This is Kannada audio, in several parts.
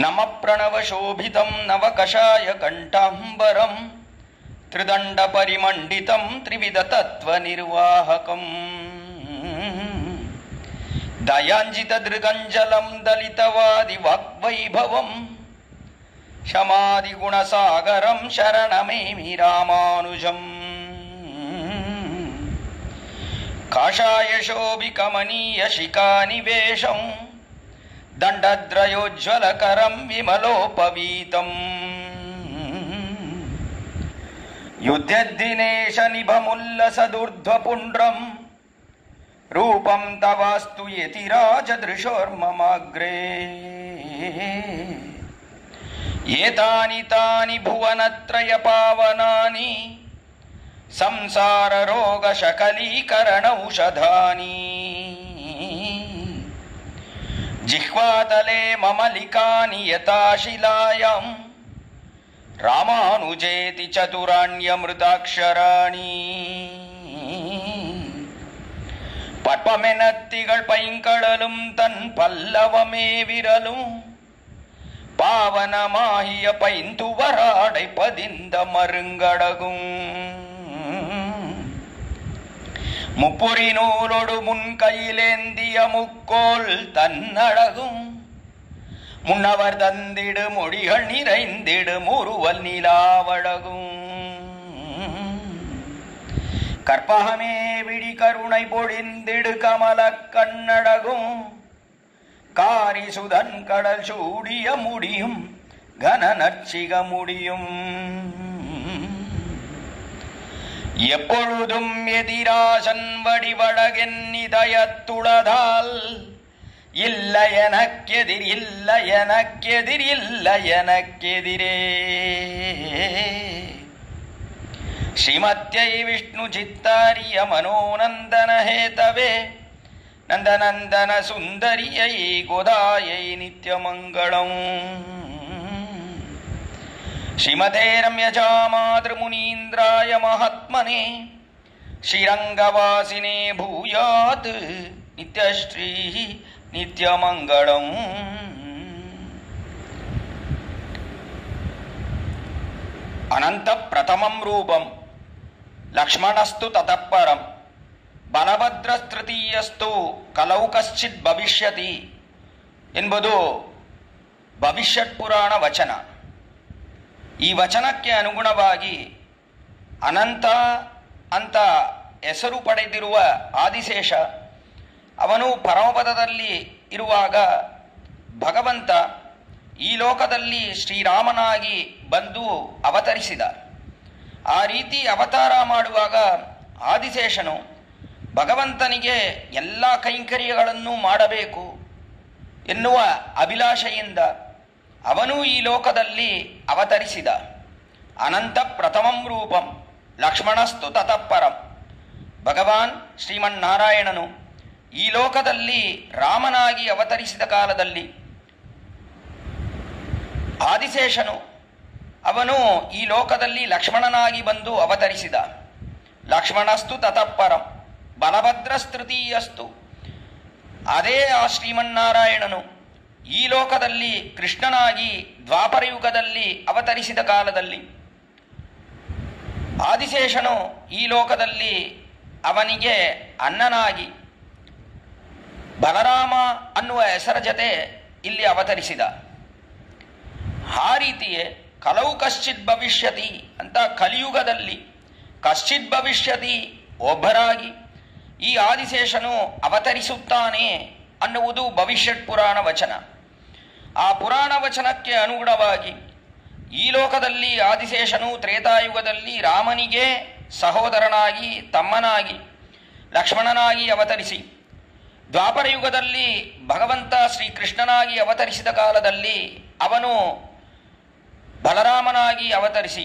ನಮ ಪ್ರಣವಶೋಭಿತಂ ನವಕಷಾಯ ಕಂಠಾಂಬರಂ ತ್ರಿದಂಡ ಪರಿಮಂಡಿತಂ ತ್ರಿವಿಧ ತತ್ವ ನಿರ್ವಾಹಕಂ ದಯಾಂಜಿತ ದೃಗಂಜಲಂ ದಲಿತವಾದಿ ವಾಗ್ವೈಭವಂ ಶಮಾದಿ ಗುಣಸಾಗರಂ ಶರಣಮೇಮಿ ರಾಮಾನುಜಂ ಕಾಷಾಯ ಶೋಭಿ ಕಮನೀಯ ಶಿಖಾನಿವೇಶಂ ದಂಡದ್ರಯೋಜ್ವಲಕರಂ ವಿಮಲೋಪವೀತಂ ಯುದ್ಧದ್ದಿನೇಶ ನಿಭಮುಲ್ಲಸದುರ್ಧ್ವಪುಂಡ್ರಂ ರೂಪಂ ತವಾಸ್ತು ಯತಿರಾಜದೃಶೋರ್ಮಮಾಗ್ರೇ ಏತಾನಿ ತಾನಿ ಭುವನತ್ರಯ ಪಾವನಾನಿ ಸಂಸಾರ ರೋಗ ಶಕಲೀಕರಣ ಔಷಧಾನಿ ಜಿಹ್ವಾತಲೆ ಮಮಲಿಕಾನಿ ಯಥಾ ಶಿಲಾಯಾಂ ರಾಮಾನುಜೇತಿ ಚತುರಾಣ್ಯಮೃತಾಕ್ಷರಾಣಿ ಪಟ್ಪಮೆನತ್ತಿಗಳ್ ಪೈಂಕಳಲುಂ ತನ್ ಪಲ್ಲವಮೇ ವಿರಲು ಪಾವನ ಮಾಹಿಯ ಪೈಂತು ವರಾಡೈ ಪದಿಂದ ಮರುಂಗಡಗುಂ முப்புரி நூலொடு முன்கையிலேந்திய முக்கோல் தன்னழகும் முன்னவர் தந்திடு மொழிகள் நிறைந்திடு முறுவல் நிலாவழகும் கற்பகமே விழி கருணை பொழிந்திடு கமல கண்ணழகும் காரிசுதன் கடல் சூடிய முடியும் கன நற்சிக முடியும் எப்பொழுதும் எதிராசன் வடிவழகென்னிதயத்துளதால் இல்லை எனக்கெதிர் இல்லை எனக்கெதிர் இல்லை எனக்கெதிரே ಶ್ರೀಮತ್ಯೈ ವಿಷ್ಣು ಚಿತ್ತಾರಿಯ ಮನೋನಂದನ ಹೇತವೇ ನಂದನಂದನ ಸುಂದರಿಯೈ ಗೋದಾಯೈ ನಿತ್ಯಮಂಗಳಂ ಶ್ರೀಮತೆ ರಮ್ಯಜಾಮಾತೃಮುನೀಂದ್ರಾಯ ಮಹಾತ್ಮನೆ ಶ್ರೀರಂಗವಾಸಿನೇ ಭೂಯಾತ್ ನಿತ್ಯಶ್ರೀ ನಿತ್ಯಮಂಗಳಂ. ಅನಂತ ಪ್ರಥಮಂ ರೂಪಂ ಲಕ್ಷ್ಮಣಸ್ತು ತತಃಪರಂ ಬಲಭದ್ರಸ್ತೃತೀಯಸ್ತು ಕಲೌ ಕಶ್ಚಿತ್ ಭವಿಷ್ಯತಿ ಎಂಬುದು ಭವಿಷ್ಯತ್ ಪುರಾಣ ವಚನ. ಈ ವಚನಕ್ಕೆ ಅನುಗುಣವಾಗಿ ಅನಂತ ಅಂತ ಹೆಸರು ಪಡೆದಿರುವ ಆದಿಶೇಷ ಅವನು ಪರಮಪದದಲ್ಲಿ ಇರುವಾಗ ಭಗವಂತ ಈ ಲೋಕದಲ್ಲಿ ಶ್ರೀರಾಮನಾಗಿ ಬಂದು ಅವತರಿಸಿದ. ಆ ರೀತಿ ಅವತಾರ ಮಾಡುವಾಗ ಆದಿಶೇಷನು ಭಗವಂತನಿಗೆ ಎಲ್ಲ ಕೈಂಕರ್ಯಗಳನ್ನು ಮಾಡಬೇಕು ಎನ್ನುವ ಅಭಿಲಾಷೆಯಿಂದ ಅವನು ಈ ಲೋಕದಲ್ಲಿ ಅವತರಿಸಿದ. ಅನಂತ ಪ್ರಥಮಂ ರೂಪಂ ಲಕ್ಷ್ಮಣಸ್ತು ತತಃಪರಂ. ಭಗವಾನ್ ಶ್ರೀಮನ್ನಾರಾಯಣನು ಈ ಲೋಕದಲ್ಲಿ ರಾಮನಾಗಿ ಅವತರಿಸಿದ ಕಾಲದಲ್ಲಿ ಆದಿಶೇಷನು ಅವನು ಈ ಲೋಕದಲ್ಲಿ ಲಕ್ಷ್ಮಣನಾಗಿ ಬಂದು ಅವತರಿಸಿದ. ಲಕ್ಷ್ಮಣಸ್ತು ತತಃಪರಂ ಬಲಭದ್ರಸ್ತೃತೀಯಸ್ತು. ಅದೇ ಆ ಶ್ರೀಮನ್ನಾರಾಯಣನು ಈ ಲೋಕದಲ್ಲಿ ಕೃಷ್ಣನಾಗಿ ದ್ವಾಪರಯುಗದಲ್ಲಿ ಅವತರಿಸಿದ ಕಾಲದಲ್ಲಿ ಆದಿಶೇಷನು ಈ ಲೋಕದಲ್ಲಿ ಅವನಿಗೆ ಅಣ್ಣನಾಗಿ ಬಲರಾಮ ಅನ್ನುವ ಹೆಸರ ಜೊತೆ ಇಲ್ಲಿ ಅವತರಿಸಿದ. ಆ ರೀತಿಯೇ ಕಲೌ ಕಶ್ಚಿತ್ ಭವಿಷ್ಯತಿ ಅಂತ ಕಲಿಯುಗದಲ್ಲಿ ಕಶ್ಚಿತ್ ಭವಿಷ್ಯತಿ ಒಬ್ಬರಾಗಿ ಈ ಆದಿಶೇಷನು ಅವತರಿಸುತ್ತಾನೆ ಅನ್ನುವುದು ಭವಿಷ್ಯತ್ ಪುರಾಣ ವಚನ. ಆ ಪುರಾಣ ವಚನಕ್ಕೆ ಅನುಗುಣವಾಗಿ ಈ ಲೋಕದಲ್ಲಿ ಆದಿಶೇಷನು ತ್ರೇತಾಯುಗದಲ್ಲಿ ರಾಮನಿಗೆ ಸಹೋದರನಾಗಿ ತಮ್ಮನಾಗಿ ಲಕ್ಷ್ಮಣನಾಗಿ ಅವತರಿಸಿ ದ್ವಾಪರಯುಗದಲ್ಲಿ ಭಗವಂತ ಶ್ರೀಕೃಷ್ಣನಾಗಿ ಅವತರಿಸಿದ ಕಾಲದಲ್ಲಿ ಅವನು ಬಲರಾಮನಾಗಿ ಅವತರಿಸಿ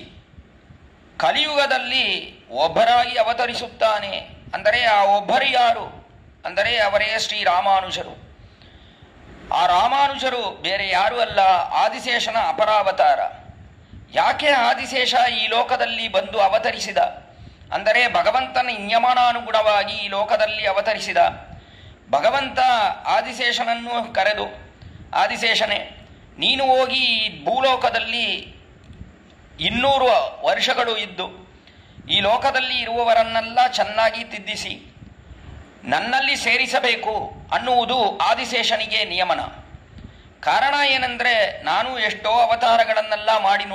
ಕಲಿಯುಗದಲ್ಲಿ ಒಬ್ಬರಾಗಿ ಅವತರಿಸುತ್ತಾನೆ. ಅಂದರೆ ಆ ಒಬ್ಬರು ಯಾರು ಅಂದರೆ ಅವರೇ ಶ್ರೀರಾಮಾನುಜರು. ಆ ರಾಮಾನುಜರು ಬೇರೆ ಯಾರೂ ಅಲ್ಲ, ಆದಿಶೇಷನ ಅಪರಾವತಾರ. ಯಾಕೆ ಆದಿಶೇಷ ಈ ಲೋಕದಲ್ಲಿ ಬಂದು ಅವತರಿಸಿದ ಅಂದರೆ ಭಗವಂತನ ನಿಯಮನಾನುಗುಣವಾಗಿ ಈ ಲೋಕದಲ್ಲಿ ಅವತರಿಸಿದ. ಭಗವಂತ ಆದಿಶೇಷನನ್ನು ಕರೆದು, ಆದಿಶೇಷನೇ ನೀನು ಹೋಗಿ ಈ ಭೂಲೋಕದಲ್ಲಿ 200 ವರ್ಷಗಳು ಇದ್ದು ಈ ಲೋಕದಲ್ಲಿ ಇರುವವರನ್ನೆಲ್ಲ ಚೆನ್ನಾಗಿ ತಿದ್ದಿಸಿ ನನ್ನಲ್ಲಿ ಸೇರಿಸಬೇಕು ಅನ್ನುವುದು ಆದಿಶೇಷನಿಗೆ ನಿಯಮನ. ಕಾರಣ ಏನೆಂದರೆ, ನಾನು ಎಷ್ಟೋ ಅವತಾರಗಳನ್ನೆಲ್ಲ ಮಾಡಿ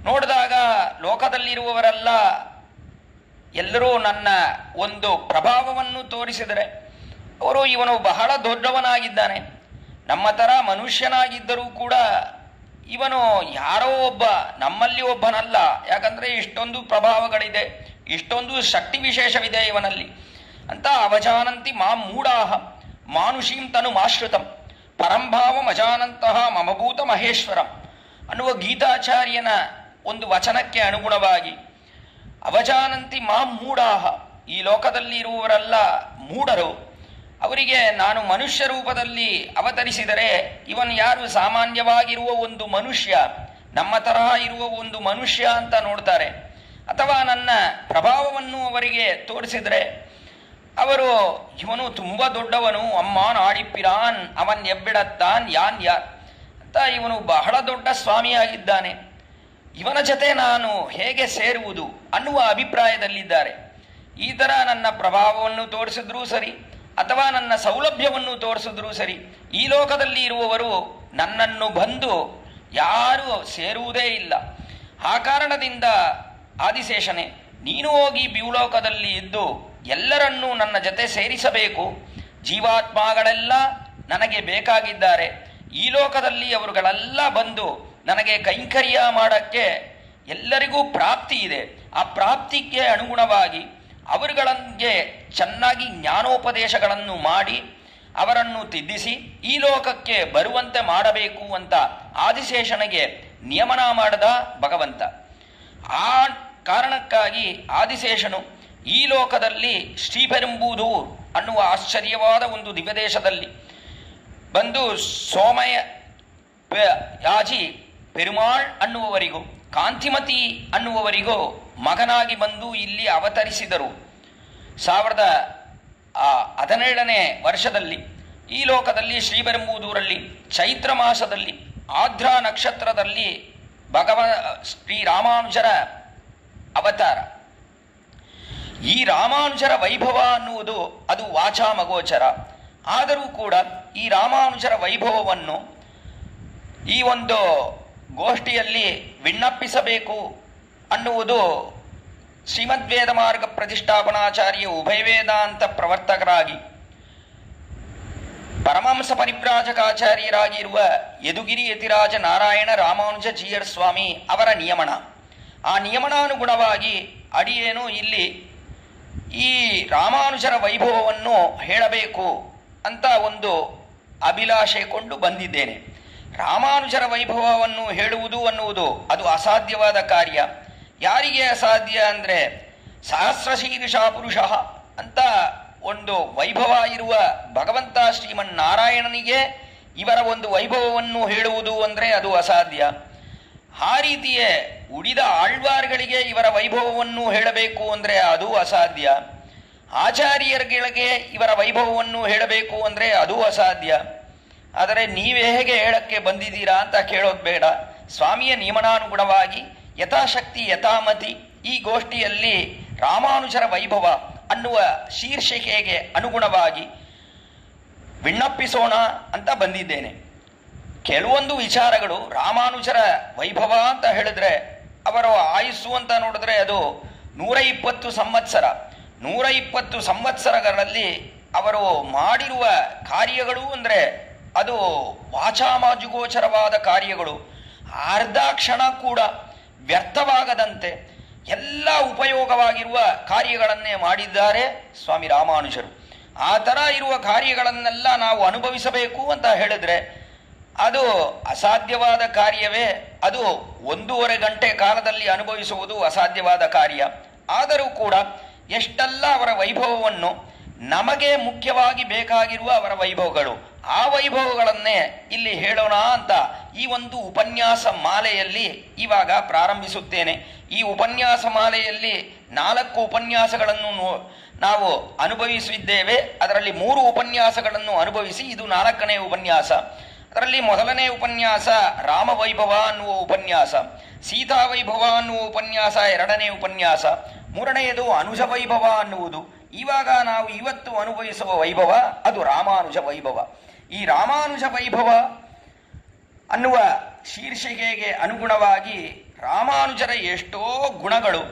ನೋಡಿದಾಗ ಲೋಕದಲ್ಲಿರುವವರೆಲ್ಲ ಎಲ್ಲರೂ ನನ್ನ ಒಂದು ಪ್ರಭಾವವನ್ನು ತೋರಿಸಿದರೆ ಅವರು ಇವನು ಬಹಳ ದೊಡ್ಡವನಾಗಿದ್ದಾನೆ, ನಮ್ಮ ಥರ ಮನುಷ್ಯನಾಗಿದ್ದರೂ ಕೂಡ ಇವನು ಯಾರೋ ಒಬ್ಬ, ನಮ್ಮಲ್ಲಿ ಒಬ್ಬನಲ್ಲ, ಯಾಕಂದರೆ ಇಷ್ಟೊಂದು ಪ್ರಭಾವಗಳಿದೆ, ಇಷ್ಟೊಂದು ಶಕ್ತಿ ವಿಶೇಷವಿದೆ ಇವನಲ್ಲಿ ಅಂತ ಅವಜಾನಂತಿ ಮಾಂ ಮೂಢಾಹ ಮಾನುಷೀಂ ತನು ಮಾಶ್ರುತಂ ಪರಂಭಾವಂ ಅಜಾನಂತಹ ಮಮಭೂತ ಮಹೇಶ್ವರಂ ಅನ್ನುವ ಗೀತಾಚಾರ್ಯನ ಒಂದು ವಚನಕ್ಕೆ ಅನುಗುಣವಾಗಿ ಅವಜಾನಂತಿ ಮಾಂ ಮೂಢಾಹ, ಈ ಲೋಕದಲ್ಲಿ ಇರುವವರೆಲ್ಲ ಮೂಢರು, ಅವರಿಗೆ ನಾನು ಮನುಷ್ಯ ರೂಪದಲ್ಲಿ ಅವತರಿಸಿದರೆ ಇವನು ಯಾರು, ಸಾಮಾನ್ಯವಾಗಿರುವ ಒಂದು ಮನುಷ್ಯ, ನಮ್ಮ ತರಹ ಇರುವ ಒಂದು ಮನುಷ್ಯ ಅಂತ ನೋಡ್ತಾರೆ. ಅಥವಾ ನನ್ನ ಪ್ರಭಾವವನ್ನು ಅವರಿಗೆ ತೋರಿಸಿದರೆ ಅವರು ಇವನು ತುಂಬ ದೊಡ್ಡವನು, ಅಮ್ಮಾನ್ ಆಡಿಪ್ಪಿರಾನ್ ಅವನ್ ಎಬ್ಬಿಡತ್ತಾನ್ ಯಾನ್ ಯಾರ್ ಅಂತ, ಇವನು ಬಹಳ ದೊಡ್ಡ ಸ್ವಾಮಿಯಾಗಿದ್ದಾನೆ, ಇವನ ಜೊತೆ ನಾನು ಹೇಗೆ ಸೇರುವುದು ಅನ್ನುವ ಅಭಿಪ್ರಾಯದಲ್ಲಿದ್ದಾರೆ. ಈ ಥರ ನನ್ನ ಪ್ರಭಾವವನ್ನು ತೋರಿಸಿದ್ರೂ ಸರಿ ಅಥವಾ ನನ್ನ ಸೌಲಭ್ಯವನ್ನು ತೋರಿಸಿದ್ರೂ ಸರಿ, ಈ ಲೋಕದಲ್ಲಿ ಇರುವವರು ನನ್ನನ್ನು ಬಂದು ಯಾರೂ ಸೇರುವುದೇ ಇಲ್ಲ. ಆ ಕಾರಣದಿಂದ ಆದಿಶೇಷನೇ, ನೀನು ಹೋಗಿ ಭೂಲೋಕದಲ್ಲಿ ಇದ್ದು ಎಲ್ಲರನ್ನೂ ನನ್ನ ಜೊತೆ ಸೇರಿಸಬೇಕು. ಜೀವಾತ್ಮಗಳೆಲ್ಲ ನನಗೆ ಬೇಕಾಗಿದ್ದಾರೆ, ಈ ಲೋಕದಲ್ಲಿ ಅವರುಗಳೆಲ್ಲ ಬಂದು ನನಗೆ ಕೈಂಕರ್ಯ ಮಾಡೋಕ್ಕೆ ಎಲ್ಲರಿಗೂ ಪ್ರಾಪ್ತಿ ಇದೆ. ಆ ಪ್ರಾಪ್ತಿಗೆ ಅನುಗುಣವಾಗಿ ಅವರುಗಳಿಗೆ ಚೆನ್ನಾಗಿ ಜ್ಞಾನೋಪದೇಶಗಳನ್ನು ಮಾಡಿ ಅವರನ್ನು ತಿದ್ದಿಸಿ ಈ ಲೋಕಕ್ಕೆ ಬರುವಂತೆ ಮಾಡಬೇಕು ಅಂತ ಆದಿಶೇಷನಿಗೆ ನಿಯಮನ ಮಾಡಿದ ಭಗವಂತ. ಆ ಕಾರಣಕ್ಕಾಗಿ ಆದಿಶೇಷನು ಈ ಲೋಕದಲ್ಲಿ ಶ್ರೀಪೆರುಂಬುದೂರ್ ಅನ್ನುವ ಆಶ್ಚರ್ಯವಾದ ಒಂದು ದಿವ್ಯದೇಶದಲ್ಲಿ ಬಂದು ಸೋಮಯ ಯಾಜಿ ಪೆರುಮಾಳ್ ಅನ್ನುವವರಿಗೂ ಕಾಂತಿಮತಿ ಅನ್ನುವವರಿಗೂ ಮಗನಾಗಿ ಬಂದು ಇಲ್ಲಿ ಅವತರಿಸಿದರು. 1017ನೇ ವರ್ಷದಲ್ಲಿ ಈ ಲೋಕದಲ್ಲಿ ಶ್ರೀಪೆರುಂಬುದೂರಲ್ಲಿ ಚೈತ್ರ ಮಾಸದಲ್ಲಿ ಆರ್ದ್ರ ನಕ್ಷತ್ರದಲ್ಲಿ ಶ್ರೀರಾಮಾನುಜರ ಅವತಾರ. ಈ ರಾಮಾನುಜರ ವೈಭವ ಅನ್ನುವುದು ಅದು ವಾಚಾಮಗೋಚರ. ಆದರೂ ಕೂಡ ಈ ರಾಮಾನುಜರ ವೈಭವವನ್ನು ಈ ಒಂದು ಗೋಷ್ಠಿಯಲ್ಲಿ ವಿಣ್ಣಪ್ಪಿಸಬೇಕು ಅನ್ನುವುದು ಶ್ರೀಮದ್ವೇದ ಮಾರ್ಗ ಪ್ರತಿಷ್ಠಾಪನಾಚಾರ್ಯ ಉಭಯ ವೇದಾಂತ ಪ್ರವರ್ತಕರಾಗಿ ಪರಮಹಂಸ ಪರಿವ್ರಾಜಕಾಚಾರ್ಯರಾಗಿರುವ ಯದುಗಿರಿ ಯತಿರಾಜ ನಾರಾಯಣ ರಾಮಾನುಜ ಜೀಯರ್ ಸ್ವಾಮಿ ಅವರ ನಿಯಮನ. ಆ ನಿಯಮನಾನುಗುಣವಾಗಿ ಅಡಿಯೇನು ಇಲ್ಲಿ ಈ ರಾಮಾನುಜರ ವೈಭವವನ್ನು ಹೇಳಬೇಕು ಅಂತ ಒಂದು ಅಭಿಲಾಷೆ ಕೊಂಡು ಬಂದಿದ್ದೇನೆ. ರಾಮಾನುಜರ ವೈಭವವನ್ನು ಹೇಳುವುದು ಅನ್ನುವುದು ಅದು ಅಸಾಧ್ಯವಾದ ಕಾರ್ಯ. ಯಾರಿಗೆ ಅಸಾಧ್ಯ ಅಂದರೆ, ಸಹಸ್ರಶೀರ್ಷ ಪುರುಷ ಅಂತ ಒಂದು ವೈಭವ ಇರುವ ಭಗವಂತ ಶ್ರೀಮನ್ನಾರಾಯಣನಿಗೆ ಇವರ ಒಂದು ವೈಭವವನ್ನು ಹೇಳುವುದು ಅಂದರೆ ಅದು ಅಸಾಧ್ಯ. ಆ ರೀತಿಯೇ ಉಳಿದ ಆಳ್ವಾರ್ಗಳಿಗೆ ಇವರ ವೈಭವವನ್ನು ಹೇಳಬೇಕು ಅಂದರೆ ಅದು ಅಸಾಧ್ಯ. ಆಚಾರ್ಯರಿಗೆ ಇವರ ವೈಭವವನ್ನು ಹೇಳಬೇಕು ಅಂದರೆ ಅದು ಅಸಾಧ್ಯ. ಆದರೆ ನೀವೇ ಹೇಗೆ ಹೇಳಕ್ಕೆ ಬಂದಿದ್ದೀರಾ ಅಂತ ಕೇಳೋದು ಬೇಡ. ಸ್ವಾಮಿಯ ನಿಯಮನಾನುಗುಣವಾಗಿ ಯಥಾಶಕ್ತಿ ಯಥಾಮತಿ ಈ ಗೋಷ್ಠಿಯಲ್ಲಿ ರಾಮಾನುಜರ ವೈಭವ ಅನ್ನುವ ಶೀರ್ಷಿಕೆಗೆ ಅನುಗುಣವಾಗಿ ವಿಣ್ಣಪ್ಪಿಸೋಣ ಅಂತ ಬಂದಿದ್ದೇನೆ. ಕೆಲವೊಂದು ವಿಚಾರಗಳು ರಾಮಾನುಜರ ವೈಭವ ಅಂತ ಹೇಳಿದ್ರೆ ಅವರ ಆಯುಸ್ಸು ಅಂತ ನೋಡಿದ್ರೆ ಅದು 120 ಸಂವತ್ಸರ. 120 ಸಂವತ್ಸರಗಳಲ್ಲಿ ಅವರು ಮಾಡಿರುವ ಕಾರ್ಯಗಳು ಅಂದರೆ ಅದು ವಾಚಾಮಾಜುಗೋಚರವಾದ ಕಾರ್ಯಗಳು. ಅರ್ಧ ಕ್ಷಣ ಕೂಡ ವ್ಯರ್ಥವಾಗದಂತೆ ಎಲ್ಲ ಉಪಯೋಗವಾಗಿರುವ ಕಾರ್ಯಗಳನ್ನೇ ಮಾಡಿದ್ದಾರೆ ಸ್ವಾಮಿ ರಾಮಾನುಜರು. ಆ ಥರ ಇರುವ ಕಾರ್ಯಗಳನ್ನೆಲ್ಲ ನಾವು ಅನುಭವಿಸಬೇಕು ಅಂತ ಹೇಳಿದ್ರೆ ಅದು ಅಸಾಧ್ಯವಾದ ಕಾರ್ಯವೇ. ಅದು 1.5 ಗಂಟೆ ಕಾಲದಲ್ಲಿ ಅನುಭವಿಸುವುದು ಅಸಾಧ್ಯವಾದ ಕಾರ್ಯ. ಆದರೂ ಕೂಡ ಎಷ್ಟೆಲ್ಲ ಅವರ ವೈಭವವನ್ನು, ನಮಗೆ ಮುಖ್ಯವಾಗಿ ಬೇಕಾಗಿರುವ ಅವರ ವೈಭವಗಳು, ಆ ವೈಭವಗಳನ್ನೇ ಇಲ್ಲಿ ಹೇಳೋಣ ಅಂತ ಈ ಒಂದು ಉಪನ್ಯಾಸ ಮಾಲೆಯಲ್ಲಿ ಇವಾಗ ಪ್ರಾರಂಭಿಸುತ್ತೇನೆ. ಈ ಉಪನ್ಯಾಸ ಮಾಲೆಯಲ್ಲಿ 4 ಉಪನ್ಯಾಸಗಳನ್ನು ನಾವು ಅನುಭವಿಸಿದ್ದೇವೆ. ಅದರಲ್ಲಿ 3 ಉಪನ್ಯಾಸಗಳನ್ನು ಅನುಭವಿಸಿ ಇದು 4ನೇ ಉಪನ್ಯಾಸ. ಅದರಲ್ಲಿ ಮೊದಲನೇ ಉಪನ್ಯಾಸ ರಾಮವೈಭವ ಅನ್ನುವ ಉಪನ್ಯಾಸ, ಸೀತಾವೈಭವ ಅನ್ನುವ ಉಪನ್ಯಾಸ ಎರಡನೇ ಉಪನ್ಯಾಸ, ಮೂರನೆಯದು ಅನುಜ ವೈಭವ ಅನ್ನುವುದು. ಇವಾಗ ನಾವು ಇವತ್ತು ಅನುಭವಿಸುವ ವೈಭವ ಅದು ರಾಮಾನುಜ ವೈಭವ. ಈ ರಾಮಾನುಜ ವೈಭವ ಅನ್ನುವ ಶೀರ್ಷಿಕೆಗೆ ಅನುಗುಣವಾಗಿ ರಾಮಾನುಜರ ಎಷ್ಟೋ ಗುಣಗಳು,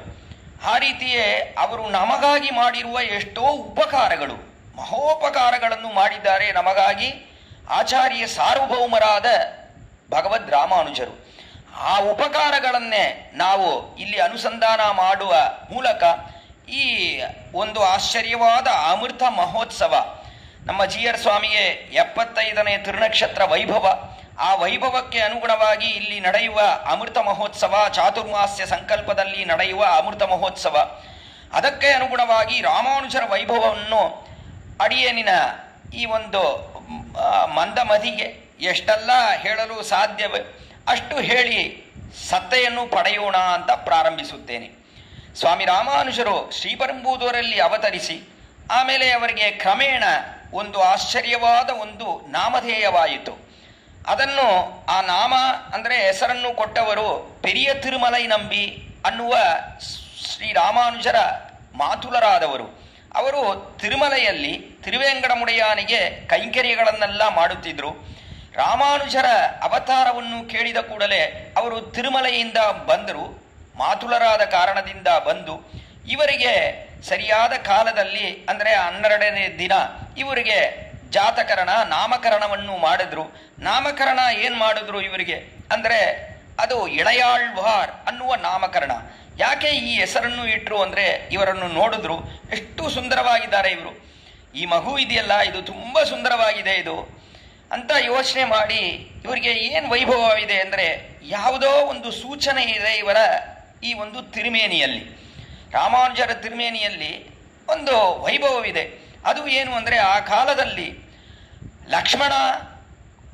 ಆ ರೀತಿಯೇ ಅವರು ನಮಗಾಗಿ ಮಾಡಿರುವ ಎಷ್ಟೋ ಉಪಕಾರಗಳು, ಮಹೋಪಕಾರಗಳನ್ನು ಮಾಡಿದ್ದಾರೆ ನಮಗಾಗಿ ಆಚಾರ್ಯ ಸಾರ್ವಭೌಮರಾದ ಭಗವದ್ ರಾಮಾನುಜರು. ಆ ಉಪಕಾರಗಳನ್ನೇ ನಾವು ಇಲ್ಲಿ ಅನುಸಂಧಾನ ಮಾಡುವ ಮೂಲಕ ಈ ಒಂದು ಆಶ್ಚರ್ಯವಾದ ಅಮೃತ ಮಹೋತ್ಸವ, ನಮ್ಮ ಜಿ.ಆರ್. ಸ್ವಾಮಿಗೆ 75ನೇ ತಿರುನಕ್ಷತ್ರ ವೈಭವ, ಆ ವೈಭವಕ್ಕೆ ಅನುಗುಣವಾಗಿ ಇಲ್ಲಿ ನಡೆಯುವ ಅಮೃತ ಮಹೋತ್ಸವ, ಚಾತುರ್ಮಾಸ್ಯ ಸಂಕಲ್ಪದಲ್ಲಿ ನಡೆಯುವ ಅಮೃತ ಮಹೋತ್ಸವ, ಅದಕ್ಕೆ ಅನುಗುಣವಾಗಿ ರಾಮಾನುಜರ ವೈಭವವನ್ನು ಅಡಿಯೇನಿನ ಈ ಒಂದು ಮಂದಮತಿಗೆ ಎಷ್ಟೆಲ್ಲ ಹೇಳಲು ಸಾಧ್ಯವೇ ಅಷ್ಟು ಹೇಳಿ ಸತ್ತೆಯನ್ನು ಪಡೆಯೋಣ ಅಂತ ಪ್ರಾರಂಭಿಸುತ್ತೇನೆ. ಸ್ವಾಮಿ ರಾಮಾನುಜರು ಶ್ರೀಪೆರುಂಬುದೂರಲ್ಲಿ ಅವತರಿಸಿ ಆಮೇಲೆ ಅವರಿಗೆ ಕ್ರಮೇಣ ಒಂದು ಆಶ್ಚರ್ಯವಾದ ಒಂದು ನಾಮಧೇಯವಾಯಿತು. ಅದನ್ನು ಆ ನಾಮ ಅಂದರೆ ಹೆಸರನ್ನು ಕೊಟ್ಟವರು ಪೆರಿಯ ತಿರುಮಲೈ ನಂಬಿ ಅನ್ನುವ ಶ್ರೀರಾಮಾನುಜರ ಮಾತುಲರಾದವರು. ಅವರು ತಿರುಮಲೆಯಲ್ಲಿ ತಿರುವೇಂಕಟಮುಡಿಯಾನಿಗೆ ಕೈಂಕರ್ಯಗಳನ್ನೆಲ್ಲ ಮಾಡುತ್ತಿದ್ದರು. ರಾಮಾನುಜರ ಅವತಾರವನ್ನು ಕೇಳಿದ ಕೂಡಲೇ ಅವರು ತಿರುಮಲೆಯಿಂದ ಬಂದರು. ಮಾತುಲರಾದ ಕಾರಣದಿಂದ ಬಂದು ಇವರಿಗೆ ಸರಿಯಾದ ಕಾಲದಲ್ಲಿ ಅಂದರೆ 12ನೇ ದಿನ ಇವರಿಗೆ ಜಾತಕರಣ ನಾಮಕರಣವನ್ನು ಮಾಡಿದ್ರು. ನಾಮಕರಣ ಏನು ಮಾಡಿದ್ರು ಇವರಿಗೆ ಅಂದರೆ ಅದು ಇಳೆಯಾಳ್ವಾರ್ ಅನ್ನುವ ನಾಮಕರಣ. ಯಾಕೆ ಈ ಹೆಸರನ್ನು ಇಟ್ಟರು ಅಂದರೆ ಇವರನ್ನು ನೋಡಿದ್ರು, ಎಷ್ಟು ಸುಂದರವಾಗಿದ್ದಾರೆ ಇವರು, ಈ ಮಗು ಇದೆಯಲ್ಲ ಇದು ತುಂಬ ಸುಂದರವಾಗಿದೆ ಇದು ಅಂತ ಯೋಚನೆ ಮಾಡಿ ಇವರಿಗೆ ಏನು ವೈಭವವಿದೆ ಅಂದರೆ ಯಾವುದೋ ಒಂದು ಸೂಚನೆ ಇದೆ ಇವರ ಈ ಒಂದು ತಿರುಮೇನಿಯಲ್ಲಿ. ರಾಮಾನುಜರ ತಿರುಮೇನಿಯಲ್ಲಿ ಒಂದು ವೈಭವವಿದೆ. ಅದು ಏನು ಅಂದರೆ ಆ ಕಾಲದಲ್ಲಿ ಲಕ್ಷ್ಮಣ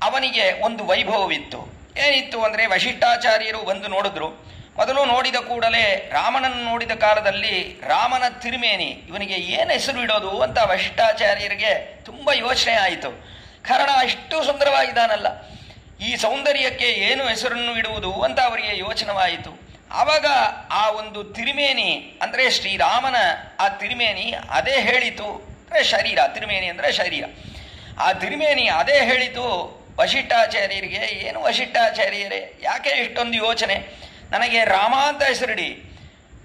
ಅವನಿಗೆ ಒಂದು ವೈಭವವಿತ್ತು. ಏನಿತ್ತು ಅಂದರೆ ವಶಿಷ್ಠಾಚಾರ್ಯರು ಬಂದು ನೋಡಿದ್ರು. ಮೊದಲು ನೋಡಿದ ಕೂಡಲೇ ರಾಮನನ್ನು ನೋಡಿದ ಕಾಲದಲ್ಲಿ ರಾಮನ ತಿರುಮೇನಿ ಇವನಿಗೆ ಏನು ಹೆಸರು ಇಡೋದು ಅಂತ ವಶಿಷ್ಠಾಚಾರ್ಯರಿಗೆ ತುಂಬ ಯೋಚನೆ ಆಯಿತು. ಕಾರಣ ಇಷ್ಟು ಸುಂದರವಾಗಿದ್ದಾನಲ್ಲ, ಈ ಸೌಂದರ್ಯಕ್ಕೆ ಏನು ಹೆಸರನ್ನು ಇಡುವುದು ಅಂತ ಅವರಿಗೆ ಯೋಚನವಾಯಿತು. ಆವಾಗ ಆ ಒಂದು ತಿರುಮೇನಿ ಅಂದರೆ ಶ್ರೀರಾಮನ ಆ ತಿರುಮೇನಿ ಅದೇ ಹೇಳಿತು ಅಂದರೆ ಶರೀರ, ತಿರುಮೇನಿ ಅಂದರೆ ಶರೀರ. ಆ ತಿರುಮೇನಿ ಅದೇ ಹೇಳಿತು ವಶಿಷ್ಠಾಚಾರ್ಯರಿಗೆ, ಏನು ವಶಿಷ್ಠಾಚಾರ್ಯರೇ ಯಾಕೆ ಇಷ್ಟೊಂದು ಯೋಚನೆ, ನನಗೆ ರಾಮ ಅಂತ ಹೆಸರಿಡಿ,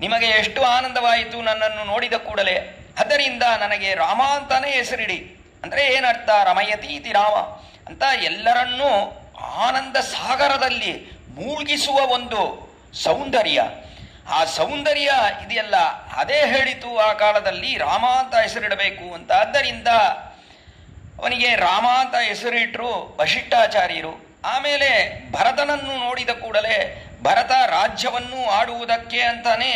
ನಿಮಗೆ ಎಷ್ಟು ಆನಂದವಾಯಿತು ನನ್ನನ್ನು ನೋಡಿದ ಕೂಡಲೇ, ಅದರಿಂದ ನನಗೆ ರಾಮ ಅಂತಾನೇ ಹೆಸರಿಡಿ. ಅಂದರೆ ಏನರ್ಥ, ರಮಯತೀತಿ ರಾಮ ಅಂತ ಎಲ್ಲರನ್ನೂ ಆನಂದ ಸಾಗರದಲ್ಲಿ ಮುಳುಗಿಸುವ ಒಂದು ಸೌಂದರ್ಯ. ಆ ಸೌಂದರ್ಯ ಇದೆಯಲ್ಲ ಅದೇ ಹೇಳಿತು ಆ ಕಾಲದಲ್ಲಿ ರಾಮ ಅಂತ ಹೆಸರಿಡಬೇಕು ಅಂತ. ಆದ್ದರಿಂದ ಅವನಿಗೆ ರಾಮ ಅಂತ ಹೆಸರಿಟ್ಟರು ವಶಿಷ್ಠಾಚಾರ್ಯರು. ಆಮೇಲೆ ಭರತನನ್ನು ನೋಡಿದ ಕೂಡಲೇ ಭರತ ರಾಜ್ಯವನ್ನು ಆಡುವುದಕ್ಕೆ ಅಂತಾನೆ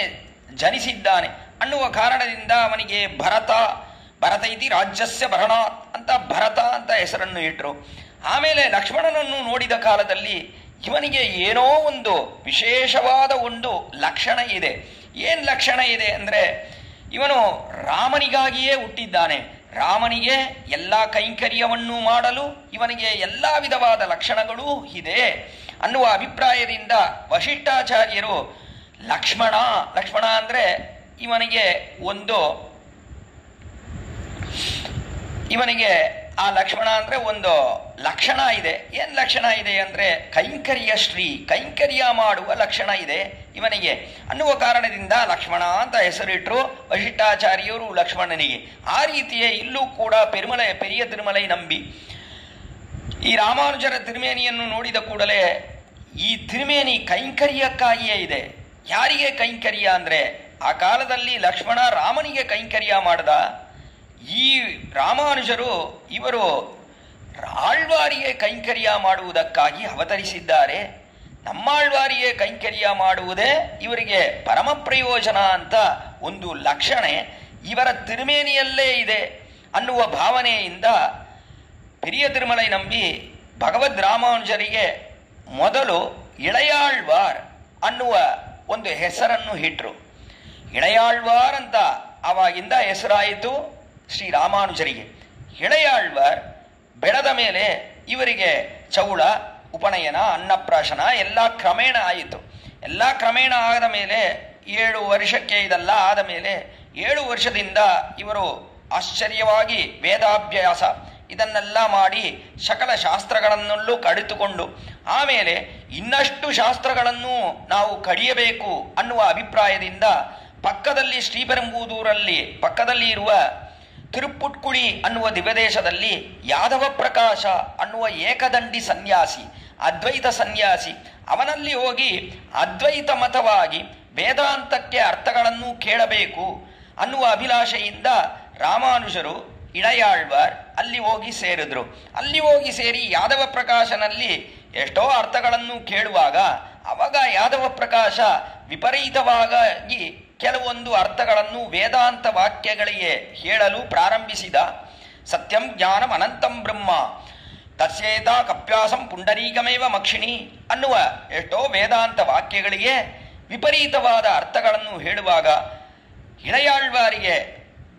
ಜನಿಸಿದ್ದಾನೆ ಅನ್ನುವ ಕಾರಣದಿಂದ ಅವನಿಗೆ ಭರತ ಇತಿ ರಾಜ್ಯಸ್ಯ ಭರಣಾತ್ ಅಂತ ಭರತ ಅಂತ ಹೆಸರನ್ನು ಇಟ್ಟರು. ಆಮೇಲೆ ಲಕ್ಷ್ಮಣನನ್ನು ನೋಡಿದ ಕಾಲದಲ್ಲಿ ಇವನಿಗೆ ಏನೋ ಒಂದು ವಿಶೇಷವಾದ ಒಂದು ಲಕ್ಷಣ ಇದೆ. ಏನು ಲಕ್ಷಣ ಇದೆ ಅಂದರೆ ಇವನು ರಾಮನಿಗಾಗಿಯೇ ಹುಟ್ಟಿದ್ದಾನೆ, ರಾಮನಿಗೆ ಎಲ್ಲ ಕೈಂಕರ್ಯವನ್ನು ಮಾಡಲು ಇವನಿಗೆ ಎಲ್ಲ ವಿಧವಾದ ಲಕ್ಷಣಗಳೂ ಇದೆ ಅನ್ನುವ ಅಭಿಪ್ರಾಯದಿಂದ ವಶಿಷ್ಠಾಚಾರ್ಯರು ಲಕ್ಷ್ಮಣ ಅಂದರೆ ಇವನಿಗೆ ಆ ಲಕ್ಷ್ಮಣ ಅಂದರೆ ಒಂದು ಲಕ್ಷಣ ಇದೆ. ಏನು ಲಕ್ಷಣ ಇದೆ ಅಂದರೆ ಕೈಂಕರ್ಯ ಮಾಡುವ ಲಕ್ಷಣ ಇದೆ ಇವನಿಗೆ ಅನ್ನುವ ಕಾರಣದಿಂದ ಲಕ್ಷ್ಮಣ ಅಂತ ಹೆಸರಿಟ್ಟರು ವಶಿಷ್ಠಾಚಾರ್ಯರು ಲಕ್ಷ್ಮಣನಿಗೆ. ಆ ರೀತಿಯೇ ಇಲ್ಲೂ ಕೂಡ ಪೆರಿಯ ತಿರುಮಲೈ ನಂಬಿ ಈ ರಾಮಾನುಜರ ತಿರುಮೇನಿಯನ್ನು ನೋಡಿದ ಕೂಡಲೇ ಈ ತಿರುಮೇನಿ ಕೈಂಕರ್ಯಕ್ಕಾಗಿಯೇ ಇದೆ. ಯಾರಿಗೆ ಕೈಂಕರ್ಯ ಅಂದರೆ ಆ ಕಾಲದಲ್ಲಿ ಲಕ್ಷ್ಮಣ ರಾಮನಿಗೆ ಕೈಂಕರ್ಯ ಮಾಡ್ದ. ಈ ರಾಮಾನುಜರು ಇವರು ಆಳ್ವಾರಿಗೆ ಕೈಂಕರ್ಯ ಮಾಡುವುದಕ್ಕಾಗಿ ಅವತರಿಸಿದ್ದಾರೆ. ನಮ್ಮಾಳ್ವಾರಿಗೆ ಕೈಂಕರ್ಯ ಮಾಡುವುದೇ ಇವರಿಗೆ ಪರಮ ಪ್ರಯೋಜನ ಅಂತ ಒಂದು ಲಕ್ಷಣೆ ಇವರ ತಿರುಮೇನಿಯಲ್ಲೇ ಇದೆ ಅನ್ನುವ ಭಾವನೆಯಿಂದ ಪೆರಿಯ ತಿರುಮಲೈ ನಂಬಿ ಭಗವದ್ ರಾಮಾನುಜರಿಗೆ ಮೊದಲು ಇಳೆಯಾಳ್ವಾರ್ ಅನ್ನುವ ಒಂದು ಹೆಸರನ್ನು ಇಟ್ಟರು. ಇಳೆಯಾಳ್ವಾರ್ ಅಂತ ಆವಾಗಿಂದ ಹೆಸರಾಯಿತು ಶ್ರೀರಾಮಾನುಜರಿಗೆ. ಇಳೆಯಾಳ್ವಾರ್ ಬೆಳೆದ ಮೇಲೆ ಇವರಿಗೆ ಚೌಳ, ಉಪನಯನ, ಅನ್ನಪ್ರಾಶನ ಎಲ್ಲ ಕ್ರಮೇಣ ಆಯಿತು. ಎಲ್ಲ ಕ್ರಮೇಣ ಆದ ಮೇಲೆ 7 ವರ್ಷಕ್ಕೆ ಇದೆಲ್ಲ ಆದ ಮೇಲೆ 7 ವರ್ಷದಿಂದ ಇವರು ಆಶ್ಚರ್ಯವಾಗಿ ವೇದಾಭ್ಯಾಸ ಇದನ್ನೆಲ್ಲ ಮಾಡಿ ಸಕಲ ಶಾಸ್ತ್ರಗಳನ್ನಲ್ಲೂ ಕಡಿತುಕೊಂಡು ಆಮೇಲೆ ಇನ್ನಷ್ಟು ಶಾಸ್ತ್ರಗಳನ್ನು ನಾವು ಕಡಿಯಬೇಕು ಅನ್ನುವ ಅಭಿಪ್ರಾಯದಿಂದ ಪಕ್ಕದಲ್ಲಿ ಶ್ರೀಪೆರಂಬೂದೂರಲ್ಲಿ ಪಕ್ಕದಲ್ಲಿ ಇರುವ ತಿರುಪುಟ್ಕುಳಿ ಅನ್ನುವ ದಿವ್ಯದೇಶದಲ್ಲಿ ಯಾದವ ಪ್ರಕಾಶ ಅನ್ನುವ ಏಕದಂಡಿ ಸನ್ಯಾಸಿ, ಅದ್ವೈತ ಸನ್ಯಾಸಿ, ಅವನಲ್ಲಿ ಹೋಗಿ ಅದ್ವೈತ ಮತವಾಗಿ ವೇದಾಂತಕ್ಕೆ ಅರ್ಥಗಳನ್ನು ಕೇಳಬೇಕು ಅನ್ನುವ ಅಭಿಲಾಷೆಯಿಂದ ರಾಮಾನುಜರು ಇಳೆಯಾಳ್ವಾರ್ ಅಲ್ಲಿ ಹೋಗಿ ಸೇರಿದ್ರು. ಅಲ್ಲಿ ಹೋಗಿ ಸೇರಿ ಯಾದವ ಪ್ರಕಾಶನಲ್ಲಿ ಎಷ್ಟೋ ಅರ್ಥಗಳನ್ನು ಕೇಳುವಾಗ ಅವಾಗ ಯಾದವ ಪ್ರಕಾಶ ವಿಪರೀತವಾಗಿ ಕೆಲವೊಂದು ಅರ್ಥಗಳನ್ನು ವೇದಾಂತ ವಾಕ್ಯಗಳಿಗೆ ಹೇಳಲು ಪ್ರಾರಂಭಿಸಿದ. ಸತ್ಯಂ ಜ್ಞಾನಂ ಅನಂತಂ ಬ್ರಹ್ಮ ತಸ್ಯೇತ ಕಪ್ಯಾಸಂ ಪುಂಡರೀಕಮೇವ ಮಕ್ಷಿಣಿ ಅನ್ನುವ ಎಷ್ಟೋ ವೇದಾಂತ ವಾಕ್ಯಗಳಿಗೆ ವಿಪರೀತವಾದ ಅರ್ಥಗಳನ್ನು ಹೇಳುವಾಗ ಇಳೆಯಾಳ್ವಾರಿಗೆ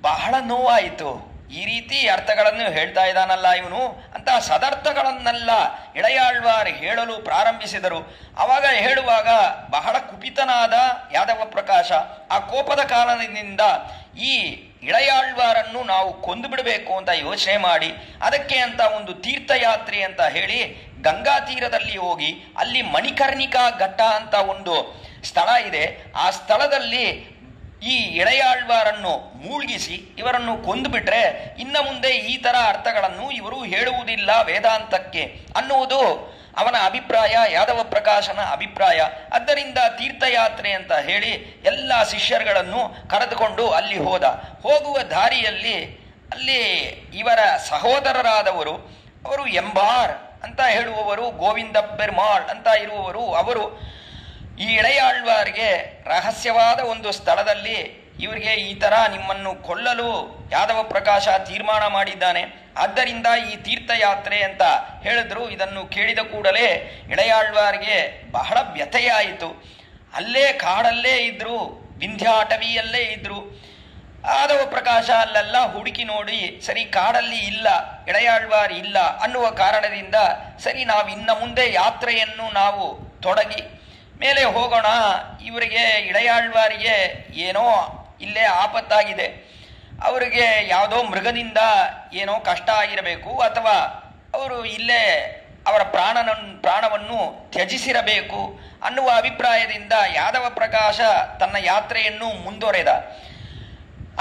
ಬಹಳ ನೋವಾಯಿತು. ಈ ರೀತಿ ಅರ್ಥಗಳನ್ನು ಹೇಳ್ತಾ ಇದ್ದಾನಲ್ಲ ಇವನು ಅಂತ ಸದರ್ಥಗಳನ್ನೆಲ್ಲ ಇಳೆಯಾಳ್ವಾರ್ ಹೇಳಲು ಪ್ರಾರಂಭಿಸಿದರು. ಆವಾಗ ಹೇಳುವಾಗ ಬಹಳ ಕುಪಿತನಾದ ಯಾದವ ಪ್ರಕಾಶ ಆ ಕೋಪದ ಕಾರಣದಿಂದ ಈ ಇಳೆಯಾಳ್ವಾರನ್ನು ನಾವು ಕೊಂದು ಬಿಡಬೇಕು ಅಂತ ಯೋಚನೆ ಮಾಡಿ ಅದಕ್ಕೆ ಅಂತ ಒಂದು ತೀರ್ಥಯಾತ್ರೆ ಅಂತ ಹೇಳಿ ಗಂಗಾ ತೀರದಲ್ಲಿ ಹೋಗಿ ಅಲ್ಲಿ ಮಣಿಕರ್ಣಿಕಾ ಘಟ್ಟ ಅಂತ ಒಂದು ಸ್ಥಳ ಇದೆ. ಆ ಸ್ಥಳದಲ್ಲಿ ಈ ಇಳೆಯಾಳ್ವಾರನ್ನು ಮೂಳ್ಗಿಸಿ ಇವರನ್ನು ಕೊಂದು ಬಿಟ್ರೆ ಇನ್ನು ಮುಂದೆ ಈ ತರ ಅರ್ಥಗಳನ್ನು ಇವರು ಹೇಳುವುದಿಲ್ಲ ವೇದಾಂತಕ್ಕೆ ಅನ್ನುವುದು ಅವನ ಅಭಿಪ್ರಾಯ, ಯಾದವ ಪ್ರಕಾಶನ ಅಭಿಪ್ರಾಯ. ಆದ್ದರಿಂದ ತೀರ್ಥಯಾತ್ರೆ ಅಂತ ಹೇಳಿ ಎಲ್ಲ ಶಿಷ್ಯರುಗಳನ್ನು ಕರೆದುಕೊಂಡು ಅಲ್ಲಿ ಹೋಗುವ ದಾರಿಯಲ್ಲಿ ಅಲ್ಲಿ ಇವರ ಸಹೋದರರಾದವರು ಅವರು ಎಂಬಾರ್ ಅಂತ ಹೇಳುವವರು, ಗೋವಿಂದ ಪೆರ್ಮಾಳ್ ಅಂತ ಇರುವವರು, ಅವರು ಈ ಇಳೆಯಾಳ್ವಾರಿಗೆ ರಹಸ್ಯವಾದ ಒಂದು ಸ್ಥಳದಲ್ಲಿ ಇವರಿಗೆ ಈ ತರ ನಿಮ್ಮನ್ನು ಕೊಲ್ಲಲು ಯಾದವ ಪ್ರಕಾಶ ತೀರ್ಮಾನ ಮಾಡಿದ್ದಾನೆ, ಆದ್ದರಿಂದ ಈ ತೀರ್ಥಯಾತ್ರೆ ಅಂತ ಹೇಳಿದ್ರು. ಇದನ್ನು ಕೇಳಿದ ಕೂಡಲೇ ಇಳೆಯಾಳ್ವಾರಿಗೆ ಬಹಳ ವ್ಯಥೆಯಾಯಿತು. ಅಲ್ಲೇ ಕಾಡಲ್ಲೇ ಇದ್ರು, ವಿಂಧ್ಯಾಟವಿಯಲ್ಲೇ ಇದ್ರು. ಯಾದವ ಪ್ರಕಾಶ ಅಲ್ಲೆಲ್ಲ ಹುಡುಕಿ ನೋಡಿ ಸರಿ ಕಾಡಲ್ಲಿ ಇಲ್ಲ, ಇಳೆಯಾಳ್ವಾರ್ ಇಲ್ಲ ಅನ್ನುವ ಕಾರಣದಿಂದ ಸರಿ ನಾವು ಇನ್ನ ಮುಂದೆ ಯಾತ್ರೆಯನ್ನು ನಾವು ತೊಡಗಿ ಮೇಲೆ ಹೋಗೋಣ. ಇವರಿಗೆ ಇಳೆಯಾಳ್ವಾರಿಗೆ ಏನೋ ಇಲ್ಲೇ ಆಪತ್ತಾಗಿದೆ, ಅವರಿಗೆ ಯಾವುದೋ ಮೃಗದಿಂದ ಏನೋ ಕಷ್ಟ ಆಗಿರಬೇಕು ಅಥವಾ ಅವರು ಇಲ್ಲೇ ಅವರ ಪ್ರಾಣವನ್ನು ತ್ಯಜಿಸಿರಬೇಕು ಅನ್ನುವ ಅಭಿಪ್ರಾಯದಿಂದ ಯಾದವ ಪ್ರಕಾಶ ತನ್ನ ಯಾತ್ರೆಯನ್ನು ಮುಂದುವರೆದ.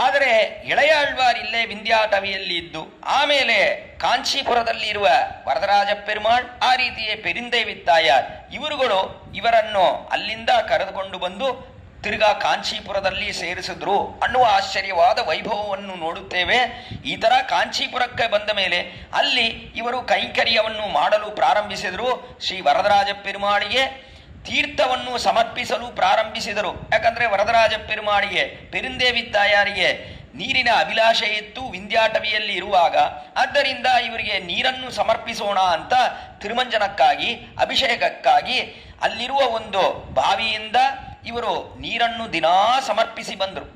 ಆದರೆ ಇಳೆಯಾಳ್ವಾರ್ ಇಲ್ಲೇ ವಿಂಧ್ಯಾಟವಿಯಲ್ಲಿ ಇದ್ದು ಆಮೇಲೆ ಕಾಂಚೀಪುರದಲ್ಲಿ ಇರುವ ವರದರಾಜ ಪೆರುಮಾಳ್ ಆ ರೀತಿಯೇ ಪೆರಿಂದೇವಿತ್ತಾಯಾರ್ ಇವರುಗಳು ಇವರನ್ನು ಅಲ್ಲಿಂದ ಕರೆದುಕೊಂಡು ಬಂದು ತಿರ್ಗಾ ಕಾಂಚೀಪುರದಲ್ಲಿ ಸೇರಿಸಿದ್ರು ಅನ್ನುವ ಆಶ್ಚರ್ಯವಾದ ವೈಭವವನ್ನು ನೋಡುತ್ತೇವೆ. ಈ ತರ ಕಾಂಚೀಪುರಕ್ಕೆ ಬಂದ ಮೇಲೆ ಅಲ್ಲಿ ಇವರು ಕೈಂಕರ್ಯವನ್ನು ಮಾಡಲು ಪ್ರಾರಂಭಿಸಿದರು. ಶ್ರೀ ವರದರಾಜ ಪೆರುಮಾಳಿಗೆ ತೀರ್ಥವನ್ನು ಸಮರ್ಪಿಸಲು ಪ್ರಾರಂಭಿಸಿದರು. ಯಾಕಂದ್ರೆ ವರದರಾಜ ಪೆರುಮಾಳಿಗೆ ಪೆರಿಂದೇವಿ ತಾಯಾರಿಗೆ ನೀರಿನ ಅಭಿಲಾಷೆ ಇತ್ತು ವಿಂಧ್ಯಾಟವಿಯಲ್ಲಿ ಇರುವಾಗ. ಆದ್ದರಿಂದ ಇವರಿಗೆ ನೀರನ್ನು ಸಮರ್ಪಿಸೋಣ ಅಂತ ತಿರುಮಂಜನಕ್ಕಾಗಿ ಅಭಿಷೇಕಕ್ಕಾಗಿ ಅಲ್ಲಿರುವ ಒಂದು ಬಾವಿಯಿಂದ ಇವರು ನೀರನ್ನು ದಿನಾ ಸಮರ್ಪಿಸಿ ಬಂದರು.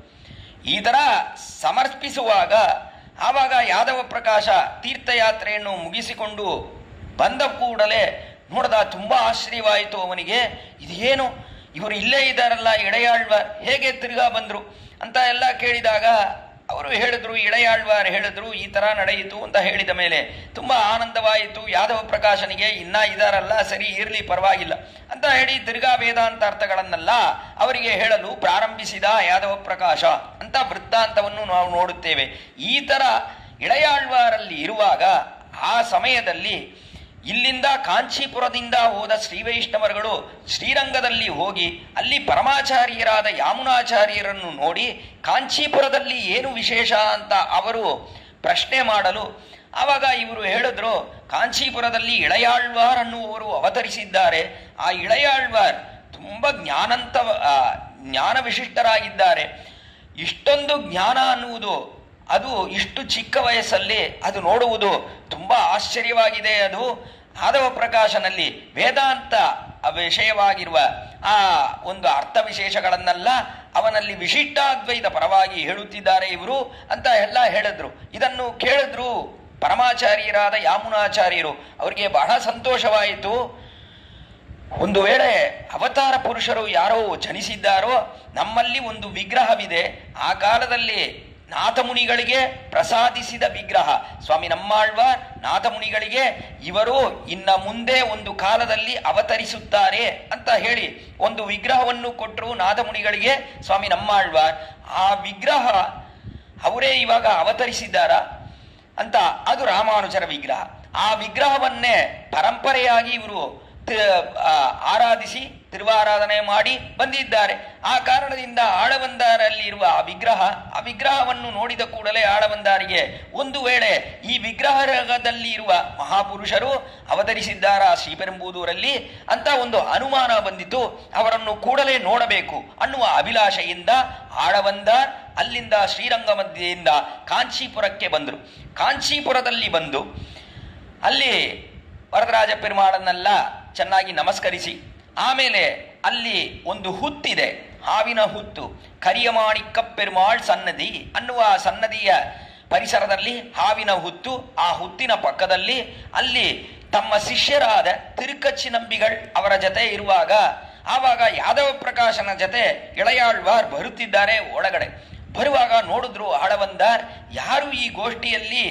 ಈ ತರ ಸಮರ್ಪಿಸುವಾಗ ಆವಾಗ ಯಾದವ ಪ್ರಕಾಶ ತೀರ್ಥಯಾತ್ರೆಯನ್ನು ಮುಗಿಸಿಕೊಂಡು ಬಂದ ಕೂಡಲೇ ನೋಡ್ದ, ತುಂಬಾ ಆಶ್ಚರ್ಯವಾಯಿತು ಅವನಿಗೆ. ಇದೇನು ಇವರು ಇಲ್ಲೇ ಇದ್ದಾರಲ್ಲ ಇಳೆಯಾಳ್ವಾರ್, ಹೇಗೆ ತಿರ್ಗಾ ಬಂದ್ರು ಅಂತ ಎಲ್ಲ ಕೇಳಿದಾಗ ಅವರು ಹೇಳಿದ್ರು, ಇಳೆಯಾಳ್ವಾರ್ ಹೇಳಿದ್ರು ಈ ತರ ನಡೆಯಿತು ಅಂತ ಹೇಳಿದ ಮೇಲೆ ತುಂಬಾ ಆನಂದವಾಯಿತು ಯಾದವ ಪ್ರಕಾಶನಿಗೆ. ಇನ್ನ ಇದಾರಲ್ಲ, ಸರಿ ಇರ್ಲಿ ಪರವಾಗಿಲ್ಲ ಅಂತ ಹೇಳಿ ತಿರ್ಗಾ ವೇದಾಂತ ಅರ್ಥಗಳನ್ನೆಲ್ಲ ಅವರಿಗೆ ಹೇಳಲು ಪ್ರಾರಂಭಿಸಿದ ಯಾದವ ಪ್ರಕಾಶ ಅಂತ ವೃತ್ತಾಂತವನ್ನು ನಾವು ನೋಡುತ್ತೇವೆ. ಈ ತರ ಇಳೆಯಾಳ್ವಾರಲ್ಲಿ ಇರುವಾಗ ಆ ಸಮಯದಲ್ಲಿ ಇಲ್ಲಿಂದ ಕಾಂಚೀಪುರದಿಂದ ಹೋದ ಶ್ರೀ ವೈಷ್ಣವರುಗಳು ಶ್ರೀರಂಗದಲ್ಲಿ ಹೋಗಿ ಅಲ್ಲಿ ಪರಮಾಚಾರ್ಯರಾದ ಯಾಮುನಾಚಾರ್ಯರನ್ನು ನೋಡಿ ಕಾಂಚೀಪುರದಲ್ಲಿ ಏನು ವಿಶೇಷ ಅಂತ ಅವರು ಪ್ರಶ್ನೆ ಮಾಡಲು ಆವಾಗ ಇವರು ಹೇಳಿದ್ರು, ಕಾಂಚೀಪುರದಲ್ಲಿ ಇಳೆಯಾಳ್ವಾರ್ ಅನ್ನುವರು ಅವತರಿಸಿದ್ದಾರೆ. ಆ ಇಳೆಯಾಳ್ವಾರ್ ತುಂಬ ಜ್ಞಾನ ವಿಶಿಷ್ಟರಾಗಿದ್ದಾರೆ. ಇಷ್ಟೊಂದು ಜ್ಞಾನ ಅನ್ನುವುದು ಅದು ಇಷ್ಟು ಚಿಕ್ಕ ವಯಸ್ಸಲ್ಲಿ ಅದು ನೋಡುವುದು ತುಂಬ ಆಶ್ಚರ್ಯವಾಗಿದೆ. ಅದು ಯಾದವ ಪ್ರಕಾಶನಲ್ಲಿ ವೇದಾಂತ ವಿಷಯವಾಗಿರುವ ಆ ಒಂದು ಅರ್ಥ ವಿಶೇಷಗಳನ್ನೆಲ್ಲ ಅವನಲ್ಲಿ ವಿಶಿಷ್ಟಾದ್ವೈತ ಪರವಾಗಿ ಹೇಳುತ್ತಿದ್ದಾರೆ ಇವರು ಅಂತ ಎಲ್ಲ ಹೇಳಿದ್ರು. ಇದನ್ನು ಕೇಳಿದ್ರು ಪರಮಾಚಾರ್ಯರಾದ ಯಾಮುನಾಚಾರ್ಯರು ಅವರಿಗೆ ಬಹಳ ಸಂತೋಷವಾಯಿತು. ಒಂದು ವೇಳೆ ಅವತಾರ ಪುರುಷರು ಯಾರೋ ಜನಿಸಿದ್ದಾರೋ, ನಮ್ಮಲ್ಲಿ ಒಂದು ವಿಗ್ರಹವಿದೆ, ಆ ಕಾಲದಲ್ಲಿ ನಾಥಮುನಿಗಳಿಗೆ ಪ್ರಸಾದಿಸಿದ ವಿಗ್ರಹ ಸ್ವಾಮಿ ನಮ್ಮಾಳ್ವಾರ್ ನಾಥಮುನಿಗಳಿಗೆ ಇವರು ಇನ್ನ ಮುಂದೆ ಒಂದು ಕಾಲದಲ್ಲಿ ಅವತರಿಸುತ್ತಾರೆ ಅಂತ ಹೇಳಿ ಒಂದು ವಿಗ್ರಹವನ್ನು ಕೊಟ್ಟರು ನಾಥಮುನಿಗಳಿಗೆ ಸ್ವಾಮಿ ನಮ್ಮಾಳ್ವಾರ್. ಆ ವಿಗ್ರಹ ಅವರೇ ಇವಾಗ ಅವತರಿಸಿದ್ದಾರ ಅಂತ, ಅದು ರಾಮಾನುಜರ ವಿಗ್ರಹ. ಆ ವಿಗ್ರಹವನ್ನೇ ಪರಂಪರೆಯಾಗಿ ಇವರು ಆರಾಧಿಸಿ ತಿರುವಾರಾಧನೆ ಮಾಡಿ ಬಂದಿದ್ದಾರೆ. ಆ ಕಾರಣದಿಂದ ಆಳವಂದಾರಲ್ಲಿ ಇರುವ ಆ ವಿಗ್ರಹವನ್ನು ನೋಡಿದ ಕೂಡಲೇ ಆಳವಂದಾರಿಗೆ ಒಂದು ವೇಳೆ ಈ ವಿಗ್ರಹದಲ್ಲಿ ಇರುವ ಮಹಾಪುರುಷರು ಅವತರಿಸಿದ್ದಾರ ಶ್ರೀಪೆರುಂಬೂದೂರಲ್ಲಿ ಅಂತ ಒಂದು ಅನುಮಾನ ಬಂದಿತು. ಅವರನ್ನು ಕೂಡಲೇ ನೋಡಬೇಕು ಅನ್ನುವ ಅಭಿಲಾಷೆಯಿಂದ ಆಳವಂದಾರ್ ಅಲ್ಲಿಂದ ಶ್ರೀರಂಗ ಮಧ್ಯೆಯಿಂದ ಕಾಂಚೀಪುರಕ್ಕೆ ಬಂದರು. ಕಾಂಚೀಪುರದಲ್ಲಿ ಬಂದು ಅಲ್ಲಿ ವರದರಾಜ ಪೆರುಮಾಳನ್ನೆಲ್ಲ ಚೆನ್ನಾಗಿ ನಮಸ್ಕರಿಸಿ, ಆಮೇಲೆ ಅಲ್ಲಿ ಒಂದು ಹುತ್ತಿದೆ, ಹಾವಿನ ಹುತ್ತು, ಕರಿಯ ಮಾಣಿಕ್ಕ ಪೆರುಮಾಳ್ ಸನ್ನದಿ ಅನ್ನುವ ಸನ್ನದಿಯ ಪರಿಸರದಲ್ಲಿ ಹಾವಿನ ಹುತ್ತು, ಆ ಹುತ್ತಿನ ಪಕ್ಕದಲ್ಲಿ ಅಲ್ಲಿ ತಮ್ಮ ಶಿಷ್ಯರಾದ ತಿರುಕಚ್ಚಿನಂಬಿಗಳ್ ಅವರ ಜೊತೆ ಇರುವಾಗ ಆವಾಗ ಯಾದವ ಪ್ರಕಾಶನ ಜೊತೆ ಇಳೆಯಾಳ್ವಾರ್ ಬರುತ್ತಿದ್ದಾರೆ. ಒಳಗಡೆ ಬರುವಾಗ ನೋಡಿದ್ರು ಆಳವಂದಾರ್, ಯಾರು ಈ ಗೋಷ್ಠಿಯಲ್ಲಿ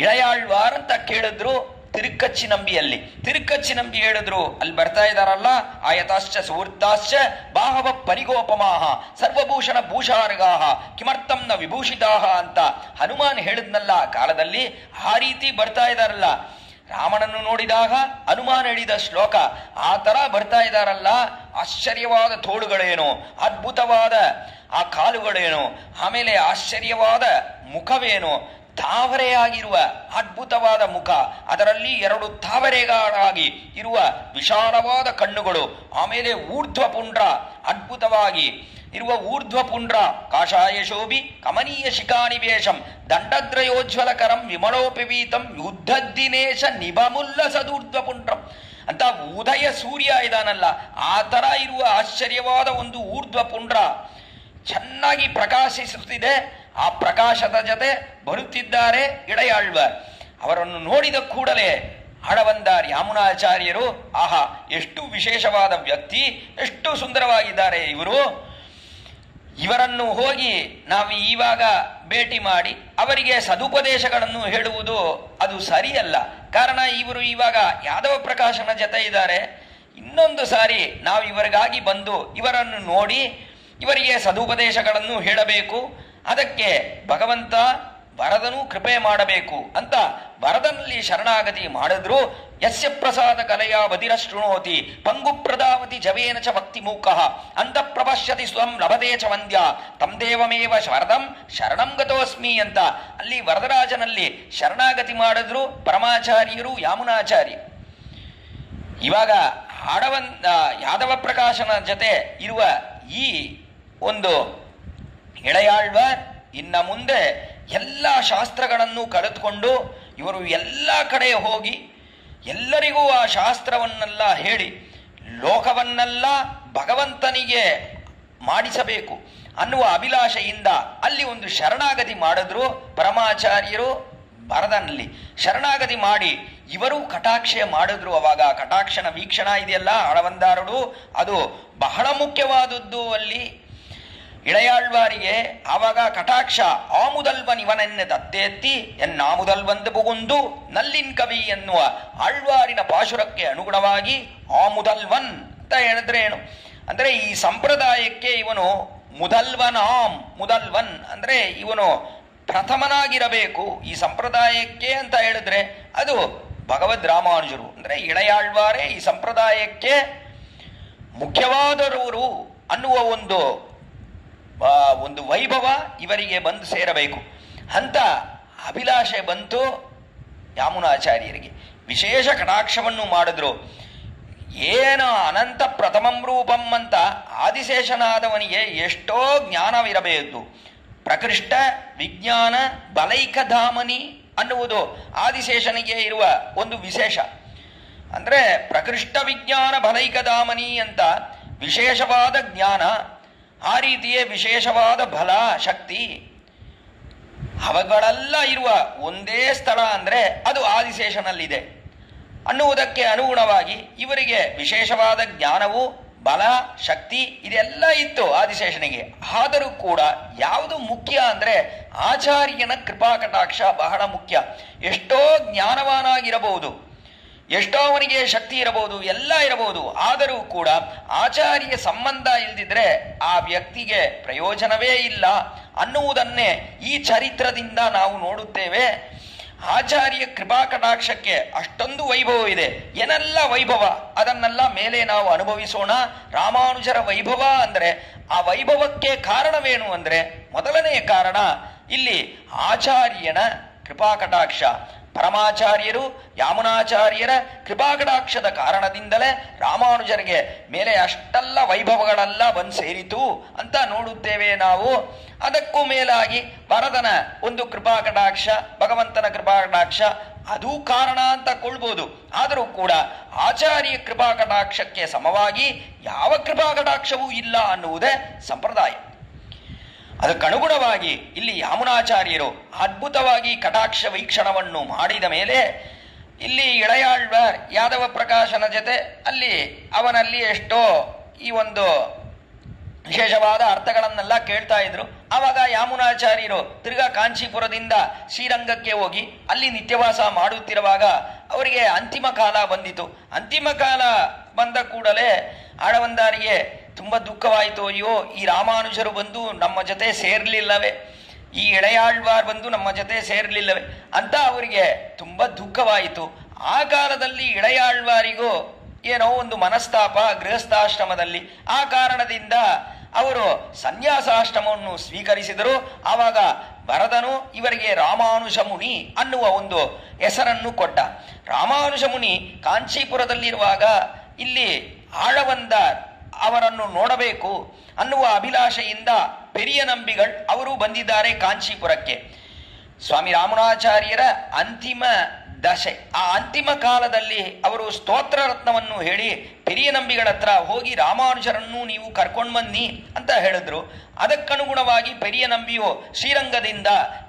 ಇಳೆಯಾಳ್ವಾರ್ ಅಂತ ಕೇಳಿದ್ರು. ತಿರುಕಚ್ಚಿನಂಬಿಯಲ್ಲಿ ತಿರುಕಚ್ಚಿನಂಬಿ ಹೇಳಿದ್ರು, ಅಲ್ಲಿ ಬರ್ತಾ ಇದ್ದಾರಲ್ಲ, ಆಯತಾಶ್ಚ ಸುವೃತ್ತಾಶ್ಚ ಬಾಹವ ಪರಿಗೋಪಮಾಹ ಸರ್ವಭೂಷಣ ಭೂಷಾರ್ಗಾಹ ಕಿಮರ್ಥಂ ನ ವಿಭೂಷಿತಾಹ ಅಂತ ಹನುಮಾನ್ ಹೇಳಿದ್ನಲ್ಲ ಆ ಕಾಲದಲ್ಲಿ, ಆ ರೀತಿ ಬರ್ತಾ ಇದ್ದಾರಲ್ಲ. ರಾಮನನ್ನು ನೋಡಿದಾಗ ಹನುಮಾನ್ ಹೇಳಿದ ಶ್ಲೋಕ ಆ ತರ ಬರ್ತಾ ಇದ್ದಾರಲ್ಲ, ಆಶ್ಚರ್ಯವಾದ ತೋಳುಗಳೇನು, ಅದ್ಭುತವಾದ ಆ ಕಾಲುಗಳೇನು, ಆಮೇಲೆ ಆಶ್ಚರ್ಯವಾದ ಮುಖವೇನು, ತಾವರೆಯಾಗಿರುವ ಅದ್ಭುತವಾದ ಮುಖ, ಅದರಲ್ಲಿ 2 ತಾವರೆಗಳಾಗಿ ಇರುವ ವಿಶಾಲವಾದ ಕಣ್ಣುಗಳು, ಆಮೇಲೆ ಊರ್ಧ್ವಪುಂಡ್ರ ಅದ್ಭುತವಾಗಿ ಇರುವ ಊರ್ಧ್ವಪುಂಡ್ರ, ಕಾಷಾಯ ಶೋಭಿ ಕಮನೀಯ ಶಿಖಾನಿವೇಶಂ ದಂಡದ್ರಯೋಜ್ವಲಕರಂ ವಿಮಲೋಪವೀತಂ ಯುದ್ಧದ್ದಿನೇಶ ನಿಭಮುಲ್ಲ ಸದೂರ್ಧ್ವಪುಂಡ್ರಂ ಅಂತ ಉದಯ ಸೂರ್ಯ ಇದಾನಲ್ಲ ಆ ತರ ಇರುವ ಆಶ್ಚರ್ಯವಾದ ಒಂದು ಊರ್ಧ್ವಪುಂಡ್ರ ಚೆನ್ನಾಗಿ ಪ್ರಕಾಶಿಸುತ್ತಿದೆ. ಆ ಪ್ರಕಾಶದ ಜೊತೆ ಬರುತ್ತಿದ್ದಾರೆ ಇಳೆಯಾಳ್ವಾರ್. ಅವರನ್ನು ನೋಡಿದ ಕೂಡಲೇ ಆಳವಂದಾರ್ ಯಾಮುನಾಚಾರ್ಯರು, ಆಹಾ ಎಷ್ಟು ವಿಶೇಷವಾದ ವ್ಯಕ್ತಿ, ಎಷ್ಟು ಸುಂದರವಾಗಿದ್ದಾರೆ ಇವರು, ಇವರನ್ನು ಹೋಗಿ ನಾವು ಇವಾಗ ಭೇಟಿ ಮಾಡಿ ಅವರಿಗೆ ಸದುಪದೇಶಗಳನ್ನು ಹೇಳುವುದು ಅದು ಸರಿಯಲ್ಲ. ಕಾರಣ ಇವರು ಇವಾಗ ಯಾದವ ಪ್ರಕಾಶನ ಜೊತೆ ಇದ್ದಾರೆ, ಇನ್ನೊಂದು ಸಾರಿ ನಾವು ಇವರಿಗಾಗಿ ಬಂದು ಇವರನ್ನು ನೋಡಿ ಇವರಿಗೆ ಸದುಪದೇಶಗಳನ್ನು ಹೇಳಬೇಕು. ಅದಕ್ಕೆ ಭಗವಂತ ವರದನು ಕೃಪೆ ಮಾಡಬೇಕು ಅಂತ ವರದನಲ್ಲಿ ಶರಣಾಗತಿ ಮಾಡಿದ್ರು. ಯಸ್ಯ ಪ್ರಸಾದ ಕಲೆಯ ಬದಿರ ಶೃಣೋತಿ ಪಂಗು ಪ್ರದಾವತಿ ಜವೇನ ಚ ಭಕ್ತಿ ಮೂಕಃ ಅಂತ ಪ್ರಪಶ್ಯತಿ ಸ್ವಂ ಲಭತೆ ಚ ವಂದ್ಯ ತಂ ದೇವಮೇವ ವರದಂ ಶರಣಂ ಗತೋಸ್ಮಿ ಅಂತ ಅಲ್ಲಿ ವರದರಾಜನಲ್ಲಿ ಶರಣಾಗತಿ ಮಾಡಿದ್ರು ಪರಮಾಚಾರ್ಯರು ಯಾಮುನಾಚಾರ್ಯ. ಇವಾಗ ಯಾದವ ಪ್ರಕಾಶನ ಜೊತೆ ಇರುವ ಈ ಒಂದು ಇಳೆಯಾಳ್ವಾರ್ ಇನ್ನ ಮುಂದೆ ಎಲ್ಲ ಶಾಸ್ತ್ರಗಳನ್ನು ಕಲಿತುಕೊಂಡು ಇವರು ಎಲ್ಲ ಕಡೆ ಹೋಗಿ ಎಲ್ಲರಿಗೂ ಆ ಶಾಸ್ತ್ರವನ್ನೆಲ್ಲ ಹೇಳಿ ಲೋಕವನ್ನೆಲ್ಲ ಭಗವಂತನಿಗೆ ಮಾಡಿಸಬೇಕು ಅನ್ನುವ ಅಭಿಲಾಷೆಯಿಂದ ಅಲ್ಲಿ ಒಂದು ಶರಣಾಗತಿ ಮಾಡಿದ್ರು ಪರಮಾಚಾರ್ಯರು. ಭರತನಲ್ಲಿ ಶರಣಾಗತಿ ಮಾಡಿ ಇವರು ಕಟಾಕ್ಷ ಮಾಡಿದ್ರು. ಅವಾಗ ಕಟಾಕ್ಷನ ವೀಕ್ಷಣ ಇದೆಯಲ್ಲ ಆಳವಂದಾರಡು, ಅದು ಬಹಳ ಮುಖ್ಯವಾದದ್ದು ಅಲ್ಲಿ ಇಳೆಯಾಳ್ವಾರಿಗೆ. ಆವಾಗ ಕಟಾಕ್ಷ ಆಮುದಲ್ವನ್ ಇವನೆನ್ನೆ ದತ್ತೆತ್ತಿ ಎನ್ನಾಮುದಲ್ವಂದು ಬುಗುಂದು ನಲ್ಲಿನ್ ಕವಿ ಎನ್ನುವ ಆಳ್ವಾರಿನ ಪಾಶುರಕ್ಕೆ ಅನುಗುಣವಾಗಿ ಆಮುದಲ್ವನ್ ಅಂತ ಹೇಳಿದ್ರೆ ಏನು ಅಂದ್ರೆ ಈ ಸಂಪ್ರದಾಯಕ್ಕೆ ಇವನು ಮುದಲ್ವನ್ ಅಂದ್ರೆ ಇವನು ಪ್ರಥಮನಾಗಿರಬೇಕು ಈ ಸಂಪ್ರದಾಯಕ್ಕೆ ಅಂತ ಹೇಳಿದ್ರೆ ಅದು ಭಗವದ್ ರಾಮಾನುಜರು ಅಂದ್ರೆ ಇಳೆಯಾಳ್ವಾರೇ ಈ ಸಂಪ್ರದಾಯಕ್ಕೆ ಮುಖ್ಯವಾದವರು ಅನ್ನುವ ಒಂದು ವೈಭವ ಇವರಿಗೆ ಬಂದು ಸೇರಬೇಕು ಅಂತ ಅಭಿಲಾಷೆ ಬಂತು ಯಾಮುನಾಚಾರ್ಯರಿಗೆ. ವಿಶೇಷ ಕಟಾಕ್ಷವನ್ನು ಮಾಡಿದ್ರು. ಏನು ಅನಂತ ಪ್ರಥಮಂ ರೂಪಂ ಅಂತ ಆದಿಶೇಷನಾದವನಿಗೆ ಎಷ್ಟೋ ಜ್ಞಾನವಿರಬೇಕು. ಪ್ರಕೃಷ್ಟ ವಿಜ್ಞಾನ ಬಲೈಕಧಾಮನಿ ಅನ್ನುವುದು ಆದಿಶೇಷನಿಗೆ ಇರುವ ಒಂದು ವಿಶೇಷ. ಅಂದ್ರೆ ಪ್ರಕೃಷ್ಟ ವಿಜ್ಞಾನ ಬಲೈಕಧಾಮನಿ ಅಂತ ವಿಶೇಷವಾದ ಜ್ಞಾನ, ಆ ರೀತಿಯೇ ವಿಶೇಷವಾದ ಬಲ ಶಕ್ತಿ, ಅವುಗಳೆಲ್ಲ ಇರುವ ಒಂದೇ ಸ್ಥಳ ಅಂದರೆ ಅದು ಆದಿಶೇಷನಲ್ಲಿದೆ ಅನ್ನುವುದಕ್ಕೆ ಅನುಗುಣವಾಗಿ ಇವರಿಗೆ ವಿಶೇಷವಾದ ಜ್ಞಾನವು, ಬಲ, ಶಕ್ತಿ ಇದೆಲ್ಲ ಇತ್ತು ಆದಿಶೇಷನಿಗೆ. ಆದರೂ ಕೂಡ ಯಾವುದು ಮುಖ್ಯ ಅಂದರೆ ಆಚಾರ್ಯನ ಕೃಪಾಕಟಾಕ್ಷ ಬಹಳ ಮುಖ್ಯ. ಎಷ್ಟೋ ಜ್ಞಾನವಾನಾಗಿರಬಹುದು, ಎಷ್ಟೋ ಅವನಿಗೆ ಶಕ್ತಿ ಇರಬಹುದು, ಎಲ್ಲ ಇರಬಹುದು, ಆದರೂ ಕೂಡ ಆಚಾರ್ಯ ಸಂಬಂಧ ಇಲ್ಲದಿದ್ರೆ ಆ ವ್ಯಕ್ತಿಗೆ ಪ್ರಯೋಜನವೇ ಇಲ್ಲ ಅನ್ನುವುದನ್ನೇ ಈ ಚರಿತ್ರದಿಂದ ನಾವು ನೋಡುತ್ತೇವೆ. ಆಚಾರ್ಯ ಕೃಪಾಕಟಾಕ್ಷಕ್ಕೆ ಅಷ್ಟೊಂದು ವೈಭವ ಇದೆ. ಏನೆಲ್ಲ ವೈಭವ ಅದನ್ನೆಲ್ಲ ಮೇಲೆ ನಾವು ಅನುಭವಿಸೋಣ. ರಾಮಾನುಜರ ವೈಭವ ಅಂದರೆ ಆ ವೈಭವಕ್ಕೆ ಕಾರಣವೇನು ಅಂದರೆ ಮೊದಲನೆಯ ಕಾರಣ ಇಲ್ಲಿ ಆಚಾರ್ಯನ ಕೃಪಾಕಟಾಕ್ಷ. ಪರಮಾಚಾರ್ಯರು ಯಾಮುನಾಚಾರ್ಯರ ಕೃಪಾಕಟಾಕ್ಷದ ಕಾರಣದಿಂದಲೇ ರಾಮಾನುಜರಿಗೆ ಮೇಲೆ ಅಷ್ಟೆಲ್ಲ ವೈಭವಗಳೆಲ್ಲ ಬಂದು ಸೇರಿತು ಅಂತ ನೋಡುತ್ತೇವೆ ನಾವು. ಅದಕ್ಕೂ ಮೇಲಾಗಿ ವರದನ ಒಂದು ಕೃಪಾಕಟಾಕ್ಷ, ಭಗವಂತನ ಕೃಪಾಕಟಾಕ್ಷ ಅದೂ ಕಾರಣ ಅಂತ ಕೊಳ್ಬೋದು. ಆದರೂ ಕೂಡ ಆಚಾರ್ಯ ಕೃಪಾಕಟಾಕ್ಷಕ್ಕೆ ಸಮವಾಗಿ ಯಾವ ಕೃಪಾಕಟಾಕ್ಷವೂ ಇಲ್ಲ ಅನ್ನುವುದೇ ಸಂಪ್ರದಾಯ. ಅದಕ್ಕನುಗುಣವಾಗಿ ಇಲ್ಲಿ ಯಾಮುನಾಚಾರ್ಯರು ಅದ್ಭುತವಾಗಿ ಕಟಾಕ್ಷ ವೀಕ್ಷಣವನ್ನು ಮಾಡಿದ ಮೇಲೆ ಇಲ್ಲಿ ಇಳೆಯಾಳ್ವಾರ್ ಯಾದವ ಪ್ರಕಾಶನ ಜೊತೆ ಅವನಲ್ಲಿ ಎಷ್ಟೋ ಈ ಒಂದು ವಿಶೇಷವಾದ ಅರ್ಥಗಳನ್ನೆಲ್ಲ ಕೇಳ್ತಾ ಇದ್ರು. ಆವಾಗ ಯಾಮುನಾಚಾರ್ಯರು ತಿರ್ಗಾ ಕಾಂಚೀಪುರದಿಂದ ಶ್ರೀರಂಗಕ್ಕೆ ಹೋಗಿ ಅಲ್ಲಿ ನಿತ್ಯವಾಸ ಮಾಡುತ್ತಿರುವಾಗ ಅವರಿಗೆ ಅಂತಿಮ ಕಾಲ ಬಂದಿತು. ಅಂತಿಮ ಕಾಲ ಬಂದ ಕೂಡಲೇ ಆಳವಂದಾರಿಗೆ ತುಂಬ ದುಃಖವಾಯಿತು. ಅಯ್ಯೋ, ಈ ರಾಮಾನುಜರು ಬಂದು ನಮ್ಮ ಜೊತೆ ಸೇರ್ಲಿಲ್ಲವೇ, ಈ ಇಳೆಯಾಳ್ವಾರ್ ಬಂದು ನಮ್ಮ ಜೊತೆ ಸೇರ್ಲಿಲ್ಲವೇ ಅಂತ ಅವರಿಗೆ ತುಂಬ ದುಃಖವಾಯಿತು. ಆ ಕಾಲದಲ್ಲಿ ಇಳೆಯಾಳ್ವಾರಿಗೂ ಏನೋ ಒಂದು ಮನಸ್ತಾಪ ಗೃಹಸ್ಥಾಶ್ರಮದಲ್ಲಿ. ಆ ಕಾರಣದಿಂದ ಅವರು ಸನ್ಯಾಸಾಶ್ರಮವನ್ನು ಸ್ವೀಕರಿಸಿದರು. ಆವಾಗ ಭರತನು ಇವರಿಗೆ ರಾಮಾನುಜ ಮುನಿ ಅನ್ನುವ ಒಂದು ಹೆಸರನ್ನು ಕೊಟ್ಟ. ರಾಮಾನುಜ ಮುನಿ ಕಾಂಚೀಪುರದಲ್ಲಿರುವಾಗ ಇಲ್ಲಿ ಆಳವಂದಾರ್ ಅವರನ್ನು ನೋಡಬೇಕು ಅನ್ನುವ ಅಭಿಲಾಷೆಯಿಂದ ಪೆರಿಯ ನಂಬಿಗಳು ಅವರು ಬಂದಿದ್ದಾರೆ ಕಾಂಚೀಪುರಕ್ಕೆ. ಸ್ವಾಮಿ ರಾಮನಾಚಾರ್ಯರ ಅಂತಿಮ ದಶೆ, ಆ ಅಂತಿಮ ಕಾಲದಲ್ಲಿ ಅವರು ಸ್ತೋತ್ರ ರತ್ನವನ್ನು ಹೇಳಿ ಪೆರಿಯ ನಂಬಿಗಳ ಹತ್ರ ಹೋಗಿ ರಾಮಾನುಜರನ್ನು ನೀವು ಕರ್ಕೊಂಡು ಬನ್ನಿ ಅಂತ ಹೇಳಿದ್ರು. ಅದಕ್ಕನುಗುಣವಾಗಿ ಪೆರಿಯ ನಂಬಿಯು ಶ್ರೀರಂಗದಿಂದ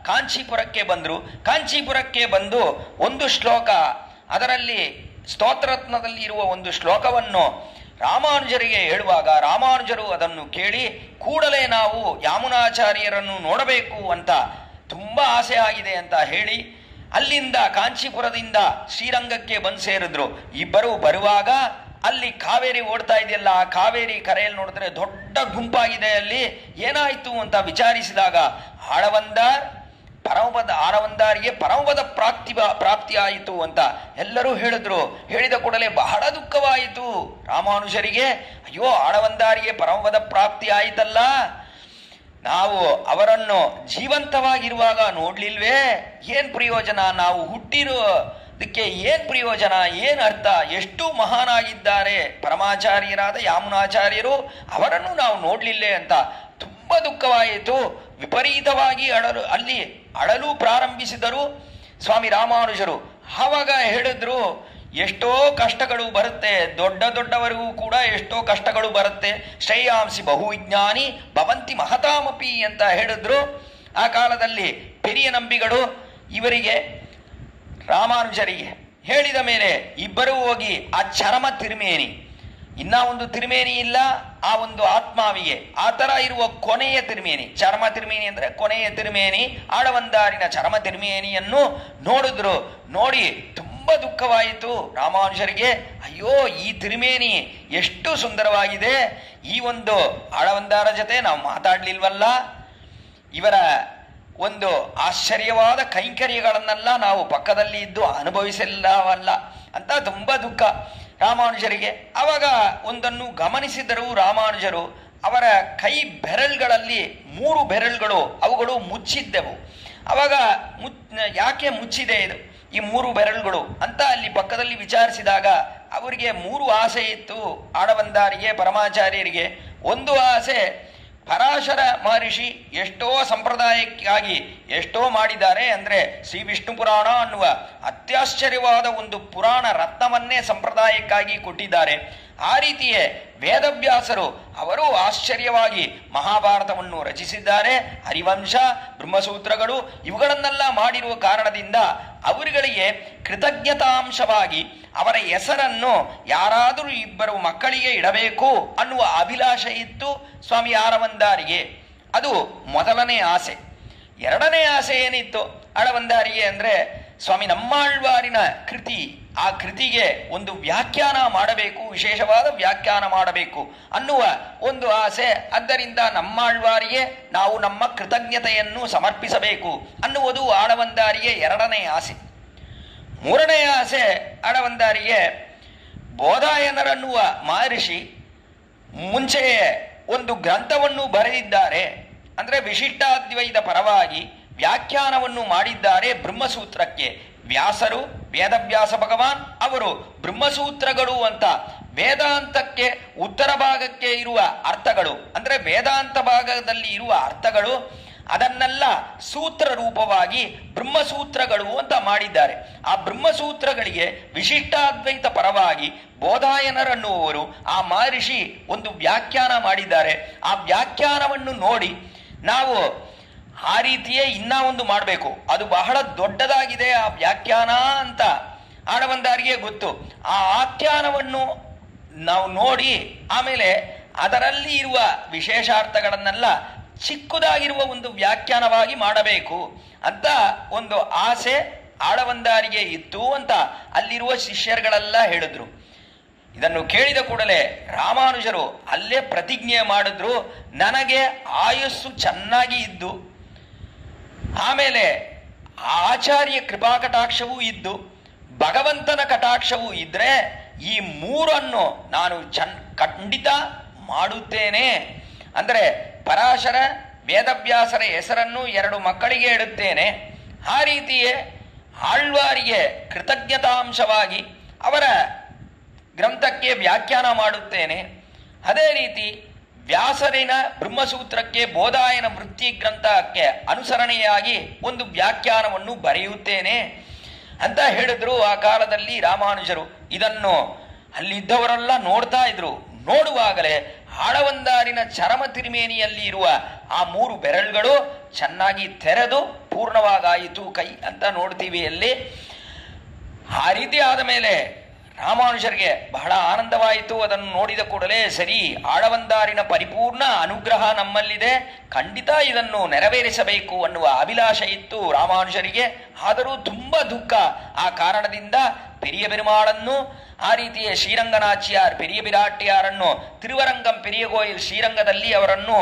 ಕಾಂಚೀಪುರಕ್ಕೆ ಬಂದರು. ಕಾಂಚೀಪುರಕ್ಕೆ ಬಂದು ಒಂದು ಶ್ಲೋಕ, ಅದರಲ್ಲಿ ಸ್ತೋತ್ರರತ್ನದಲ್ಲಿ ಇರುವ ಒಂದು ಶ್ಲೋಕವನ್ನು ರಾಮಾನುಜರಿಗೆ ಹೇಳುವಾಗ ರಾಮಾನುಜರು ಅದನ್ನು ಕೇಳಿ ಕೂಡಲೇ ನಾವು ಯಾಮುನಾಚಾರ್ಯರನ್ನು ನೋಡಬೇಕು ಅಂತ ತುಂಬ ಆಸೆ ಆಗಿದೆ ಅಂತ ಹೇಳಿ ಅಲ್ಲಿಂದ ಕಾಂಚೀಪುರದಿಂದ ಶ್ರೀರಂಗಕ್ಕೆ ಬಂದು ಸೇರಿದ್ರು. ಇಬ್ಬರು ಬರುವಾಗ ಅಲ್ಲಿ ಕಾವೇರಿ ಓಡ್ತಾ ಇದೆಯಲ್ಲ, ಆ ಕಾವೇರಿ ಕರೆಯಲ್ಲಿ ನೋಡಿದ್ರೆ ದೊಡ್ಡ ಗುಂಪಾಗಿದೆ. ಅಲ್ಲಿ ಏನಾಯಿತು ಅಂತ ವಿಚಾರಿಸಿದಾಗ ಆಳವಂದಾರಿಗೆ ಪರಮಪದ ಪ್ರಾಪ್ತಿ ಆಯಿತು ಅಂತ ಎಲ್ಲರೂ ಹೇಳಿದ್ರು. ಹೇಳಿದ ಕೂಡಲೇ ಬಹಳ ದುಃಖವಾಯಿತು ರಾಮಾನುಜರಿಗೆ. ಅಯ್ಯೋ, ಆಳವಂದಾರಿಗೆ ಪರಮಪದ ಪ್ರಾಪ್ತಿ ಆಯಿತಲ್ಲ, ನಾವು ಅವರನ್ನು ಜೀವಂತವಾಗಿರುವಾಗ ನೋಡ್ಲಿಲ್ವೇ, ಏನ್ ಪ್ರಯೋಜನ, ನಾವು ಹುಟ್ಟಿರೋದಕ್ಕೆ ಏನ್ ಪ್ರಯೋಜನ, ಏನ್ ಅರ್ಥ, ಎಷ್ಟು ಮಹಾನಾಗಿದ್ದಾರೆ ಪರಮಾಚಾರ್ಯರಾದ ಯಾಮುನಾಚಾರ್ಯರು, ಅವರನ್ನು ನಾವು ನೋಡ್ಲಿಲ್ಲೇ ಅಂತ ತುಂಬ ದುಃಖವಾಯಿತು. ವಿಪರೀತವಾಗಿ ಅಳಲು ಪ್ರಾರಂಭಿಸಿದರು ಸ್ವಾಮಿ ರಾಮಾನುಜರು. ಆವಾಗ ಹೇಳಿದ್ರು, ಎಷ್ಟೋ ಕಷ್ಟಗಳು ಬರುತ್ತೆ, ದೊಡ್ಡವರಿಗೂ ಕೂಡ ಎಷ್ಟೋ ಕಷ್ಟಗಳು ಬರುತ್ತೆ. ಶ್ರೇಯಾಂಸಿ ಬಹುವಿಜ್ಞಾನಿ ಭವಂತಿ ಮಹತಾಮಪಿ ಅಂತ ಹೇಳಿದ್ರು. ಆ ಕಾಲದಲ್ಲಿ ಪೆರಿಯ ನಂಬಿಗಳು ಇವರಿಗೆ ರಾಮಾನುಜರಿಗೆ ಹೇಳಿದ ಮೇಲೆ ಇಬ್ಬರೂ ಹೋಗಿ ಆ ಚರಮ ತಿರುಮೇನಿ, ಇನ್ನ ಒಂದು ತಿರುಮೇನಿ ಇಲ್ಲ ಆ ಒಂದು ಆತ್ಮಾವಿಗೆ, ಆ ಥರ ಇರುವ ಕೊನೆಯ ತಿರುಮೇನಿ, ಚರ್ಮ ತಿರುಮೇನಿ ಅಂದರೆ ಕೊನೆಯ ತಿರುಮೇನಿ, ಆಳವಂದಾರಿನ ಚರ್ಮ ತಿರುಮೇನಿಯನ್ನು ನೋಡಿದ್ರು. ನೋಡಿ ತುಂಬ ದುಃಖವಾಯಿತು ರಾಮಾನುಜರಿಗೆ. ಅಯ್ಯೋ, ಈ ತಿರುಮೇನಿ ಎಷ್ಟು ಸುಂದರವಾಗಿದೆ, ಈ ಒಂದು ಆಳವಂದಾರ ಜೊತೆ ನಾವು ಮಾತಾಡ್ಲಿಲ್ವಲ್ಲ, ಇವರ ಒಂದು ಆಶ್ಚರ್ಯವಾದ ಕೈಂಕರ್ಯಗಳನ್ನೆಲ್ಲ ನಾವು ಪಕ್ಕದಲ್ಲಿ ಇದ್ದು ಅನುಭವಿಸಲ್ಲವಲ್ಲ ಅಂತ ತುಂಬ ದುಃಖ ರಾಮಾನುಜರಿಗೆ. ಆವಾಗ ಒಂದನ್ನು ಗಮನಿಸಿದರು ರಾಮಾನುಜರು. ಅವರ ಕೈ ಬೆರಳುಗಳಲ್ಲಿ 3 ಬೆರಳುಗಳು ಅವುಗಳು ಮುಚ್ಚಿದ್ದೆವು. ಆವಾಗ ಯಾಕೆ ಮುಚ್ಚಿದೆ ಇದು ಈ 3 ಬೆರಳುಗಳು ಅಂತ ಅಲ್ಲಿ ಪಕ್ಕದಲ್ಲಿ ವಿಚಾರಿಸಿದಾಗ ಅವರಿಗೆ 3 ಆಸೆ ಇತ್ತು ಆಳವಂದಾರಿಗೆ ಪರಮಾಚಾರ್ಯರಿಗೆ. ಒಂದು ಆಸೆ, ಪರಾಶರ ಮಹರ್ಷಿ ಎಷ್ಟೋ ಸಂಪ್ರದಾಯಕ್ಕಾಗಿ ಎಷ್ಟೋ ಮಾಡಿದ್ದಾರೆ. ಅಂದರೆ ಶ್ರೀ ವಿಷ್ಣು ಪುರಾಣ ಅನ್ನುವ ಅತ್ಯಾಶ್ಚರ್ಯವಾದ ಒಂದು ಪುರಾಣ ರತ್ನವನ್ನೇ ಸಂಪ್ರದಾಯಕ್ಕಾಗಿ ಕೊಟ್ಟಿದ್ದಾರೆ. ಆ ರೀತಿಯೇ ವೇದವ್ಯಾಸರು ಅವರು ಆಶ್ಚರ್ಯವಾಗಿ ಮಹಾಭಾರತವನ್ನು ರಚಿಸಿದ್ದಾರೆ. ಹರಿವಂಶ, ಬ್ರಹ್ಮಸೂತ್ರಗಳು ಇವುಗಳನ್ನೆಲ್ಲ ಮಾಡಿರುವ ಕಾರಣದಿಂದ ಅವರುಗಳಿಗೆ ಕೃತಜ್ಞತಾಂಶವಾಗಿ ಅವರ ಹೆಸರನ್ನು ಯಾರಾದರೂ ಇಬ್ಬರು ಮಕ್ಕಳಿಗೆ ಇಡಬೇಕು ಅನ್ನುವ ಅಭಿಲಾಷೆ ಇತ್ತು ಸ್ವಾಮಿ ಆಳವಂದಾರಿಗೆ. ಅದು ಮೊದಲನೇ ಆಸೆ. ಎರಡನೇ ಆಸೆ ಏನಿತ್ತು ಆಳವಂದಾರಿಗೆ ಅಂದರೆ ಸ್ವಾಮಿ ನಮ್ಮಾಳ್ವಾರಿನ ಕೃತಿ, ಆ ಕೃತಿಗೆ ಒಂದು ವ್ಯಾಖ್ಯಾನ ಮಾಡಬೇಕು, ವಿಶೇಷವಾದ ವ್ಯಾಖ್ಯಾನ ಮಾಡಬೇಕು ಅನ್ನುವ ಒಂದು ಆಸೆ. ಆದ್ದರಿಂದ ನಮ್ಮಾಳ್ವಾರಿಗೆ ನಾವು ನಮ್ಮ ಕೃತಜ್ಞತೆಯನ್ನು ಸಮರ್ಪಿಸಬೇಕು ಅನ್ನುವುದು ಆಳವಂದಾರಿಗೆ ಎರಡನೇ ಆಸೆ. ಮೂರನೇ ಆಸೆ ಆಳವಂದಾರಿಗೆ ಬೋಧಾಯನರನ್ನುವ ಮಹರ್ಷಿ ಮುಂಚೆಯೇ ಒಂದು ಗ್ರಂಥವನ್ನು ಬರೆದಿದ್ದಾರೆ. ಅಂದರೆ ವಿಶಿಷ್ಟಾದ್ವೈತ ಪರವಾಗಿ ವ್ಯಾಖ್ಯಾನವನ್ನು ಮಾಡಿದ್ದಾರೆ ಬ್ರಹ್ಮಸೂತ್ರಕ್ಕೆ. ವ್ಯಾಸರು, ವೇದವ್ಯಾಸ ಭಗವಾನ್ ಅವರು ಬ್ರಹ್ಮಸೂತ್ರಗಳು ಅಂತ ವೇದಾಂತಕ್ಕೆ ಉತ್ತರ ಭಾಗಕ್ಕೆ ಇರುವ ಅರ್ಥಗಳು, ಅಂದರೆ ವೇದಾಂತ ಭಾಗದಲ್ಲಿ ಇರುವ ಅರ್ಥಗಳು, ಅದನ್ನೆಲ್ಲ ಸೂತ್ರ ರೂಪವಾಗಿ ಬ್ರಹ್ಮಸೂತ್ರಗಳು ಅಂತ ಮಾಡಿದ್ದಾರೆ. ಆ ಬ್ರಹ್ಮಸೂತ್ರಗಳಿಗೆ ವಿಶಿಷ್ಟಾದ್ವೈತ ಪರವಾಗಿ ಬೋಧಾಯನರನ್ನುವರು ಆ ಮಹರ್ಷಿ ಒಂದು ವ್ಯಾಖ್ಯಾನ ಮಾಡಿದ್ದಾರೆ. ಆ ವ್ಯಾಖ್ಯಾನವನ್ನು ನೋಡಿ ನಾವು ಆ ರೀತಿಯೇ ಇನ್ನ ಒಂದು ಮಾಡಬೇಕು, ಅದು ಬಹಳ ದೊಡ್ಡದಾಗಿದೆ ಆ ವ್ಯಾಖ್ಯಾನ ಅಂತ ಆಳವಂದಾರಿಗೆ ಗೊತ್ತು. ಆ ಆಖ್ಯಾನವನ್ನು ನಾವು ನೋಡಿ ಆಮೇಲೆ ಅದರಲ್ಲಿ ಇರುವ ವಿಶೇಷಾರ್ಥಗಳನ್ನೆಲ್ಲ ಚಿಕ್ಕದಾಗಿರುವ ಒಂದು ವ್ಯಾಖ್ಯಾನವಾಗಿ ಮಾಡಬೇಕು ಅಂತ ಒಂದು ಆಸೆ ಆಳವಂದಾರಿಗೆ ಇತ್ತು ಅಂತ ಅಲ್ಲಿರುವ ಶಿಷ್ಯರುಗಳೆಲ್ಲ ಹೇಳಿದ್ರು. ಇದನ್ನು ಕೇಳಿದ ಕೂಡಲೇ ರಾಮಾನುಜರು ಅಲ್ಲೇ ಪ್ರತಿಜ್ಞೆ ಮಾಡಿದ್ರು, ನನಗೆ ಆಯಸ್ಸು ಚೆನ್ನಾಗಿ ಇದ್ದು, ಆಮೇಲೆ ಆಚಾರ್ಯ ಕೃಪಾ ಕಟಾಕ್ಷವೂ ಇದ್ದು, ಭಗವಂತನ ಕಟಾಕ್ಷವೂ ಇದ್ರೆ ಈ ಮೂರನ್ನು ನಾನು ಖಂಡಿತ ಮಾಡುತ್ತೇನೆ. ಅಂದರೆ ಪರಾಶರ, ವೇದವ್ಯಾಸರ ಹೆಸರನ್ನು ಎರಡು ಮಕ್ಕಳಿಗೆ ಇಡುತ್ತೇನೆ. ಆ ರೀತಿಯೇ ಆಳ್ವಾರಿಗೆ ಕೃತಜ್ಞತಾಂಶವಾಗಿ ಅವರ ಗ್ರಂಥಕ್ಕೆ ವ್ಯಾಖ್ಯಾನ ಮಾಡುತ್ತೇನೆ. ಅದೇ ರೀತಿ ವ್ಯಾಸರಿನ ಬ್ರಹ್ಮಸೂತ್ರಕ್ಕೆ ಬೋಧಾಯನ ವೃತ್ತಿ ಗ್ರಂಥಕ್ಕೆ ಅನುಸರಣೆಯಾಗಿ ಒಂದು ವ್ಯಾಖ್ಯಾನವನ್ನು ಬರೆಯುತ್ತೇನೆ ಅಂತ ಹೇಳಿದ್ರು ಆ ಕಾಲದಲ್ಲಿ ರಾಮಾನುಜರು. ಇದನ್ನು ಅಲ್ಲಿದ್ದವರೆಲ್ಲ ನೋಡ್ತಾ ಇದ್ರು. ನೋಡುವಾಗಲೇ ಆಳವಂದಾರಿನ ಚರಮ ತಿರುಮೇನಿಯಲ್ಲಿ ಇರುವ ಆ ಮೂರು ಬೆರಳುಗಳು ಚೆನ್ನಾಗಿ ತೆರೆದು ಪೂರ್ಣವಾಗಾಯಿತು ಕೈ ಅಂತ ನೋಡ್ತೀವಿ ಅಲ್ಲಿ. ಆ ರೀತಿ ಆದ ಮೇಲೆ ರಾಮಾನುಜರಿಗೆ ಬಹಳ ಆನಂದವಾಯಿತು. ಅದನ್ನು ನೋಡಿದ ಕೂಡಲೇ ಸರಿ, ಆಳವಂದಾರಿನ ಪರಿಪೂರ್ಣ ಅನುಗ್ರಹ ನಮ್ಮಲ್ಲಿದೆ, ಖಂಡಿತ ಇದನ್ನು ನೆರವೇರಿಸಬೇಕು ಅನ್ನುವ ಅಭಿಲಾಷೆ ಇತ್ತು ರಾಮಾನುಜರಿಗೆ. ಆದರೂ ತುಂಬ ದುಃಖ. ಆ ಕಾರಣದಿಂದ ಪೆರಿಯ ಪೆರುಮಾಳನ್ನು, ಆ ರೀತಿಯ ಶ್ರೀರಂಗನಾಚಿಯಾರ್ ಪೆರಿಯ ಬಿರಾಟಿಯಾರನ್ನು ತಿರುವರಂಗಂ ಪೆರಿಯ ಕೋಯಿಲ್ ಶ್ರೀರಂಗದಲ್ಲಿ ಅವರನ್ನು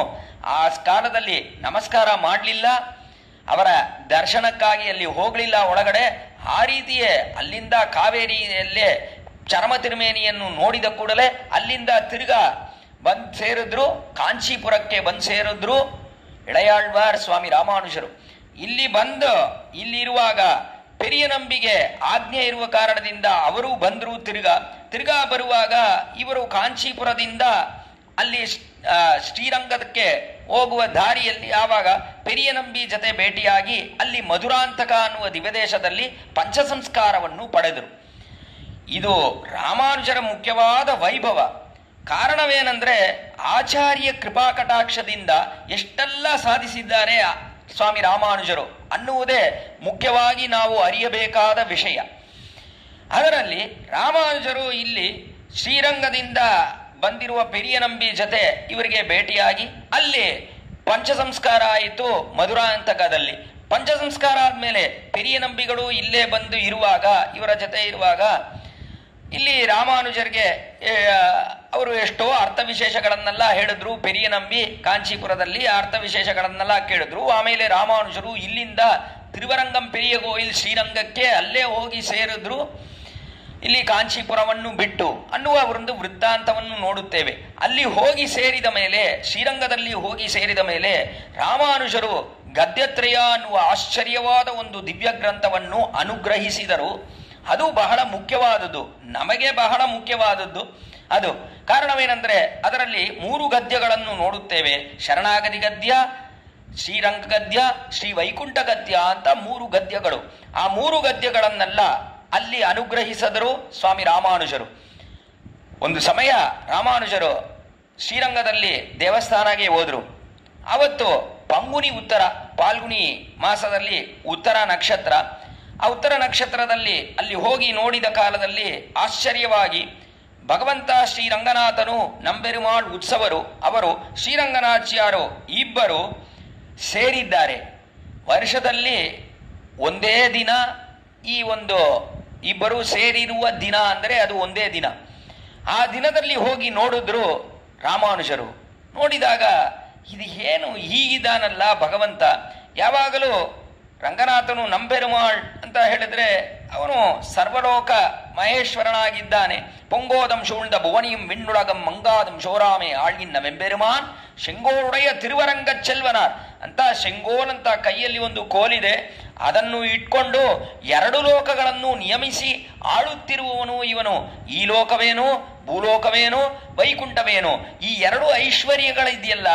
ಆ ಕಾಲದಲ್ಲಿ ನಮಸ್ಕಾರ ಮಾಡಲಿಲ್ಲ, ಅವರ ದರ್ಶನಕ್ಕಾಗಿ ಅಲ್ಲಿ ಹೋಗಲಿಲ್ಲ ಒಳಗಡೆ. ಆ ರೀತಿಯೇ ಅಲ್ಲಿಂದ ಕಾವೇರಿಯಲ್ಲೇ ಚರಮ ತಿರುಮೇನಿಯನ್ನು ನೋಡಿದ ಕೂಡಲೇ ಅಲ್ಲಿಂದ ತಿರ್ಗಾ ಬಂದು ಸೇರಿದ್ರು, ಕಾಂಚೀಪುರಕ್ಕೆ ಬಂದು ಸೇರಿದ್ರು ಇಳೆಯಾಳ್ವಾರ್ ಸ್ವಾಮಿ ರಾಮಾನುಜರು. ಇಲ್ಲಿ ಬಂದು ಇಲ್ಲಿರುವಾಗ ಪೆರಿಯ ನಂಬಿಗೆ ಆಜ್ಞೆ ಇರುವ ಕಾರಣದಿಂದ ಅವರು ಬಂದರು. ತಿರ್ಗಾ ಬರುವಾಗ ಇವರು ಕಾಂಚೀಪುರದಿಂದ ಅಲ್ಲಿ ಶ್ರೀರಂಗಕ್ಕೆ ಹೋಗುವ ದಾರಿಯಲ್ಲಿ ಆವಾಗ ಪೆರಿಯ ನಂಬಿ ಜೊತೆ ಭೇಟಿಯಾಗಿ ಅಲ್ಲಿ ಮಧುರಾಂತಕ ಅನ್ನುವ ದಿವ್ಯದೇಶದಲ್ಲಿ ಪಂಚಸಂಸ್ಕಾರವನ್ನು ಪಡೆದರು. ಇದು ರಾಮಾನುಜರ ಮುಖ್ಯವಾದ ವೈಭವ. ಕಾರಣವೇನೆಂದರೆ ಆಚಾರ್ಯ ಕೃಪಾ ಕಟಾಕ್ಷದಿಂದ ಎಷ್ಟೆಲ್ಲ ಸಾಧಿಸಿದ್ದಾರೆ ಸ್ವಾಮಿ ರಾಮಾನುಜರು ಅನ್ನುವುದೇ ಮುಖ್ಯವಾಗಿ ನಾವು ಅರಿಯಬೇಕಾದ ವಿಷಯ. ಅದರಲ್ಲಿ ರಾಮಾನುಜರು ಇಲ್ಲಿ ಶ್ರೀರಂಗದಿಂದ ಬಂದಿರುವ ಪೆರಿಯ ನಂಬಿ ಜೊತೆ ಇವರಿಗೆ ಭೇಟಿಯಾಗಿ ಅಲ್ಲಿ ಪಂಚಸಂಸ್ಕಾರ ಆಯಿತು ಮಧುರಾಂತಕದಲ್ಲಿ. ಪಂಚಸಂಸ್ಕಾರ ಆದಮೇಲೆ ಪೆರಿಯ ನಂಬಿಗಳು ಇಲ್ಲೇ ಬಂದು ಇರುವಾಗ, ಇವರ ಜೊತೆ ಇರುವಾಗ ಇಲ್ಲಿ ರಾಮಾನುಜರಿಗೆ ಅವರು ಎಷ್ಟೋ ಅರ್ಥವಿಶೇಷಗಳನ್ನೆಲ್ಲ ಹೇಳಿದ್ರು. ಪೆರಿಯ ನಂಬಿ ಕಾಂಚೀಪುರದಲ್ಲಿ ಅರ್ಥವಿಶೇಷಗಳನ್ನೆಲ್ಲ ಕೇಳಿದ್ರು. ಆಮೇಲೆ ರಾಮಾನುಜರು ಇಲ್ಲಿಂದ ತಿರುವರಂಗಂ ಪೆರಿಯ ಕೋಯಿಲ್ ಶ್ರೀರಂಗಕ್ಕೆ ಅಲ್ಲೇ ಹೋಗಿ ಸೇರಿದ್ರು, ಇಲ್ಲಿ ಕಾಂಚೀಪುರವನ್ನು ಬಿಟ್ಟು ಅನ್ನುವ ಒಂದು ವೃತ್ತಾಂತವನ್ನು ನೋಡುತ್ತೇವೆ. ಅಲ್ಲಿ ಹೋಗಿ ಸೇರಿದ ಮೇಲೆ, ಶ್ರೀರಂಗದಲ್ಲಿ ಹೋಗಿ ಸೇರಿದ ಮೇಲೆ ರಾಮಾನುಜರು ಗದ್ಯತ್ರಯ ಅನ್ನುವ ಆಶ್ಚರ್ಯವಾದ ಒಂದು ದಿವ್ಯ ಗ್ರಂಥವನ್ನು ಅನುಗ್ರಹಿಸಿದರು. ಅದು ಬಹಳ ಮುಖ್ಯವಾದದ್ದು, ನಮಗೆ ಬಹಳ ಮುಖ್ಯವಾದದ್ದು ಅದು. ಕಾರಣವೇನೆಂದರೆ ಅದರಲ್ಲಿ 3 ಗದ್ಯಗಳನ್ನು ನೋಡುತ್ತೇವೆ. ಶರಣಾಗತಿ ಗದ್ಯ, ಶ್ರೀರಂಗ ಗದ್ಯ, ಶ್ರೀ ವೈಕುಂಠ ಗದ್ಯ ಅಂತ 3 ಗದ್ಯಗಳು. ಆ 3 ಗದ್ಯಗಳನ್ನೆಲ್ಲ ಅಲ್ಲಿ ಅನುಗ್ರಹಿಸಿದರು ಸ್ವಾಮಿ ರಾಮಾನುಜರು. ಒಂದು ಸಮಯ ರಾಮಾನುಜರು ಶ್ರೀರಂಗದಲ್ಲಿ ದೇವಸ್ಥಾನಕ್ಕೆ ಹೋದರು. ಆವತ್ತು ಪಾಲ್ಗುಣಿ ಮಾಸದಲ್ಲಿ ಉತ್ತರ ನಕ್ಷತ್ರ. ಆ ಉತ್ತರ ನಕ್ಷತ್ರದಲ್ಲಿ ಅಲ್ಲಿ ಹೋಗಿ ನೋಡಿದ ಕಾಲದಲ್ಲಿ ಆಶ್ಚರ್ಯವಾಗಿ ಭಗವಂತ ಶ್ರೀರಂಗನಾಥನು ನಂಬೆರುಮಾಳ್ ಉತ್ಸವರು ಅವರು ಶ್ರೀರಂಗನಾಚ್ಯಾರು ಇಬ್ಬರು ಸೇರಿದ್ದಾರೆ. ವರ್ಷದಲ್ಲಿ ಒಂದೇ ದಿನ ಈ ಒಂದು ಇಬ್ಬರು ಸೇರಿರುವ ದಿನ ಅಂದರೆ ಅದು ಒಂದೇ ದಿನ. ಆ ದಿನದಲ್ಲಿ ಹೋಗಿ ನೋಡಿದ್ರು ರಾಮಾನುಜರು. ನೋಡಿದಾಗ ಇದು ಏನು ಹೀಗಿದ್ದಾನಲ್ಲ ಭಗವಂತ, ಯಾವಾಗಲೂ ರಂಗನಾಥನು ನಂಬೆರುಮಾಳ್ ಅಂತ ಹೇಳಿದ್ರೆ ಅವನು ಸರ್ವಲೋಕ ಮಹೇಶ್ವರನಾಗಿದ್ದಾನೆ. ಪೊಂಗೋದಂ ಸೂழ்ந்த புவனியும் விண்ணுலகம் மங்காதம் சோராமே ஆழ்கின்ற ವೆಂಬೆರುಮಾನ್ ಶೆಂಗೋರುಡೆಯ ತಿರುವರಂಗ ಚೆಲ್ವನಾರ್ ಅಂತ ಶೆಂಗೋಲ್ ಅಂತ ಕೈಯಲ್ಲಿ ಒಂದು ಕೋಲಿದೆ. ಅದನ್ನು ಇಟ್ಕೊಂಡು ಎರಡು ಲೋಕಗಳನ್ನು ನಿಯಮಿಸಿ ಆಳುತ್ತಿರುವವನು ಇವನು. ಈ ಲೋಕವೇನು, ಭೂಲೋಕವೇನು, ವೈಕುಂಠವೇನು, ಈ ಎರಡು ಐಶ್ವರ್ಯಗಳಿದೆಯಲ್ಲ,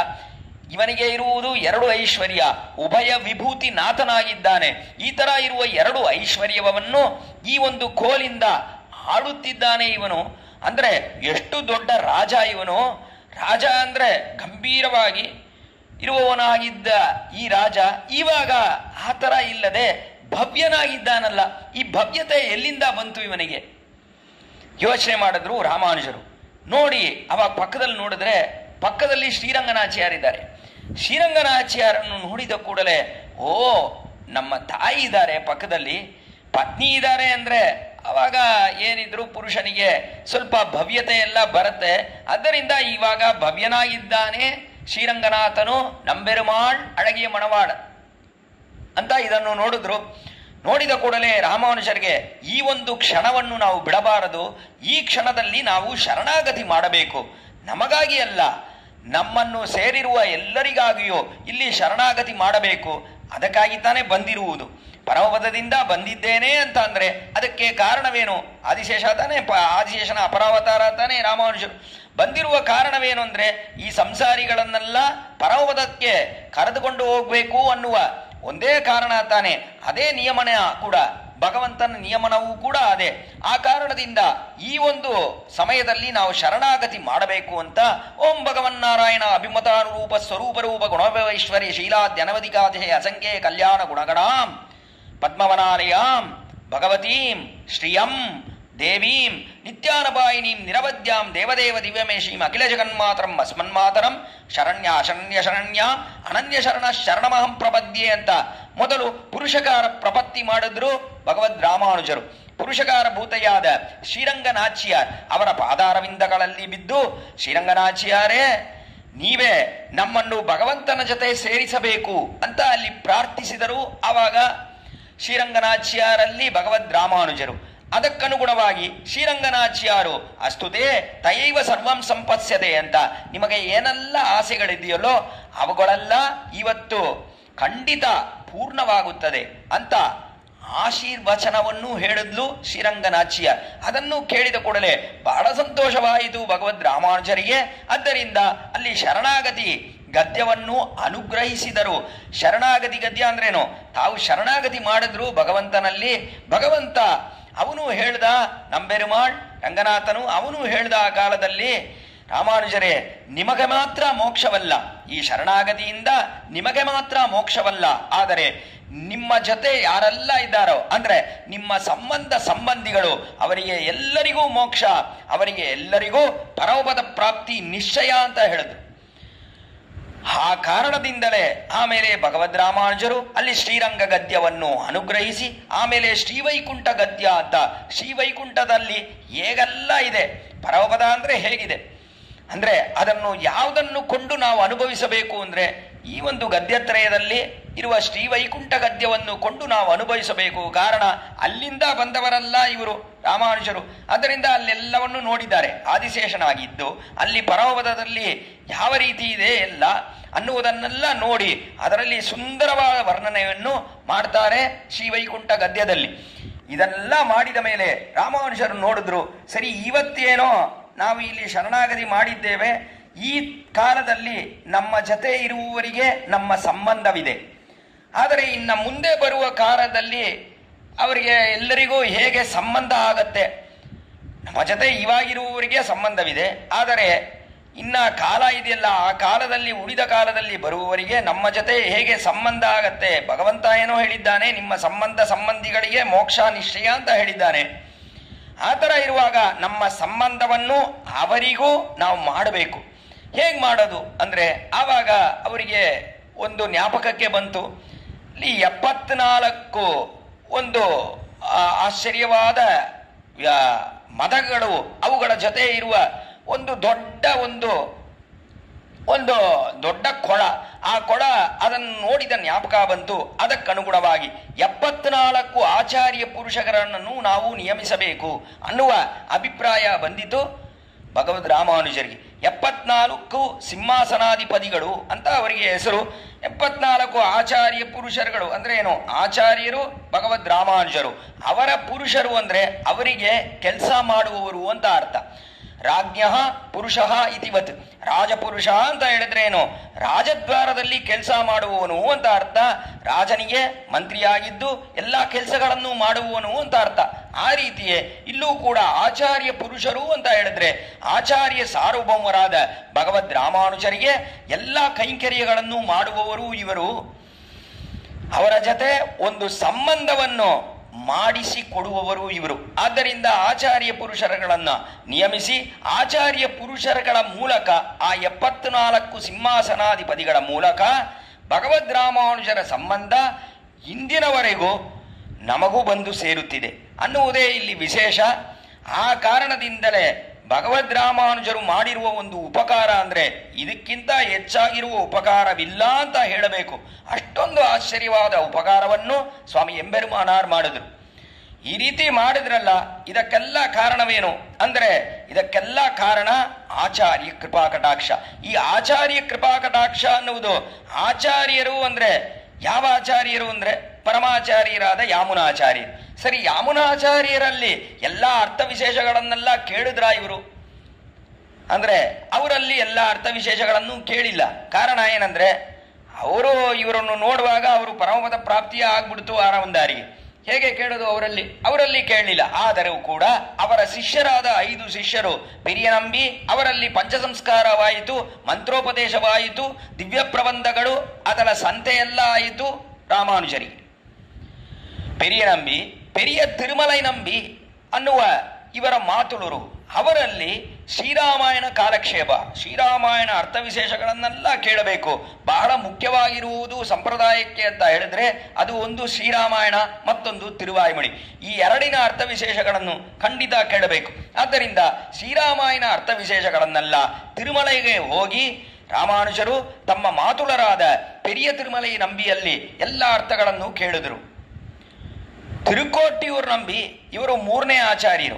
ಇವನಿಗೆ ಇರುವುದು ಎರಡು ಐಶ್ವರ್ಯ. ಉಭಯ ವಿಭೂತಿ ನಾಥನಾಗಿದ್ದಾನೆ. ಈ ತರ ಇರುವ ಎರಡು ಐಶ್ವರ್ಯವನ್ನು ಈ ಒಂದು ಕೋಲಿಂದ ಆಡುತ್ತಿದ್ದಾನೆ ಇವನು. ಅಂದ್ರೆ ಎಷ್ಟು ದೊಡ್ಡ ರಾಜ ಇವನು. ರಾಜ ಅಂದ್ರೆ ಗಂಭೀರವಾಗಿ ಇರುವವನಾಗಿದ್ದ ಈ ರಾಜ ಇವಾಗ ಆ ತರ ಇಲ್ಲದೆ ಭವ್ಯನಾಗಿದ್ದಾನಲ್ಲ. ಈ ಭವ್ಯತೆ ಎಲ್ಲಿಂದ ಬಂತು ಇವನಿಗೆ? ಯೋಚನೆ ಮಾಡಿದ್ರು ರಾಮಾನುಜರು. ನೋಡಿ ಅವಾಗ ಪಕ್ಕದಲ್ಲಿ ನೋಡಿದ್ರೆ ಪಕ್ಕದಲ್ಲಿ ಶ್ರೀರಂಗನಾಚ್ಯಾರಿದ್ದಾರೆ. ಶ್ರೀರಂಗನಾಚ್ಯಾರನ್ನು ನೋಡಿದ ಕೂಡಲೇ ಓ ನಮ್ಮ ತಾಯಿ ಇದ್ದಾರೆ, ಪಕ್ಕದಲ್ಲಿ ಪತ್ನಿ ಇದ್ದಾರೆ ಅಂದ್ರೆ ಅವಾಗ ಏನಿದ್ರು ಪುರುಷನಿಗೆ ಸ್ವಲ್ಪ ಭವ್ಯತೆ ಎಲ್ಲ ಬರುತ್ತೆ. ಆದ್ದರಿಂದ ಇವಾಗ ಭವ್ಯನಾಗಿದ್ದಾನೆ ಶ್ರೀರಂಗನಾಥನು ನಂಬೆರುಮಾಳ್ ಅಳಗಿಯ ಮಣವಾಡ ಅಂತ ಇದನ್ನು ನೋಡಿದ್ರು. ನೋಡಿದ ಕೂಡಲೇ ರಾಮಾನುಜರಿಗೆ ಈ ಒಂದು ಕ್ಷಣವನ್ನು ನಾವು ಬಿಡಬಾರದು. ಈ ಕ್ಷಣದಲ್ಲಿ ನಾವು ಶರಣಾಗತಿ ಮಾಡಬೇಕು. ನಮಗಾಗಿ ಅಲ್ಲ, ನಮ್ಮನ್ನು ಸೇರಿರುವ ಎಲ್ಲರಿಗಾಗಿಯೂ ಇಲ್ಲಿ ಶರಣಾಗತಿ ಮಾಡಬೇಕು. ಅದಕ್ಕಾಗಿ ತಾನೇ ಬಂದಿರುವುದು. ಪರಮಪದದಿಂದ ಬಂದಿದ್ದೇನೆ ಅಂತ ಅಂದ್ರೆ ಅದಕ್ಕೆ ಕಾರಣವೇನು? ಆದಿಶೇಷ ತಾನೇ, ಆದಿಶೇಷನ ಅಪರಾವತಾರ ತಾನೇ ರಾಮಾನುಜರು. ಬಂದಿರುವ ಕಾರಣವೇನು ಅಂದ್ರೆ ಈ ಸಂಸಾರಿಗಳನ್ನೆಲ್ಲ ಪರಮಪದಕ್ಕೆ ಕರೆದುಕೊಂಡು ಹೋಗ್ಬೇಕು ಅನ್ನುವ ಒಂದೇ ಕಾರಣ ತಾನೆ. ಅದೇ ನಿಯಮನ ಕೂಡ, ಭಗವಂತನ ನಿಯಮನವೂ ಕೂಡ ಅದೇ. ಆ ಕಾರಣದಿಂದ ಈ ಒಂದು ಸಮಯದಲ್ಲಿ ನಾವು ಶರಣಾಗತಿ ಮಾಡಬೇಕು ಅಂತ ಓಂ ಭಗವನ್ನಾರಾಯಣ ಅಭಿಮತಾನುರೂಪ ಸ್ವರೂಪರೂಪ ಗುಣವೈಶ್ವರ್ಯ ಶೀಲಾದ್ಯನವಧಿಕಾಧೆ ಅಸಂಖ್ಯೆ ಕಲ್ಯಾಣ ಗುಣಗಣಾಂ ಪದ್ಮವನಾಲಯಾಂ ಭಗವತೀಂ ಶ್ರಿಯಂ ದೇವೀಂ ನಿತ್ಯಾನಪಾಯಿನೀಂ ನಿರವದ್ಯಾಂ ದೇವದೇವ ದಿವ್ಯಮೇಶೀಂ ಅಖಿಲ ಜಗನ್ಮಾತರಂ ಅಸ್ಮನ್ಮಾತರಂ ಶರಣ್ಯ ಶರಣ್ಯ ಶರಣ್ಯ ಅನನ್ಯ ಶರಣ ಶರಣಮಹಂ ಪ್ರಪದ್ಯೆ ಅಂತ ಮೊದಲು ಪುರುಷಕಾರ ಪ್ರಪತ್ತಿ ಮಾಡಿದ್ರು ಭಗವದ್ ರಾಮಾನುಜರು. ಪುರುಷಕಾರ ಭೂತೆಯಾದ ಶ್ರೀರಂಗನಾಚ್ಯಾರ್ ಅವರ ಪಾದಾರವಿಂದಗಳಲ್ಲಿ ಬಿದ್ದು, ಶ್ರೀರಂಗನಾಚ್ಯಾರೇ ನೀವೇ ನಮ್ಮನ್ನು ಭಗವಂತನ ಜೊತೆ ಸೇರಿಸಬೇಕು ಅಂತ ಅಲ್ಲಿ ಪ್ರಾರ್ಥಿಸಿದರು. ಆವಾಗ ಶ್ರೀರಂಗನಾಚ್ಯಾರಲ್ಲಿ ಭಗವದ್ ರಾಮಾನುಜರು ಅದಕ್ಕನುಗುಣವಾಗಿ ಶ್ರೀರಂಗನಾಚ್ಯಾರು ಅಸ್ತುತೆ ತಯೈವ ಸರ್ವಂ ಸಂಪತ್ಸ್ಯತೆ ಅಂತ ನಿಮಗೆ ಏನೆಲ್ಲ ಆಸೆಗಳಿದೆಯಲ್ಲೋ ಅವುಗಳೆಲ್ಲ ಇವತ್ತು ಖಂಡಿತ ಪೂರ್ಣವಾಗುತ್ತದೆ ಅಂತ ಆಶೀರ್ವಚನವನ್ನು ಹೇಳಿದ್ಲು ಶ್ರೀರಂಗನಾಚ್ಯ. ಅದನ್ನು ಕೇಳಿದ ಕೂಡಲೇ ಬಹಳ ಸಂತೋಷವಾಯಿತು ಭಗವದ್ ರಾಮಾನುಜರಿಗೆ. ಆದ್ದರಿಂದ ಅಲ್ಲಿ ಶರಣಾಗತಿ ಗದ್ಯವನ್ನು ಅನುಗ್ರಹಿಸಿದರು. ಶರಣಾಗತಿ ಗದ್ಯ ಅಂದ್ರೇನು? ತಾವು ಶರಣಾಗತಿ ಮಾಡಿದ್ರು ಭಗವಂತನಲ್ಲಿ. ಭಗವಂತ ಅವನು ಹೇಳ್ದ, ನಂಬೆರುಮಾಳ್ ರಂಗನಾಥನು ಅವನು ಹೇಳ್ದ ಆ ಕಾಲದಲ್ಲಿ, ರಾಮಾನುಜರೇ ನಿಮಗೆ ಮಾತ್ರ ಮೋಕ್ಷವಲ್ಲ, ಈ ಶರಣಾಗತಿಯಿಂದ ನಿಮಗೆ ಮಾತ್ರ ಮೋಕ್ಷವಲ್ಲ, ಆದರೆ ನಿಮ್ಮ ಜೊತೆ ಯಾರೆಲ್ಲ ಇದ್ದಾರೋ ಅಂದ್ರೆ ನಿಮ್ಮ ಸಂಬಂಧಿಗಳು ಅವರಿಗೆ ಎಲ್ಲರಿಗೂ ಮೋಕ್ಷ, ಅವರಿಗೆ ಎಲ್ಲರಿಗೂ ಪರಮಪದ ಪ್ರಾಪ್ತಿ ನಿಶ್ಚಯ ಅಂತ ಹೇಳಿದ್ರು. ಆ ಕಾರಣದಿಂದಲೇ ಆಮೇಲೆ ಭಗವದ್ ರಾಮಾನುಜರು ಅಲ್ಲಿ ಶ್ರೀರಂಗ ಗದ್ಯವನ್ನು ಅನುಗ್ರಹಿಸಿ ಆಮೇಲೆ ಶ್ರೀವೈಕುಂಠ ಗದ್ಯ ಅಂತ, ಶ್ರೀವೈಕುಂಠದಲ್ಲಿ ಹೇಗೆಲ್ಲ ಇದೆ, ಪರಮಪದ ಅಂದ್ರೆ ಹೇಗಿದೆ ಅಂದ್ರೆ ಅದನ್ನು ಯಾವುದನ್ನು ಕೊಂಡು ನಾವು ಅನುಭವಿಸಬೇಕು ಅಂದ್ರೆ ಈ ಒಂದು ಗದ್ಯತ್ರಯದಲ್ಲಿ ಇರುವ ಶ್ರೀವೈಕುಂಠ ಗದ್ಯವನ್ನು ಕೊಂಡು ನಾವು ಅನುಭವಿಸಬೇಕು. ಕಾರಣ ಅಲ್ಲಿಂದ ಬಂದವರಲ್ಲ ಇವರು ರಾಮಾನುಜರು. ಆದ್ದರಿಂದ ಅಲ್ಲೆಲ್ಲವನ್ನು ನೋಡಿದ್ದಾರೆ. ಆದಿಶೇಷನಾಗಿದ್ದು ಅಲ್ಲಿ ಪರಮಪದದಲ್ಲಿ ಯಾವ ರೀತಿ ಇದೆ ಎಲ್ಲ ಅನ್ನುವುದನ್ನೆಲ್ಲ ನೋಡಿ ಅದರಲ್ಲಿ ಸುಂದರವಾದ ವರ್ಣನೆಯನ್ನು ಮಾಡ್ತಾರೆ ಶ್ರೀವೈಕುಂಠ ಗದ್ಯದಲ್ಲಿ. ಇದನ್ನೆಲ್ಲ ಮಾಡಿದ ಮೇಲೆ ರಾಮಾನುಜರು ನೋಡಿದ್ರು, ಸರಿ ಇವತ್ತೇನೋ ನಾವು ಇಲ್ಲಿ ಶರಣಾಗತಿ ಮಾಡಿದ್ದೇವೆ, ಈ ಕಾಲದಲ್ಲಿ ನಮ್ಮ ಜೊತೆ ಇರುವವರಿಗೆ ನಮ್ಮ ಸಂಬಂಧವಿದೆ, ಆದರೆ ಇನ್ನು ಮುಂದೆ ಬರುವ ಕಾಲದಲ್ಲಿ ಅವರಿಗೆ ಎಲ್ಲರಿಗೂ ಹೇಗೆ ಸಂಬಂಧ ಆಗತ್ತೆ, ನಮ್ಮ ಜೊತೆ ಇವಾಗಿರುವವರಿಗೆ ಸಂಬಂಧವಿದೆ. ಆದರೆ ಇನ್ನ ಕಾಲ ಇದೆಯಲ್ಲ, ಆ ಕಾಲದಲ್ಲಿ ಉಳಿದ ಕಾಲದಲ್ಲಿ ಬರುವವರಿಗೆ ನಮ್ಮ ಜೊತೆ ಹೇಗೆ ಸಂಬಂಧ ಆಗತ್ತೆ? ಭಗವಂತ ಏನೋ ಹೇಳಿದ್ದಾನೆ, ನಿಮ್ಮ ಸಂಬಂಧಿಗಳಿಗೆ ಮೋಕ್ಷ ನಿಶ್ಚಯ ಅಂತ ಹೇಳಿದ್ದಾನೆ. ಆ ಥರ ಇರುವಾಗ ನಮ್ಮ ಸಂಬಂಧವನ್ನು ಅವರಿಗೂ ನಾವು ಮಾಡಬೇಕು. ಹೇಗೆ ಮಾಡೋದು ಅಂದರೆ, ಆವಾಗ ಅವರಿಗೆ ಒಂದು ಜ್ಞಾಪಕಕ್ಕೆ ಬಂತು. ಇಲ್ಲಿ 74 ಒಂದು ಆಶ್ಚರ್ಯವಾದ ಮದಗಳು ಅವುಗಳ ಜೊತೆ ಇರುವ ಒಂದು ದೊಡ್ಡ ಕೊಳ. ಆ ಕೊಳ ಅದನ್ನು ನೋಡಿದ ಜ್ಞಾಪಕ ಬಂತು. ಅದಕ್ಕನುಗುಣವಾಗಿ 74 ಆಚಾರ್ಯ ಪುರುಷರನ್ನು ನಾವು ನಿಯಮಿಸಬೇಕು ಅನ್ನುವ ಅಭಿಪ್ರಾಯ ಬಂದಿತು ಭಗವದ್ ರಾಮಾನುಜರಿಗೆ. 74 ಸಿಂಹಾಸನಾಧಿಪತಿಗಳು ಅಂತ ಅವರಿಗೆ ಹೆಸರು. 74 ಆಚಾರ್ಯ ಪುರುಷರುಗಳು ಅಂದ್ರೆ ಏನು? ಆಚಾರ್ಯರು ಭಗವದ್ ರಾಮಾನುಜರು. ಅವರ ಪುರುಷರು ಅಂದ್ರೆ ಅವರಿಗೆ ಕೆಲಸ ಮಾಡುವವರು ಅಂತ ಅರ್ಥ. ರಾಜ್ಞ ಪುರುಷ ಇತಿವತ್, ರಾಜಪುರುಷ ಅಂತ ಹೇಳಿದ್ರೆ ಏನು? ರಾಜದ್ವಾರದಲ್ಲಿ ಕೆಲಸ ಮಾಡುವವನು ಅಂತ ಅರ್ಥ. ರಾಜನಿಗೆ ಮಂತ್ರಿಯಾಗಿದ್ದು ಎಲ್ಲ ಕೆಲಸಗಳನ್ನು ಮಾಡುವವನು ಅಂತ ಅರ್ಥ. ಆ ರೀತಿಯೇ ಇಲ್ಲೂ ಕೂಡ ಆಚಾರ್ಯ ಪುರುಷರು ಅಂತ ಹೇಳಿದ್ರೆ ಆಚಾರ್ಯ ಸಾರ್ವಭೌಮರಾದ ಭಗವದ್ ರಾಮಾನುಜರಿಗೆ ಎಲ್ಲ ಕೈಂಕರ್ಯಗಳನ್ನು ಮಾಡುವವರು ಇವರು. ಅವರ ಜೊತೆ ಒಂದು ಸಂಬಂಧವನ್ನು ಮಾಡಿಸಿಕೊಡುವವರು ಇವರು. ಆದ್ದರಿಂದ ಆಚಾರ್ಯ ಪುರುಷರುಗಳನ್ನು ನಿಯಮಿಸಿ ಆಚಾರ್ಯ ಪುರುಷರುಗಳ ಮೂಲಕ ಆ 74 ಸಿಂಹಾಸನಾಧಿಪತಿಗಳ ಮೂಲಕ ಭಗವದ್ ರಾಮಾನುಜರ ಸಂಬಂಧ ಇಂದಿನವರೆಗೂ ನಮಗೂ ಬಂದು ಸೇರುತ್ತಿದೆ ಅನ್ನುವುದೇ ಇಲ್ಲಿ ವಿಶೇಷ. ಆ ಕಾರಣದಿಂದಲೇ ಭಗವದ್ ರಾಮಾನುಜರು ಮಾಡಿರುವ ಒಂದು ಉಪಕಾರ ಅಂದರೆ ಇದಕ್ಕಿಂತ ಹೆಚ್ಚಾಗಿರುವ ಉಪಕಾರವಿಲ್ಲ ಅಂತ ಹೇಳಬೇಕು. ಅಷ್ಟೊಂದು ಆಶ್ಚರ್ಯವಾದ ಉಪಕಾರವನ್ನು ಸ್ವಾಮಿ ಎಂಬೆರುಮಾನಾರ್ ಮಾಡಿದ್ರು. ಈ ರೀತಿ ಮಾಡಿದ್ರಲ್ಲ, ಇದಕ್ಕೆಲ್ಲ ಕಾರಣವೇನು ಅಂದರೆ ಇದಕ್ಕೆಲ್ಲ ಕಾರಣ ಆಚಾರ್ಯ ಕೃಪಾಕಟಾಕ್ಷ. ಈ ಆಚಾರ್ಯ ಕೃಪಾಕಟಾಕ್ಷ ಅನ್ನುವುದು ಆಚಾರ್ಯರು ಅಂದರೆ ಯಾವ ಆಚಾರ್ಯರು ಅಂದರೆ ಪರಮಾಚಾರ್ಯರಾದ ಯಾಮುನಾಚಾರ್ಯರು. ಸರಿ, ಯಾಮುನಾಚಾರ್ಯರಲ್ಲಿ ಎಲ್ಲ ಅರ್ಥ ವಿಶೇಷಗಳನ್ನೆಲ್ಲ ಕೇಳಿದ್ರ ಇವರು ಅಂದ್ರೆ ಅವರಲ್ಲಿ ಎಲ್ಲ ಅರ್ಥ ವಿಶೇಷಗಳನ್ನು ಕೇಳಿಲ್ಲ. ಕಾರಣ ಏನಂದ್ರೆ ಅವರು ಇವರನ್ನು ನೋಡುವಾಗ ಅವರು ಪರಮಪದ ಪ್ರಾಪ್ತಿಯ ಆಗ್ಬಿಡ್ತು ಆರವಂದಾರಿಗೆ. ಹೇಗೆ ಕೇಳೋದು? ಅವರಲ್ಲಿ ಕೇಳಲಿಲ್ಲ. ಆದರೂ ಕೂಡ ಅವರ ಶಿಷ್ಯರಾದ 5 ಶಿಷ್ಯರು ಪೆರಿಯನಂಬಿ, ಅವರಲ್ಲಿ ಪಂಚಸಂಸ್ಕಾರವಾಯಿತು, ಮಂತ್ರೋಪದೇಶವಾಯಿತು, ದಿವ್ಯ ಪ್ರಬಂಧಗಳು, ಅದರ ಸಂತೆಯೆಲ್ಲ ಆಯಿತು ರಾಮಾನುಜರಿಗೆ. ಪೆರಿಯನಂಬಿ, ಪೆರಿಯ ತಿರುಮಲೈ ನಂಬಿ ಅನ್ನುವ ಇವರ ಮಾತುಳರು. ಅವರಲ್ಲಿ ಶ್ರೀರಾಮಾಯಣ ಕಾಲಕ್ಷೇಪ, ಶ್ರೀರಾಮಾಯಣ ಅರ್ಥ ವಿಶೇಷಗಳನ್ನೆಲ್ಲ ಕೇಳಬೇಕು. ಬಹಳ ಮುಖ್ಯವಾಗಿರುವುದು ಸಂಪ್ರದಾಯಕ್ಕೆ ಅಂತ ಹೇಳಿದ್ರೆ ಅದು ಒಂದು ಶ್ರೀರಾಮಾಯಣ, ಮತ್ತೊಂದು ತಿರುವಾಯ್ಮೊಳಿ. ಈ ಎರಡಿನ ಅರ್ಥ ವಿಶೇಷಗಳನ್ನು ಖಂಡಿತ ಕೇಳಬೇಕು. ಆದ್ದರಿಂದ ಶ್ರೀರಾಮಾಯಣ ಅರ್ಥ ವಿಶೇಷಗಳನ್ನೆಲ್ಲ ತಿರುಮಲೆಗೆ ಹೋಗಿ ರಾಮಾನುಜರು ತಮ್ಮ ಮಾತುಳರಾದ ಪೆರಿಯ ತಿರುಮಲೈ ನಂಬಿಯಲ್ಲಿ ಎಲ್ಲ ಅರ್ಥಗಳನ್ನು ಕೇಳಿದರು. ತಿರುಕೋಟಿಯೂರ್ ನಂಬಿ ಇವರು 3ನೇ ಆಚಾರ್ಯರು.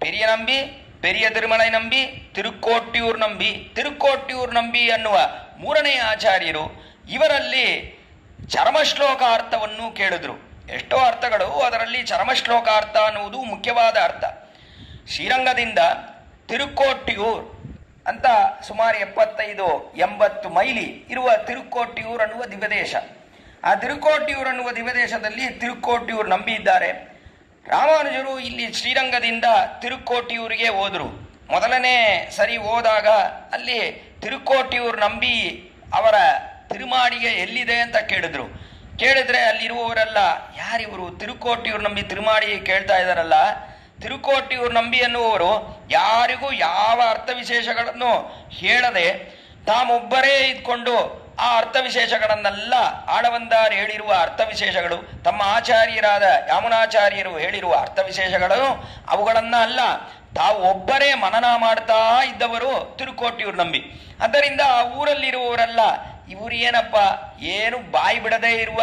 ಪೆರಿಯ ನಂಬಿ, ಪೆರಿಯ ತಿರುಮಲೈ ನಂಬಿ, ತಿರುಕೋಟಿಯೂರ್ ನಂಬಿ. ತಿರುಕೋಟಿಯೂರ್ ನಂಬಿ ಅನ್ನುವ 3ನೇ ಆಚಾರ್ಯರು. ಇವರಲ್ಲಿ ಚರ್ಮಶ್ಲೋಕ ಅರ್ಥವನ್ನು ಕೇಳಿದ್ರು. ಎಷ್ಟೋ ಅರ್ಥಗಳು, ಅದರಲ್ಲಿ ಚರ್ಮಶ್ಲೋಕ ಅರ್ಥ ಅನ್ನುವುದು ಮುಖ್ಯವಾದ ಅರ್ಥ. ಶ್ರೀರಂಗದಿಂದ ತಿರುಕೋಟಿಯೂರ್ ಅಂತ ಸುಮಾರು 75-80 ಮೈಲಿ ಇರುವ ತಿರುಕೋಟಿಯೂರ್ ಅನ್ನುವ ದಿವ್ಯದೇಶ. ಆ ತಿರುಕೋಟಿಯೂರ್ ಅನ್ನುವ ದಿವ್ಯದೇಶದಲ್ಲಿ ತಿರುಕೋಟಿಯೂರ್ ನಂಬಿ ಇದ್ದಾರೆ. ರಾಮಾನುಜರು ಇಲ್ಲಿ ಶ್ರೀರಂಗದಿಂದ ತಿರುಕೋಟಿಯೂರಿಗೆ ಹೋದರು. ಮೊದಲನೇ ಸರಿ ಹೋದಾಗ ಅಲ್ಲಿ ತಿರುಕೋಟಿಯೂರ್ ನಂಬಿ ಅವರ ತಿರುಮಾಡಿಗೆ ಎಲ್ಲಿದೆ ಅಂತ ಕೇಳಿದ್ರು. ಕೇಳಿದ್ರೆ ಅಲ್ಲಿರುವವರೆಲ್ಲ ಯಾರಿವರು? ತಿರುಕೋಟಿಯೂರ್ ನಂಬಿ ತಿರುಮಾಡಿ ಕೇಳ್ತಾ ಇದ್ದಾರಲ್ಲ. ತಿರುಕೋಟಿಯೂರ್ ನಂಬಿ ಅನ್ನುವರು ಯಾರಿಗೂ ಯಾವ ಅರ್ಥ ವಿಶೇಷಗಳನ್ನು ಹೇಳದೆ ತಾಮೊಬ್ಬರೇ ಇದ್ಕೊಂಡು ಆ ಅರ್ಥ ವಿಶೇಷಗಳನ್ನೆಲ್ಲ ಆಳವಂದಾರು ಹೇಳಿರುವ ಅರ್ಥ ವಿಶೇಷಗಳು, ತಮ್ಮ ಆಚಾರ್ಯರಾದ ಯಾಮುನಾಚಾರ್ಯರು ಹೇಳಿರುವ ಅರ್ಥ ವಿಶೇಷಗಳು, ಅವುಗಳನ್ನ ಅಲ್ಲ ತಾವು ಒಬ್ಬರೇ ಮನನ ಮಾಡ್ತಾ ಇದ್ದವರು ತಿರುಕೋಟಿಯೂರ್ ನಂಬಿ. ಆದ್ದರಿಂದ ಆ ಊರಲ್ಲಿರುವವರೆಲ್ಲ ಇವರು ಏನಪ್ಪ, ಏನು ಬಾಯಿ ಬಿಡದೇ ಇರುವ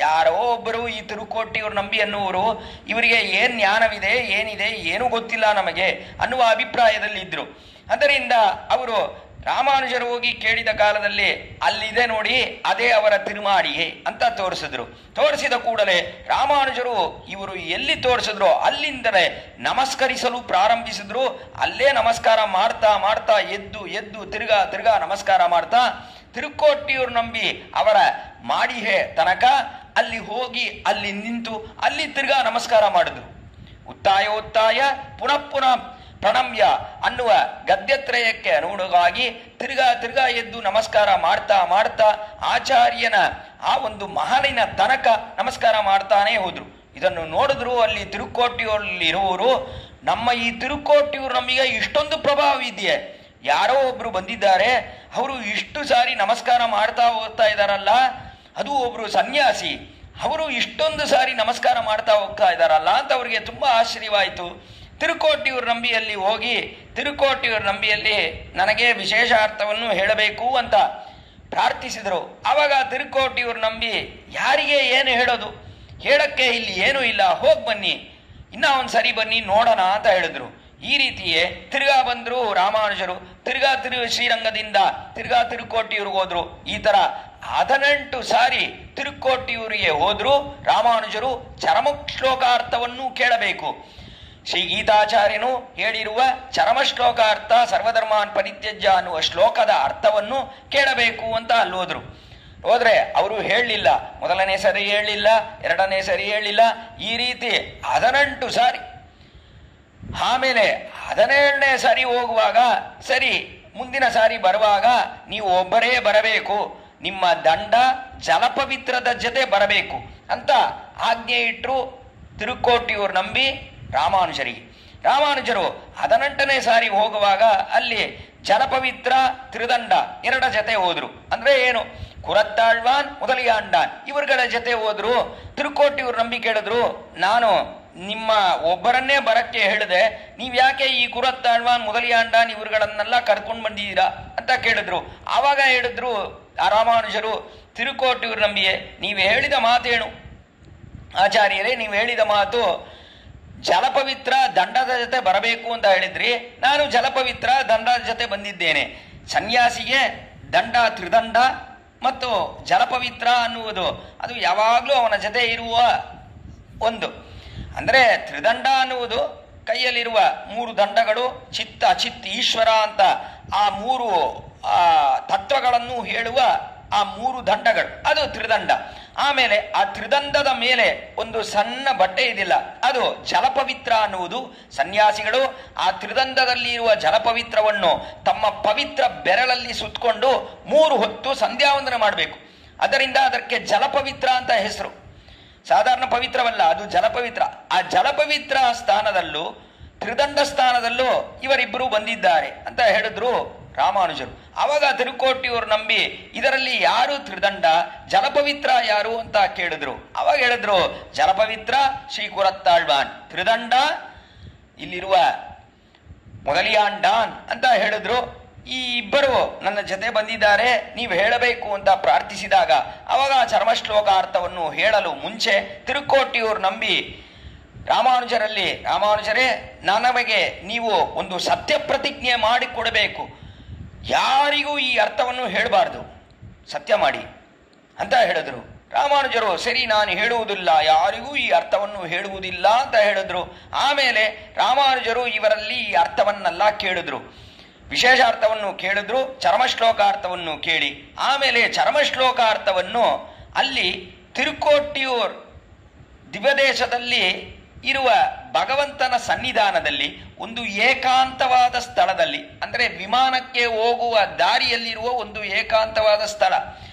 ಯಾರೋ ಒಬ್ಬರು ಈ ತಿರುಕೋಟಿಯೂರ್ ನಂಬಿ ಅನ್ನುವರು, ಇವರಿಗೆ ಏನ್ ಜ್ಞಾನವಿದೆ, ಏನಿದೆ, ಏನೂ ಗೊತ್ತಿಲ್ಲ ನಮಗೆ ಅನ್ನುವ ಅಭಿಪ್ರಾಯದಲ್ಲಿ ಇದ್ರು. ಅದರಿಂದ ಅವರು ರಾಮಾನುಜರು ಹೋಗಿ ಕೇಳಿದ ಕಾಲದಲ್ಲಿ ಅಲ್ಲಿದೆ ನೋಡಿ, ಅದೇ ಅವರ ತಿರುಮಾಡಿಗೆ ಅಂತ ತೋರಿಸಿದ್ರು. ತೋರಿಸಿದ ಕೂಡಲೇ ರಾಮಾನುಜರು ಇವರು ಎಲ್ಲಿ ತೋರಿಸಿದ್ರು ಅಲ್ಲಿಂದಲೇ ನಮಸ್ಕರಿಸಲು ಪ್ರಾರಂಭಿಸಿದ್ರು. ಅಲ್ಲೇ ನಮಸ್ಕಾರ ಮಾಡ್ತಾ ಮಾಡ್ತಾ ಎದ್ದು ಎದ್ದು ತಿರ್ಗಾ ನಮಸ್ಕಾರ ಮಾಡ್ತಾ ತಿರುಕೋಟಿಯೂರ್ ನಂಬಿ ಅವರ ಮಾಡಿಹೆ ತನಕ ಅಲ್ಲಿ ಹೋಗಿ ಅಲ್ಲಿ ನಿಂತು ಅಲ್ಲಿ ತಿರ್ಗಾ ನಮಸ್ಕಾರ ಮಾಡಿದ್ರು. ಉತ್ತಾಯ ಪುನಃ ಪ್ರಣಮ್ಯ ಅನ್ನುವ ಗದ್ಯತ್ರಯಕ್ಕೆ ಅನುಗುಣವಾಗಿ ತಿರ್ಗಾ ಎದ್ದು ನಮಸ್ಕಾರ ಮಾಡ್ತಾ ಮಾಡ್ತಾ ಆಚಾರ್ಯನ ಆ ಒಂದು ಮಹಲಿನ ತನಕ ನಮಸ್ಕಾರ ಮಾಡ್ತಾನೇ ಹೋದ್ರು. ಇದನ್ನು ನೋಡಿದ್ರು ಅಲ್ಲಿ ತಿರುಕೋಟಿಯೂರಲ್ಲಿರುವವರು, ನಮ್ಮ ಈ ತಿರುಕೋಟಿಯೂರು ನಮಗೆ ಇಷ್ಟೊಂದು ಪ್ರಭಾವ ಇದೆಯೇ, ಯಾರೋ ಒಬ್ರು ಬಂದಿದ್ದಾರೆ, ಅವರು ಇಷ್ಟು ಸಾರಿ ನಮಸ್ಕಾರ ಮಾಡ್ತಾ ಹೋಗ್ತಾ ಇದ್ದಾರಲ್ಲ, ಅದು ಒಬ್ರು ಸನ್ಯಾಸಿ, ಅವರು ಇಷ್ಟೊಂದು ಸಾರಿ ನಮಸ್ಕಾರ ಮಾಡ್ತಾ ಹೋಗ್ತಾ ಇದ್ದಾರಲ್ಲ ಅಂತ ಅವರಿಗೆ ತುಂಬಾ ಆಶ್ಚರ್ಯವಾಯಿತು. ತಿರುಕೋಟಿಯೂರು ನಂಬಿಯಲ್ಲಿ ಹೋಗಿ ತಿರುಕೋಟಿಯೂರು ನಂಬಿಯಲ್ಲಿ ನನಗೆ ವಿಶೇಷ ಅರ್ಥವನ್ನು ಹೇಳಬೇಕು ಅಂತ ಪ್ರಾರ್ಥಿಸಿದರು. ಆವಾಗ ತಿರುಕೋಟಿಯೂರು ನಂಬಿ ಯಾರಿಗೆ ಏನು ಹೇಳೋದು, ಹೇಳಕ್ಕೆ ಇಲ್ಲಿ ಏನೂ ಇಲ್ಲ, ಹೋಗಿ ಬನ್ನಿ, ಇನ್ನ ಒಂದು ಸರಿ ಬನ್ನಿ ನೋಡೋಣ ಅಂತ ಹೇಳಿದ್ರು. ಈ ರೀತಿಯೇ ತಿರ್ಗಾ ಬಂದ್ರು ರಾಮಾನುಜರು, ತಿರ್ಗಾ ಶ್ರೀರಂಗದಿಂದ ತಿರ್ಗಾ ತಿರುಕೋಟಿಯೂರಿಗೆ ಹೋದ್ರು. ಈ ತರ 18 ಸಾರಿ ತಿರುಕೋಟಿಯೂರಿಗೆ ಹೋದ್ರು ರಾಮಾನುಜರು. ಚರಮ ಶ್ಲೋಕಾರ್ಥವನ್ನು ಕೇಳಬೇಕು. ಶ್ರೀ ಗೀತಾಚಾರ್ಯನು ಹೇಳಿರುವ ಚರಮ ಶ್ಲೋಕಾರ್ಥ ಸರ್ವಧರ್ಮಾನ್ ಪರಿತ್ಯಜ್ಯ ಅನ್ನುವ ಶ್ಲೋಕದ ಅರ್ಥವನ್ನು ಕೇಳಬೇಕು ಅಂತ ಅಲ್ಲಿ ಹೋದ್ರೆ ಅವರು ಹೇಳಲಿಲ್ಲ. ಮೊದಲನೇ ಸರಿ ಹೇಳಲಿಲ್ಲ, ಎರಡನೇ ಸರಿ ಹೇಳಲಿಲ್ಲ, ಈ ರೀತಿ 18 ಸಾರಿ. ಆಮೇಲೆ 17ನೇ ಸಾರಿ ಹೋಗುವಾಗ, ಸರಿ ಮುಂದಿನ ಸಾರಿ ಬರುವಾಗ ನೀವು ಒಬ್ಬರೇ ಬರಬೇಕು, ನಿಮ್ಮ ದಂಡ ಜಲಪವಿತ್ರದ ಜೊತೆ ಬರಬೇಕು ಅಂತ ಆಜ್ಞೆ ಇಟ್ಟರು ತಿರುಕೋಟಿಯೂರು ನಂಬಿ ರಾಮಾನುಜರಿಗೆ. ರಾಮಾನುಜರು 18ನೇ ಸಾರಿ ಹೋಗುವಾಗ ಅಲ್ಲಿ ಜಲಪವಿತ್ರ ತ್ರಿದಂಡ 2 ಜೊತೆ ಹೋದ್ರು. ಅಂದ್ರೆ ಏನು, ಕುರತ್ತಾಳ್ವಾನ್ ಮೊದಲಿಯಾಂಡಾನ್ ಇವರುಗಳ ಜೊತೆ ಹೋದ್ರು. ತಿರುಕೋಟಿಯೂರು ನಂಬಿ ಕೇಳಿದ್ರು, ನಾನು ನಿಮ್ಮ ಒಬ್ಬರನ್ನೇ ಬರಕ್ಕೆ ಹೇಳಿದೆ, ನೀವ್ಯಾಕೆ ಈ ಕುರತ್ತಾಳ್ವಾನ್ ಮೊದಲಿಯಾಂಡಾನ್ ಇವರುಗಳನ್ನೆಲ್ಲ ಕರ್ಕೊಂಡು ಬಂದಿದ್ದೀರಾ ಅಂತ ಕೇಳಿದ್ರು. ಆವಾಗ ಹೇಳಿದ್ರು ಆ ರಾಮಾನುಜರು, ತಿರುಕೋಟಿಯೂರು ನಂಬಿಯೇ ನೀವು ಹೇಳಿದ ಮಾತೇನು ಆಚಾರ್ಯರೇ, ನೀವು ಹೇಳಿದ ಮಾತು ಜಲಪವಿತ್ರ ದಂಡದ ಜೊತೆ ಬರಬೇಕು ಅಂತ ಹೇಳಿದ್ರಿ, ನಾನು ಜಲಪವಿತ್ರ ದಂಡದ ಜೊತೆ ಬಂದಿದ್ದೇನೆ. ಸನ್ಯಾಸಿಗೆ ದಂಡ ತ್ರಿದಂಡ ಮತ್ತು ಜಲಪವಿತ್ರ ಅನ್ನುವುದು ಅದು ಯಾವಾಗಲೂ ಅವನ ಜೊತೆ ಇರುವ ಒಂದು. ಅಂದರೆ ತ್ರಿದಂಡ ಅನ್ನುವುದು ಕೈಯಲ್ಲಿರುವ 3 ದಂಡಗಳು, ಚಿತ್ತ ಅಚಿತ್ ಈಶ್ವರ ಅಂತ ಆ 3 ತತ್ವಗಳನ್ನು ಹೇಳುವ ಆ 3 ದಂಡಗಳು, ಅದು ತ್ರಿದಂಡ. ಆಮೇಲೆ ಆ ತ್ರಿದಂಡದ ಮೇಲೆ ಒಂದು ಸಣ್ಣ ಬಟ್ಟೆ ಇದಿಲ್ಲ, ಅದು ಜಲಪವಿತ್ರ ಅನ್ನುವುದು. ಸನ್ಯಾಸಿಗಳು ಆ ತ್ರಿದಂಡದಲ್ಲಿ ಇರುವ ಜಲಪವಿತ್ರವನ್ನು ತಮ್ಮ ಪವಿತ್ರ ಬೆರಳಲ್ಲಿ ಸುತ್ತಕೊಂಡು 3 ಹೊತ್ತು ಸಂಧ್ಯಾವಂದನೆ ಮಾಡಬೇಕು. ಅದರಿಂದ ಅದಕ್ಕೆ ಜಲಪವಿತ್ರ ಅಂತ ಹೆಸರು. ಸಾಧಾರಣ ಪವಿತ್ರವಲ್ಲ, ಅದು ಜಲಪವಿತ್ರ. ಆ ಜಲಪವಿತ್ರ ಸ್ಥಾನದಲ್ಲೂ ತ್ರಿದಂಡ ಸ್ಥಾನದಲ್ಲೂ ಇವರಿಬ್ಬರು ಬಂದಿದ್ದಾರೆ ಅಂತ ಹೇಳಿದ್ರು ರಾಮಾನುಜರು. ಆವಾಗ ತಿರುಕೋಟಿಯೂರು ನಂಬಿ ಇದರಲ್ಲಿ ಯಾರು ತ್ರಿದಂಡ, ಜಲಪವಿತ್ರ ಯಾರು ಅಂತ ಕೇಳಿದ್ರು. ಅವಾಗ ಹೇಳಿದ್ರು, ಜಲಪವಿತ್ರ ಶ್ರೀ ಕುರತ್ತಾಳ್ವಾನ್, ತ್ರಿದಂಡ ಇಲ್ಲಿರುವ ಮೊದಲಿಯಾಂಡಾನ್ ಅಂತ ಹೇಳಿದ್ರು. ಈ ಇಬ್ಬರು ನನ್ನ ಜೊತೆ ಬಂದಿದ್ದಾರೆ, ನೀವು ಹೇಳಬೇಕು ಅಂತ ಪ್ರಾರ್ಥಿಸಿದಾಗ ಅವಾಗ ಚರ್ಮಶ್ಲೋಕಾರ್ಥವನ್ನು ಹೇಳಲು ಮುಂಚೆ ತಿರುಕೋಟಿಯೂರು ನಂಬಿ ರಾಮಾನುಜರಲ್ಲಿ, ರಾಮಾನುಜರೇ ನಮಗೆ ನೀವು ಒಂದು ಸತ್ಯ ಪ್ರತಿಜ್ಞೆ ಮಾಡಿಕೊಡಬೇಕು, ಯಾರಿಗೂ ಈ ಅರ್ಥವನ್ನು ಹೇಳಬಾರ್ದು, ಸತ್ಯ ಮಾಡಿ ಅಂತ ಹೇಳಿದ್ರು. ರಾಮಾನುಜರು ಸರಿ ನಾನು ಹೇಳುವುದಿಲ್ಲ, ಯಾರಿಗೂ ಈ ಅರ್ಥವನ್ನು ಹೇಳುವುದಿಲ್ಲ ಅಂತ ಹೇಳಿದ್ರು. ಆಮೇಲೆ ರಾಮಾನುಜರು ಇವರಲ್ಲಿ ಈ ಅರ್ಥವನ್ನೆಲ್ಲ ಕೇಳಿದ್ರು, ವಿಶೇಷ ಅರ್ಥವನ್ನು ಕೇಳಿದ್ರು, ಚರ್ಮಶ್ಲೋಕಾರ್ಥವನ್ನು ಕೇಳಿ ಆಮೇಲೆ ಚರ್ಮಶ್ಲೋಕಾರ್ಥವನ್ನು ಅಲ್ಲಿ ತಿರುಕೋಟಿಯೂರ್ ದಿವ್ಯದೇಶದಲ್ಲಿ ಇರುವ ಭಗವಂತನ ಸನ್ನಿಧಾನದಲ್ಲಿ ಒಂದು ಏಕಾಂತವಾದ ಸ್ಥಳದಲ್ಲಿ, ಅಂದರೆ ವಿಮಾನಕ್ಕೆ ಹೋಗುವ ದಾರಿಯಲ್ಲಿರುವ ಒಂದು ಏಕಾಂತವಾದ ಸ್ಥಳ,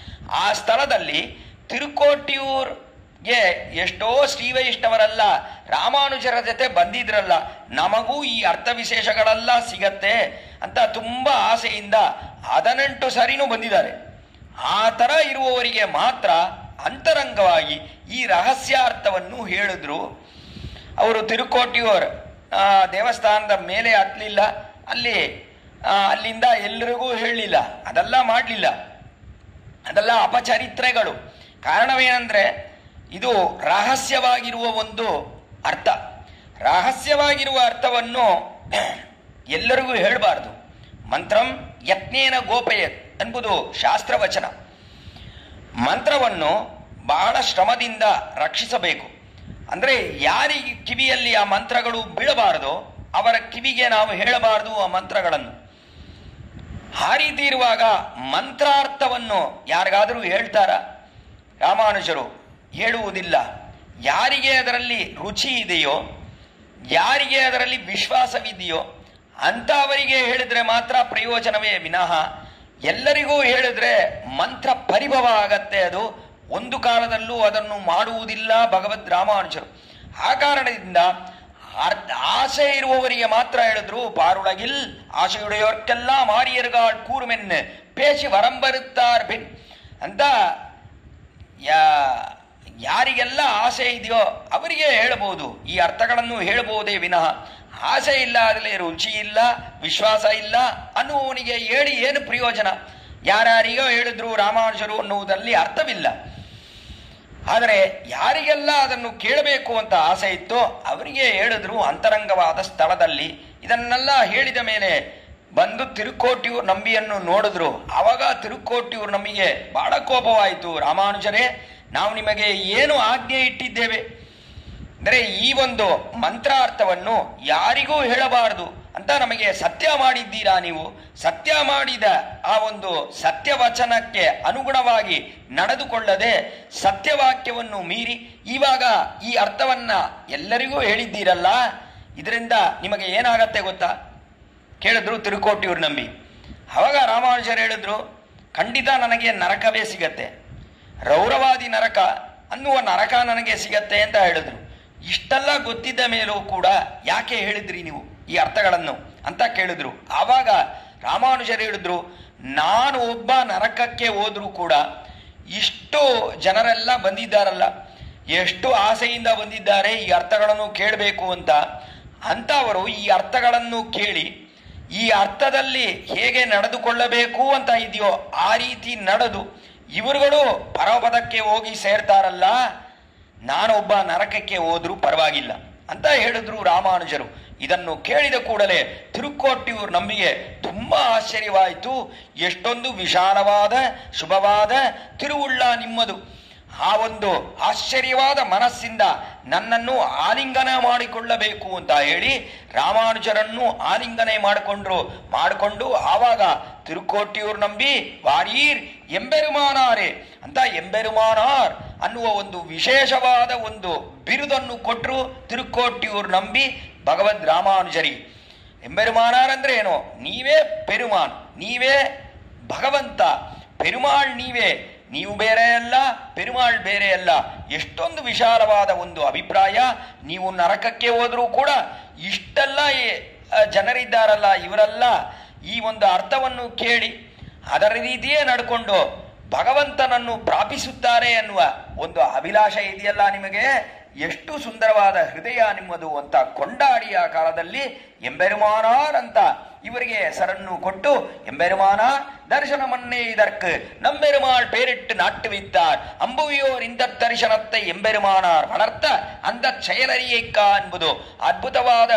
ಆ ಸ್ಥಳದಲ್ಲಿ ತಿರುಕೋಟಿಯೂರ್ಗೆ ಎಷ್ಟೋ ಶ್ರೀವೈಷ್ಣವರೆಲ್ಲ ರಾಮಾನುಜರ ಜೊತೆ ಬಂದಿದ್ರಲ್ಲ, ನಮಗೂ ಈ ಅರ್ಥ ವಿಶೇಷಗಳೆಲ್ಲ ಸಿಗತ್ತೆ ಅಂತ ತುಂಬಾ ಆಸೆಯಿಂದ 18 ಸರಿನೂ ಬಂದಿದ್ದಾರೆ. ಆ ಥರ ಇರುವವರಿಗೆ ಮಾತ್ರ ಅಂತರಂಗವಾಗಿ ಈ ರಹಸ್ಯಾರ್ಥವನ್ನು ಹೇಳಿದ್ರು. ಅವರು ತಿರುಕೋಟಿಯೂರ್ ದೇವಸ್ಥಾನದ ಮೇಲೆ ಹತ್ತಲಿಲ್ಲ, ಅಲ್ಲಿಂದ ಎಲ್ಲರಿಗೂ ಹೇಳಲಿಲ್ಲ, ಅದೆಲ್ಲ ಮಾಡಲಿಲ್ಲ, ಅದೆಲ್ಲ ಅಪಚರಿತ್ರೆಗಳು. ಕಾರಣವೇನೆಂದ್ರೆ ಇದು ರಹಸ್ಯವಾಗಿರುವ ಒಂದು ಅರ್ಥ. ರಹಸ್ಯವಾಗಿರುವ ಅರ್ಥವನ್ನು ಎಲ್ಲರಿಗೂ ಹೇಳಬಾರ್ದು. ಮಂತ್ರಂ ಯತ್ನೇನ ಗೋಪಯತ್ ಎಂಬುದು ಶಾಸ್ತ್ರವಚನ. ಮಂತ್ರವನ್ನು ಬಹಳ ಶ್ರಮದಿಂದ ರಕ್ಷಿಸಬೇಕು. ಅಂದರೆ ಯಾರಿಗೆ ಕಿವಿಯಲ್ಲಿ ಆ ಮಂತ್ರಗಳು ಬೀಳಬಾರದೋ ಅವರ ಕಿವಿಗೆ ನಾವು ಹೇಳಬಾರದು ಆ ಮಂತ್ರಗಳನ್ನು. ಆ ರೀತಿ ಇರುವಾಗ ಮಂತ್ರಾರ್ಥವನ್ನು ಯಾರಿಗಾದರೂ ಹೇಳ್ತಾರ? ರಾಮಾನುಜರು ಹೇಳುವುದಿಲ್ಲ. ಯಾರಿಗೆ ಅದರಲ್ಲಿ ರುಚಿ ಇದೆಯೋ, ಯಾರಿಗೆ ಅದರಲ್ಲಿ ವಿಶ್ವಾಸವಿದೆಯೋ ಅಂಥವರಿಗೆ ಹೇಳಿದ್ರೆ ಮಾತ್ರ ಪ್ರಯೋಜನವೇ ವಿನಃ ಎಲ್ಲರಿಗೂ ಹೇಳಿದ್ರೆ ಮಂತ್ರ ಪರಿಭವ ಆಗತ್ತೆ. ಅದು ಒಂದು ಕಾಲದಲ್ಲೂ ಅದನ್ನು ಮಾಡುವುದಿಲ್ಲ ಭಗವದ್ ರಾಮಾನುಜರು. ಆ ಕಾರಣದಿಂದ ಆಸೆ ಇರುವವರಿಗೆ ಮಾತ್ರ ಹೇಳಿದ್ರು. ಪಾರುಳಗಿಲ್ ಆಸೆಯುಡೆಯೋರ್ಕೆಲ್ಲ ಮಾರಿಯರ್ಗಾಳ್ ಕೂರ್ಮೆನ್ ಪೇಶಿ ವರಂಬರುತ್ತಾರ್ ಬಿನ್ ಅಂತ ಯಾರಿಗೆಲ್ಲ ಆಸೆ ಇದೆಯೋ ಅವರಿಗೆ ಹೇಳಬಹುದು, ಈ ಅರ್ಥಗಳನ್ನು ಹೇಳಬಹುದೇ ವಿನಃ ಆಸೆ ಇಲ್ಲ, ಅದರಲ್ಲಿ ರುಚಿ ಇಲ್ಲ, ವಿಶ್ವಾಸ ಇಲ್ಲ ಅನ್ನುವವನಿಗೆ ಹೇಳಿ ಏನು ಪ್ರಯೋಜನ? ಯಾರ್ಯಾರಿಗೋ ಹೇಳಿದ್ರು ರಾಮಾನುಜರು ಅನ್ನುವುದರಲ್ಲಿ ಅರ್ಥವಿಲ್ಲ. ಆದರೆ ಯಾರಿಗೆಲ್ಲ ಅದನ್ನು ಕೇಳಬೇಕು ಅಂತ ಆಸೆ ಇತ್ತೋ ಅವರಿಗೆ ಹೇಳಿದ್ರು ಅಂತರಂಗವಾದ ಸ್ಥಳದಲ್ಲಿ. ಇದನ್ನೆಲ್ಲ ಹೇಳಿದ ಮೇಲೆ ಬಂದು ತಿರುಕೋಟಿಯೂರು ನಂಬಿಯನ್ನು ನೋಡಿದ್ರು. ಆವಾಗ ತಿರುಕೋಟಿಯೂರು ನಂಬಿಗೆ ಬಹಳ ಕೋಪವಾಯಿತು. ರಾಮಾನುಜರೇ, ನಾವು ನಿಮಗೆ ಏನು ಆಜ್ಞೆ ಇಟ್ಟಿದ್ದೇವೆ ಅಂದರೆ ಈ ಒಂದು ಮಂತ್ರಾರ್ಥವನ್ನು ಯಾರಿಗೂ ಹೇಳಬಾರದು ಅಂತ ನಮಗೆ ಸತ್ಯ ಮಾಡಿದ್ದೀರಾ. ನೀವು ಸತ್ಯ ಮಾಡಿದ ಆ ಒಂದು ಸತ್ಯವಚನಕ್ಕೆ ಅನುಗುಣವಾಗಿ ನಡೆದುಕೊಳ್ಳದೆ ಸತ್ಯವಾಕ್ಯವನ್ನು ಮೀರಿ ಇವಾಗ ಈ ಅರ್ಥವನ್ನ ಎಲ್ಲರಿಗೂ ಹೇಳಿದ್ದೀರಲ್ಲ, ಇದರಿಂದ ನಿಮಗೆ ಏನಾಗತ್ತೆ ಗೊತ್ತಾ ಕೇಳಿದ್ರು ತಿರುಕೋಟಿಯೂರು ನಂಬಿ. ಅವಾಗ ರಾಮಾನುಜರು ಹೇಳಿದ್ರು, ಖಂಡಿತ ನನಗೆ ನರಕವೇ ಸಿಗತ್ತೆ, ರೌರವಾದಿ ನರಕ ಅನ್ನುವ ನರಕ ನನಗೆ ಸಿಗತ್ತೆ ಅಂತ ಹೇಳಿದ್ರು. ಇಷ್ಟೆಲ್ಲ ಗೊತ್ತಿದ್ದ ಮೇಲೂ ಕೂಡ ಯಾಕೆ ಹೇಳಿದ್ರಿ ನೀವು ಈ ಅರ್ಥಗಳನ್ನು ಅಂತ ಕೇಳಿದ್ರು. ಆವಾಗ ರಾಮಾನುಜರು ಹೇಳಿದ್ರು, ನಾನು ಒಬ್ಬ ನರಕಕ್ಕೆ ಹೋದ್ರೂ ಕೂಡ ಇಷ್ಟು ಜನರೆಲ್ಲ ಬಂದಿದ್ದಾರಲ್ಲ, ಎಷ್ಟು ಆಸೆಯಿಂದ ಬಂದಿದ್ದಾರೆ ಈ ಅರ್ಥಗಳನ್ನು ಕೇಳಬೇಕು ಅಂತ. ಅಂತವರು ಈ ಅರ್ಥಗಳನ್ನು ಕೇಳಿ ಈ ಅರ್ಥದಲ್ಲಿ ಹೇಗೆ ನಡೆದುಕೊಳ್ಳಬೇಕು ಅಂತ ಇದೆಯೋ ಆ ರೀತಿ ನಡೆದು ಇವರುಗಳು ಪರಪದಕ್ಕೆ ಹೋಗಿ ಸೇರ್ತಾರಲ್ಲ, ನಾನೊಬ್ಬ ನರಕಕ್ಕೆ ಹೋದ್ರೂ ಪರವಾಗಿಲ್ಲ ಅಂತ ಹೇಳಿದ್ರು ರಾಮಾನುಜರು. ಇದನ್ನು ಕೇಳಿದ ಕೂಡಲೇ ತಿರುಕೋಟಿಯೂರು ನಂಬಿಗೆ ತುಂಬಾ ಆಶ್ಚರ್ಯವಾಯಿತು. ಎಷ್ಟೊಂದು ವಿಶಾಲವಾದ ಶುಭವಾದ ತಿರುವುಳ್ಳ ನಿಮ್ಮದು. ಆ ಒಂದು ಆಶ್ಚರ್ಯವಾದ ಮನಸ್ಸಿಂದ ನನ್ನನ್ನು ಆಲಿಂಗನ ಮಾಡಿಕೊಳ್ಳಬೇಕು ಅಂತ ಹೇಳಿ ರಾಮಾನುಜರನ್ನು ಆಲಿಂಗನೆ ಮಾಡಿಕೊಂಡು ಆವಾಗ ತಿರುಕೋಟಿಯೂರು ನಂಬಿ ವಾರೀರ್ ಎಂಬೆರುಮಾನಾರೆ ಅಂತ ಎಂಬೆರುಮಾನಾರ್ ಅನ್ನುವ ಒಂದು ವಿಶೇಷವಾದ ಒಂದು ಬಿರುದನ್ನು ಕೊಟ್ಟರು ತಿರುಕೋಟಿಯೂರು ನಂಬಿ ಭಗವದ್ ರಾಮಾನುಜರಿ. ಎಂಬೆರುಮಾನಾರ್ ಅಂದ್ರೆ ಏನು? ನೀವೇ ಪೆರುಮಾನ್, ನೀವೇ ಭಗವಂತ, ಪೆರುಮಾಳ್ ನೀವೇ, ನೀವು ಬೇರೆ ಅಲ್ಲ, ಪೆರುಮಾಳ್ ಬೇರೆ ಅಲ್ಲ. ಎಷ್ಟೊಂದು ವಿಶಾಲವಾದ ಒಂದು ಅಭಿಪ್ರಾಯ. ನೀವು ನರಕಕ್ಕೆ ಹೋದ್ರೂ ಕೂಡ ಇಷ್ಟೆಲ್ಲ ಜನರಿದ್ದಾರಲ್ಲ, ಇವರೆಲ್ಲ ಈ ಒಂದು ಅರ್ಥವನ್ನು ಕೇಳಿ ಅದರ ರೀತಿಯೇ ನಡ್ಕೊಂಡು ಭಗವಂತನನ್ನು ಪ್ರಾಪಿಸುತ್ತಾರೆ ಅನ್ನುವ ಒಂದು ಅಭಿಲಾಷ ಇದೆಯಲ್ಲ ನಿಮಗೆ, ಎಷ್ಟು ಸುಂದರವಾದ ಹೃದಯ ನಿಮ್ಮದು ಅಂತ ಕೊಂಡಾಡಿ ಆ ಕಾಲದಲ್ಲಿ ಎಂಬೆರುಮಾನಾರ್ ಅಂತ ಇವರಿಗೆ ಹೆಸರನ್ನು ಕೊಟ್ಟು ಎಂಬೆರುಮಾನಾರ್ தரிசனமன்னே இதற்கு நம்பெருமாள் பேரிட்டு நாட்டுவித்தார் அம்புவியோர் இந்த தரிசனத்தை எம்பெருமானார் வளர்த்த அந்த செயலறியைக்கா என்பது ಅದ್ಭುತವಾದ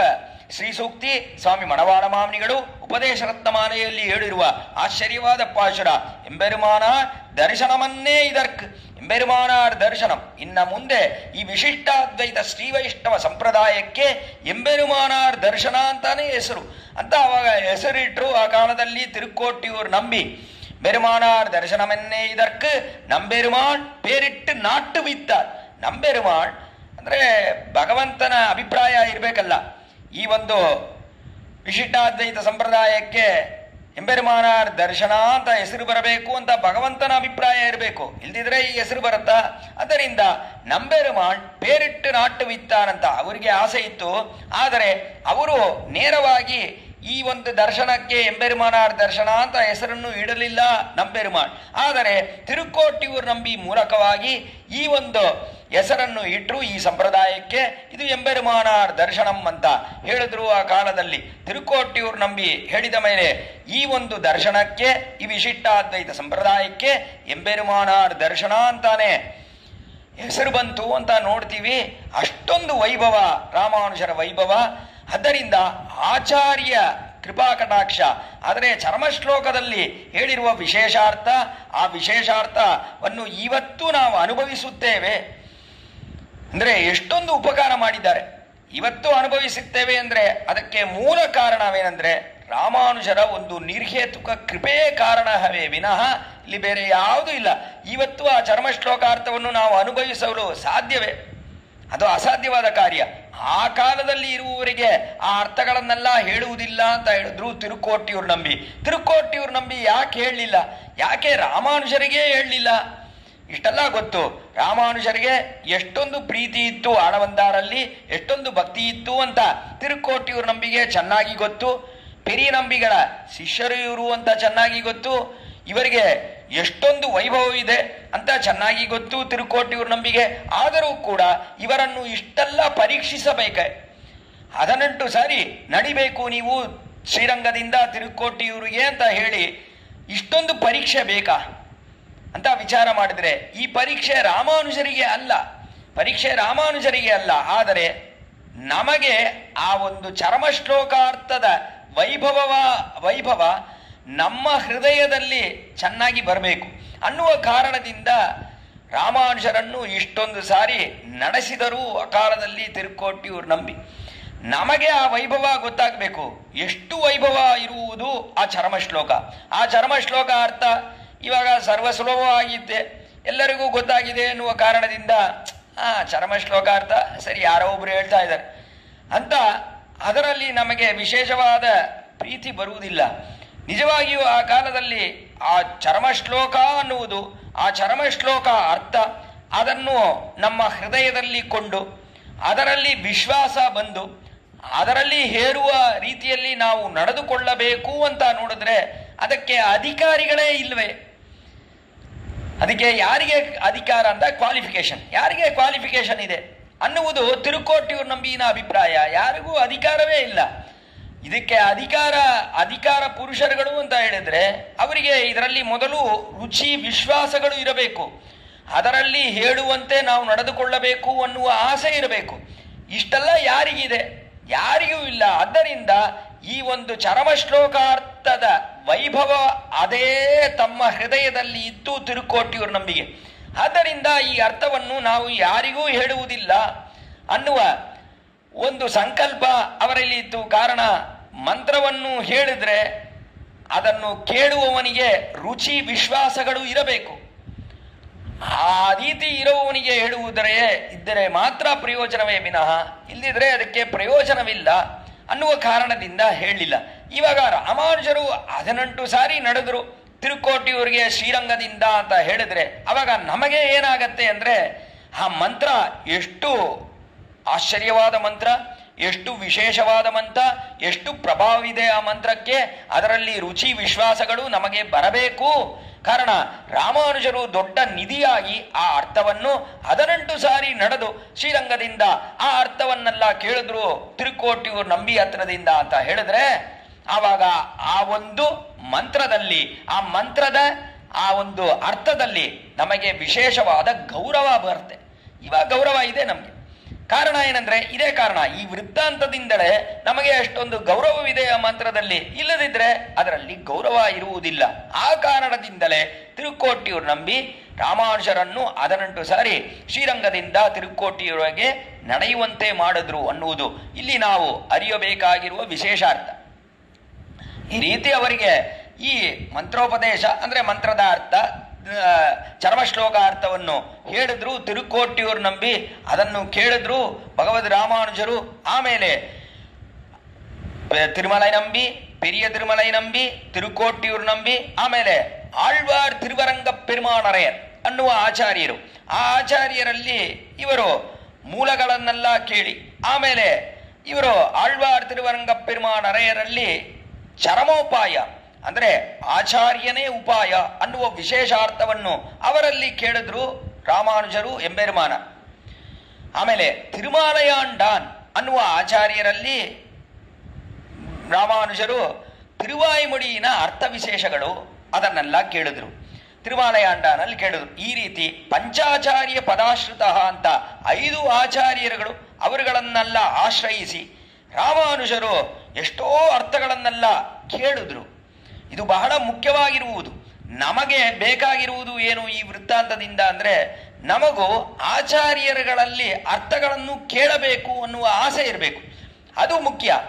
ಶ್ರೀ ಸೂಕ್ತಿ ಸ್ವಾಮಿ ಮಣವಾಳ ಮಾಮನಿಗಳು ಉಪದೇಶ ರತ್ನಮಾಲೆಯಲ್ಲಿ ಹೇಳಿರುವ ಆಶ್ಚರ್ಯವಾದ ಪಾಶುರ. ಎಂಬೆರುಮಾನಾರ್ ದರ್ಶನಮನ್ನೇ ಇದರ್ಕ್, ಎಂಬೆರುಮಾನಾರ್ ದರ್ಶನಂ. ಇನ್ನ ಮುಂದೆ ಈ ವಿಶಿಷ್ಟಾದ್ವೈತ ಶ್ರೀವೈಷ್ಣವ ಸಂಪ್ರದಾಯಕ್ಕೆ ಎಂಬೆರುಮಾನಾರ್ ದರ್ಶನ ಅಂತಾನೆ ಹೆಸರು ಅಂತ ಅವಾಗ ಹೆಸರಿಟ್ರು. ಆ ಕಾಲದಲ್ಲಿ ತಿರುಕೋಟಿಯೂರು ನಂಬಿ பெருமானார் தரிசனமென்னே இதற்கு ನಂಬೆರುಮಾಳ್ ಪೇರಿಟ್ಟು ನಾಟ್ಟು ಬಿತ್ತಾರ್. ನಂಬೆರುಮಾಳ್ ಅಂದ್ರೆ ಭಗವಂತನ ಅಭಿಪ್ರಾಯ ಇರಬೇಕಲ್ಲ. ಈ ಒಂದು ವಿಶಿಷ್ಟಾದ್ವೈತ ಸಂಪ್ರದಾಯಕ್ಕೆ ಎಂಬೆರುಮಾನಾರ್ ದರ್ಶನ ಅಂತ ಹೆಸರು ಬರಬೇಕು ಅಂತ ಭಗವಂತನ ಅಭಿಪ್ರಾಯ ಇರಬೇಕು, ಇಲ್ದಿದ್ರೆ ಈ ಹೆಸರು ಬರುತ್ತಾ? ಅದರಿಂದ ನಂಬೆರುಮಾಳ್ ಪೇರಿಟ್ಟು ನಾಟ್ಟು ಬಿತ್ತಾರಂತ ಅವರಿಗೆ ಆಸೆ ಇತ್ತು. ಆದರೆ ಅವರು ನೇರವಾಗಿ ಈ ಒಂದು ದರ್ಶನಕ್ಕೆ ಎಂಬೆರುಮಾನಾರ್ ದರ್ಶನ ಅಂತ ಹೆಸರನ್ನು ಇಡಲಿಲ್ಲ ನಂಬೆರುಮಾಳ್. ಆದರೆ ತಿರುಕೋಟಿಯೂರು ನಂಬಿ ಮೂಲಕವಾಗಿ ಈ ಒಂದು ಹೆಸರನ್ನು ಇಟ್ಟರು ಈ ಸಂಪ್ರದಾಯಕ್ಕೆ. ಇದು ಎಂಬೆರುಮಾನಾರ್ ದರ್ಶನಂ ಅಂತ ಹೇಳಿದ್ರು ಆ ಕಾಲದಲ್ಲಿ. ತಿರುಕೋಟಿಯೂರು ನಂಬಿ ಹೇಳಿದ ಮೇಲೆ ಈ ಒಂದು ದರ್ಶನಕ್ಕೆ, ಈ ವಿಶಿಷ್ಟಾದ್ವೈತ ಸಂಪ್ರದಾಯಕ್ಕೆ ಎಂಬೆರುಮಾನಾರ್ ದರ್ಶನ ಅಂತಾನೆ ಹೆಸರು ಬಂತು ಅಂತ ನೋಡ್ತೀವಿ. ಅಷ್ಟೊಂದು ವೈಭವ ರಾಮಾನುಜರ ವೈಭವ. ಆದ್ದರಿಂದ ಆಚಾರ್ಯ ಕೃಪಾ ಕಟಾಕ್ಷ. ಆದರೆ ಚರ್ಮಶ್ಲೋಕದಲ್ಲಿ ಹೇಳಿರುವ ವಿಶೇಷಾರ್ಥ, ಆ ವಿಶೇಷಾರ್ಥವನ್ನು ಇವತ್ತು ನಾವು ಅನುಭವಿಸುತ್ತೇವೆ. ಅಂದ್ರೆ ಎಷ್ಟೊಂದು ಉಪಕಾರ ಮಾಡಿದ್ದಾರೆ, ಇವತ್ತು ಅನುಭವಿಸುತ್ತೇವೆ ಅಂದ್ರೆ ಅದಕ್ಕೆ ಮೂಲ ಕಾರಣವೇನೆಂದ್ರೆ ರಾಮಾನುಜರ ಒಂದು ನಿರ್ಹೇತುಕ ಕೃಪೆಯೇ ಕಾರಣವೇ ವಿನಃ ಇಲ್ಲಿ ಬೇರೆ ಯಾವುದೂ ಇಲ್ಲ. ಇವತ್ತು ಆ ಚರ್ಮಶ್ಲೋಕಾರ್ಥವನ್ನು ನಾವು ಅನುಭವಿಸಲು ಸಾಧ್ಯವೇ? ಅದು ಅಸಾಧ್ಯವಾದ ಕಾರ್ಯ. ಆ ಕಾಲದಲ್ಲಿ ಇರುವವರಿಗೆ ಆ ಅರ್ಥಗಳನ್ನೆಲ್ಲ ಹೇಳುವುದಿಲ್ಲ ಅಂತ ಹೇಳಿದ್ರು ತಿರುಕೋಟಿಯೂರು ನಂಬಿ. ತಿರುಕೋಟಿಯೂರು ನಂಬಿ ಯಾಕೆ ಹೇಳಲಿಲ್ಲ? ಯಾಕೆ ರಾಮಾನುಜರಿಗೆ ಹೇಳಲಿಲ್ಲ? ಇಷ್ಟೆಲ್ಲ ಗೊತ್ತು. ರಾಮಾನುಜರಿಗೆ ಎಷ್ಟೊಂದು ಪ್ರೀತಿ ಇತ್ತು ಆಳವಂದಾರಲ್ಲಿ, ಎಷ್ಟೊಂದು ಭಕ್ತಿ ಇತ್ತು ಅಂತ ತಿರುಕೋಟಿಯೂರು ನಂಬಿಗೆ ಚೆನ್ನಾಗಿ ಗೊತ್ತು. ಪೆರಿಯ ನಂಬಿಗಳ ಶಿಷ್ಯರು ಇವರು ಅಂತ ಚೆನ್ನಾಗಿ ಗೊತ್ತು. ಇವರಿಗೆ ಎಷ್ಟೊಂದು ವೈಭವವಿದೆ ಅಂತ ಚೆನ್ನಾಗಿ ಗೊತ್ತು ತಿರುಕೋಟಿಯೂರು ನಂಬಿಗೆ. ಆದರೂ ಕೂಡ ಇವರನ್ನು ಇಷ್ಟೆಲ್ಲ ಪರೀಕ್ಷಿಸಬೇಕೆ? 18 ಸಾರಿ ನಡಿಬೇಕು ನೀವು ಶ್ರೀರಂಗದಿಂದ ತಿರುಕೋಟಿಯೂರಿಗೆ ಅಂತ ಹೇಳಿ ಇಷ್ಟೊಂದು ಪರೀಕ್ಷೆ ಬೇಕಾ ಅಂತ ವಿಚಾರ ಮಾಡಿದ್ರೆ, ಈ ಪರೀಕ್ಷೆ ರಾಮಾನುಜರಿಗೆ ಅಲ್ಲ, ಪರೀಕ್ಷೆ ರಾಮಾನುಜರಿಗೆ ಅಲ್ಲ. ಆದರೆ ನಮಗೆ ಆ ಒಂದು ಚರ್ಮಶ್ಲೋಕಾರ್ಥದ ವೈಭವ ನಮ್ಮ ಹೃದಯದಲ್ಲಿ ಚೆನ್ನಾಗಿ ಬರಬೇಕು ಅನ್ನುವ ಕಾರಣದಿಂದ ರಾಮಾನುಜರನ್ನು ಇಷ್ಟೊಂದು ಸಾರಿ ನಡೆಸಿದರು ಅಕಾಲದಲ್ಲಿ ತಿರುಕೋಟಿಯೂರು ನಂಬಿ. ನಮಗೆ ಆ ವೈಭವ ಗೊತ್ತಾಗಬೇಕು. ಎಷ್ಟು ವೈಭವ ಇರುವುದು ಆ ಚರ್ಮಶ್ಲೋಕ. ಆ ಚರ್ಮಶ್ಲೋಕ ಅರ್ಥ ಇವಾಗ ಸರ್ವಸುಲಭವಾಗಿದ್ದೆ, ಎಲ್ಲರಿಗೂ ಗೊತ್ತಾಗಿದೆ ಎನ್ನುವ ಕಾರಣದಿಂದ ಚರ್ಮಶ್ಲೋಕ ಅರ್ಥ ಸರಿ ಯಾರೋ ಒಬ್ರು ಹೇಳ್ತಾ ಇದ್ದಾರೆ ಅಂತ ಅದರಲ್ಲಿ ನಮಗೆ ವಿಶೇಷವಾದ ಪ್ರೀತಿ ಬರುವುದಿಲ್ಲ. ನಿಜವಾಗಿಯೂ ಆ ಕಾಲದಲ್ಲಿ ಆ ಚರ್ಮಶ್ಲೋಕ ಅನ್ನುವುದು, ಆ ಚರ್ಮಶ್ಲೋಕ ಅರ್ಥ, ಅದನ್ನು ನಮ್ಮ ಹೃದಯದಲ್ಲಿ ಕೊಂಡು ಅದರಲ್ಲಿ ವಿಶ್ವಾಸ ಬಂದು ಅದರಲ್ಲಿ ಹೇರುವ ರೀತಿಯಲ್ಲಿ ನಾವು ನಡೆದುಕೊಳ್ಳಬೇಕು ಅಂತ ನೋಡಿದ್ರೆ ಅದಕ್ಕೆ ಅಧಿಕಾರಿಗಳೇ ಇಲ್ವೇ? ಅದಕ್ಕೆ ಯಾರಿಗೆ ಅಧಿಕಾರ ಅಂತ ಕ್ವಾಲಿಫಿಕೇಶನ್, ಯಾರಿಗೆ ಕ್ವಾಲಿಫಿಕೇಶನ್ ಇದೆ ಅನ್ನುವುದು ತಿರುಕೋಟಿಯೂರು ನಂಬಿನ ಅಭಿಪ್ರಾಯ. ಯಾರಿಗೂ ಅಧಿಕಾರವೇ ಇಲ್ಲ. ಇದಕ್ಕೆ ಅಧಿಕಾರ ಪುರುಷರುಗಳು ಅಂತ ಹೇಳಿದ್ರೆ ಅವರಿಗೆ ಇದರಲ್ಲಿ ಮೊದಲು ರುಚಿ ವಿಶ್ವಾಸಗಳು ಇರಬೇಕು, ಅದರಲ್ಲಿ ಹೇಳುವಂತೆ ನಾವು ನಡೆದುಕೊಳ್ಳಬೇಕು ಅನ್ನುವ ಆಸೆ ಇರಬೇಕು. ಇಷ್ಟೆಲ್ಲ ಯಾರಿಗಿದೆ? ಯಾರಿಗೂ ಇಲ್ಲ. ಆದ್ದರಿಂದ ಈ ಒಂದು ಚರ್ಮಶ್ಲೋಕಾರ್ಥದ ವೈಭವ ಅದೇ ತಮ್ಮ ಹೃದಯದಲ್ಲಿ ಇತ್ತು ತಿರುಕೋಟಿಯೂರು ನಂಬಿಗೆ. ಆದ್ದರಿಂದ ಈ ಅರ್ಥವನ್ನು ನಾವು ಯಾರಿಗೂ ಹೇಳುವುದಿಲ್ಲ ಅನ್ನುವ ಒಂದು ಸಂಕಲ್ಪ ಅವರಲ್ಲಿ ಇತ್ತು. ಕಾರಣ ಮಂತ್ರವನ್ನು ಹೇಳಿದ್ರೆ ಅದನ್ನು ಕೇಳುವವನಿಗೆ ರುಚಿ ವಿಶ್ವಾಸಗಳು ಇರಬೇಕು. ಆ ರೀತಿ ಇರುವವನಿಗೆ ಇದ್ದರೆ ಮಾತ್ರ ಪ್ರಯೋಜನವೇ ವಿನಃ ಇಲ್ಲದಿದ್ರೆ ಅದಕ್ಕೆ ಪ್ರಯೋಜನವಿಲ್ಲ ಅನ್ನುವ ಕಾರಣದಿಂದ ಹೇಳಲಿಲ್ಲ. ಇವಾಗ ರಾಮಾನುಜರು 18 ಸಾರಿ ನಡೆದ್ರು ತಿರುಕೋಟಿಯೂರಿಗೆ ಶ್ರೀರಂಗದಿಂದ ಅಂತ ಹೇಳಿದ್ರೆ ಅವಾಗ ನಮಗೆ ಏನಾಗತ್ತೆ ಅಂದ್ರೆ ಆ ಮಂತ್ರ ಎಷ್ಟು ಆಶ್ಚರ್ಯವಾದ ಮಂತ್ರ, ಎಷ್ಟು ವಿಶೇಷವಾದ ಮಂತ್ರ, ಎಷ್ಟು ಪ್ರಭಾವವಿದೆ ಆ ಮಂತ್ರಕ್ಕೆ, ಅದರಲ್ಲಿ ರುಚಿ ವಿಶ್ವಾಸಗಳು ನಮಗೆ ಬರಬೇಕು. ಕಾರಣ ರಾಮಾನುಜರು ದೊಡ್ಡ ನಿಧಿಯಾಗಿ ಆ ಅರ್ಥವನ್ನು 18 ಸಾರಿ ನಡೆದು ಶ್ರೀರಂಗದಿಂದ ಆ ಅರ್ಥವನ್ನೆಲ್ಲ ಕೇಳಿದ್ರು ತಿರುಕೋಟಿಯೂರು ನಂಬಿ ಹತ್ರದಿಂದ ಅಂತ ಹೇಳಿದ್ರೆ ಆವಾಗ ಆ ಒಂದು ಮಂತ್ರದಲ್ಲಿ, ಆ ಮಂತ್ರದ ಆ ಒಂದು ಅರ್ಥದಲ್ಲಿ ನಮಗೆ ವಿಶೇಷವಾದ ಗೌರವ ಬರುತ್ತೆ. ಇವಾಗ ಗೌರವ ಇದೆ ನಮಗೆ. ಕಾರಣ ಏನಂದ್ರೆ ಇದೇ ಕಾರಣ, ಈ ವೃತ್ತಾಂತದಿಂದಲೇ ನಮಗೆ ಅಷ್ಟೊಂದು ಗೌರವವಿದೆ ಆ ಮಂತ್ರದಲ್ಲಿ. ಇಲ್ಲದಿದ್ರೆ ಅದರಲ್ಲಿ ಗೌರವ ಇರುವುದಿಲ್ಲ. ಆ ಕಾರಣದಿಂದಲೇ ತಿರುಕೋಟಿಯೂರು ನಂಬಿ ರಾಮಾನುಜರನ್ನು 18 ಸಾರಿ ಶ್ರೀರಂಗದಿಂದ ತಿರುಕೋಟಿಯೂರಿಗೆ ನಡೆಯುವಂತೆ ಮಾಡಿದ್ರು ಅನ್ನುವುದು ಇಲ್ಲಿ ನಾವು ಅರಿಯಬೇಕಾಗಿರುವ ವಿಶೇಷಾರ್ಥ. ಈ ರೀತಿ ಅವರಿಗೆ ಈ ಮಂತ್ರೋಪದೇಶ ಅಂದ್ರೆ ಮಂತ್ರದ ಅರ್ಥ, ಚರ್ಮಶ್ಲೋಕ ಅರ್ಥವನ್ನು ಹೇಳಿದ್ರು ತಿರುಕೋಟಿಯೂರು ನಂಬಿ. ಅದನ್ನು ಕೇಳಿದ್ರು ಭಗವದ್ ರಾಮಾನುಜರು. ಆಮೇಲೆ ತಿರುಮಲೈ ನಂಬಿ, ಪೆರಿಯ ತಿರುಮಲೈ ನಂಬಿ, ತಿರುಕೋಟಿಯೂರು ನಂಬಿ, ಆಮೇಲೆ ಆಳ್ವಾರ್ ತಿರುವರಂಗ ಪೆರುಮಾಳರೆಯರ್ ಅನ್ನುವ ಆಚಾರ್ಯರು. ಆ ಆಚಾರ್ಯರಲ್ಲಿ ಇವರು ಮೂಲಗಳನ್ನೆಲ್ಲ ಕೇಳಿ ಆಮೇಲೆ ಇವರು ಆಳ್ವಾರ್ ತಿರುವರಂಗ ಪೆರುಮಾಳರೆಯರಲ್ಲಿ ಚರಮೋಪಾಯ ಅಂದ್ರೆ ಆಚಾರ್ಯನೇ ಉಪಾಯ ಅನ್ನುವ ವಿಶೇಷಾರ್ಥವನ್ನು ಅವರಲ್ಲಿ ಕೇಳಿದ್ರು ರಾಮಾನುಜರು ಎಂಬೆರುಮಾನ. ಆಮೇಲೆ ತಿರುಮಾಲಯಾಂಡಾನ್ ಅನ್ನುವ ಆಚಾರ್ಯರಲ್ಲಿ ರಾಮಾನುಜರು ತಿರುವಾಯಿಮುಡಿಯಿನ ಅರ್ಥ ವಿಶೇಷಗಳು ಅದನ್ನೆಲ್ಲ ಕೇಳಿದ್ರು. ತಿರುಮಾಲಯಾಂಡಾನಲ್ಲಿ ಕೇಳಿದ್ರು. ಈ ರೀತಿ ಪಂಚಾಚಾರ್ಯ ಪದಾಶ್ರಿತ ಅಂತ 5 ಆಚಾರ್ಯರುಗಳು ಅವರುಗಳನ್ನೆಲ್ಲ ಆಶ್ರಯಿಸಿ ರಾಮಾನುಜರು ಎಷ್ಟೋ ಅರ್ಥಗಳನ್ನೆಲ್ಲ ಕೇಳಿದ್ರು. ಇದು ಬಹಳ ಮುಖ್ಯವಾಗಿರುವುದು. ನಮಗೆ ಬೇಕಾಗಿರುವುದು ಏನು ಈ ವೃತ್ತಾಂತದಿಂದ ಅಂದ್ರೆ ನಮಗೂ ಆಚಾರ್ಯರುಗಳಲ್ಲಿ ಅರ್ಥಗಳನ್ನು ಕೇಳಬೇಕು ಅನ್ನುವ ಆಸೆ ಇರಬೇಕು. ಅದು ಮುಖ್ಯ.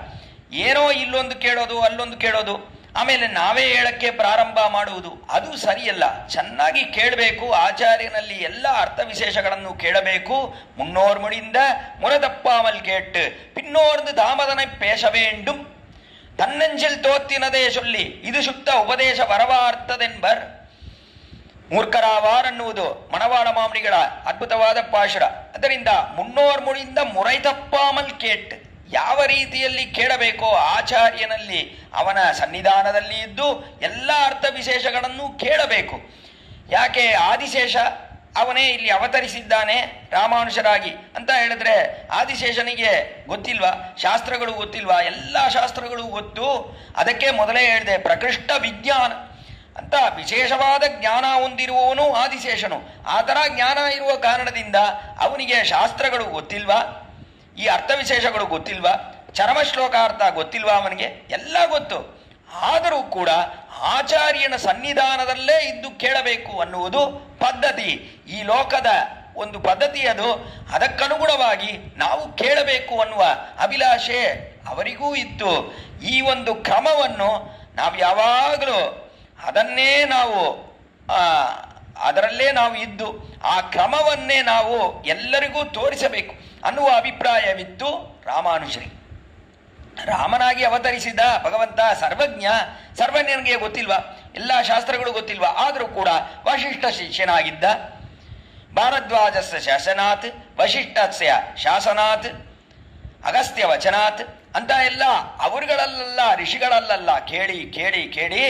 ಏನೋ ಇಲ್ಲೊಂದು ಕೇಳೋದು ಅಲ್ಲೊಂದು ಕೇಳೋದು ಆಮೇಲೆ ನಾವೇ ಹೇಳಕ್ಕೆ ಪ್ರಾರಂಭ ಮಾಡುವುದು ಅದು ಸರಿಯಲ್ಲ. ಚೆನ್ನಾಗಿ ಕೇಳಬೇಕು. ಆಚಾರ್ಯನಲ್ಲಿ ಎಲ್ಲ ಅರ್ಥ ವಿಶೇಷಗಳನ್ನು ಕೇಳಬೇಕು. ಮುನ್ನೋರ್ ಮುಡಿಯಿಂದ ಮುರದಪ್ಪಾಮಲ್ ಕೇಟ್ಟು ಪಿನ್ನೋರ್ದು ದಾಮದனை பேச வேண்டும் தன்னெஞ்சில் தோத்தினதே சொல்லி ಇದು ಶುದ್ಧ ಉಪದೇಶ ವರವಾರ್ತದೆಂಬರ್ ಮೂರ್ಖರಾವಾರ್ ಅನ್ನುವುದು ಮಣವಾಳ ಮಾಮನಿಗಳ ಅದ್ಭುತವಾದ ಪಾಶುರ. ಅದರಿಂದ ಮುನ್ನೋರ್ ಮುಡಿಯಿಂದ ಮುರೈ ತಪ್ಪಾಮಲ್ ಕೇಟ್, ಯಾವ ರೀತಿಯಲ್ಲಿ ಕೇಳಬೇಕೋ ಆಚಾರ್ಯನಲ್ಲಿ ಅವನ ಸನ್ನಿಧಾನದಲ್ಲಿ ಇದ್ದು ಎಲ್ಲ ಅರ್ಥ ವಿಶೇಷಗಳನ್ನು ಕೇಳಬೇಕು. ಯಾಕೆ ಆದಿಶೇಷ ಅವನೇ ಇಲ್ಲಿ ಅವತರಿಸಿದ್ದಾನೆ ರಾಮಾನುಷರಾಗಿ ಅಂತ ಹೇಳಿದ್ರೆ ಆದಿಶೇಷನಿಗೆ ಗೊತ್ತಿಲ್ವಾ? ಶಾಸ್ತ್ರಗಳು ಗೊತ್ತಿಲ್ವಾ? ಎಲ್ಲ ಶಾಸ್ತ್ರಗಳು ಗೊತ್ತು. ಅದಕ್ಕೆ ಮೊದಲೇ ಹೇಳಿದೆ ಪ್ರಕೃಷ್ಟ ವಿಜ್ಞಾನ ಅಂತ ವಿಶೇಷವಾದ ಜ್ಞಾನ ಹೊಂದಿರುವವನು ಆದಿಶೇಷನು. ಆ ಥರ ಜ್ಞಾನ ಇರುವ ಕಾರಣದಿಂದ ಅವನಿಗೆ ಶಾಸ್ತ್ರಗಳು ಗೊತ್ತಿಲ್ವಾ? ಈ ಅರ್ಥ ವಿಶೇಷಗಳು ಗೊತ್ತಿಲ್ವಾ? ಚರಮ ಶ್ಲೋಕಾರ್ಥ ಗೊತ್ತಿಲ್ವಾ? ಅವನಿಗೆ ಎಲ್ಲ ಗೊತ್ತು. ಆದರೂ ಕೂಡ ಆಚಾರ್ಯನ ಸನ್ನಿಧಾನದಲ್ಲೇ ಇದ್ದು ಕೇಳಬೇಕು ಅನ್ನುವುದು ಪದ್ಧತಿ. ಈ ಲೋಕದ ಒಂದು ಪದ್ಧತಿ ಅದು. ಅದಕ್ಕನುಗುಣವಾಗಿ ನಾವು ಕೇಳಬೇಕು ಅನ್ನುವ ಅಭಿಲಾಷೆ ಅವರಿಗೂ ಇತ್ತು. ಈ ಒಂದು ಕ್ರಮವನ್ನು ನಾವು ಯಾವಾಗಲೂ ಅದರಲ್ಲೇ ನಾವು ಇದ್ದು ಆ ಕ್ರಮವನ್ನೇ ನಾವು ಎಲ್ಲರಿಗೂ ತೋರಿಸಬೇಕು ಅನ್ನುವ ಅಭಿಪ್ರಾಯವಿತ್ತು ರಾಮಾನುಜರಿಗೆ. ರಾಮನಾಗಿ ಅವತರಿಸಿದ ಭಗವಂತ ಸರ್ವಜ್ಞ. ಸರ್ವಜ್ಞನಿಗೆ ಗೊತ್ತಿಲ್ವಾ? ಎಲ್ಲ ಶಾಸ್ತ್ರಗಳು ಗೊತ್ತಿಲ್ವಾ? ಆದರೂ ಕೂಡ ವಶಿಷ್ಠ ಶಿಷ್ಯನಾಗಿದ್ದ. ಭಾರದ್ವಾಜಸ್ಯ ಶಾಸನಾತ್, ವಶಿಷ್ಠಸ್ಯ ಶಾಸನಾತ್, ಅಗಸ್ತ್ಯ ವಚನಾತ್ ಅಂತ ಎಲ್ಲ ಅವರುಗಳಲ್ಲ, ಋಷಿಗಳಲ್ಲ ಕೇಳಿ ಕೇಳಿ ಕೇಳಿ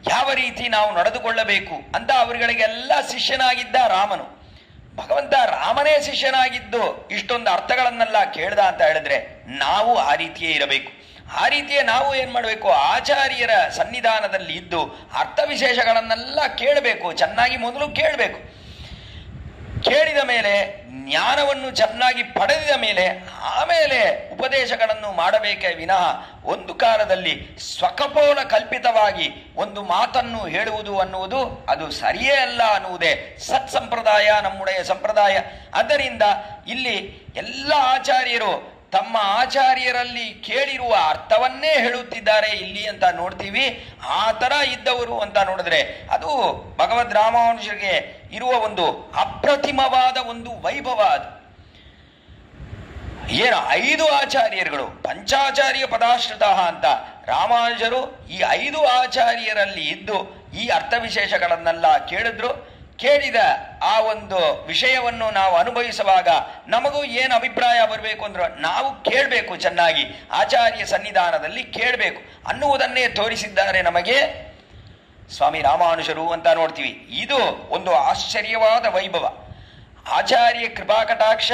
ಯಾವ ರೀತಿ ನಾವು ನಡೆದುಕೊಳ್ಳಬೇಕು ಅಂತ ಅವರುಗಳಿಗೆಲ್ಲ ಶಿಷ್ಯನಾಗಿದ್ದ ರಾಮನು. ಭಗವಂತ ರಾಮನೇ ಶಿಷ್ಯನಾಗಿದ್ದು ಇಷ್ಟೊಂದು ಅರ್ಥಗಳನ್ನೆಲ್ಲ ಕೇಳ್ದ ಅಂತ ಹೇಳಿದ್ರೆ ನಾವು ಆ ರೀತಿಯೇ ಇರಬೇಕು. ಆ ರೀತಿಯೇ ನಾವು ಏನ್ ಮಾಡಬೇಕು? ಆಚಾರ್ಯರ ಸನ್ನಿಧಾನದಲ್ಲಿ ಇದ್ದು ಅರ್ಥ ವಿಶೇಷಗಳನ್ನೆಲ್ಲ ಕೇಳಬೇಕು. ಚೆನ್ನಾಗಿ ಮೊದಲು ಕೇಳಬೇಕು. ಕೇಳಿದ ಮೇಲೆ ಜ್ಞಾನವನ್ನು ಚೆನ್ನಾಗಿ ಪಡೆದ ಮೇಲೆ ಆಮೇಲೆ ಉಪದೇಶಗಳನ್ನು ಮಾಡಬೇಕೇ ವಿನಃ ಒಂದು ಕಾಲದಲ್ಲಿ ಸ್ವಕಪೋಲ ಕಲ್ಪಿತವಾಗಿ ಒಂದು ಮಾತನ್ನು ಹೇಳುವುದು ಅನ್ನುವುದು ಅದು ಸರಿಯೇ ಅಲ್ಲ ಅನ್ನುವುದೇ ಸತ್ ಸಂಪ್ರದಾಯ, ನಮ್ಮುடைய ಸಂಪ್ರದಾಯ. ಆದ್ದರಿಂದ ಇಲ್ಲಿ ಎಲ್ಲ ಆಚಾರ್ಯರು ತಮ್ಮ ಆಚಾರ್ಯರಲ್ಲಿ ಕೇಳಿರುವ ಅರ್ಥವನ್ನೇ ಹೇಳುತ್ತಿದ್ದಾರೆ ಇಲ್ಲಿ ಅಂತ ನೋಡ್ತೀವಿ. ಆ ಥರ ಇದ್ದವರು ಅಂತ ನೋಡಿದ್ರೆ ಅದು ಭಗವದ್ ರಾಮಾನುಜರಿಗೆ ಇರುವ ಒಂದು ಅಪ್ರತಿಮವಾದ ಒಂದು ವೈಭವ. ಅದು ಏನು 5 ಆಚಾರ್ಯರುಗಳು ಪಂಚಾಚಾರ್ಯ ಪದಾಶ್ರಿತ ಅಂತ ರಾಮಾನುಜರು ಈ 5 ಆಚಾರ್ಯರಲ್ಲಿ ಇದ್ದು ಈ ಅರ್ಥ ವಿಶೇಷಗಳನ್ನೆಲ್ಲ ಕೇಳಿದ್ರು. ಕೇಳಿದ ಆ ಒಂದು ವಿಷಯವನ್ನು ನಾವು ಅನುಭವಿಸುವಾಗ ನಮಗೂ ಏನು ಅಭಿಪ್ರಾಯ ಬರಬೇಕು ಅಂದ್ರೆ ನಾವು ಕೇಳಬೇಕು, ಚೆನ್ನಾಗಿ ಆಚಾರ್ಯ ಸನ್ನಿಧಾನದಲ್ಲಿ ಕೇಳಬೇಕು ಅನ್ನುವುದನ್ನೇ ತೋರಿಸಿದ್ದಾರೆ ನಮಗೆ ಸ್ವಾಮಿ ರಾಮಾನುಜರು ಅಂತ ನೋಡ್ತೀವಿ. ಇದು ಒಂದು ಆಶ್ಚರ್ಯವಾದ ವೈಭವ. ಆಚಾರ್ಯ ಕೃಪಾಕಟಾಕ್ಷ,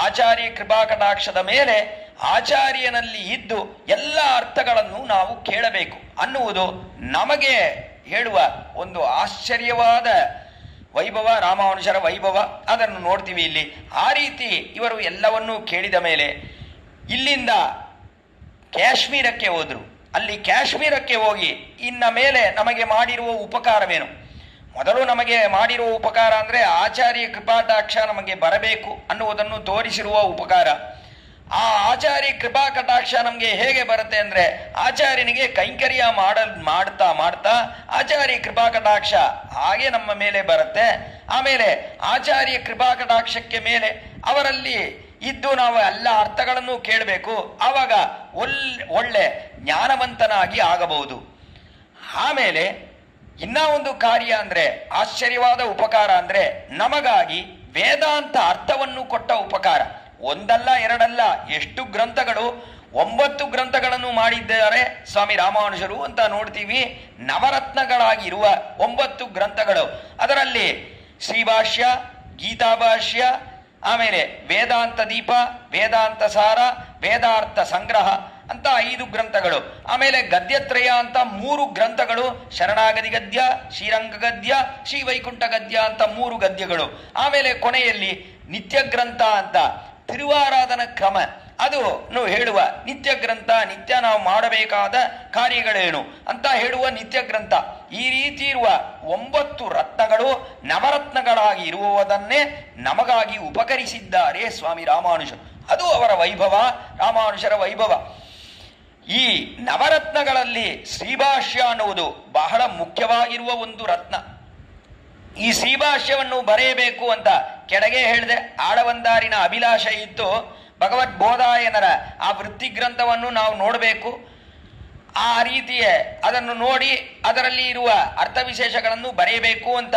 ಆಚಾರ್ಯ ಕೃಪಾಕಟಾಕ್ಷದ ಮೇಲೆ ಆಚಾರ್ಯನಲ್ಲಿ ಇದ್ದು ಎಲ್ಲ ಅರ್ಥಗಳನ್ನು ನಾವು ಕೇಳಬೇಕು ಅನ್ನುವುದು ನಮಗೆ ಹೇಳುವ ಒಂದು ಆಶ್ಚರ್ಯವಾದ ವೈಭವ, ರಾಮಾನುಜರ ವೈಭವ. ಅದನ್ನು ನೋಡ್ತೀವಿ ಇಲ್ಲಿ. ಆ ರೀತಿ ಇವರು ಎಲ್ಲವನ್ನೂ ಕೇಳಿದ ಮೇಲೆ ಇಲ್ಲಿಂದ ಕಾಶ್ಮೀರಕ್ಕೆ ಹೋದರು. ಅಲ್ಲಿ ಕಾಶ್ಮೀರಕ್ಕೆ ಹೋಗಿ ಇನ್ನ ಮೇಲೆ ನಮಗೆ ಮಾಡಿರುವ ಉಪಕಾರವೇನು? ಮೊದಲು ನಮಗೆ ಮಾಡಿರುವ ಉಪಕಾರ ಅಂದರೆ ಆಚಾರ್ಯ ಕೃಪಾಕಟಾಕ್ಷ ನಮಗೆ ಬರಬೇಕು ಅನ್ನುವುದನ್ನು ತೋರಿಸಿರುವ ಉಪಕಾರ. ಆ ಆಚಾರ್ಯ ಕೃಪಾ ಕಟಾಕ್ಷ ನಮಗೆ ಹೇಗೆ ಬರುತ್ತೆ ಅಂದರೆ ಆಚಾರ್ಯನಿಗೆ ಕೈಂಕರ್ಯ ಮಾಡ್ತಾ ಮಾಡ್ತಾ ಆಚಾರ್ಯ ಕೃಪಾ ಕಟಾಕ್ಷ ಹಾಗೆ ನಮ್ಮ ಮೇಲೆ ಬರುತ್ತೆ. ಆಮೇಲೆ ಆಚಾರ್ಯ ಕೃಪಾ ಕಟಾಕ್ಷಕ್ಕೆ ಮೇಲೆ ಅವರಲ್ಲಿ ಇದ್ದು ನಾವು ಎಲ್ಲ ಅರ್ಥಗಳನ್ನು ಕೇಳಬೇಕು. ಆವಾಗ ಒಳ್ಳೆ ಜ್ಞಾನವಂತನಾಗಿ ಆಗಬಹುದು. ಆಮೇಲೆ ಇನ್ನ ಒಂದು ಕಾರ್ಯ ಅಂದರೆ ಆಶ್ಚರ್ಯವಾದ ಉಪಕಾರ ಅಂದರೆ ನಮಗಾಗಿ ವೇದಾಂತ ಅರ್ಥವನ್ನು ಕೊಟ್ಟ ಉಪಕಾರ. ಒಂದಲ್ಲ ಎರಡಲ್ಲ, ಎಷ್ಟು ಗ್ರಂಥಗಳು, 9 ಗ್ರಂಥಗಳನ್ನು ಮಾಡಿದ್ದಾರೆ ಸ್ವಾಮಿ ರಾಮಾನುಜರು ಅಂತ ನೋಡ್ತೀವಿ. ನವರತ್ನಗಳಾಗಿರುವ 9 ಗ್ರಂಥಗಳು. ಅದರಲ್ಲಿ ಶ್ರೀಭಾಷ್ಯ, ಗೀತಾಭಾಷ್ಯ, ಆಮೇಲೆ ವೇದಾಂತ ದೀಪ, ವೇದಾಂತ ಸಾರ, ವೇದಾರ್ಥ ಸಂಗ್ರಹ ಅಂತ 5 ಗ್ರಂಥಗಳು. ಆಮೇಲೆ ಗದ್ಯತ್ರಯ ಅಂತ 3 ಗ್ರಂಥಗಳು, ಶರಣಾಗತಿ ಗದ್ಯ, ಶ್ರೀರಂಗ ಗದ್ಯ, ಶ್ರೀವೈಕುಂಠ ಗದ್ಯ ಅಂತ 3 ಗದ್ಯಗಳು. ಆಮೇಲೆ ಕೊನೆಯಲ್ಲಿ ನಿತ್ಯ ಗ್ರಂಥ ಅಂತ ತಿರುವಾರಾಧನ ಕ್ರಮ ಅದು ಹೇಳುವ ನಿತ್ಯ ಗ್ರಂಥ, ನಿತ್ಯ ನಾವು ಮಾಡಬೇಕಾದ ಕಾರ್ಯಗಳೇನು ಅಂತ ಹೇಳುವ ನಿತ್ಯ ಗ್ರಂಥ. ಈ ರೀತಿ ಇರುವ 9 ರತ್ನಗಳು ನವರತ್ನಗಳಾಗಿ ಇರುವುದನ್ನೇ ನಮಗಾಗಿ ಉಪಕರಿಸಿದ್ದಾರೆ ಸ್ವಾಮಿ ರಾಮಾನುಜರು. ಅದು ಅವರ ವೈಭವ, ರಾಮಾನುಜರ ವೈಭವ. ಈ ನವರತ್ನಗಳಲ್ಲಿ ಶ್ರೀಭಾಷ್ಯ ಅನ್ನುವುದು ಬಹಳ ಮುಖ್ಯವಾಗಿರುವ ಒಂದು ರತ್ನ. ಈ ಶ್ರೀಭಾಷ್ಯವನ್ನು ಬರೆಯಬೇಕು ಅಂತ ಕೆಳಗೆ ಹೇಳಿದೆ. ಆಳವಂದಾರಿನ ಅಭಿಲಾಷೆ ಇತ್ತು. ಭಗವದ್ಬೋಧಾಯನರ ಆ ವೃತ್ತಿ ಗ್ರಂಥವನ್ನು ನಾವು ನೋಡಬೇಕು. ಆ ರೀತಿಯೇ ಅದನ್ನು ನೋಡಿ ಅದರಲ್ಲಿ ಇರುವ ಅರ್ಥವಿಶೇಷಗಳನ್ನು ಬರೆಯಬೇಕು ಅಂತ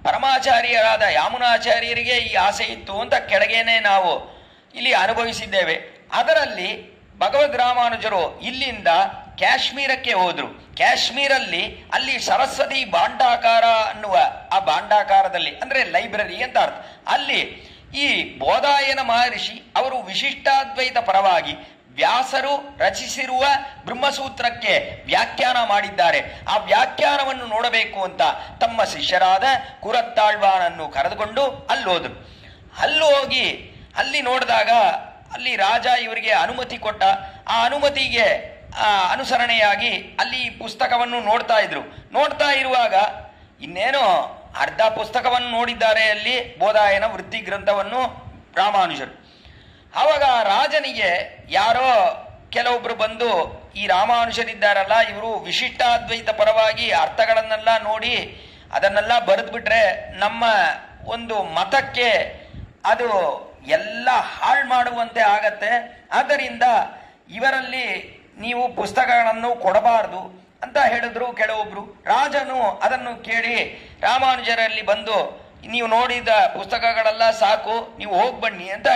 ಪರಮಾಚಾರ್ಯರಾದ ಯಾಮುನಾಚಾರ್ಯರಿಗೆ ಈ ಆಸೆ ಇತ್ತು ಅಂತ ಕೆಳಗೇನೆ ನಾವು ಇಲ್ಲಿ ಅನುಭವಿಸಿದ್ದೇವೆ. ಅದರಲ್ಲಿ ಭಗವದ್ ರಾಮಾನುಜರು ಇಲ್ಲಿಂದ ಕಾಶ್ಮೀರಕ್ಕೆ ಹೋದ್ರು. ಕಾಶ್ಮೀರಲ್ಲಿ ಅಲ್ಲಿ ಸರಸ್ವತಿ ಭಾಂಡಾಕಾರ ಅನ್ನುವ ಆ ಭಾಂಡಾಕಾರದಲ್ಲಿ ಅಂದ್ರೆ ಲೈಬ್ರರಿ ಅಂತ ಅರ್ಥ. ಅಲ್ಲಿ ಈ ಬೋಧಾಯನ ಮಹರ್ಷಿ ಅವರು ವಿಶಿಷ್ಟಾದ್ವೈತ ಪರವಾಗಿ ವ್ಯಾಸರು ರಚಿಸಿರುವ ಬ್ರಹ್ಮಸೂತ್ರಕ್ಕೆ ವ್ಯಾಖ್ಯಾನ ಮಾಡಿದ್ದಾರೆ. ಆ ವ್ಯಾಖ್ಯಾನವನ್ನು ನೋಡಬೇಕು ಅಂತ ತಮ್ಮ ಶಿಷ್ಯರಾದ ಕುರತ್ತಾಳ್ವಾನನ್ನು ಕರೆದುಕೊಂಡು ಅಲ್ಲೋದ್ರು. ಹೋಗಿ ಅಲ್ಲಿ ನೋಡಿದಾಗ ಅಲ್ಲಿ ರಾಜ ಇವರಿಗೆ ಅನುಮತಿ ಕೊಟ್ಟ. ಆ ಅನುಮತಿಗೆ ಅನುಸರಣೆಯಾಗಿ ಅಲ್ಲಿ ಪುಸ್ತಕವನ್ನು ನೋಡ್ತಾ ಇದ್ರು. ನೋಡ್ತಾ ಇರುವಾಗ ಇನ್ನೇನೋ ಅರ್ಧ ಪುಸ್ತಕವನ್ನು ನೋಡಿದ್ದಾರೆ ಅಲ್ಲಿ ಬೋಧಾಯನ ವೃತ್ತಿ ಗ್ರಂಥವನ್ನು ರಾಮಾನುಜರು. ಆವಾಗ ರಾಜನಿಗೆ ಯಾರೋ ಕೆಲವೊಬ್ರು ಬಂದು ಈ ರಾಮಾನುಜರಿದ್ದಾರಲ್ಲ ಇವರು ವಿಶಿಷ್ಟಾದ್ವೈತ ಪರವಾಗಿ ಅರ್ಥಗಳನ್ನೆಲ್ಲ ನೋಡಿ ಅದನ್ನೆಲ್ಲ ಬರೆದ್ಬಿಟ್ರೆ ನಮ್ಮ ಒಂದು ಮತಕ್ಕೆ ಅದು ಎಲ್ಲ ಹಾಳು ಮಾಡುವಂತೆ ಆಗತ್ತೆ. ಆದ್ದರಿಂದ ಇವರಲ್ಲಿ ನೀವು ಪುಸ್ತಕಗಳನ್ನು ಕೊಡಬಾರದು ಅಂತ ಹೇಳಿದ್ರು ಕೆಲವೊಬ್ರು. ರಾಜನು ಅದನ್ನು ಕೇಳಿ ರಾಮಾನುಜರಲ್ಲಿ ಬಂದು ನೀವು ನೋಡಿದ ಪುಸ್ತಕಗಳೆಲ್ಲ ಸಾಕು, ನೀವು ಹೋಗ್ಬನ್ನಿ ಅಂತ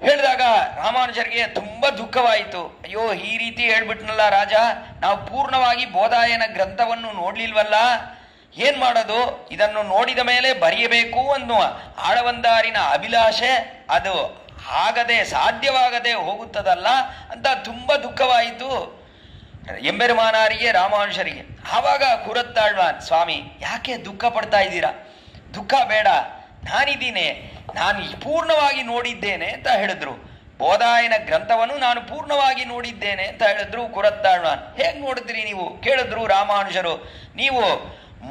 ಹೇಳಿದಾಗ ರಾಮಾನುಜರಿಗೆ ತುಂಬಾ ದುಃಖವಾಯಿತು. ಅಯ್ಯೋ, ಈ ರೀತಿ ಹೇಳ್ಬಿಟ್ನಲ್ಲ ರಾಜ, ನಾವು ಪೂರ್ಣವಾಗಿ ಬೋಧಾಯನ ಗ್ರಂಥವನ್ನು ನೋಡ್ಲಿಲ್ವಲ್ಲ, ಏನ್ ಮಾಡೋದು? ಇದನ್ನು ನೋಡಿದ ಮೇಲೆ ಬರೆಯಬೇಕು ಅನ್ನುವ ಆಳವಂದಾರಿನ ಅಭಿಲಾಷೆ ಅದು ಸಾಧ್ಯವಾಗದೆ ಹೋಗುತ್ತದಲ್ಲ ಅಂತ ತುಂಬಾ ದುಃಖವಾಯಿತು ಎಂಬೆರುಮಾನಾರಿಗೆ ರಾಮಾನುಜರಿಗೆ. ಆವಾಗ ಕುರತ್ತಾಳ್ವಾನ್, ಸ್ವಾಮಿ ಯಾಕೆ ದುಃಖ ಪಡ್ತಾ ಇದ್ದೀರಾ? ದುಃಖ ಬೇಡ, ನಾನಿದ್ದೀನಿ, ನಾನು ಪೂರ್ಣವಾಗಿ ನೋಡಿದ್ದೇನೆ ಅಂತ ಹೇಳಿದ್ರು. ಬೋಧಾಯನ ಗ್ರಂಥವನ್ನು ನಾನು ಪೂರ್ಣವಾಗಿ ನೋಡಿದ್ದೇನೆ ಅಂತ ಹೇಳಿದ್ರು ಕುರತ್ತಾಳ್ವಾನ್. ಹೇಗೆ ನೋಡಿದ್ರಿ ನೀವು ಕೇಳಿದ್ರು ರಾಮಾನುಜರು. ನೀವು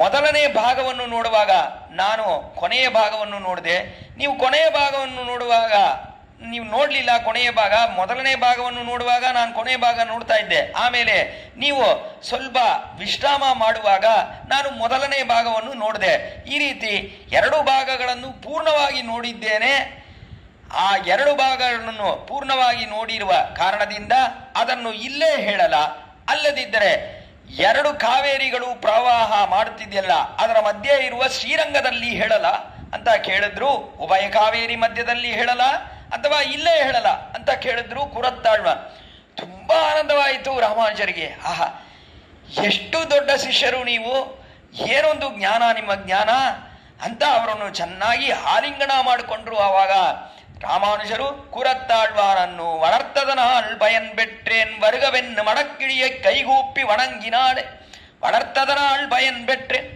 ಮೊದಲನೇ ಭಾಗವನ್ನು ನೋಡುವಾಗ ನಾನು ಕೊನೆಯ ಭಾಗವನ್ನು ನೋಡಿದೆ, ನೀವು ಕೊನೆಯ ಭಾಗವನ್ನು ನೋಡುವಾಗ ನೀವು ನೋಡ್ಲಿಲ್ಲ ಕೊನೆಯ ಭಾಗ, ಮೊದಲನೇ ಭಾಗವನ್ನು ನೋಡುವಾಗ ನಾನು ಕೊನೆಯ ಭಾಗ ನೋಡ್ತಾ ಇದ್ದೆ. ಆಮೇಲೆ ನೀವು ಸ್ವಲ್ಪ ವಿಶ್ರಾಮ ಮಾಡುವಾಗ ನಾನು ಮೊದಲನೇ ಭಾಗವನ್ನು ನೋಡಿದೆ. ಈ ರೀತಿ 2 ಭಾಗಗಳನ್ನು ಪೂರ್ಣವಾಗಿ ನೋಡಿದ್ದೇನೆ. ಆ 2 ಭಾಗಗಳನ್ನು ಪೂರ್ಣವಾಗಿ ನೋಡಿರುವ ಕಾರಣದಿಂದ ಅದನ್ನು ಇಲ್ಲೇ ಹೇಳಲ, ಅಲ್ಲದಿದ್ದರೆ 2 ಕಾವೇರಿಗಳು ಪ್ರವಾಹ ಮಾಡುತ್ತಿದೆಯಲ್ಲ ಅದರ ಮಧ್ಯೆ ಇರುವ ಶ್ರೀರಂಗದಲ್ಲಿ ಹೇಳಲ ಅಂತ ಕೇಳಿದ್ರು. ಉಭಯ ಕಾವೇರಿ ಮಧ್ಯದಲ್ಲಿ ಹೇಳಲ ಅಥವಾ ಇಲ್ಲೇ ಹೇಳಲ ಅಂತ ಕೇಳಿದ್ರು ಕುರತ್ತಾಳ್ವಾನ್. ತುಂಬಾ ಆನಂದವಾಯಿತು ರಾಮಾನುಜರಿಗೆ. ಆಹಾ, ಎಷ್ಟು ದೊಡ್ಡ ಶಿಷ್ಯರು ನೀವು, ಏನೊಂದು ಜ್ಞಾನ ನಿಮ್ಮ ಜ್ಞಾನ ಅಂತ ಅವರನ್ನು ಚೆನ್ನಾಗಿ ಆಲಿಂಗನ ಮಾಡಿಕೊಂಡ್ರು. ಆವಾಗ ರಾಮಾನುಜರು ಕುರತ್ತಾಳ್ವಾನನ್ನು ವಳರ್ತದ ನಾಳ್ பயன் பெற்றேன் வருகவென்னு மடக்கிழிய ಕೈಗೂಪಿ ವಣಂಗಿನಾಡೆ ವಳರ್ತದ ನಾಳ್ பயன் பெற்றேன்.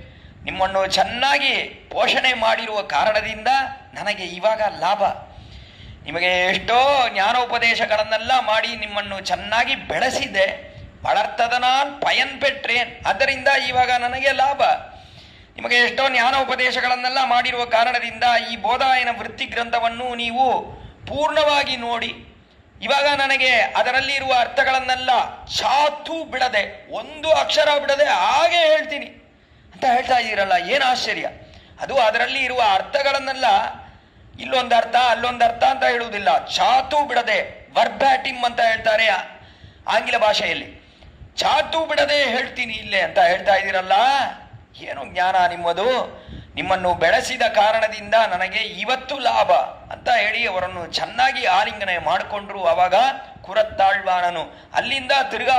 ನಿಮ್ಮನ್ನು ಚೆನ್ನಾಗಿ ಪೋಷಣೆ ಮಾಡಿರುವ ಕಾರಣದಿಂದ ನನಗೆ ಇವಾಗ ಲಾಭ. ನಿಮಗೆ ಎಷ್ಟೋ ಜ್ಞಾನೋಪದೇಶಗಳನ್ನೆಲ್ಲ ಮಾಡಿ ನಿಮ್ಮನ್ನು ಚೆನ್ನಾಗಿ ಬೆಳೆಸಿದೆ. ವಳರ್ತದ ನಾಳ್ பயன் பெற்றேன், ಅದರಿಂದ ಇವಾಗ ನನಗೆ ಲಾಭ. ನಿಮಗೆ ಎಷ್ಟೋ ಜ್ಞಾನೋಪದೇಶಗಳನ್ನೆಲ್ಲ ಮಾಡಿರುವ ಕಾರಣದಿಂದ ಈ ಬೋಧಾಯನ ವೃತ್ತಿ ಗ್ರಂಥವನ್ನು ನೀವು ಪೂರ್ಣವಾಗಿ ನೋಡಿ ಇವಾಗ ನನಗೆ ಅದರಲ್ಲಿ ಇರುವ ಅರ್ಥಗಳನ್ನೆಲ್ಲ ಚಾತು ಬಿಡದೆ, ಒಂದು ಅಕ್ಷರ ಬಿಡದೆ ಹಾಗೆ ಹೇಳ್ತೀನಿ ಅಂತ ಹೇಳ್ತಾ ಇದ್ದೀರಲ್ಲ, ಏನು ಆಶ್ಚರ್ಯ. ಅದು ಅದರಲ್ಲಿ ಇರುವ ಅರ್ಥಗಳನ್ನೆಲ್ಲ ಇಲ್ಲೊಂದು ಅರ್ಥ ಅಲ್ಲೊಂದು ಅರ್ಥ ಅಂತ ಹೇಳುವುದಿಲ್ಲ, ಚಾತು ಬಿಡದೆ, ವರ್ಬ್ಯಾಟಿಮ್ ಅಂತ ಹೇಳ್ತಾರೆ ಆಂಗ್ಲ ಭಾಷೆಯಲ್ಲಿ, ಚಾತು ಬಿಡದೆ ಹೇಳ್ತೀನಿ ಇಲ್ಲೇ ಅಂತ ಹೇಳ್ತಾ ಇದ್ದೀರಲ್ಲ, ಏನು ಜ್ಞಾನ ನಿಮ್ಮದು. ನಿಮ್ಮನ್ನು ಬೆಳೆಸಿದ ಕಾರಣದಿಂದ ನನಗೆ ಇವತ್ತು ಲಾಭ ಅಂತ ಹೇಳಿ ಅವರನ್ನು ಚೆನ್ನಾಗಿ ಆಲಿಂಗನೆ ಮಾಡಿಕೊಂಡ್ರು. ಅವಾಗ ಕುರತ್ತಾಳ್ವಾನನು ಅಲ್ಲಿಂದ ತಿರ್ಗಾ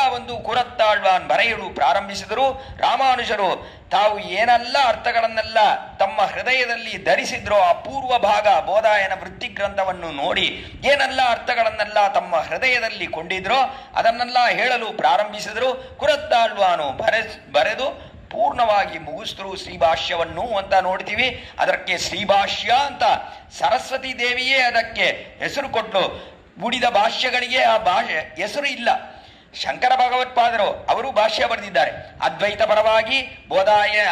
ಬಂದು ಕುರತ್ತಾಳ್ವಾನ್ ಬರೆಯಲು ಪ್ರಾರಂಭಿಸಿದರು. ರಾಮಾನುಜರು ತಾವು ಏನೆಲ್ಲ ಅರ್ಥಗಳನ್ನೆಲ್ಲ ತಮ್ಮ ಹೃದಯದಲ್ಲಿ ಧರಿಸಿದ್ರೋ ಆ ಪೂರ್ವ ಭಾಗ ಬೋಧಾಯನ ವೃತ್ತಿ ಗ್ರಂಥವನ್ನು ನೋಡಿ ಏನೆಲ್ಲ ಅರ್ಥಗಳನ್ನೆಲ್ಲ ತಮ್ಮ ಹೃದಯದಲ್ಲಿ ಕೊಂಡಿದ್ರೋ ಅದನ್ನೆಲ್ಲ ಹೇಳಲು ಪ್ರಾರಂಭಿಸಿದರು. ಕುರತ್ತಾಳ್ವಾನು ಬರೆದು ಪೂರ್ಣವಾಗಿ ಮುಗಿಸಿದ್ರು ಶ್ರೀಭಾಷ್ಯವನ್ನು ಅಂತ ನೋಡ್ತೀವಿ. ಅದಕ್ಕೆ ಶ್ರೀಭಾಷ್ಯ ಅಂತ ಸರಸ್ವತಿ ದೇವಿಯೇ ಅದಕ್ಕೆ ಹೆಸರು ಕೊಟ್ಟು, ಉಳಿದ ಭಾಷ್ಯಗಳಿಗೆ ಆ ಹೆಸರು ಇಲ್ಲ. ಶಂಕರ ಭಗವತ್ಪಾದರು ಅವರು ಭಾಷ್ಯ ಬರೆದಿದ್ದಾರೆ, ಅದ್ವೈತ ಪರವಾಗಿ ಬೋಧಾಯ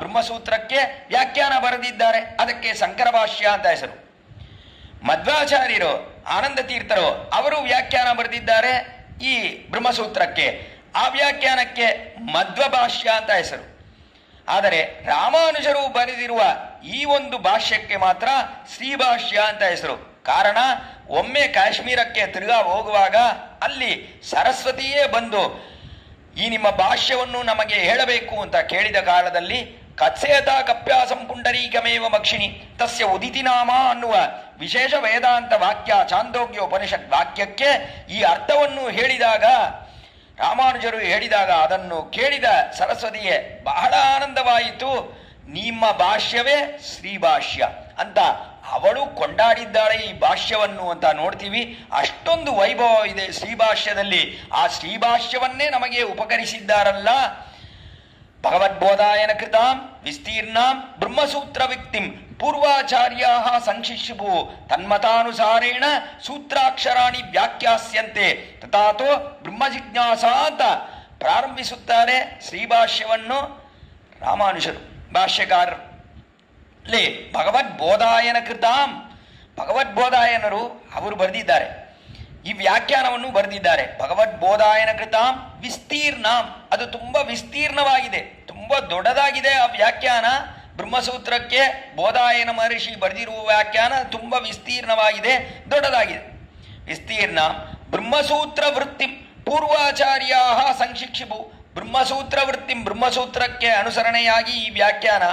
ಬ್ರಹ್ಮಸೂತ್ರಕ್ಕೆ ವ್ಯಾಖ್ಯಾನ ಬರೆದಿದ್ದಾರೆ, ಅದಕ್ಕೆ ಶಂಕರ ಭಾಷ್ಯ ಅಂತ ಹೆಸರು. ಮಧ್ವಾಚಾರ್ಯರು ಆನಂದ ತೀರ್ಥರು ಅವರು ವ್ಯಾಖ್ಯಾನ ಬರೆದಿದ್ದಾರೆ, ಈ ಬ್ರಹ್ಮಸೂತ್ರಕ್ಕೆ. ಆ ವ್ಯಾಖ್ಯಾನಕ್ಕೆ ಮಧ್ವಭಾಷ್ಯ ಅಂತ ಹೆಸರು. ಆದರೆ ರಾಮಾನುಜರು ಬರೆದಿರುವ ಈ ಒಂದು ಭಾಷ್ಯಕ್ಕೆ ಮಾತ್ರ ಶ್ರೀಭಾಷ್ಯ ಅಂತ ಹೆಸರು. ಕಾರಣ, ಒಮ್ಮೆ ಕಾಶ್ಮೀರಕ್ಕೆ ತಿರುಗಾ ಹೋಗುವಾಗ ಅಲ್ಲಿ ಸರಸ್ವತಿಯೇ ಬಂದು ಈ ನಿಮ್ಮ ಭಾಷ್ಯವನ್ನು ನಮಗೆ ಹೇಳಬೇಕು ಅಂತ ಕೇಳಿದ ಕಾಲದಲ್ಲಿ ಕತ್ಸೇತ ಕಪ್ಯಾಸಂ ಪುಂಡರೀಕಮೇವ ಮಕ್ಷಿಣಿ ತಸ್ಯ ಉದಿತಿನಾಮ ಅನ್ನುವ ವಿಶೇಷ ವೇದಾಂತ ವಾಕ್ಯ ಚಾಂದೋಗ್ಯ ಉಪನಿಷತ್ ವಾಕ್ಯಕ್ಕೆ ಈ ಅರ್ಥವನ್ನು ಹೇಳಿದಾಗ, ರಾಮಾನುಜರು ಹೇಳಿದಾಗ ಅದನ್ನು ಕೇಳಿದ ಸರಸ್ವತಿಗೆ ಬಹಳ ಆನಂದವಾಯಿತು. ನಿಮ್ಮ ಭಾಷ್ಯವೇ ಶ್ರೀಭಾಷ್ಯ ಅಂತ ಅವಳು ಕೊಂಡಾಡಿದ್ದಾಳೆ ಈ ಭಾಷ್ಯವನ್ನು ಅಂತ ನೋಡ್ತೀವಿ. ಅಷ್ಟೊಂದು ವೈಭವ ಇದೆ ಶ್ರೀಭಾಷ್ಯದಲ್ಲಿ. ಆ ಶ್ರೀಭಾಷ್ಯವನ್ನೇ ನಮಗೆ ಉಪಕರಿಸಿದ್ದಾರಲ್ಲ. ಭಗವದ್ಬೋಧಾಯನ ಕೃತಾಂ ವಿಸ್ತೀರ್ಣಾಂ ಬ್ರಹ್ಮಸೂತ್ರ ವಿಕ್ತಿಂ ಪೂರ್ವಾಚಾರ್ಯಾ ಸಂಶಿಷ್ಯು ತನ್ಮತಾನುಸಾರೇಣ ಸೂತ್ರಾಕ್ಷರಾಣಿ ವ್ಯಾಖ್ಯಾಸ್ಯಂತೆ ತಥಾತೋ ಬ್ರಹ್ಮ ಜಿಜ್ಞಾಸ ಅಂತ ಪ್ರಾರಂಭಿಸುತ್ತಾರೆ ಶ್ರೀಭಾಷ್ಯವನ್ನು ರಾಮಾನುಜರು ಭಾಷ್ಯಕಾರರು. ಲೇ ಭಗವದ್ಬೋಧಾಯನ ಕೃತಾಂ, ಭಗವದ್ಬೋಧಾಯನರು ಅವರು ಬರೆದಿದ್ದಾರೆ, ಈ ವ್ಯಾಖ್ಯಾನವನ್ನು ಬರೆದಿದ್ದಾರೆ. ಭಗವದ್ಬೋಧಾಯನ ಕೃತಾಂ ವಿಸ್ತೀರ್ಣಾಂ, ಅದು ತುಂಬ ವಿಸ್ತೀರ್ಣವಾಗಿದೆ, ತುಂಬ ದೊಡ್ಡದಾಗಿದೆ ಆ ವ್ಯಾಖ್ಯಾನ. ಬ್ರಹ್ಮಸೂತ್ರಕ್ಕೆ ಬೋಧಾಯನ ಮಹರ್ಷಿ ಬರೆದಿರುವ ವ್ಯಾಖ್ಯಾನ ತುಂಬ ವಿಸ್ತೀರ್ಣವಾಗಿದೆ, ದೊಡ್ಡದಾಗಿದೆ. ವಿಸ್ತೀರ್ಣ ಬ್ರಹ್ಮಸೂತ್ರ ವೃತ್ತಿಂ ಪೂರ್ವಾಚಾರ್ಯ ಸಂಶಿಕ್ಷಿಪು, ಬ್ರಹ್ಮಸೂತ್ರ ವೃತ್ತಿಂ, ಬ್ರಹ್ಮಸೂತ್ರಕ್ಕೆ ಅನುಸರಣೆಯಾಗಿ ಈ ವ್ಯಾಖ್ಯಾನ,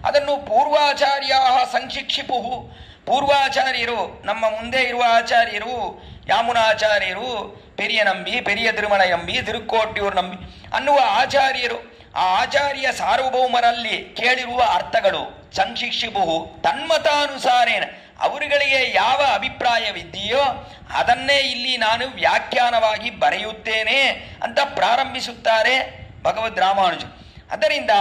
ಅದನ್ನು ಪೂರ್ವಾಚಾರ್ಯ ಸಂಶಿಕ್ಷಿಪು, ಪೂರ್ವಾಚಾರ್ಯರು ನಮ್ಮ ಮುಂದೆ ಇರುವ ಆಚಾರ್ಯರು, ಯಾಮುನಾಚಾರ್ಯರು, ಪೆರಿಯ ನಂಬಿ, ಪೆರಿಯ ತಿರುಮಲ ನಂಬಿ, ತಿರುಕ್ಕೋಟ್ಯೂರ್ ನಂಬಿ ಅನ್ನುವ ಆಚಾರ್ಯರು, ಆ ಆಚಾರ್ಯ ಸಾರ್ವಭೌಮರಲ್ಲಿ ಕೇಳಿರುವ ಅರ್ಥಗಳು ಸಂಶಿಕ್ಷಿಪು ತನ್ಮತಾನುಸಾರೇಣ, ಅವರುಗಳಿಗೆ ಯಾವ ಅಭಿಪ್ರಾಯವಿದೆಯೋ ಅದನ್ನೇ ಇಲ್ಲಿ ನಾನು ವ್ಯಾಖ್ಯಾನವಾಗಿ ಬರೆಯುತ್ತೇನೆ ಅಂತ ಪ್ರಾರಂಭಿಸುತ್ತಾರೆ ಭಗವದ್ ರಾಮಾನುಜರು. ಅದರಿಂದ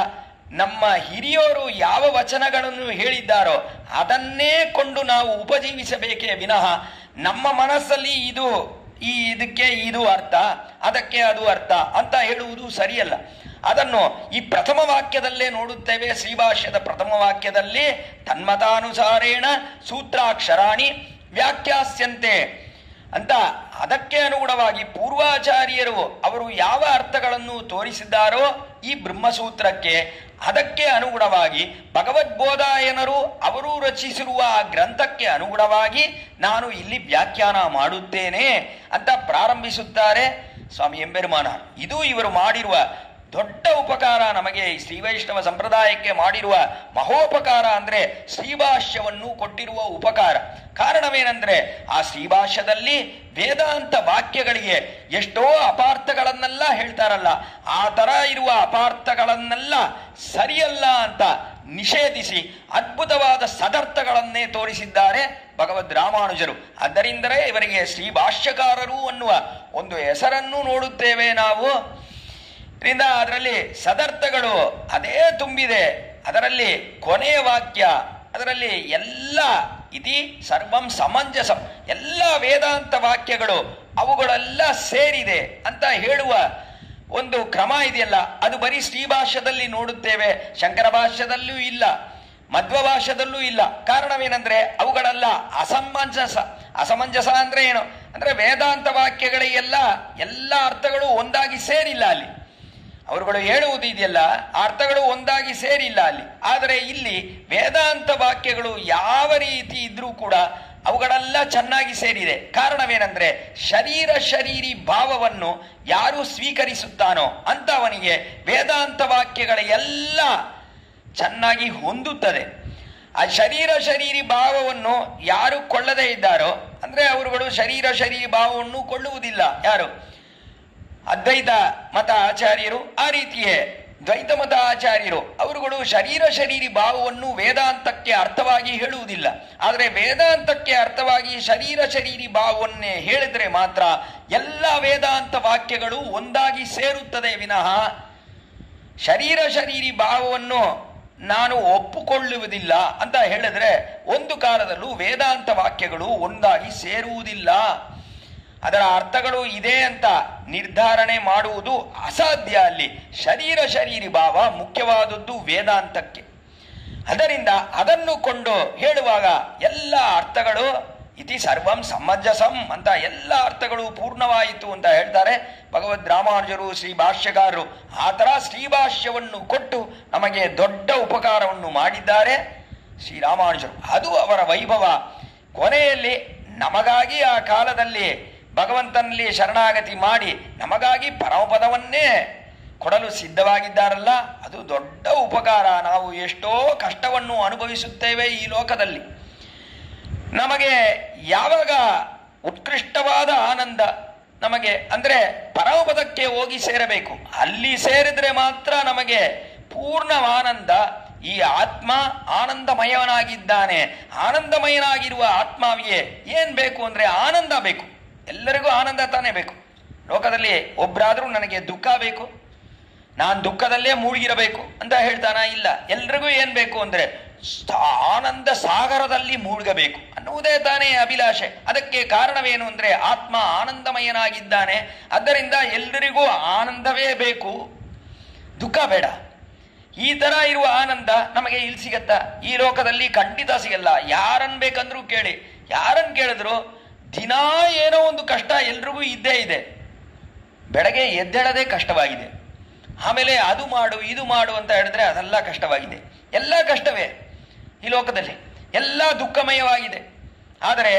ನಮ್ಮ ಹಿರಿಯರು ಯಾವ ವಚನಗಳನ್ನು ಹೇಳಿದ್ದಾರೋ ಅದನ್ನೇ ಕೊಂಡು ನಾವು ಉಪಜೀವಿಸಬೇಕೇ ವಿನಃ ನಮ್ಮ ಮನಸ್ಸಲ್ಲಿ ಇದಕ್ಕೆ ಇದು ಅರ್ಥ, ಅದಕ್ಕೆ ಅದು ಅರ್ಥ ಅಂತ ಹೇಳುವುದು ಸರಿಯಲ್ಲ. ಅದನ್ನು ಈ ಪ್ರಥಮ ವಾಕ್ಯದಲ್ಲೇ ನೋಡುತ್ತೇವೆ. ಶ್ರೀಭಾಷ್ಯದ ಪ್ರಥಮ ವಾಕ್ಯದಲ್ಲಿ ತನ್ಮತಾನುಸಾರೇಣ ಸೂತ್ರಾಕ್ಷರಾಣಿ ವ್ಯಾಖ್ಯಾಸ್ಯಂತೆ ಅಂತ, ಅದಕ್ಕೆ ಅನುಗುಣವಾಗಿ ಪೂರ್ವಾಚಾರ್ಯರು ಅವರು ಯಾವ ಅರ್ಥಗಳನ್ನು ತೋರಿಸಿದ್ದಾರೋ ಈ ಬ್ರಹ್ಮಸೂತ್ರಕ್ಕೆ, ಅದಕ್ಕೆ ಅನುಗುಣವಾಗಿ ಭಗವದ್ಬೋಧಾಯನರು ಅವರು ರಚಿಸಿರುವ ಆ ಗ್ರಂಥಕ್ಕೆ ಅನುಗುಣವಾಗಿ ನಾನು ಇಲ್ಲಿ ವ್ಯಾಖ್ಯಾನ ಮಾಡುತ್ತೇನೆ ಅಂತ ಪ್ರಾರಂಭಿಸುತ್ತಾರೆ ಸ್ವಾಮಿ ಎಂಬೆರುಮಾನ. ಇದು ಇವರು ಮಾಡಿರುವ ದೊಡ್ಡ ಉಪಕಾರ, ನಮಗೆ ಈ ಶ್ರೀವೈಷ್ಣವ ಸಂಪ್ರದಾಯಕ್ಕೆ ಮಾಡಿರುವ ಮಹೋಪಕಾರ ಅಂದರೆ ಶ್ರೀಭಾಷ್ಯವನ್ನು ಕೊಟ್ಟಿರುವ ಉಪಕಾರ. ಕಾರಣವೇನೆಂದರೆ ಆ ಶ್ರೀಭಾಷ್ಯದಲ್ಲಿ ವೇದಾಂತ ವಾಕ್ಯಗಳಿಗೆ ಎಷ್ಟೋ ಅಪಾರ್ಥಗಳನ್ನೆಲ್ಲ ಹೇಳ್ತಾರಲ್ಲ, ಆ ಥರ ಇರುವ ಅಪಾರ್ಥಗಳನ್ನೆಲ್ಲ ಸರಿಯಲ್ಲ ಅಂತ ನಿಷೇಧಿಸಿ ಅದ್ಭುತವಾದ ಸದರ್ಥಗಳನ್ನೇ ತೋರಿಸಿದ್ದಾರೆ ಭಗವದ್ ರಾಮಾನುಜರು. ಆದ್ದರಿಂದಲೇ ಇವರಿಗೆ ಶ್ರೀಭಾಷ್ಯಕಾರರು ಅನ್ನುವ ಒಂದು ಹೆಸರನ್ನು ನೋಡುತ್ತೇವೆ ನಾವು. ಇದರಿಂದ ಅದರಲ್ಲಿ ಸದರ್ಥಗಳು ಅದೇ ತುಂಬಿದೆ. ಅದರಲ್ಲಿ ಕೊನೆಯ ವಾಕ್ಯ, ಅದರಲ್ಲಿ ಎಲ್ಲ ಇತಿ ಸರ್ವಂ ಸಮಂಜಸಂ, ಎಲ್ಲ ವೇದಾಂತ ವಾಕ್ಯಗಳು ಅವುಗಳೆಲ್ಲ ಸೇರಿದೆ ಅಂತ ಹೇಳುವ ಒಂದು ಕ್ರಮ ಇದೆಯಲ್ಲ, ಅದು ಬರೀ ಶ್ರೀಭಾಷ್ಯದಲ್ಲಿ ನೋಡುತ್ತೇವೆ, ಶಂಕರ ಭಾಷ್ಯದಲ್ಲೂ ಇಲ್ಲ, ಮಧ್ವ ಭಾಷ್ಯದಲ್ಲೂ ಇಲ್ಲ. ಕಾರಣವೇನೆಂದ್ರೆ ಅವುಗಳೆಲ್ಲ ಅಸಮಂಜಸ ಅಂದ್ರೆ ಏನು ಅಂದ್ರೆ ವೇದಾಂತ ವಾಕ್ಯಗಳಿಗೆಲ್ಲ ಎಲ್ಲ ಅರ್ಥಗಳು ಒಂದಾಗಿ ಸೇರಿಲ್ಲ ಅಲ್ಲಿ. ಅವರುಗಳು ಹೇಳುವುದು ಇದೆಯಲ್ಲ, ಅರ್ಥಗಳು ಒಂದಾಗಿ ಸೇರಿಲ್ಲ ಅಲ್ಲಿ. ಆದರೆ ಇಲ್ಲಿ ವೇದಾಂತ ವಾಕ್ಯಗಳು ಯಾವ ರೀತಿ ಇದ್ರೂ ಕೂಡ ಅವುಗಳೆಲ್ಲ ಚೆನ್ನಾಗಿ ಸೇರಿದೆ. ಕಾರಣವೇನೆಂದ್ರೆ ಶರೀರಿ ಭಾವವನ್ನು ಯಾರು ಸ್ವೀಕರಿಸುತ್ತಾನೋ ಅಂತ ಅವನಿಗೆ ವೇದಾಂತ ವಾಕ್ಯಗಳ ಎಲ್ಲ ಚೆನ್ನಾಗಿ ಹೊಂದುತ್ತದೆ. ಆ ಶರೀರಿ ಭಾವವನ್ನು ಯಾರು ಕೊಳ್ಳದೇ ಇದ್ದಾರೋ ಅಂದ್ರೆ ಅವರುಗಳು ಶರೀರಿ ಭಾವವನ್ನು ಕೊಳ್ಳುವುದಿಲ್ಲ. ಯಾರು ಅದ್ವೈತ ಮತ ಆಚಾರ್ಯರು, ಆ ರೀತಿಯೇ ದ್ವೈತ ಮತ ಆಚಾರ್ಯರು, ಅವರುಗಳು ಶರೀರಿ ಭಾವವನ್ನು ವೇದಾಂತಕ್ಕೆ ಅರ್ಥವಾಗಿ ಹೇಳುವುದಿಲ್ಲ. ಆದರೆ ವೇದಾಂತಕ್ಕೆ ಅರ್ಥವಾಗಿ ಶರೀರಿ ಭಾವವನ್ನೇ ಹೇಳಿದ್ರೆ ಮಾತ್ರ ಎಲ್ಲ ವೇದಾಂತ ವಾಕ್ಯಗಳು ಒಂದಾಗಿ ಸೇರುತ್ತದೆ ವಿನಃ ಶರೀರಿ ಭಾವವನ್ನು ನಾನು ಒಪ್ಪುಕೊಳ್ಳುವುದಿಲ್ಲ ಅಂತ ಹೇಳಿದ್ರೆ ಒಂದು ಕಾಲದಲ್ಲೂ ವೇದಾಂತ ವಾಕ್ಯಗಳು ಒಂದಾಗಿ ಸೇರುವುದಿಲ್ಲ. ಅದರ ಅರ್ಥಗಳು ಇದೆ ಅಂತ ನಿರ್ಧಾರಣೆ ಮಾಡುವುದು ಅಸಾಧ್ಯ. ಅಲ್ಲಿ ಶರೀರಿ ಭಾವ ಮುಖ್ಯವಾದದ್ದು ವೇದಾಂತಕ್ಕೆ. ಅದರಿಂದ ಅದನ್ನು ಕೊಂಡು ಹೇಳುವಾಗ ಎಲ್ಲ ಅರ್ಥಗಳು ಇತಿ ಸರ್ವಂ ಸಮಂಜಸಂ ಅಂತ ಎಲ್ಲ ಅರ್ಥಗಳು ಪೂರ್ಣವಾಯಿತು ಅಂತ ಹೇಳ್ತಾರೆ ಭಗವದ್ ರಾಮಾನುಜರು ಶ್ರೀ ಭಾಷ್ಯಕಾರರು. ಆ ಥರ ಶ್ರೀಭಾಷ್ಯವನ್ನು ಕೊಟ್ಟು ನಮಗೆ ದೊಡ್ಡ ಉಪಕಾರವನ್ನು ಮಾಡಿದ್ದಾರೆ ಶ್ರೀರಾಮಾನುಜರು. ಅದು ಅವರ ವೈಭವ. ಕೊನೆಯಲ್ಲಿ ನಮಗಾಗಿ ಆ ಕಾಲದಲ್ಲಿ ಭಗವಂತನಲ್ಲಿ ಶರಣಾಗತಿ ಮಾಡಿ ನಮಗಾಗಿ ಪರಮಪದವನ್ನೇ ಕೊಡಲು ಸಿದ್ಧವಾಗಿದ್ದಾರಲ್ಲ, ಅದು ದೊಡ್ಡ ಉಪಕಾರ. ನಾವು ಎಷ್ಟೋ ಕಷ್ಟವನ್ನು ಅನುಭವಿಸುತ್ತೇವೆ ಈ ಲೋಕದಲ್ಲಿ. ನಮಗೆ ಯಾವಾಗ ಉತ್ಕೃಷ್ಟವಾದ ಆನಂದ ನಮಗೆ ಅಂದರೆ ಪರಮಪದಕ್ಕೆ ಹೋಗಿ ಸೇರಬೇಕು. ಅಲ್ಲಿ ಸೇರಿದ್ರೆ ಮಾತ್ರ ನಮಗೆ ಪೂರ್ಣ ಆನಂದ. ಈ ಆತ್ಮ ಆನಂದಮಯನಾಗಿದ್ದಾನೆ. ಆನಂದಮಯನಾಗಿರುವ ಆತ್ಮಾವಿಗೆ ಏನ್ ಬೇಕು ಅಂದ್ರೆ ಆನಂದ ಬೇಕು. ಎಲ್ಲರಿಗೂ ಆನಂದ ತಾನೇ ಬೇಕು. ಲೋಕದಲ್ಲಿ ಒಬ್ಬರಾದ್ರೂ ನನಗೆ ದುಃಖ ಬೇಕು, ನಾನು ದುಃಖದಲ್ಲೇ ಮುಳುಗಿರಬೇಕು ಅಂತ ಹೇಳ್ತಾನ? ಇಲ್ಲ. ಎಲ್ರಿಗೂ ಏನ್ ಬೇಕು ಅಂದ್ರೆ ಆನಂದ ಸಾಗರದಲ್ಲಿ ಮುಳುಗಬೇಕು ಅನ್ನುವುದೇ ತಾನೇ ಅಭಿಲಾಷೆ. ಅದಕ್ಕೆ ಕಾರಣವೇನು ಅಂದ್ರೆ ಆತ್ಮ ಆನಂದಮಯನಾಗಿದ್ದಾನೆ. ಆದ್ದರಿಂದ ಎಲ್ಲರಿಗೂ ಆನಂದವೇ ಬೇಕು, ದುಃಖ ಬೇಡ. ಈ ತರ ಇರುವ ಆನಂದ ನಮಗೆ ಇಲ್ಲಿ ಸಿಗತ್ತಾ? ಈ ಲೋಕದಲ್ಲಿ ಖಂಡಿತ ಸಿಗಲ್ಲ. ಯಾರನ್ ಬೇಕಂದ್ರೂ ಕೇಳಿ, ಯಾರನ್ ಕೇಳಿದ್ರು ದಿನಾ ಏನೋ ಒಂದು ಕಷ್ಟ ಎಲ್ರಿಗೂ ಇದ್ದೇ ಇದೆ. ಬೆಳಗ್ಗೆ ಎದ್ದೇಳದೇ ಕಷ್ಟವಾಗಿದೆ. ಆಮೇಲೆ ಅದು ಮಾಡು ಇದು ಮಾಡು ಅಂತ ಹೇಳಿದ್ರೆ ಅದೆಲ್ಲ ಕಷ್ಟವಾಗಿದೆ. ಎಲ್ಲ ಕಷ್ಟವೇ ಈ ಲೋಕದಲ್ಲಿ, ಎಲ್ಲ ದುಃಖಮಯವಾಗಿದೆ. ಆದರೆ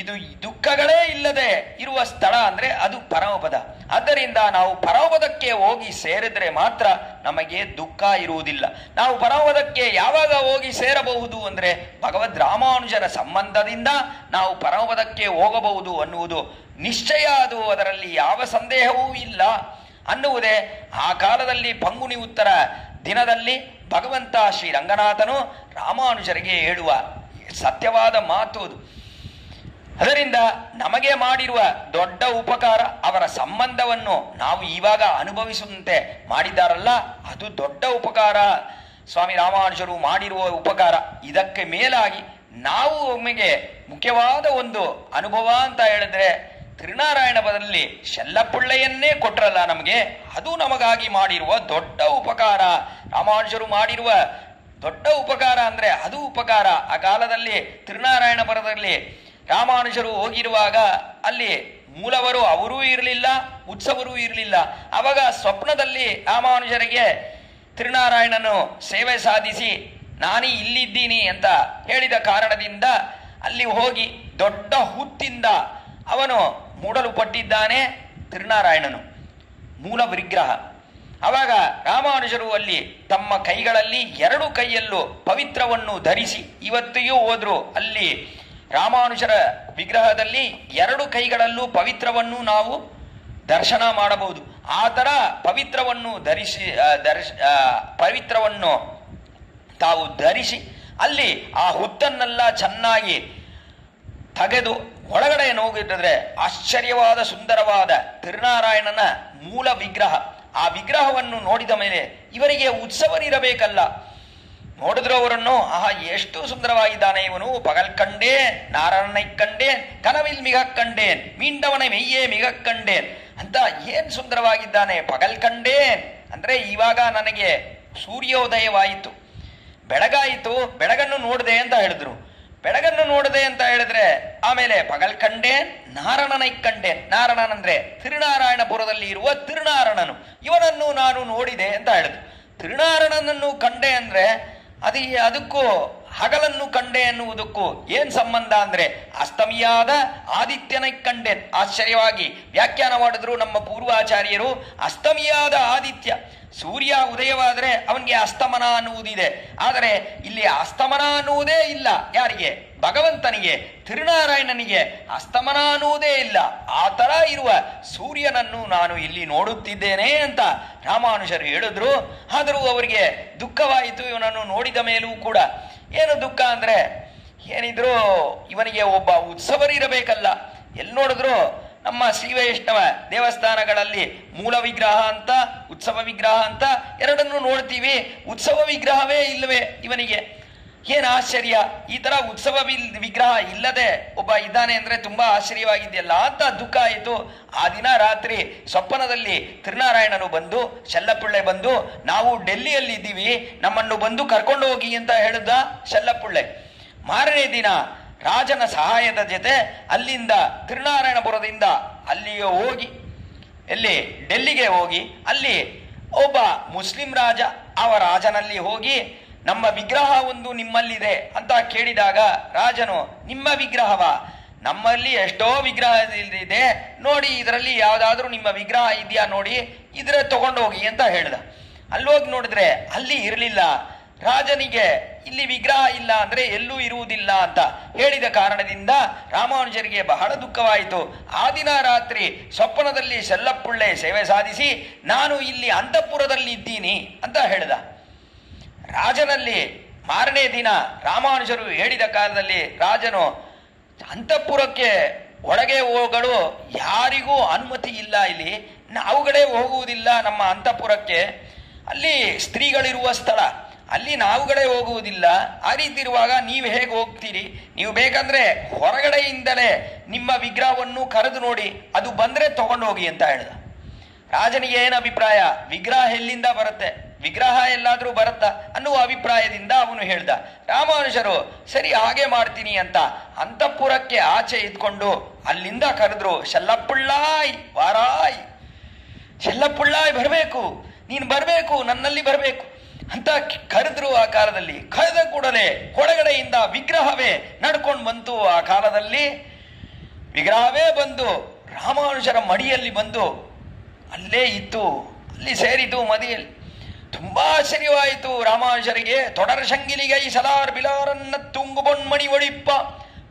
ಇದು ದುಃಖಗಳೇ ಇಲ್ಲದೆ ಇರುವ ಸ್ಥಳ ಅಂದ್ರೆ ಅದು ಪರಮಪದ. ಆದ್ದರಿಂದ ನಾವು ಪರಮಪದಕ್ಕೆ ಹೋಗಿ ಸೇರಿದ್ರೆ ಮಾತ್ರ ನಮಗೆ ದುಃಖ ಇರುವುದಿಲ್ಲ. ನಾವು ಪರಮಪದಕ್ಕೆ ಯಾವಾಗ ಹೋಗಿ ಸೇರಬಹುದು ಅಂದ್ರೆ ಭಗವದ್ ರಾಮಾನುಜರ ಸಂಬಂಧದಿಂದ ನಾವು ಪರಮಪದಕ್ಕೆ ಹೋಗಬಹುದು ಅನ್ನುವುದು ನಿಶ್ಚಯ. ಅದು ಅದರಲ್ಲಿ ಯಾವ ಸಂದೇಹವೂ ಇಲ್ಲ ಅನ್ನುವುದೇ ಆ ಕಾಲದಲ್ಲಿ ಪಂಗುನಿ ಉತ್ತರ ದಿನದಲ್ಲಿ ಭಗವಂತ ಶ್ರೀ ರಂಗನಾಥನು ರಾಮಾನುಜರಿಗೆ ಹೇಳುವ ಸತ್ಯವಾದ ಮಾತು ಅದು. ಅದರಿಂದ ನಮಗೆ ಮಾಡಿರುವ ದೊಡ್ಡ ಉಪಕಾರ, ಅವರ ಸಂಬಂಧವನ್ನು ನಾವು ಇವಾಗ ಅನುಭವಿಸುವಂತೆ ಮಾಡಿದ್ದಾರಲ್ಲ, ಅದು ದೊಡ್ಡ ಉಪಕಾರ. ಸ್ವಾಮಿ ರಾಮಾನುಜರು ಮಾಡಿರುವ ಉಪಕಾರ. ಇದಕ್ಕೆ ಮೇಲಾಗಿ ನಾವು ಒಮ್ಮೆಗೆ ಮುಖ್ಯವಾದ ಒಂದು ಅನುಭವ ಅಂತ ಹೇಳಿದ್ರೆ ತಿರುನಾರಾಯಣ ಪದದಲ್ಲಿ ಶೆಲ್ಲಪುಳ್ಳೆಯನ್ನೇ ಕೊಟ್ರಲ್ಲ ನಮಗೆ, ಅದು ನಮಗಾಗಿ ಮಾಡಿರುವ ದೊಡ್ಡ ಉಪಕಾರ. ರಾಮಾನುಜರು ಮಾಡಿರುವ ದೊಡ್ಡ ಉಪಕಾರ ಅಂದ್ರೆ ಅದು ಉಪಕಾರ. ಆ ಕಾಲದಲ್ಲಿ ತಿರುನಾರಾಯಣ ಪದದಲ್ಲಿ ರಾಮಾನುಜರು ಹೋಗಿರುವಾಗ ಅಲ್ಲಿ ಮೂಲವರು ಅವರೂ ಇರಲಿಲ್ಲ, ಉತ್ಸವರೂ ಇರಲಿಲ್ಲ. ಅವಾಗ ಸ್ವಪ್ನದಲ್ಲಿ ರಾಮಾನುಜರಿಗೆ ತಿರುನಾರಾಯಣನು ಸೇವೆ ಸಾಧಿಸಿ ನಾನೇ ಇಲ್ಲಿದ್ದೀನಿ ಅಂತ ಹೇಳಿದ ಕಾರಣದಿಂದ ಅಲ್ಲಿ ಹೋಗಿ ದೊಡ್ಡ ಹುತ್ತಿಂದ ಅವನು ಮೂಡಲು ಪಟ್ಟಿದ್ದಾನೆ ತಿರುನಾರಾಯಣನು, ಮೂಲ ವಿಗ್ರಹ. ಅವಾಗ ರಾಮಾನುಜರು ಅಲ್ಲಿ ತಮ್ಮ ಕೈಗಳಲ್ಲಿ ಎರಡು ಕೈಯಲ್ಲೂ ಪವಿತ್ರವನ್ನು ಧರಿಸಿ, ಇವತ್ತಿಗೂ ಹೋದ್ರು ಅಲ್ಲಿ ರಾಮಾನುಜರ ವಿಗ್ರಹದಲ್ಲಿ ಎರಡು ಕೈಗಳಲ್ಲೂ ಪವಿತ್ರವನ್ನು ನಾವು ದರ್ಶನ ಮಾಡಬಹುದು. ಆ ಥರ ಪವಿತ್ರವನ್ನು ಪವಿತ್ರವನ್ನು ತಾವು ಧರಿಸಿ ಅಲ್ಲಿ ಆ ಹುತ್ತನ್ನೆಲ್ಲ ಚೆನ್ನಾಗಿ ತೆಗೆದು ಒಳಗಡೆ ಹೋಗಿದ್ರೆ ಆಶ್ಚರ್ಯವಾದ ಸುಂದರವಾದ ತಿರುನಾರಾಯಣನ ಮೂಲ ವಿಗ್ರಹ. ಆ ವಿಗ್ರಹವನ್ನು ನೋಡಿದ ಮೇಲೆ ಇವರಿಗೆ ಉತ್ಸವರಿರಬೇಕಲ್ಲ. ನೋಡಿದ್ರು ಅವರನ್ನು, ಆಹಾ ಎಷ್ಟು ಸುಂದರವಾಗಿದ್ದಾನೆ ಇವನು, ಪಗಲ್ ಕಂಡೇನ್ ನಾರಾಯಣನೈ ಕಂಡೇನ್ ಕನವಿಲ್ ಮಿಗ ಕಂಡೇನ್ ಮೀಂಡವನ ಮೆಯ್ಯೇ ಮಿಗ ಕಂಡೇನ್ ಅಂತ ಏನ್ ಸುಂದರವಾಗಿದ್ದಾನೆ. ಪಗಲ್ ಕಂಡೇನ್ ಅಂದ್ರೆ ಇವಾಗ ನನಗೆ ಸೂರ್ಯೋದಯವಾಯಿತು, ಬೆಳಗಾಯಿತು, ಬೆಳಗನ್ನು ನೋಡಿದೆ ಅಂತ ಹೇಳಿದ್ರು. ಬೆಳಗನ್ನು ನೋಡಿದೆ ಅಂತ ಹೇಳಿದ್ರೆ ಆಮೇಲೆ ಪಗಲ್ ಕಂಡೇನ್ ನಾರಾಯಣನೈ ಕಂಡೇನ್. ನಾರಾಯಣನ್ ಅಂದ್ರೆ ತಿರುನಾರಾಯಣಪುರದಲ್ಲಿ ಇರುವ ತಿರುನಾರಾಯಣನು, ಇವನನ್ನು ನಾನು ನೋಡಿದೆ ಅಂತ ಹೇಳಿದ್ರು. ತಿರುನಾರಾಯಣನನ್ನು ಕಂಡೆ ಅಂದ್ರೆ ಅದಕ್ಕೂ ಹಗಲನ್ನು ಕಂಡೆ ಎನ್ನುವುದಕ್ಕೂ ಏನ್ ಸಂಬಂಧ ಅಂದ್ರೆ ಅಸ್ತಮಿಯಾದ ಆದಿತ್ಯನೈ ಕಂಡೇನ್. ಆಶ್ಚರ್ಯವಾಗಿ ವ್ಯಾಖ್ಯಾನ ಮಾಡಿದ್ರು ನಮ್ಮ ಪೂರ್ವಾಚಾರ್ಯರು. ಅಸ್ತಮಿಯಾದ ಆದಿತ್ಯ, ಸೂರ್ಯ ಉದಯವಾದರೆ ಅವನಿಗೆ ಅಸ್ತಮನ ಅನ್ನುವುದಿದೆ. ಆದರೆ ಇಲ್ಲಿ ಅಸ್ತಮನ ಅನ್ನುವುದೇ ಇಲ್ಲ. ಯಾರಿಗೆ? ಭಗವಂತನಿಗೆ, ತಿರುನಾರಾಯಣನಿಗೆ ಅಸ್ತಮನ ಅನ್ನುವುದೇ ಇಲ್ಲ. ಆ ತರ ಇರುವ ಸೂರ್ಯನನ್ನು ನಾನು ಇಲ್ಲಿ ನೋಡುತ್ತಿದ್ದೇನೆ ಅಂತ ರಾಮಾನುಜರು ಹೇಳಿದ್ರು. ಆದರೂ ಅವರಿಗೆ ದುಃಖವಾಯಿತು ಇವನನ್ನು ನೋಡಿದ ಮೇಲೂ ಕೂಡ. ಏನು ದುಃಖ ಅಂದ್ರೆ ಏನಿದ್ರು ಇವನಿಗೆ ಒಬ್ಬ ಉತ್ಸವರಿರಬೇಕಲ್ಲ. ಎಲ್ಲಿ ನೋಡಿದ್ರು ನಮ್ಮ ಶ್ರೀ ವೈಷ್ಣವ ದೇವಸ್ಥಾನಗಳಲ್ಲಿ ಮೂಲ ವಿಗ್ರಹ ಅಂತ ಉತ್ಸವ ವಿಗ್ರಹ ಅಂತ ಎರಡನ್ನು ನೋಡ್ತೀವಿ. ಉತ್ಸವ ವಿಗ್ರಹವೇ ಇಲ್ಲವೇ ಇವನಿಗೆ. ಏನು ಆಶ್ಚರ್ಯ, ಈ ತರ ಉತ್ಸವ ವಿಗ್ರಹ ಇಲ್ಲದೆ ಒಬ್ಬ ಇದ್ದಾನೆ ಅಂದ್ರೆ ತುಂಬಾ ಆಶ್ಚರ್ಯವಾಗಿದೆಯಲ್ಲ ಅಂತ ದುಃಖ ಆಯಿತು. ಆ ದಿನ ರಾತ್ರಿ ಸ್ವಪ್ನದಲ್ಲಿ ತಿರುನಾರಾಯಣನು ಬಂದು, ಶೆಲ್ಲಪುಳ್ಳೆ ಬಂದು, ನಾವು ಡೆಲ್ಲಿಯಲ್ಲಿ ಇದ್ದೀವಿ, ನಮ್ಮನ್ನು ಬಂದು ಕರ್ಕೊಂಡು ಹೋಗಿ ಅಂತ ಹೇಳಿದ ಶೆಲ್ಲಪುಳ್ಳೆ. ಮಾರನೇ ದಿನ ರಾಜನ ಸಹಾಯದ ಜೊತೆ ಅಲ್ಲಿಂದ ತಿರುನಾರಾಯಣಪುರದಿಂದ ಅಲ್ಲಿಗೆ ಹೋಗಿ, ಎಲ್ಲಿ ಡೆಲ್ಲಿಗೆ ಹೋಗಿ, ಅಲ್ಲಿ ಒಬ್ಬ ಮುಸ್ಲಿಂ ರಾಜ, ಅವ ರಾಜನಲ್ಲಿ ಹೋಗಿ ನಮ್ಮ ವಿಗ್ರಹ ಒಂದು ನಿಮ್ಮಲ್ಲಿದೆ ಅಂತ ಕೇಳಿದಾಗ ರಾಜನು, ನಿಮ್ಮ ವಿಗ್ರಹವ? ನಮ್ಮಲ್ಲಿ ಎಷ್ಟೋ ವಿಗ್ರಹ ಇದೆ ನೋಡಿ, ಇದರಲ್ಲಿ ಯಾವುದಾದ್ರೂ ನಿಮ್ಮ ವಿಗ್ರಹ ಇದೆಯಾ ನೋಡಿ, ಇದರ ತಗೊಂಡೋಗಿ ಅಂತ ಹೇಳ್ದ. ಅಲ್ಲೋಗಿ ನೋಡಿದ್ರೆ ಅಲ್ಲಿ ಇರಲಿಲ್ಲ. ರಾಜನಿಗೆ ಇಲ್ಲಿ ವಿಗ್ರಹ ಇಲ್ಲ ಅಂದ್ರೆ ಎಲ್ಲೂ ಇರುವುದಿಲ್ಲ ಅಂತ ಹೇಳಿದ ಕಾರಣದಿಂದ ರಾಮಾನುಜರಿಗೆ ಬಹಳ ದುಃಖವಾಯಿತು. ಆ ದಿನ ರಾತ್ರಿ ಸ್ವಪ್ನದಲ್ಲಿ ಸೆಲ್ಲಪ್ಪುಳ್ಳೆ ಸೇವೆ ಸಾಧಿಸಿ ನಾನು ಇಲ್ಲಿ ಅಂತಃಪುರದಲ್ಲಿ ಇದ್ದೀನಿ ಅಂತ ಹೇಳ್ದ. ರಾಜನಲ್ಲಿ ಮಾರನೇ ದಿನ ರಾಮಾನುಜರು ಹೇಳಿದ ಕಾಲದಲ್ಲಿ ರಾಜನು ಅಂತಃಪುರಕ್ಕೆ ಒಳಗೆ ಹೋಗಲು ಯಾರಿಗೂ ಅನುಮತಿ ಇಲ್ಲ, ಇಲ್ಲಿ ನಾವುಗಳೇ ಹೋಗುವುದಿಲ್ಲ ನಮ್ಮ ಅಂತಃಪುರಕ್ಕೆ, ಅಲ್ಲಿ ಸ್ತ್ರೀಗಳಿರುವ ಸ್ಥಳ, ಅಲ್ಲಿ ನಾವುಗಳೇ ಹೋಗುವುದಿಲ್ಲ. ಆ ರೀತಿ ಇರುವಾಗ ನೀವು ಹೇಗೆ ಹೋಗ್ತೀರಿ? ನೀವು ಬೇಕಂದ್ರೆ ಹೊರಗಡೆಯಿಂದಲೇ ನಿಮ್ಮ ವಿಗ್ರಹವನ್ನು ಕರೆದು ನೋಡಿ, ಅದು ಬಂದ್ರೆ ತಗೊಂಡು ಹೋಗಿ ಅಂತ ಹೇಳ್ದ. ರಾಜನಿಗೆ ಏನು ಅಭಿಪ್ರಾಯ? ವಿಗ್ರಹ ಎಲ್ಲಿಂದ ಬರುತ್ತೆ, ವಿಗ್ರಹ ಎಲ್ಲಾದ್ರೂ ಬರುತ್ತಾ ಅನ್ನುವ ಅಭಿಪ್ರಾಯದಿಂದ ಅವನು ಹೇಳ್ದ. ರಾಮಾನುಜರು ಸರಿ ಹಾಗೆ ಮಾಡ್ತೀನಿ ಅಂತ ಅಂತಃಪುರಕ್ಕೆ ಆಚೆ ಇದ್ಕೊಂಡು ಅಲ್ಲಿಂದ ಕರೆದ್ರು. ಶೆಲ್ಲಪ್ಪುಳ್ಳಾಯ್ ವಾರಾಯ್, ಶೆಲ್ಲಪ್ಪುಳ್ಳಾಯ್ ಬರಬೇಕು, ನೀನು ಬರಬೇಕು, ನನ್ನಲ್ಲಿ ಬರಬೇಕು ಅಂತ ಕರೆದ್ರು. ಆ ಕಾಲದಲ್ಲಿ ಕರೆದ ಕೂಡಲೇ ಒಳಗಡೆಯಿಂದ ವಿಗ್ರಹವೇ ನಡ್ಕೊಂಡು ಬಂತು. ಆ ಕಾಲದಲ್ಲಿ ವಿಗ್ರಹವೇ ಬಂದು ರಾಮಾನುಜರ ಮಡಿಯಲ್ಲಿ ಬಂದು ಅಲ್ಲೇ ಇತ್ತು, ಅಲ್ಲಿ ಸೇರಿತು ಮದಿಯಲ್ಲಿ. ತುಂಬಾ ಆಶ್ಚರ್ಯವಾಯಿತು ರಾಮಾನುಜರಿಗೆ. ತೊಡರ ಶಂಗಿಲಿಗೈ ಸಲಾರ್ ಬಿಲಾರನ್ನ ತುಂಗು ಬೊನ್ಮಣಿ ಒಳಿಪ್ಪ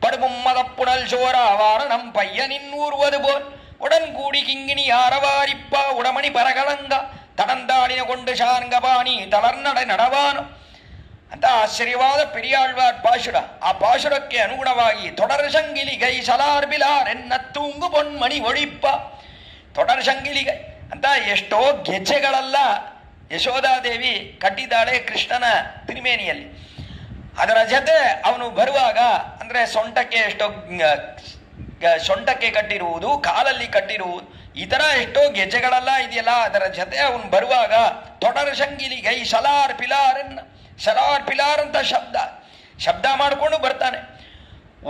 ಪಡುಮದ ಪುಣಲ್ ಜೋರ ವಾರಣಂ ಪಯ್ಯ ನಿನ್ನೂರುವುದು ಬೋಲ್ உடன் கூடி கிங்கினி ஆரவாரிப்ப உடமணி பரகலங்க தடந்தாடின கொண்டு ಶಾರ್ಂಗಬಾಣಿ ತಳರ್ನಡೆ ನಡವಾನು ಅಂತ ಆಶ್ಚರ್ಯವಾದ ಪೆರಿಯಾಳ್ವಾರ್ ಪಾಶುರ. ಆ ಪಾಶುರಕ್ಕೆ ಅನುಗುಣವಾಗಿ ತೊಡರ ಶಂಗಿಲಿಗೈ ಸಲಾರ್ ಬಿಲಾರ್ ಎನ್ನ ತುಂಗು ಬೊನ್ಮಣಿ ಒಳಿಪ್ಪ, ತೊಡರ ಶಂಗಿಲಿಗೈ ಅಂತ ಎಷ್ಟೋ ಗೆಜ್ಜೆಗಳೆಲ್ಲ ಯಶೋಧಾದೇವಿ ಕಟ್ಟಿದ್ದಾಳೆ ಕೃಷ್ಣನ ತಿರುಮೇನಿಯಲ್ಲಿ. ಅದರ ಜೊತೆ ಅವನು ಬರುವಾಗ ಅಂದ್ರೆ ಸೊಂಟಕ್ಕೆ ಕಟ್ಟಿರುವುದು, ಕಾಲಲ್ಲಿ ಕಟ್ಟಿರುವುದು, ಈ ತರ ಎಷ್ಟೋ ಗೆಜ್ಜೆಗಳೆಲ್ಲ ಇದೆಯಲ್ಲ, ಅದರ ಜೊತೆ ಅವನು ಬರುವಾಗ ತೊಡರ ಶಂಗಿಲಿಗೈ ಸಲಾರ್ ಪಿಲಾರ್ ಸಲಾರ್ ಪಿಲಾರ್ ಅಂತ ಶಬ್ದ ಮಾಡಿಕೊಂಡು ಬರ್ತಾನೆ.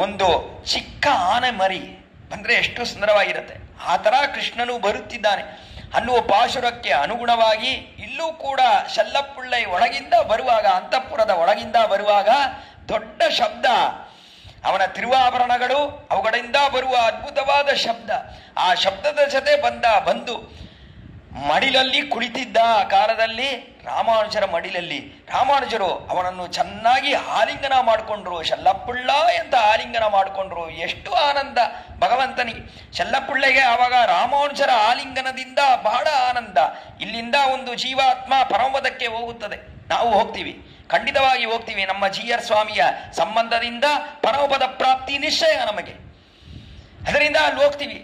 ಒಂದು ಚಿಕ್ಕ ಆನೆ ಮರಿ ಬಂದ್ರೆ ಎಷ್ಟು ಸುಂದರವಾಗಿರುತ್ತೆ, ಆ ತರ ಕೃಷ್ಣನು ಬರುತ್ತಿದ್ದಾನೆ ಅನ್ನುವ ಪಾಶುರಕ್ಕೆ ಅನುಗುಣವಾಗಿ ಇಲ್ಲೂ ಕೂಡ ಶೆಲ್ಲಪ್ಪುಳ್ಳೈ ಒಳಗಿಂದ ಬರುವಾಗ, ಅಂತಃಪುರದ ಒಳಗಿಂದ ಬರುವಾಗ ದೊಡ್ಡ ಶಬ್ದ, ಅವನ ತಿರುವಾಭರಣಗಳು ಅವುಗಳಿಂದ ಬರುವ ಅದ್ಭುತವಾದ ಶಬ್ದ. ಆ ಶಬ್ದದ ಜೊತೆ ಬಂದು ಮಡಿಲಲ್ಲಿ ಕುಳಿತಿದ್ದ ಕಾಲದಲ್ಲಿ ರಾಮಾನುಜರ ಮಡಿಲಲ್ಲಿ ರಾಮಾನುಜರು ಅವನನ್ನು ಚೆನ್ನಾಗಿ ಆಲಿಂಗನ ಮಾಡಿಕೊಂಡ್ರು. ಶೆಲ್ಲಪ್ಪುಳ್ಳ ಅಂತ ಆಲಿಂಗನ ಮಾಡಿಕೊಂಡ್ರು. ಎಷ್ಟು ಆನಂದ ಭಗವಂತನಿಗೆ. ಶೆಲ್ಲಪ್ಪುಳ್ಳೆಗೆ ಆವಾಗ ರಾಮಾನುಜರ ಆಲಿಂಗನದಿಂದ ಬಹಳ ಆನಂದ. ಇಲ್ಲಿಂದ ಒಂದು ಜೀವಾತ್ಮ ಪರಮಪದಕ್ಕೆ ಹೋಗುತ್ತದೆ, ನಾವು ಹೋಗ್ತೀವಿ, ಖಂಡಿತವಾಗಿ ಹೋಗ್ತೀವಿ. ನಮ್ಮ ಜೀಯರ್ ಸ್ವಾಮಿಯ ಸಂಬಂಧದಿಂದ ಪರಮಪದ ಪ್ರಾಪ್ತಿ ನಿಶ್ಚಯ ನಮಗೆ. ಅದರಿಂದ ಅಲ್ಲಿ ಹೋಗ್ತೀವಿ.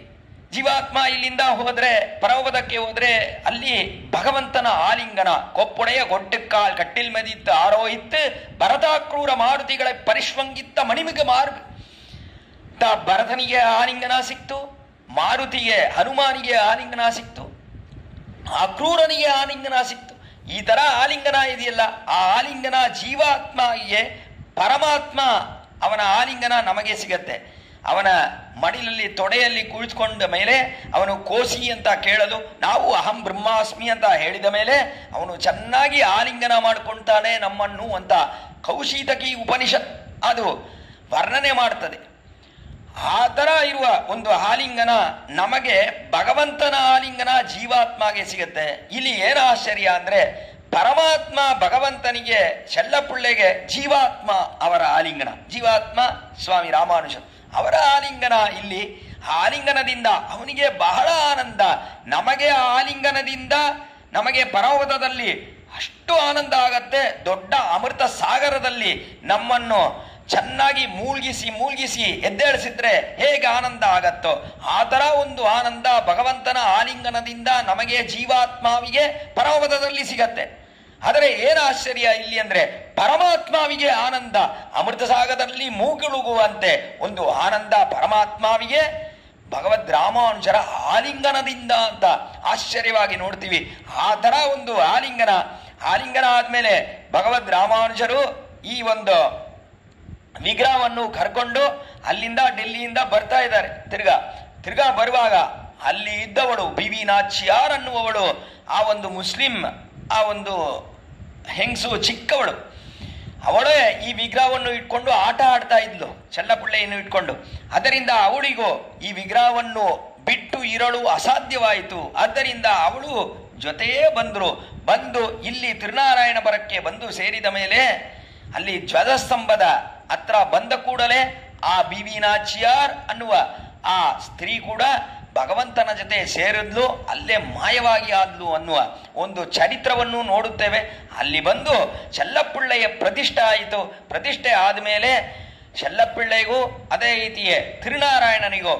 ಜೀವಾತ್ಮ ಇಲ್ಲಿಂದ ಹೋದ್ರೆ ಪರಮಪದಕ್ಕೆ ಹೋದ್ರೆ ಅಲ್ಲಿ ಭಗವಂತನ ಆಲಿಂಗನ. ಕೊಪ್ಪೊಡೆಯ ಗೊಟ್ಟುಕಾಲ್ ಕಟ್ಟಿಲ್ ಮದಿತ್ತು ಆರೋಹಿತ್ತು ಭರತಾಕ್ರೂರ ಮಾರುತಿಗಳ ಪರಿಶ್ವಂಗಿತ್ತ ಮಣಿಮಿಗ ಮಾರ್ಗ. ಭರತನಿಗೆ ಆಲಿಂಗನ ಸಿಕ್ತು, ಮಾರುತಿಗೆ ಹನುಮಾನಿಗೆ ಆಲಿಂಗನ ಸಿಕ್ತು, ಆ ಕ್ರೂರನಿಗೆ ಆಲಿಂಗನ ಸಿಕ್ತು. ಈ ತರ ಆಲಿಂಗನ ಇದೆಯಲ್ಲ, ಆ ಆಲಿಂಗನ ಜೀವಾತ್ಮಗೆ ಪರಮಾತ್ಮ ಅವನ ಆಲಿಂಗನ ನಮಗೆ ಸಿಗತ್ತೆ. ಅವನ ಮಡಿಲಲ್ಲಿ ತೊಡೆಯಲ್ಲಿ ಕುಳಿತುಕೊಂಡ ಮೇಲೆ ಅವನು ಕೋಸಿ ಅಂತ ಕೇಳಲು, ನಾವು ಅಹಂ ಬ್ರಹ್ಮಾಸ್ಮಿ ಅಂತ ಹೇಳಿದ ಮೇಲೆ ಅವನು ಚೆನ್ನಾಗಿ ಆಲಿಂಗನ ಮಾಡಿಕೊಳ್ತಾನೆ ನಮ್ಮನ್ನು ಅಂತ ಕೌಶೀತಕಿ ಉಪನಿಷತ್ ಅದು ವರ್ಣನೆ ಮಾಡ್ತದೆ. ಆ ತರ ಇರುವ ಒಂದು ಆಲಿಂಗನ ನಮಗೆ ಭಗವಂತನ ಆಲಿಂಗನ ಜೀವಾತ್ಮಗೆ ಸಿಗತ್ತೆ. ಇಲ್ಲಿ ಏನು ಆಶ್ಚರ್ಯ ಅಂದ್ರೆ ಪರಮಾತ್ಮ ಭಗವಂತನಿಗೆ, ಶೆಲ್ಲಪ್ಪುಳ್ಳೆಗೆ ಜೀವಾತ್ಮ ಅವರ ಆಲಿಂಗನ, ಜೀವಾತ್ಮ ಸ್ವಾಮಿ ರಾಮಾನುಜರು ಅವರ ಆಲಿಂಗನ. ಇಲ್ಲಿ ಆಲಿಂಗನದಿಂದ ಅವನಿಗೆ ಬಹಳ ಆನಂದ, ನಮಗೆ ಆಲಿಂಗನದಿಂದ ನಮಗೆ ಪರಮಪದದಲ್ಲಿ ಅಷ್ಟು ಆನಂದ ಆಗತ್ತೆ. ದೊಡ್ಡ ಅಮೃತ ಸಾಗರದಲ್ಲಿ ನಮ್ಮನ್ನು ಚೆನ್ನಾಗಿ ಮೂಳ್ಗಿಸಿ ಎದ್ದೇಳಿಸಿದ್ರೆ ಹೇಗೆ ಆನಂದ ಆಗತ್ತೋ ಆ ತರ ಒಂದು ಆನಂದ ಭಗವಂತನ ಆಲಿಂಗನದಿಂದ ನಮಗೆ ಜೀವಾತ್ಮಾವಿಗೆ ಪರಮಪದದಲ್ಲಿ ಸಿಗತ್ತೆ. ಆದರೆ ಏನು ಆಶ್ಚರ್ಯ ಇಲ್ಲಿ ಅಂದ್ರೆ ಪರಮಾತ್ಮಾವಿಗೆ ಆನಂದ ಅಮೃತ ಸಾಗರದಲ್ಲಿ ಮೂಗುಳುಗುವಂತೆ ಒಂದು ಆನಂದ ಪರಮಾತ್ಮಾವಿಗೆ ಭಗವದ್ ರಾಮಾನುಜರ ಆಲಿಂಗನದಿಂದ ಅಂತ ಆಶ್ಚರ್ಯವಾಗಿ ನೋಡ್ತೀವಿ. ಆ ತರ ಒಂದು ಆಲಿಂಗನ ಆದ್ಮೇಲೆ ಭಗವದ್ ರಾಮಾನುಜರು ಈ ಒಂದು ವಿಗ್ರಹವನ್ನು ಕರ್ಕೊಂಡು ಅಲ್ಲಿಂದ ಡೆಲ್ಲಿಯಿಂದ ಬರ್ತಾ ಇದ್ದಾರೆ. ತಿರ್ಗಾ ಬರುವಾಗ ಅಲ್ಲಿ ಇದ್ದವಳು ಬಿವಿ ನಾಚ್ಯಾರ್ ಅನ್ನುವವಳು, ಆ ಒಂದು ಮುಸ್ಲಿಂ ಆ ಒಂದು ಹೆಂಗಸು ಚಿಕ್ಕವಳು, ಅವಳೇ ಈ ವಿಗ್ರಹವನ್ನು ಇಟ್ಕೊಂಡು ಆಟ ಆಡ್ತಾ ಇದ್ಲು, ಚೆಲ್ಲಪಿಳ್ಳೆಯನ್ನು ಇಟ್ಕೊಂಡು. ಅದರಿಂದ ಅವಳಿಗೂ ಈ ವಿಗ್ರಹವನ್ನು ಬಿಟ್ಟು ಇರಲು ಅಸಾಧ್ಯವಾಯಿತು. ಆದ್ದರಿಂದ ಅವಳು ಜೊತೆಯೇ ಬಂದು ಇಲ್ಲಿ ತಿರುನಾರಾಯಣಪುರಕ್ಕೆ ಬಂದು ಸೇರಿದ ಮೇಲೆ ಅಲ್ಲಿ ಧ್ವಜಸ್ತಂಭದ ಹತ್ರ ಬಂದ ಕೂಡಲೇ ಆ ಬಿವಿ ನಾಚಿಯಾರ್ ಅನ್ನುವ ಆ ಸ್ತ್ರೀ ಕೂಡ ಭಗವಂತನ ಜೊತೆ ಸೇರಿದ್ಲು, ಅಲ್ಲೇ ಮಾಯವಾಗಿ ಆದ್ಲು ಅನ್ನುವ ಒಂದು ಚರಿತ್ರವನ್ನು ನೋಡುತ್ತೇವೆ. ಅಲ್ಲಿ ಬಂದು ಚೆಲ್ಲಪಿಳ್ಳೆಯ ಪ್ರತಿಷ್ಠೆ ಆಯಿತು. ಪ್ರತಿಷ್ಠೆ ಆದಮೇಲೆ ಚೆಲ್ಲಪಿಳ್ಳೆಗೂ ಅದೇ ರೀತಿಯೇ ತಿರುನಾರಾಯಣನಿಗೂ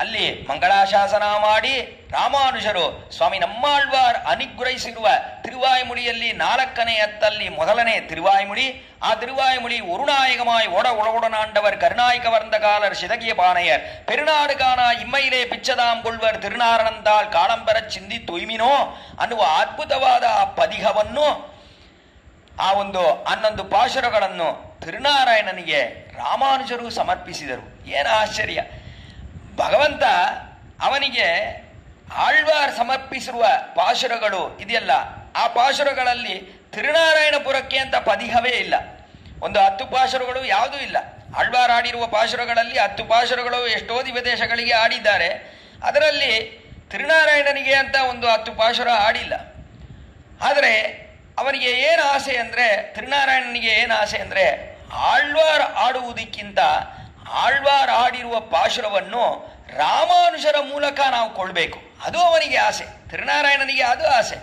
ಅಲ್ಲಿ ಮಂಗಳಾಶಾಸನ ಮಾಡಿ ರಾಮಾನುಜರು ಸ್ವಾಮಿ ನಮ್ಮಾಳ್ವಾರ್ ಅನುಗ್ರಹಿಸಿರುವ ತಿರುವಾಯ್ಮುಡಿಯಲ್ಲಿ 4ನೇ ಎತ್ತಲ್ಲಿ ಮೊದಲನೇ ತಿರುವಾಯ್ಮುಡಿ. ಆ ತಿರುವಾಯ್ಮುಡಿ ಉರುನಾಯಕಮಾಯ್ உடனாண்டவர் கருநாயக வர்ந்தகாலர் சிதகிய பானையர் பெருநாடுகான ಇಮ್ಮೈಲೆ ಪಿಚ್ಚದಾಂಗುಳ್ವರ್ ತಿರುನಾರಣಂದಾಳ್ ಕಾಳಂಬರ ಚಿಂದಿ ತುಯ್ಮಿನೋ ಅನ್ನುವ ಅದ್ಭುತವಾದ ಆ ಪದಿಹವನ್ನು, ಆ ಒಂದು 11 ಪಾಶುರಗಳನ್ನು ತಿರುನಾರಾಯಣನಿಗೆ ರಾಮಾನುಜರು ಸಮರ್ಪಿಸಿದರು. ಏನು ಆಶ್ಚರ್ಯ! ಭಗವಂತ ಅವನಿಗೆ ಆಳ್ವಾರ್ ಸಮರ್ಪಿಸಿರುವ ಪಾಶುರಗಳು ಇದೆಯಲ್ಲ, ಆ ಪಾಶುರಗಳಲ್ಲಿ ತಿರುನಾರಾಯಣಪುರಕ್ಕೆ ಅಂತ ಪದಿಹವೇ ಇಲ್ಲ. ಒಂದು 10 ಪಾಶುರಗಳು ಯಾವುದೂ ಇಲ್ಲ. ಆಳ್ವಾರ್ ಆಡಿರುವ ಪಾಶುರಗಳಲ್ಲಿ 10 ಪಾಶುರಗಳು ಎಷ್ಟೋ ದಿವದೇಶಗಳಿಗೆ ಆಡಿದ್ದಾರೆ. ಅದರಲ್ಲಿ ತಿರುನಾರಾಯಣನಿಗೆ ಅಂತ ಒಂದು 10 ಪಾಶುರ ಆಡಿಲ್ಲ. ಆದರೆ ಅವನಿಗೆ ಏನು ಆಸೆ ಅಂದರೆ, ತಿರುನಾರಾಯಣನಿಗೆ ಏನು ಆಸೆ ಅಂದರೆ, ಆಳ್ವಾರ್ ಆಡುವುದಕ್ಕಿಂತ ಆಳ್ವಾರ್ ಆಡಿರುವ ಪಾಶುರವನ್ನು ರಾಮಾನುಜರ ಮೂಲಕ ನಾವು ಕೊಡಬೇಕು, ಅದು ಅವನಿಗೆ ಆಸೆ. ತಿರುನಾರಾಯಣನಿಗೆ ಅದು ಆಸೆ.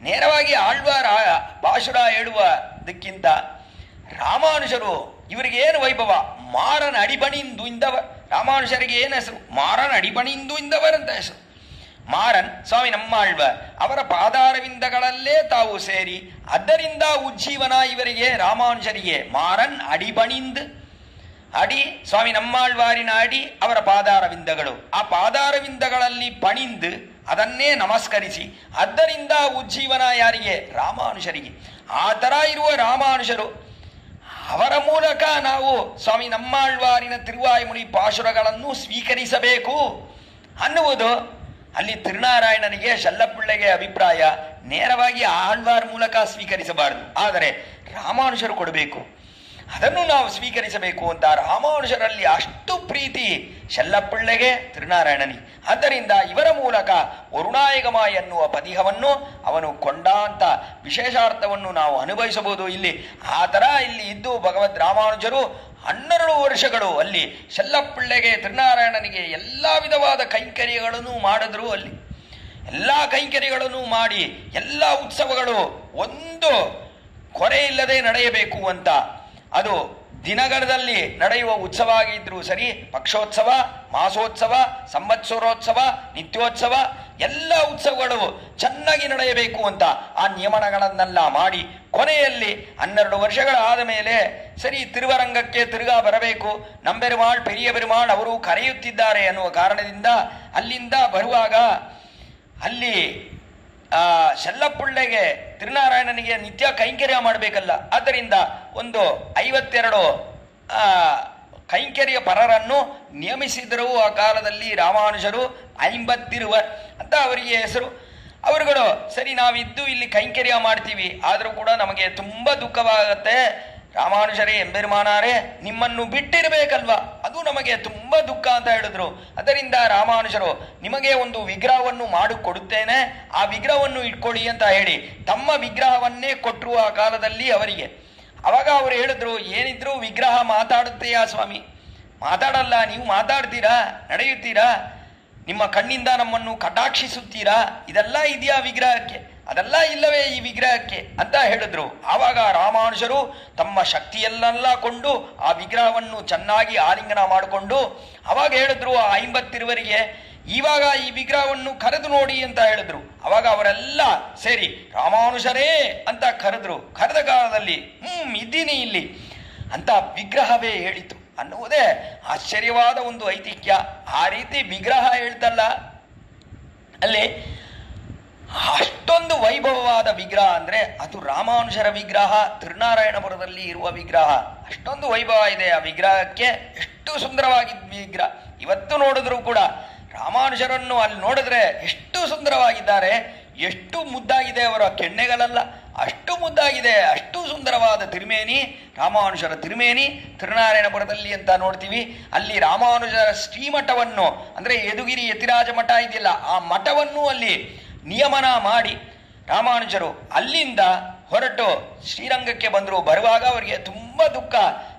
ನೇರವಾಗಿ ಆಳ್ವಾರ್ ಪಾಶುರ ಹೇಳುವುದಕ್ಕಿಂತ ರಾಮಾನುಜರು ಇವರಿಗೆ ಏನು ವೈಭವ, ಮಾರನ ಅಡಿಬಣಿಂದು ಇಂದವರ್. ರಾಮಾನುಜರಿಗೆ ಏನು ಹೆಸರು? ಮಾರನ ಅಡಿಬಣಿಂದು ಇಂದವರ್ ಅಂತ ಹೆಸರು. ಮಾರನ್ ಸ್ವಾಮಿ ನಮ್ಮಾಳ್ವಾರ್ ಅವರ ಪಾದಾರವಿಂದಗಳಲ್ಲೇ ತಾವು ಸೇರಿ, ಅದರಿಂದ ಉಜ್ಜೀವನ ಇವರಿಗೆ ರಾಮಾನುಜರಿಗೆ. ಮಾರನ್ ಅಡಿಬಣಿಂದು, ಅಡಿ ಸ್ವಾಮಿ ನಮ್ಮಾಳ್ವಾರಿನ ಅಡಿ ಅವರ ಪಾದಾರವಿಂದಗಳು. ಆ ಪಾದಾರವಿಂದಗಳಲ್ಲಿ ಪಣಿಂದು ಅದನ್ನೇ ನಮಸ್ಕರಿಸಿ, ಆದ್ದರಿಂದ ಉಜ್ಜೀವನ ಯಾರಿಗೆ? ರಾಮಾನುಜರಿಗೆ. ಆ ಥರ ಇರುವ ರಾಮಾನುಜರು, ಅವರ ಮೂಲಕ ನಾವು ಸ್ವಾಮಿ ನಮ್ಮಾಳ್ವಾರಿನ ತಿರುವಾಯ್ಮುಡಿ ಪಾಶುರಗಳನ್ನು ಸ್ವೀಕರಿಸಬೇಕು ಅನ್ನುವುದು ಅಲ್ಲಿ ತಿರುನಾರಾಯಣನಿಗೆ ಚೆಲ್ಲಪಿಳ್ಳೆಗೆ ಅಭಿಪ್ರಾಯ. ನೇರವಾಗಿ ಆಳ್ವಾರ್ ಮೂಲಕ ಸ್ವೀಕರಿಸಬಾರದು, ಆದರೆ ರಾಮಾನುಜರು ಕೊಡಬೇಕು, ಅದನ್ನು ನಾವು ಸ್ವೀಕರಿಸಬೇಕು ಅಂತ ರಾಮಾನುಜರಲ್ಲಿ ಅಷ್ಟು ಪ್ರೀತಿ ಚೆಲ್ಲಪಿಳ್ಳೆಗೆ, ತಿರುನಾರಾಯಣನಿ. ಆದ್ದರಿಂದ ಇವರ ಮೂಲಕ ವರುಣಾಯಗಮ ಎನ್ನುವ ಪದಿಹವನ್ನು ಅವನು ಕೊಂಡ ಅಂತ ವಿಶೇಷಾರ್ಥವನ್ನು ನಾವು ಅನುಭವಿಸಬಹುದು ಇಲ್ಲಿ. ಆ ಥರ ಇಲ್ಲಿ ಇದ್ದು ಭಗವದ್ ರಾಮಾನುಜರು 12 ವರ್ಷಗಳು ಅಲ್ಲಿ ಚೆಲ್ಲಪಿಳ್ಳೆಗೆ, ತಿರುನಾರಾಯಣನಿಗೆ ಎಲ್ಲ ವಿಧವಾದ ಕೈಂಕರ್ಯಗಳನ್ನು ಮಾಡಿದ್ರು. ಅಲ್ಲಿ ಎಲ್ಲ ಕೈಂಕರ್ಯಗಳನ್ನು ಮಾಡಿ ಎಲ್ಲ ಉತ್ಸವಗಳು ಒಂದು ಕೊರೆ ಇಲ್ಲದೆ ನಡೆಯಬೇಕು ಅಂತ, ಅದು ದಿನಗರದಲ್ಲಿ ನಡೆಯುವ ಉತ್ಸವ ಆಗಿದ್ರು ಸರಿ, ಪಕ್ಷೋತ್ಸವ, ಮಾಸೋತ್ಸವ, ಸಂವತ್ಸರೋತ್ಸವ, ನಿತ್ಯೋತ್ಸವ, ಎಲ್ಲ ಉತ್ಸವಗಳು ಚೆನ್ನಾಗಿ ನಡೆಯಬೇಕು ಅಂತ ಆ ನಿಯಮಗಳನ್ನೆಲ್ಲ ಮಾಡಿ ಕೊನೆಯಲ್ಲಿ 12 ವರ್ಷಗಳಾದ ಮೇಲೆ ಸರಿ ತಿರುವರಂಗಕ್ಕೆ ತಿರುಗಾ ಬರಬೇಕು, ನಂಬೆರುಮಾಳ್ ಪೆರಿಯ ಬೆರುಮಾಳ್ ಅವರು ಕರೆಯುತ್ತಿದ್ದಾರೆ ಅನ್ನುವ ಕಾರಣದಿಂದ ಅಲ್ಲಿಂದ ಬರುವಾಗ ಅಲ್ಲಿ ಚೆಲ್ಲಪಿಳ್ಳೆಗೆ, ತಿರುನಾರಾಯಣನಿಗೆ ನಿತ್ಯ ಕೈಂಕರ್ಯ ಮಾಡಬೇಕಲ್ಲ. ಆದ್ದರಿಂದ ಒಂದು 52 ಕೈಂಕರ್ಯ ಪರರನ್ನು ನೇಮಿಸಿದರು ಆ ಕಾಲದಲ್ಲಿ ರಾಮಾನುಜರು. 50 ಅಂತ ಅವರಿಗೆ ಹೆಸರು. ಅವರುಗಳು ಸರಿ ನಾವಿದ್ದು ಇಲ್ಲಿ ಕೈಂಕರ್ಯ ಮಾಡ್ತೀವಿ, ಆದರೂ ಕೂಡ ನಮಗೆ ತುಂಬ ದುಃಖವಾಗತ್ತೆ. ರಾಮಾನುಜರೇ ಎಂಬೆರುಮಾನಾರೇ, ನಿಮ್ಮನ್ನು ಬಿಟ್ಟಿರಬೇಕಲ್ವಾ, ಅದು ನಮಗೆ ತುಂಬ ದುಃಖ ಅಂತ ಹೇಳಿದ್ರು. ಅದರಿಂದ ರಾಮಾನುಜರು ನಿಮಗೆ ಒಂದು ವಿಗ್ರಹವನ್ನು ಮಾಡಿಕೊಡುತ್ತೇನೆ, ಆ ವಿಗ್ರಹವನ್ನು ಇಟ್ಕೊಳ್ಳಿ ಅಂತ ಹೇಳಿ ತಮ್ಮ ವಿಗ್ರಹವನ್ನೇ ಕೊಟ್ಟರು ಆ ಕಾಲದಲ್ಲಿ ಅವರಿಗೆ. ಅವಾಗ ಅವರು ಹೇಳಿದ್ರು, ಏನಿದ್ರು ವಿಗ್ರಹ ಮಾತಾಡುತ್ತೆಯಾ ಸ್ವಾಮಿ? ಮಾತಾಡಲ್ಲ, ನೀವು ಮಾತಾಡ್ತೀರಾ, ನಡೆಯುತ್ತೀರಾ, ನಿಮ್ಮ ಕಣ್ಣಿಂದ ನಮ್ಮನ್ನು ಕಟಾಕ್ಷಿಸುತ್ತೀರಾ, ಇದೆಲ್ಲ ಇದೆಯಾ ವಿಗ್ರಹಕ್ಕೆ? ಅದೆಲ್ಲ ಇಲ್ಲವೇ ಈ ವಿಗ್ರಹಕ್ಕೆ ಅಂತ ಹೇಳಿದ್ರು. ಆವಾಗ ರಾಮಾನುಜರು ತಮ್ಮ ಶಕ್ತಿಯಲ್ಲೆಲ್ಲ ಕೊಂಡು ಆ ವಿಗ್ರಹವನ್ನು ಚೆನ್ನಾಗಿ ಆಲಿಂಗನ ಮಾಡಿಕೊಂಡು ಅವಾಗ ಹೇಳಿದ್ರು ಆ 50 ಇವಾಗ ಈ ವಿಗ್ರಹವನ್ನು ಕರೆದು ನೋಡಿ ಅಂತ ಹೇಳಿದ್ರು. ಅವಾಗ ಅವರೆಲ್ಲ ಸೇರಿ ರಾಮಾನುಜರೇ ಅಂತ ಕರೆದ್ರು. ಕರೆದ ಕಾಲದಲ್ಲಿ ಇದ್ದೀನಿ ಇಲ್ಲಿ ಅಂತ ವಿಗ್ರಹವೇ ಹೇಳಿತು ಅನ್ನುವುದೇ ಆಶ್ಚರ್ಯವಾದ ಒಂದು ಐತಿಹ್ಯ. ಆ ರೀತಿ ವಿಗ್ರಹ ಹೇಳ್ತಲ್ಲ, ಅಲ್ಲಿ ಅಷ್ಟೊಂದು ವೈಭವ ವೈಭವವಾದ ವಿಗ್ರಹ ಅಂದರೆ ಅದು ರಾಮಾನುಜರ ವಿಗ್ರಹ, ತಿರುನಾರಾಯಣಪುರದಲ್ಲಿ ಇರುವ ವಿಗ್ರಹ. ಅಷ್ಟೊಂದು ವೈಭವ ಇದೆ ಆ ವಿಗ್ರಹಕ್ಕೆ. ಎಷ್ಟು ಸುಂದರವಾಗಿದ್ದ ವಿಗ್ರಹ. ಇವತ್ತು ನೋಡಿದ್ರು ಕೂಡ ರಾಮಾನುಜರನ್ನು ಅಲ್ಲಿ ನೋಡಿದ್ರೆ ಎಷ್ಟು ಸುಂದರವಾಗಿದ್ದಾರೆ, ಎಷ್ಟು ಮುದ್ದಾಗಿದೆ ಅವರ ಕೆನ್ನೆಗಳೆಲ್ಲ, ಅಷ್ಟು ಮುದ್ದಾಗಿದೆ. ಅಷ್ಟು ಸುಂದರವಾದ ತಿರುಮೇನಿ, ರಾಮಾನುಜರ ತಿರುಮೇನಿ ತಿರುನಾರಾಯಣಪುರದಲ್ಲಿ ಅಂತ ನೋಡ್ತೀವಿ. ಅಲ್ಲಿ ರಾಮಾನುಜರ ಶ್ರೀಮಠವನ್ನು ಅಂದರೆ ಯದುಗಿರಿ ಯತಿರಾಜ ಮಠ ಇದೆಯಲ್ಲ, ಆ ಮಠವನ್ನು ಅಲ್ಲಿ ನಿಯಮನ ಮಾಡಿ ರಾಮಾನುಜರು ಅಲ್ಲಿಂದ ಹೊರಟು ಶ್ರೀರಂಗಕ್ಕೆ ಬಂದರು. ಬರುವಾಗ ಅವರಿಗೆ ತುಂಬ ದುಃಖ.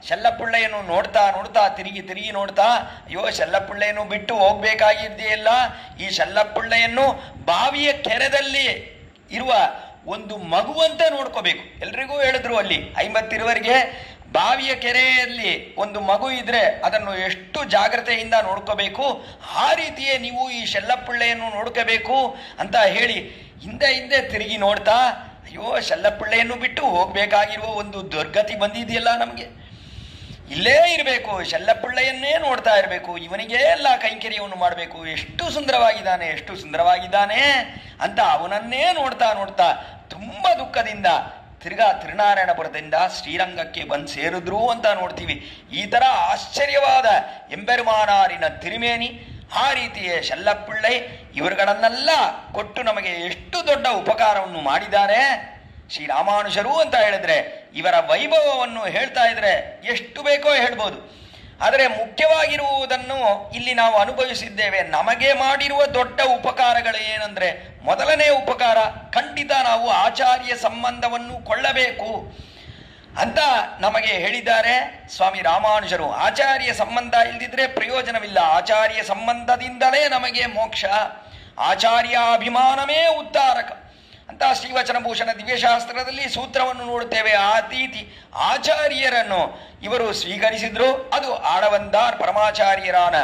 ಶೆಲ್ಲಪಿಳ್ಳೆಯನ್ನು ನೋಡ್ತಾ ನೋಡ್ತಾ ತಿರುಗಿ ನೋಡ್ತಾ, ಅಯ್ಯೋ ಶೆಲ್ಲಪಿಳ್ಳೆಯನ್ನು ಬಿಟ್ಟು ಹೋಗ್ಬೇಕಾಗಿದೆಯಲ್ಲ, ಈ ಶೆಲ್ಲಪಿಳ್ಳೆಯನ್ನು ಬಾವಿಯ ಕೆರೆದಲ್ಲಿ ಇರುವ ಒಂದು ಮಗುವಂತೆ ನೋಡ್ಕೋಬೇಕು. ಎಲ್ರಿಗೂ ಹೇಳಿದ್ರು ಅಲ್ಲಿ 50 ಬಾವಿಯ ಕೆರೆಯಲ್ಲಿ ಒಂದು ಮಗು ಇದ್ರೆ ಅದನ್ನು ಎಷ್ಟು ಜಾಗ್ರತೆಯಿಂದ ನೋಡ್ಕೋಬೇಕು, ಆ ರೀತಿಯೇ ನೀವು ಈ ಶೆಲ್ಲಪಿಳ್ಳೆಯನ್ನು ನೋಡ್ಕೋಬೇಕು ಅಂತ ಹೇಳಿ ಹಿಂದೆ ತಿರುಗಿ ನೋಡ್ತಾ, ಅಯ್ಯೋ ಶೆಲ್ಲಪಿಳ್ಳೆಯನ್ನು ಬಿಟ್ಟು ಹೋಗ್ಬೇಕಾಗಿರುವ ಒಂದು ದುರ್ಗತಿ ಬಂದಿದೆಯಲ್ಲ ನಮಗೆ, ಇಲ್ಲೇ ಇರಬೇಕು, ಶೆಲ್ಲಪಿಳ್ಳೆಯನ್ನೇ ನೋಡ್ತಾ ಇರಬೇಕು, ಇವನಿಗೆ ಎಲ್ಲ ಕೈಂಕರ್ಯವನ್ನು ಮಾಡಬೇಕು, ಎಷ್ಟು ಸುಂದರವಾಗಿದ್ದಾನೆ ಅಂತ ಅವನನ್ನೇ ನೋಡ್ತಾ ನೋಡ್ತಾ ತುಂಬ ದುಃಖದಿಂದ ತಿರ್ಗಾ ತಿರುನಾರಾಯಣಪುರದಿಂದ ಶ್ರೀರಂಗಕ್ಕೆ ಬಂದು ಸೇರಿದ್ರು ಅಂತ ನೋಡ್ತೀವಿ. ಈ ಥರ ಆಶ್ಚರ್ಯವಾದ ಎಂಬೆರುಮಾನಾರಿನ ತಿರುಮೇನಿ, ಆ ರೀತಿಯೇ ಶೆಲ್ಲಪಿಳ್ಳೈ ಇವರುಗಳನ್ನೆಲ್ಲ ಕೊಟ್ಟು ನಮಗೆ ಎಷ್ಟು ದೊಡ್ಡ ಉಪಕಾರವನ್ನು ಮಾಡಿದ್ದಾರೆ ಶ್ರೀರಾಮಾನುಜರು ಅಂತ ಹೇಳಿದ್ರೆ. ಇವರ ವೈಭವವನ್ನು ಹೇಳ್ತಾ ಇದ್ರೆ ಎಷ್ಟು ಬೇಕೋ ಹೇಳ್ಬೋದು. ಆದರೆ ಮುಖ್ಯವಾಗಿರುವುದನ್ನು ಇಲ್ಲಿ ನಾವು ಅನುಭವಿಸಿದ್ದೇವೆ. ನಮಗೆ ಮಾಡಿರುವ ದೊಡ್ಡ ಉಪಕಾರಗಳು ಏನಂದ್ರೆ, ಮೊದಲನೇ ಉಪಕಾರ ಖಂಡಿತ ನಾವು ಆಚಾರ್ಯ ಸಂಬಂಧವನ್ನು ಕೊಳ್ಳಬೇಕು ಅಂತ ನಮಗೆ ಹೇಳಿದ್ದಾರೆ ಸ್ವಾಮಿ ರಾಮಾನುಜರು. ಆಚಾರ್ಯ ಸಂಬಂಧ ಇಲ್ದಿದ್ರೆ ಪ್ರಯೋಜನವಿಲ್ಲ. ಆಚಾರ್ಯ ಸಂಬಂಧದಿಂದಲೇ ನಮಗೆ ಮೋಕ್ಷ. ಆಚಾರ್ಯಾಭಿಮಾನವೇ ಉದ್ಧಾರಕ ಅಂತ ಶ್ರೀವಚನಭೂಷಣ ದಿವ್ಯಶಾಸ್ತ್ರದಲ್ಲಿ ಸೂತ್ರವನ್ನು ನೋಡುತ್ತೇವೆ. ಅತೀತಿ ಆಚಾರ್ಯರನ್ನು ಇವರು ಸ್ವೀಕರಿಸಿದ್ರು. ಅದು ಆಳವಂದಾರ್ ಪರಮಾಚಾರ್ಯರಾನ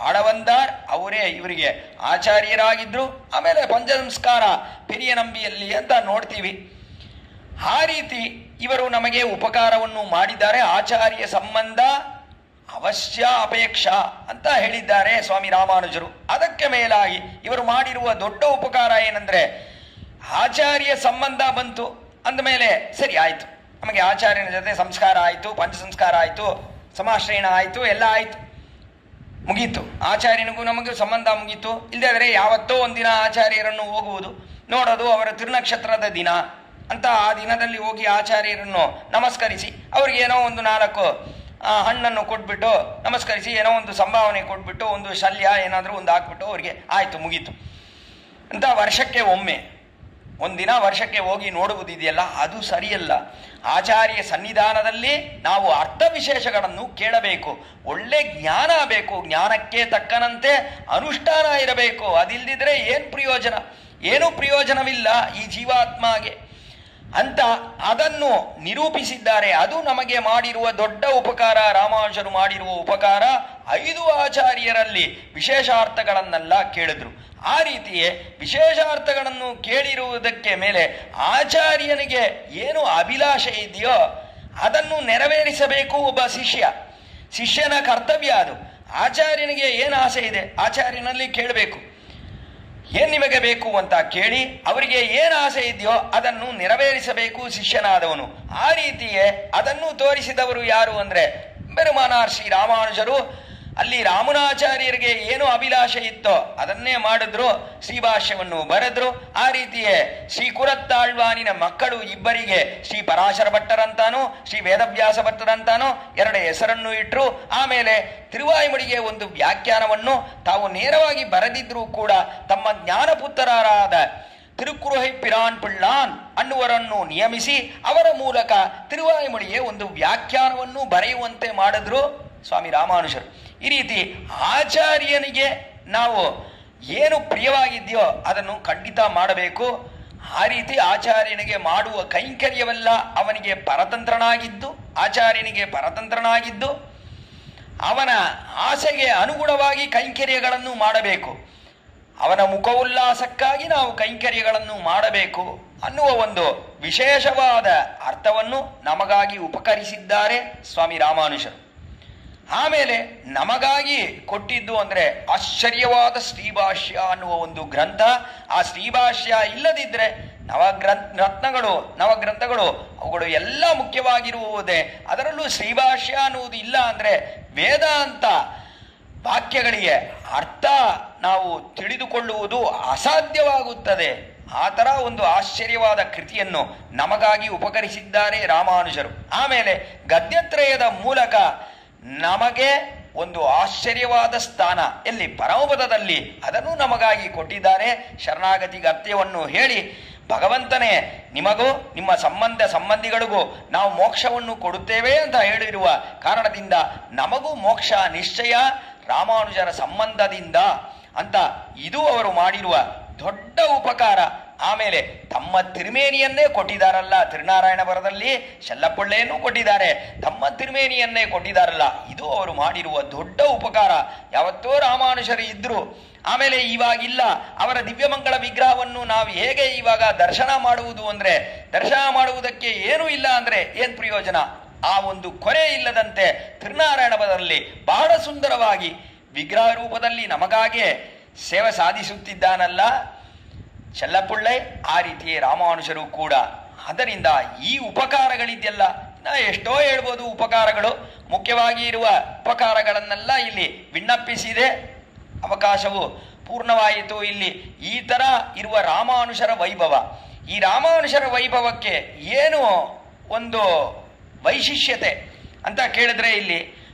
ಆಳವಂದಾರ್ ಅವರೇ ಇವರಿಗೆ ಆಚಾರ್ಯರಾಗಿದ್ರು. ಆಮೇಲೆ ಪಂಚಸಂಸ್ಕಾರ ಪೆರಿಯ ನಂಬಿಯಲ್ಲಿ ಅಂತ ನೋಡ್ತೀವಿ. ಆ ರೀತಿ ಇವರು ನಮಗೆ ಉಪಕಾರವನ್ನು ಮಾಡಿದ್ದಾರೆ. ಆಚಾರ್ಯ ಸಂಬಂಧ ಅವಶ್ಯ ಅಪೇಕ್ಷಾ ಅಂತ ಹೇಳಿದ್ದಾರೆ ಸ್ವಾಮಿ ರಾಮಾನುಜರು. ಅದಕ್ಕೆ ಮೇಲಾಗಿ ಇವರು ಮಾಡಿರುವ ದೊಡ್ಡ ಉಪಕಾರ ಏನಂದ್ರೆ, ಆಚಾರ್ಯ ಸಂಬಂಧ ಬಂತು ಅಂದಮೇಲೆ ಸರಿ ಆಯಿತು, ನಮಗೆ ಆಚಾರ್ಯನ ಜೊತೆ ಸಂಸ್ಕಾರ ಆಯಿತು, ಪಂಚಸಂಸ್ಕಾರ ಆಯಿತು, ಸಮಾಶ್ರಯಣ ಆಯಿತು, ಎಲ್ಲ ಆಯಿತು, ಮುಗೀತು. ಆಚಾರ್ಯನಿಗೂ ನಮಗೂ ಸಂಬಂಧ ಮುಗೀತು. ಇಲ್ಲದೇ ಯಾವತ್ತೋ ಒಂದಿನ ಆಚಾರ್ಯರನ್ನು ಹೋಗುವುದು, ನೋಡೋದು ಅವರ ತಿರುನಕ್ಷತ್ರದ ದಿನ ಅಂತ ಆ ದಿನದಲ್ಲಿ ಹೋಗಿ ಆಚಾರ್ಯರನ್ನು ನಮಸ್ಕರಿಸಿ ಅವ್ರಿಗೆ ಏನೋ ಒಂದು 4 ಹಣ್ಣನ್ನು ಕೊಟ್ಬಿಟ್ಟು ನಮಸ್ಕರಿಸಿ, ಏನೋ ಒಂದು ಸಂಭಾವನೆ ಕೊಟ್ಬಿಟ್ಟು, ಒಂದು ಶಲ್ಯ ಏನಾದರೂ ಒಂದು ಹಾಕ್ಬಿಟ್ಟು ಅವ್ರಿಗೆ ಆಯಿತು ಮುಗೀತು ಅಂತ ವರ್ಷಕ್ಕೆ ಒಮ್ಮೆ ಒಂದಿನ ವರ್ಷಕ್ಕೆ ಹೋಗಿ ನೋಡುವುದಿದೆಯಲ್ಲ, ಅದು ಸರಿಯಲ್ಲ. ಆಚಾರ್ಯ ಸನ್ನಿಧಾನದಲ್ಲಿ ನಾವು ಅರ್ಥ ವಿಶೇಷಗಳನ್ನು ಕೇಳಬೇಕು. ಒಳ್ಳೆ ಜ್ಞಾನ ಬೇಕು. ಜ್ಞಾನಕ್ಕೆ ತಕ್ಕನಂತೆ ಅನುಷ್ಠಾನ ಇರಬೇಕು. ಅದಿಲ್ಲದಿದ್ರೆ ಏನು ಪ್ರಯೋಜನವಿಲ್ಲ ಈ ಜೀವಾತ್ಮಗೆ ಅಂತ ಅದನ್ನು ನಿರೂಪಿಸಿದ್ದಾರೆ. ಅದು ನಮಗೆ ಮಾಡಿರುವ ದೊಡ್ಡ ಉಪಕಾರ. ರಾಮಾನುಜರು ಮಾಡಿರುವ ಉಪಕಾರ 5 ಆಚಾರ್ಯರಲ್ಲಿ ವಿಶೇಷಾರ್ಥಗಳನ್ನೆಲ್ಲ ಕೇಳಿದ್ರು. ಆ ರೀತಿಯೇ ವಿಶೇಷಾರ್ಥಗಳನ್ನು ಕೇಳಿರುವುದಕ್ಕೆ ಮೇಲೆ ಆಚಾರ್ಯನಿಗೆ ಏನು ಅಭಿಲಾಷೆ ಇದೆಯೋ ಅದನ್ನು ನೆರವೇರಿಸಬೇಕು ಒಬ್ಬ ಶಿಷ್ಯನ ಕರ್ತವ್ಯ ಅದು. ಆಚಾರ್ಯನಿಗೆ ಏನು ಆಸೆ ಇದೆ ಆಚಾರ್ಯನಲ್ಲಿ ಕೇಳಬೇಕು. ಏನ್ ನಿಮಗೆ ಬೇಕು ಅಂತ ಕೇಳಿ ಅವರಿಗೆ ಏನು ಆಸೆ ಇದೆಯೋ ಅದನ್ನು ನೆರವೇರಿಸಬೇಕು ಶಿಷ್ಯನಾದವನು. ಆ ರೀತಿಯೇ ಅದನ್ನು ತೋರಿಸಿದವರು ಯಾರು ಅಂದ್ರೆ ಬೆರುಮಾನಾರ್ ಶ್ರೀ ರಾಮಾನುಜರು. ಅಲ್ಲಿ ರಾಮನಾಚಾರ್ಯರಿಗೆ ಏನು ಅಭಿಲಾಷೆ ಇತ್ತೋ ಅದನ್ನೇ ಮಾಡಿದ್ರು. ಶ್ರೀಭಾಷ್ಯವನ್ನು ಬರೆದ್ರು. ಆ ರೀತಿಯೇ ಶ್ರೀ ಕುರತ್ತಾಳ್ವಾನಿನ ಮಕ್ಕಳು ಇಬ್ಬರಿಗೆ ಶ್ರೀ ಪರಾಶರ ಭಟ್ಟರಂತಾನೋ ಶ್ರೀ ವೇದವ್ಯಾಸ ಭಟ್ಟರಂತಾನೋ 2 ಹೆಸರನ್ನು ಇಟ್ಟರು. ಆಮೇಲೆ ತಿರುವಾಯ್ಮೊಳಿಗೆ ಒಂದು ವ್ಯಾಖ್ಯಾನವನ್ನು ತಾವು ನೇರವಾಗಿ ಬರೆದಿದ್ರು ಕೂಡ ತಮ್ಮ ಜ್ಞಾನಪುತ್ರರಾದ ತಿರುಕುರುಹೈ ಪಿರಾನ್ ಪಿಳ್ಳಾನ್ ಅನ್ನುವರನ್ನು ನಿಯಮಿಸಿ ಅವರ ಮೂಲಕ ತಿರುವಾಯ್ಮೊಳಿಗೆ ಒಂದು ವ್ಯಾಖ್ಯಾನವನ್ನು ಬರೆಯುವಂತೆ ಮಾಡಿದ್ರು ಸ್ವಾಮಿ ರಾಮಾನುಜರು. ಈ ರೀತಿ ಆಚಾರ್ಯನಿಗೆ ನಾವು ಏನು ಪ್ರಿಯವಾಗಿದೆಯೋ ಅದನ್ನು ಖಂಡಿತ ಮಾಡಬೇಕು. ಆ ರೀತಿ ಆಚಾರ್ಯನಿಗೆ ಮಾಡುವ ಕೈಂಕರ್ಯವೆಲ್ಲ ಅವನಿಗೆ ಪರತಂತ್ರನಾಗಿದ್ದು ಅವನ ಆಸೆಗೆ ಅನುಗುಣವಾಗಿ ಕೈಂಕರ್ಯಗಳನ್ನು ಮಾಡಬೇಕು. ಅವನ ಮುಖೋಲ್ಲಾಸಕ್ಕಾಗಿ ನಾವು ಕೈಂಕರ್ಯಗಳನ್ನು ಮಾಡಬೇಕು ಅನ್ನುವ ಒಂದು ವಿಶೇಷವಾದ ಅರ್ಥವನ್ನು ನಮಗಾಗಿ ಉಪಕರಿಸಿದ್ದಾರೆ ಸ್ವಾಮಿ ರಾಮಾನುಜರು. ಆಮೇಲೆ ನಮಗಾಗಿ ಕೊಟ್ಟಿದ್ದು ಅಂದರೆ ಆಶ್ಚರ್ಯವಾದ ಶ್ರೀಭಾಷ್ಯ ಅನ್ನುವ ಒಂದು ಗ್ರಂಥ. ಆ ಶ್ರೀಭಾಷ್ಯ ಇಲ್ಲದಿದ್ದರೆ ನವಗ್ರಂಥಗಳು ಅವುಗಳು ಎಲ್ಲ ಮುಖ್ಯವಾಗಿರುವುದೇ. ಅದರಲ್ಲೂ ಶ್ರೀಭಾಷ್ಯ ಅನ್ನುವುದು ಇಲ್ಲ ಅಂದರೆ ವೇದಾಂತ ವಾಕ್ಯಗಳಿಗೆ ಅರ್ಥ ನಾವು ತಿಳಿದುಕೊಳ್ಳುವುದು ಅಸಾಧ್ಯವಾಗುತ್ತದೆ. ಆ ಥರ ಒಂದು ಆಶ್ಚರ್ಯವಾದ ಕೃತಿಯನ್ನು ನಮಗಾಗಿ ಉಪಕರಿಸಿದ್ದಾರೆ ರಾಮಾನುಜರು. ಆಮೇಲೆ ಗದ್ಯತ್ರಯದ ಮೂಲಕ ನಮಗೆ ಒಂದು ಆಶ್ಚರ್ಯವಾದ ಸ್ಥಾನ ಎಲ್ಲಿ ಪರಮಪದದಲ್ಲಿ ಅದನ್ನು ನಮಗಾಗಿ ಕೊಟ್ಟಿದ್ದಾರೆ. ಶರಣಾಗತಿಗೆ ಅರ್ಥವನ್ನು ಹೇಳಿ ಭಗವಂತನೇ ನಿಮಗೂ ನಿಮ್ಮ ಸಂಬಂಧಿಗಳಿಗೂ ನಾವು ಮೋಕ್ಷವನ್ನು ಕೊಡುತ್ತೇವೆ ಅಂತ ಹೇಳಿರುವ ಕಾರಣದಿಂದ ನಮಗೂ ಮೋಕ್ಷ ನಿಶ್ಚಯ ರಾಮಾನುಜರ ಸಂಬಂಧದಿಂದ ಅಂತ ಇದು ಅವರು ಮಾಡಿರುವ ದೊಡ್ಡ ಉಪಕಾರ. ಆಮೇಲೆ ತಮ್ಮ ತಿರುಮೇನಿಯನ್ನೇ ಕೊಟ್ಟಿದ್ದಾರಲ್ಲ, ತಿರುನಾರಾಯಣ ಬರದಲ್ಲಿ ಶೆಲ್ಲಪ್ಪಳ್ಳೆಯನ್ನು ಕೊಟ್ಟಿದ್ದಾರೆ, ತಮ್ಮ ತಿರುಮೇನಿಯನ್ನೇ ಕೊಟ್ಟಿದ್ದಾರಲ್ಲ, ಇದು ಅವರು ಮಾಡಿರುವ ದೊಡ್ಡ ಉಪಕಾರ. ಯಾವತ್ತೋ ರಾಮಾನುಜರು ಇದ್ರು, ಆಮೇಲೆ ಇವಾಗಿಲ್ಲ. ಅವರ ದಿವ್ಯಮಂಗಳ ವಿಗ್ರಹವನ್ನು ನಾವು ಹೇಗೆ ಇವಾಗ ದರ್ಶನ ಮಾಡುವುದು ಅಂದರೆ, ದರ್ಶನ ಮಾಡುವುದಕ್ಕೆ ಏನೂ ಇಲ್ಲ ಅಂದರೆ ಏನು ಪ್ರಯೋಜನ? ಆ ಒಂದು ಕೊರೆ ಇಲ್ಲದಂತೆ ತಿರುನಾರಾಯಣ ಬರದಲ್ಲಿ ಬಹಳ ಸುಂದರವಾಗಿ ವಿಗ್ರಹ ರೂಪದಲ್ಲಿ ನಮಗಾಗೆ ಸೇವೆ ಸಾಧಿಸುತ್ತಿದ್ದಾನಲ್ಲ ಶೆಲ್ಲಪ್ಪುಳ್ಳೈ, ಆ ರೀತಿಯೇ ರಾಮಾನುಜರು ಕೂಡ. ಆದ್ದರಿಂದ ಈ ಉಪಕಾರಗಳಿದೆಯಲ್ಲ, ಎಷ್ಟೋ ಹೇಳ್ಬೋದು ಉಪಕಾರಗಳು. ಮುಖ್ಯವಾಗಿ ಇರುವ ಉಪಕಾರಗಳನ್ನೆಲ್ಲ ಇಲ್ಲಿ ವಿಣ್ಣಪ್ಪಿಸಿದೆ. ಅವಕಾಶವು ಪೂರ್ಣವಾಯಿತು. ಇಲ್ಲಿ ಈ ಥರ ಇರುವ ರಾಮಾನುಜರ ವೈಭವ, ಈ ರಾಮಾನುಜರ ವೈಭವಕ್ಕೆ ಏನು ಒಂದು ವೈಶಿಷ್ಟ್ಯತೆ ಅಂತ ಕೇಳಿದ್ರೆ, ಇಲ್ಲಿ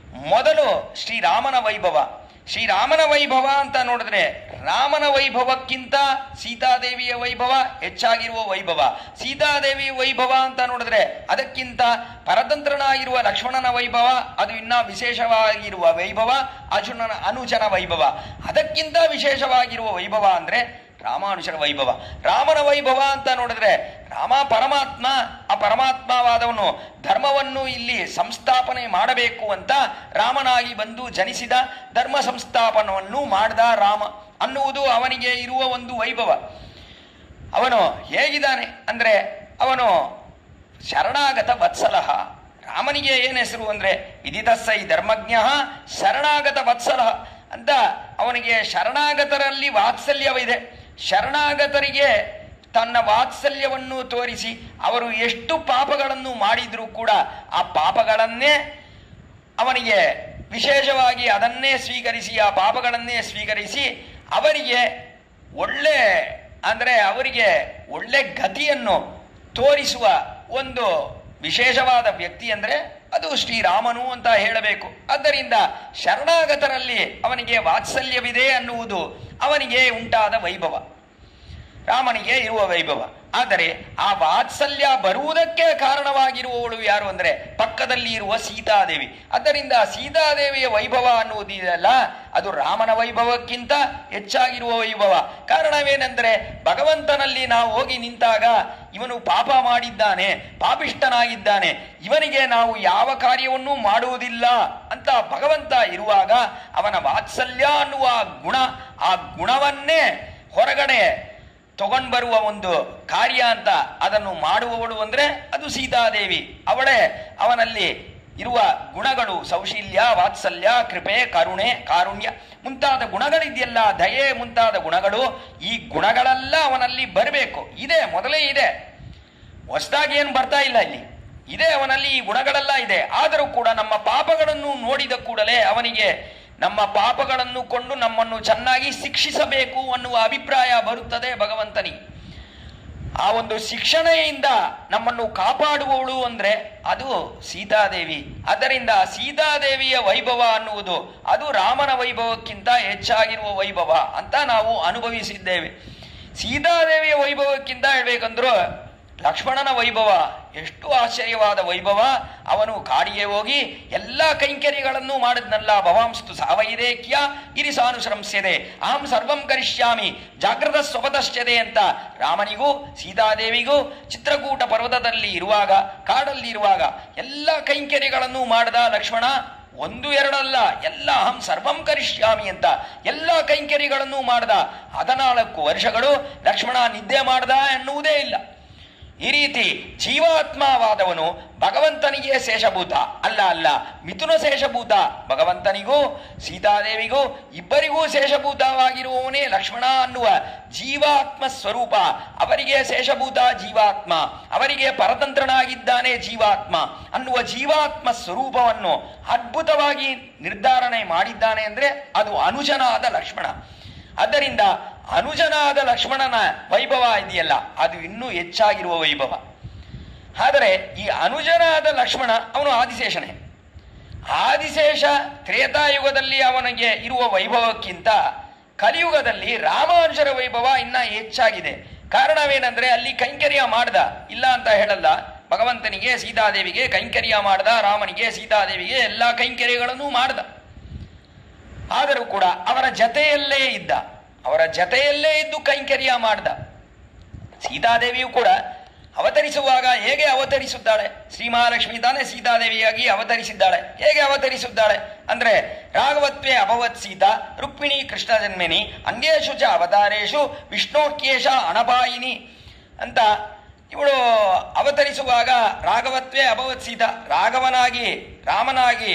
ಮೊದಲು ಶ್ರೀರಾಮನ ವೈಭವ. ಶ್ರೀರಾಮನ ವೈಭವ ಅಂತ ನೋಡಿದ್ರೆ ರಾಮನ ವೈಭವಕ್ಕಿಂತ ಸೀತಾದೇವಿಯ ವೈಭವ ಹೆಚ್ಚಾಗಿರುವ ವೈಭವ. ಸೀತಾದೇವಿಯ ವೈಭವ ಅಂತ ನೋಡಿದ್ರೆ ಅದಕ್ಕಿಂತ ಪರತಂತ್ರನಾಗಿರುವ ಲಕ್ಷ್ಮಣನ ವೈಭವ ಅದು ಇನ್ನ ವಿಶೇಷವಾಗಿರುವ ವೈಭವ. ಅನುಜನ ವೈಭವ ಅದಕ್ಕಿಂತ ವಿಶೇಷವಾಗಿರುವ ವೈಭವ ಅಂದ್ರೆ ರಾಮಾನುಜರ ವೈಭವ. ರಾಮನ ವೈಭವ ಅಂತ ನೋಡಿದ್ರೆ ರಾಮ ಪರಮಾತ್ಮ, ಆ ಪರಮಾತ್ಮವಾದವನು ಧರ್ಮವನ್ನು ಇಲ್ಲಿ ಸಂಸ್ಥಾಪನೆ ಮಾಡಬೇಕು ಅಂತ ರಾಮನಾಗಿ ಬಂದು ಜನಿಸಿದ, ಧರ್ಮ ಸಂಸ್ಥಾಪನವನ್ನು ಮಾಡಿದ ರಾಮ ಅನ್ನುವುದು ಅವನಿಗೆ ಇರುವ ಒಂದು ವೈಭವ. ಅವನು ಹೇಗಿದ್ದಾನೆ ಅಂದರೆ ಅವನು ಶರಣಾಗತ ವತ್ಸಲಃ. ರಾಮನಿಗೆ ಏನು ಹೆಸರು ಅಂದರೆ ವಿದಿತಸ್ಸೈ ಧರ್ಮಜ್ಞ ಶರಣಾಗತ ವತ್ಸಲಃ ಅಂತ. ಅವನಿಗೆ ಶರಣಾಗತರಲ್ಲಿ ವಾತ್ಸಲ್ಯವಿದೆ. ಶರಣಾಗತರಿಗೆ ತನ್ನ ವಾತ್ಸಲ್ಯವನ್ನು ತೋರಿಸಿ ಅವರು ಎಷ್ಟು ಪಾಪಗಳನ್ನು ಮಾಡಿದರೂ ಕೂಡ ಆ ಪಾಪಗಳನ್ನೇ ಅವನಿಗೆ ವಿಶೇಷವಾಗಿ ಅದನ್ನೇ ಸ್ವೀಕರಿಸಿ, ಆ ಪಾಪಗಳನ್ನೇ ಸ್ವೀಕರಿಸಿ ಅವರಿಗೆ ಅವರಿಗೆ ಒಳ್ಳೆ ಗತಿಯನ್ನು ತೋರಿಸುವ ಒಂದು ವಿಶೇಷವಾದ ವ್ಯಕ್ತಿ ಅಂದರೆ ಅದು ಶ್ರೀರಾಮನು ಅಂತ ಹೇಳಬೇಕು. ಆದ್ದರಿಂದ ಶರಣಾಗತರಲ್ಲಿ ಅವನಿಗೆ ವಾತ್ಸಲ್ಯವಿದೆ ಅನ್ನುವುದು ಅವನಿಗೆ ಉಂಟಾದ ವೈಭವ, ರಾಮನಿಗೆ ಇರುವ ವೈಭವ. ಆದರೆ ಆ ವಾತ್ಸಲ್ಯ ಬರುವುದಕ್ಕೆ ಕಾರಣವಾಗಿರುವವಳು ಯಾರು ಅಂದರೆ ಪಕ್ಕದಲ್ಲಿ ಇರುವ ಸೀತಾದೇವಿ. ಆದ್ದರಿಂದ ಸೀತಾದೇವಿಯ ವೈಭವ ಅನ್ನುವುದಿದೆಯಲ್ಲ, ಅದು ರಾಮನ ವೈಭವಕ್ಕಿಂತ ಹೆಚ್ಚಾಗಿರುವ ವೈಭವ. ಕಾರಣವೇನೆಂದರೆ ಭಗವಂತನಲ್ಲಿ ನಾವು ಹೋಗಿ ನಿಂತಾಗ ಇವನು ಪಾಪ ಮಾಡಿದ್ದಾನೆ, ಪಾಪಿಷ್ಠನಾಗಿದ್ದಾನೆ, ಇವನಿಗೆ ನಾವು ಯಾವ ಕಾರ್ಯವನ್ನೂ ಮಾಡುವುದಿಲ್ಲ ಅಂತ ಭಗವಂತ ಇರುವಾಗ ಅವನ ವಾತ್ಸಲ್ಯ ಅನ್ನುವ ಗುಣ, ಆ ಗುಣವನ್ನೇ ಹೊರಗಡೆ ತಗೊಂಡು ಬರುವ ಒಂದು ಕಾರ್ಯ ಅಂತ ಅದನ್ನು ಮಾಡುವವಳು ಅಂದರೆ ಅದು ಸೀತಾದೇವಿ. ಅವಳೇ ಅವನಲ್ಲಿ ಇರುವ ಗುಣಗಳು ಸೌಶೀಲ್ಯ, ವಾತ್ಸಲ್ಯ, ಕೃಪೆ, ಕರುಣೆ, ಕಾರುಣ್ಯ ಮುಂತಾದ ಗುಣಗಳಿದೆಯಲ್ಲ, ದಯೆ ಮುಂತಾದ ಗುಣಗಳು, ಈ ಗುಣಗಳೆಲ್ಲ ಅವನಲ್ಲಿ ಬರಬೇಕು. ಇದೆ, ಮೊದಲೇ ಇದೆ, ಹೊಸದಾಗಿ ಏನು ಬರ್ತಾ ಇಲ್ಲ, ಇಲ್ಲಿ ಇದೆ, ಅವನಲ್ಲಿ ಈ ಗುಣಗಳೆಲ್ಲ ಇದೆ. ಆದರೂ ಕೂಡ ನಮ್ಮ ಪಾಪಗಳನ್ನು ನೋಡಿದ ಕೂಡಲೇ ಅವನಿಗೆ ನಮ್ಮ ಪಾಪಗಳನ್ನು ಕೊಂಡು ನಮ್ಮನ್ನು ಚೆನ್ನಾಗಿ ಶಿಕ್ಷಿಸಬೇಕು ಅನ್ನುವ ಅಭಿಪ್ರಾಯ ಬರುತ್ತದೆ ಭಗವಂತನಿಗೆ. ಆ ಒಂದು ಶಿಕ್ಷಣೆಯಿಂದ ನಮ್ಮನ್ನು ಕಾಪಾಡುವವಳು ಅಂದರೆ ಅದು ಸೀತಾದೇವಿ. ಆದ್ದರಿಂದ ಸೀತಾದೇವಿಯ ವೈಭವ ಅನ್ನುವುದು ಅದು ರಾಮನ ವೈಭವಕ್ಕಿಂತ ಹೆಚ್ಚಾಗಿರುವ ವೈಭವ ಅಂತ ನಾವು ಅನುಭವಿಸಿದ್ದೇವೆ. ಸೀತಾದೇವಿಯ ವೈಭವಕ್ಕಿಂತ ಹೇಳ್ಬೇಕಂದ್ರೂ ಲಕ್ಷ್ಮಣನ ವೈಭವ ಎಷ್ಟು ಆಶ್ಚರ್ಯವಾದ ವೈಭವ. ಅವನು ಕಾಡಿಗೆ ಹೋಗಿ ಎಲ್ಲ ಕೈಂಕರ್ಯಗಳನ್ನು ಮಾಡಿದ್ನಲ್ಲ. ಭವಾಂಸ್ತು ಸಾವೈರೇಕ್ಯ ಗಿರಿಸಾನುಶ್ರಂಸ್ಯದೆ ಅಹಂ ಸರ್ವಂ ಕರಿಷ್ಯಾಮಿ ಜಾಗೃತ ಸ್ವಪತಶ್ಚದೆ ಅಂತ ರಾಮನಿಗೂ ಸೀತಾದೇವಿಗೂ ಚಿತ್ರಕೂಟ ಪರ್ವತದಲ್ಲಿ ಇರುವಾಗ, ಕಾಡಲ್ಲಿ ಇರುವಾಗ ಎಲ್ಲ ಕೈಂಕರ್ಯಗಳನ್ನು ಮಾಡಿದ ಲಕ್ಷ್ಮಣ. ಒಂದು ಎರಡಲ್ಲ, ಎಲ್ಲ ಅಹಂ ಸರ್ವಂ ಕರಿಷ್ಯಾಮಿ ಅಂತ ಎಲ್ಲ ಕೈಂಕರ್ಯಗಳನ್ನು ಮಾಡ್ದ. 14 ವರ್ಷಗಳು ಲಕ್ಷ್ಮಣ ನಿದ್ದೆ ಮಾಡ್ದ ಎನ್ನುವುದೇ ಇಲ್ಲ. ಈ ರೀತಿ ಜೀವಾತ್ಮವಾದವನು ಭಗವಂತನಿಗೆ ಶೇಷಭೂತ ಅಲ್ಲ, ಮಿಥುನ ಶೇಷಭೂತ. ಭಗವಂತನಿಗೂ ಸೀತಾದೇವಿಗೂ ಇಬ್ಬರಿಗೂ ಶೇಷಭೂತವಾಗಿರುವವನೇ ಲಕ್ಷ್ಮಣ ಅನ್ನುವ ಜೀವಾತ್ಮ ಸ್ವರೂಪ. ಅವರಿಗೆ ಶೇಷಭೂತ ಜೀವಾತ್ಮ, ಅವರಿಗೆ ಪರತಂತ್ರನಾಗಿದ್ದಾನೆ ಜೀವಾತ್ಮ ಅನ್ನುವ ಜೀವಾತ್ಮ ಸ್ವರೂಪವನ್ನು ಅದ್ಭುತವಾಗಿ ನಿರ್ಧಾರಣೆ ಮಾಡಿದ್ದಾನೆ ಅಂದ್ರೆ ಅದು ಅನುಜನಾದ ಲಕ್ಷ್ಮಣ. ಆದ್ದರಿಂದ ಅನುಜನಾದ ಲಕ್ಷ್ಮಣನ ವೈಭವ ಇದೆಯಲ್ಲ, ಅದು ಇನ್ನೂ ಹೆಚ್ಚಾಗಿರುವ ವೈಭವ. ಆದರೆ ಈ ಅನುಜನಾದ ಲಕ್ಷ್ಮಣ ಅವನು ಆದಿಶೇಷನೇ. ಆದಿಶೇಷ ತ್ರೇತಾಯುಗದಲ್ಲಿ ಅವನಿಗೆ ಇರುವ ವೈಭವಕ್ಕಿಂತ ಕಲಿಯುಗದಲ್ಲಿ ರಾಮಾನುಜರ ವೈಭವ ಇನ್ನ ಹೆಚ್ಚಾಗಿದೆ. ಕಾರಣವೇನೆಂದ್ರೆ ಅಲ್ಲಿ ಕೈಂಕರ್ಯ ಮಾಡ್ದ, ಇಲ್ಲ ಅಂತ ಹೇಳಲ್ಲ. ಭಗವಂತನಿಗೆ ಸೀತಾದೇವಿಗೆ ಕೈಂಕರ್ಯ ಮಾಡ್ದ, ರಾಮನಿಗೆ ಸೀತಾದೇವಿಗೆ ಎಲ್ಲ ಕೈಂಕರ್ಯಗಳನ್ನು ಮಾಡ್ದ. ಆದರೂ ಕೂಡ ಅವರ ಜತೆಯಲ್ಲೇ ಇದ್ದ, ಅವರ ಜತೆಯಲ್ಲೇ ಇದ್ದು ಕೈಂಕರ್ಯ ಮಾಡ್ದ. ಸೀತಾದೇವಿಯು ಕೂಡ ಅವತರಿಸುವಾಗ ಹೇಗೆ ಅವತರಿಸುತ್ತಾಳೆ? ಶ್ರೀಮಹಾಲಕ್ಷ್ಮಿ ತಾನೇ ಸೀತಾದೇವಿಯಾಗಿ ಅವತರಿಸಿದ್ದಾಳೆ. ಹೇಗೆ ಅವತರಿಸುತ್ತಾಳೆ ಅಂದ್ರೆ ರಾಘವತ್ವೇ ಅಭವತ್ ಸೀತಾ ರುಕ್ಮಿಣಿ ಕೃಷ್ಣ ಜನ್ಮಿನಿ ಅನ್ಯೇಷು ಚ ಅವತಾರೇಶು ವಿಷ್ಣೋಕ್ಯೇಶ ಅಣಪಾಯಿನಿ ಅಂತ ಇವಳು ಅವತರಿಸುವಾಗ ರಾಘವತ್ವೇ ಅಭವತ್ ಸೀತಾ, ರಾಘವನಾಗಿ ರಾಮನಾಗಿ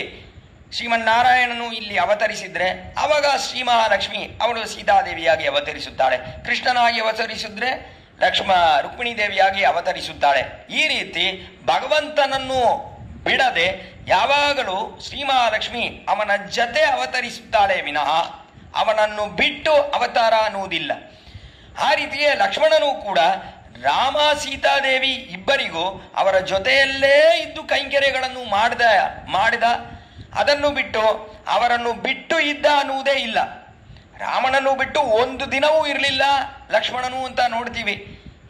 ಶ್ರೀಮನ್ನಾರಾಯಣನು ಇಲ್ಲಿ ಅವತರಿಸಿದ್ರೆ ಆವಾಗ ಶ್ರೀ ಮಹಾಲಕ್ಷ್ಮಿ ಅವಳು ಸೀತಾದೇವಿಯಾಗಿ ಅವತರಿಸುತ್ತಾಳೆ. ಕೃಷ್ಣನಾಗಿ ಅವತರಿಸಿದ್ರೆ ರುಕ್ಮಿಣಿ ದೇವಿಯಾಗಿ ಅವತರಿಸುತ್ತಾಳೆ. ಈ ರೀತಿ ಭಗವಂತನನ್ನು ಬಿಡದೆ ಯಾವಾಗಲೂ ಶ್ರೀ ಮಹಾಲಕ್ಷ್ಮಿ ಅವನ ಜತೆ ಅವತರಿಸುತ್ತಾಳೆ ವಿನಃ ಅವನನ್ನು ಬಿಟ್ಟು ಅವತಾರ ಅನ್ನುವುದಿಲ್ಲ. ಆ ರೀತಿಯೇ ಲಕ್ಷ್ಮಣನು ಕೂಡ ರಾಮ ಸೀತಾದೇವಿ ಇಬ್ಬರಿಗೂ ಅವರ ಜೊತೆಯಲ್ಲೇ ಇದ್ದು ಕೈಂಕರ್ಯಗಳನ್ನು ಮಾಡಿದ. ಅದನ್ನು ಬಿಟ್ಟು ಅವರನ್ನು ಬಿಟ್ಟು ಇದ್ದ ಅನ್ನುವುದೇ ಇಲ್ಲ. ರಾಮನನ್ನು ಬಿಟ್ಟು ಒಂದು ದಿನವೂ ಇರಲಿಲ್ಲ ಲಕ್ಷ್ಮಣನು ಅಂತ ನೋಡ್ತೀವಿ.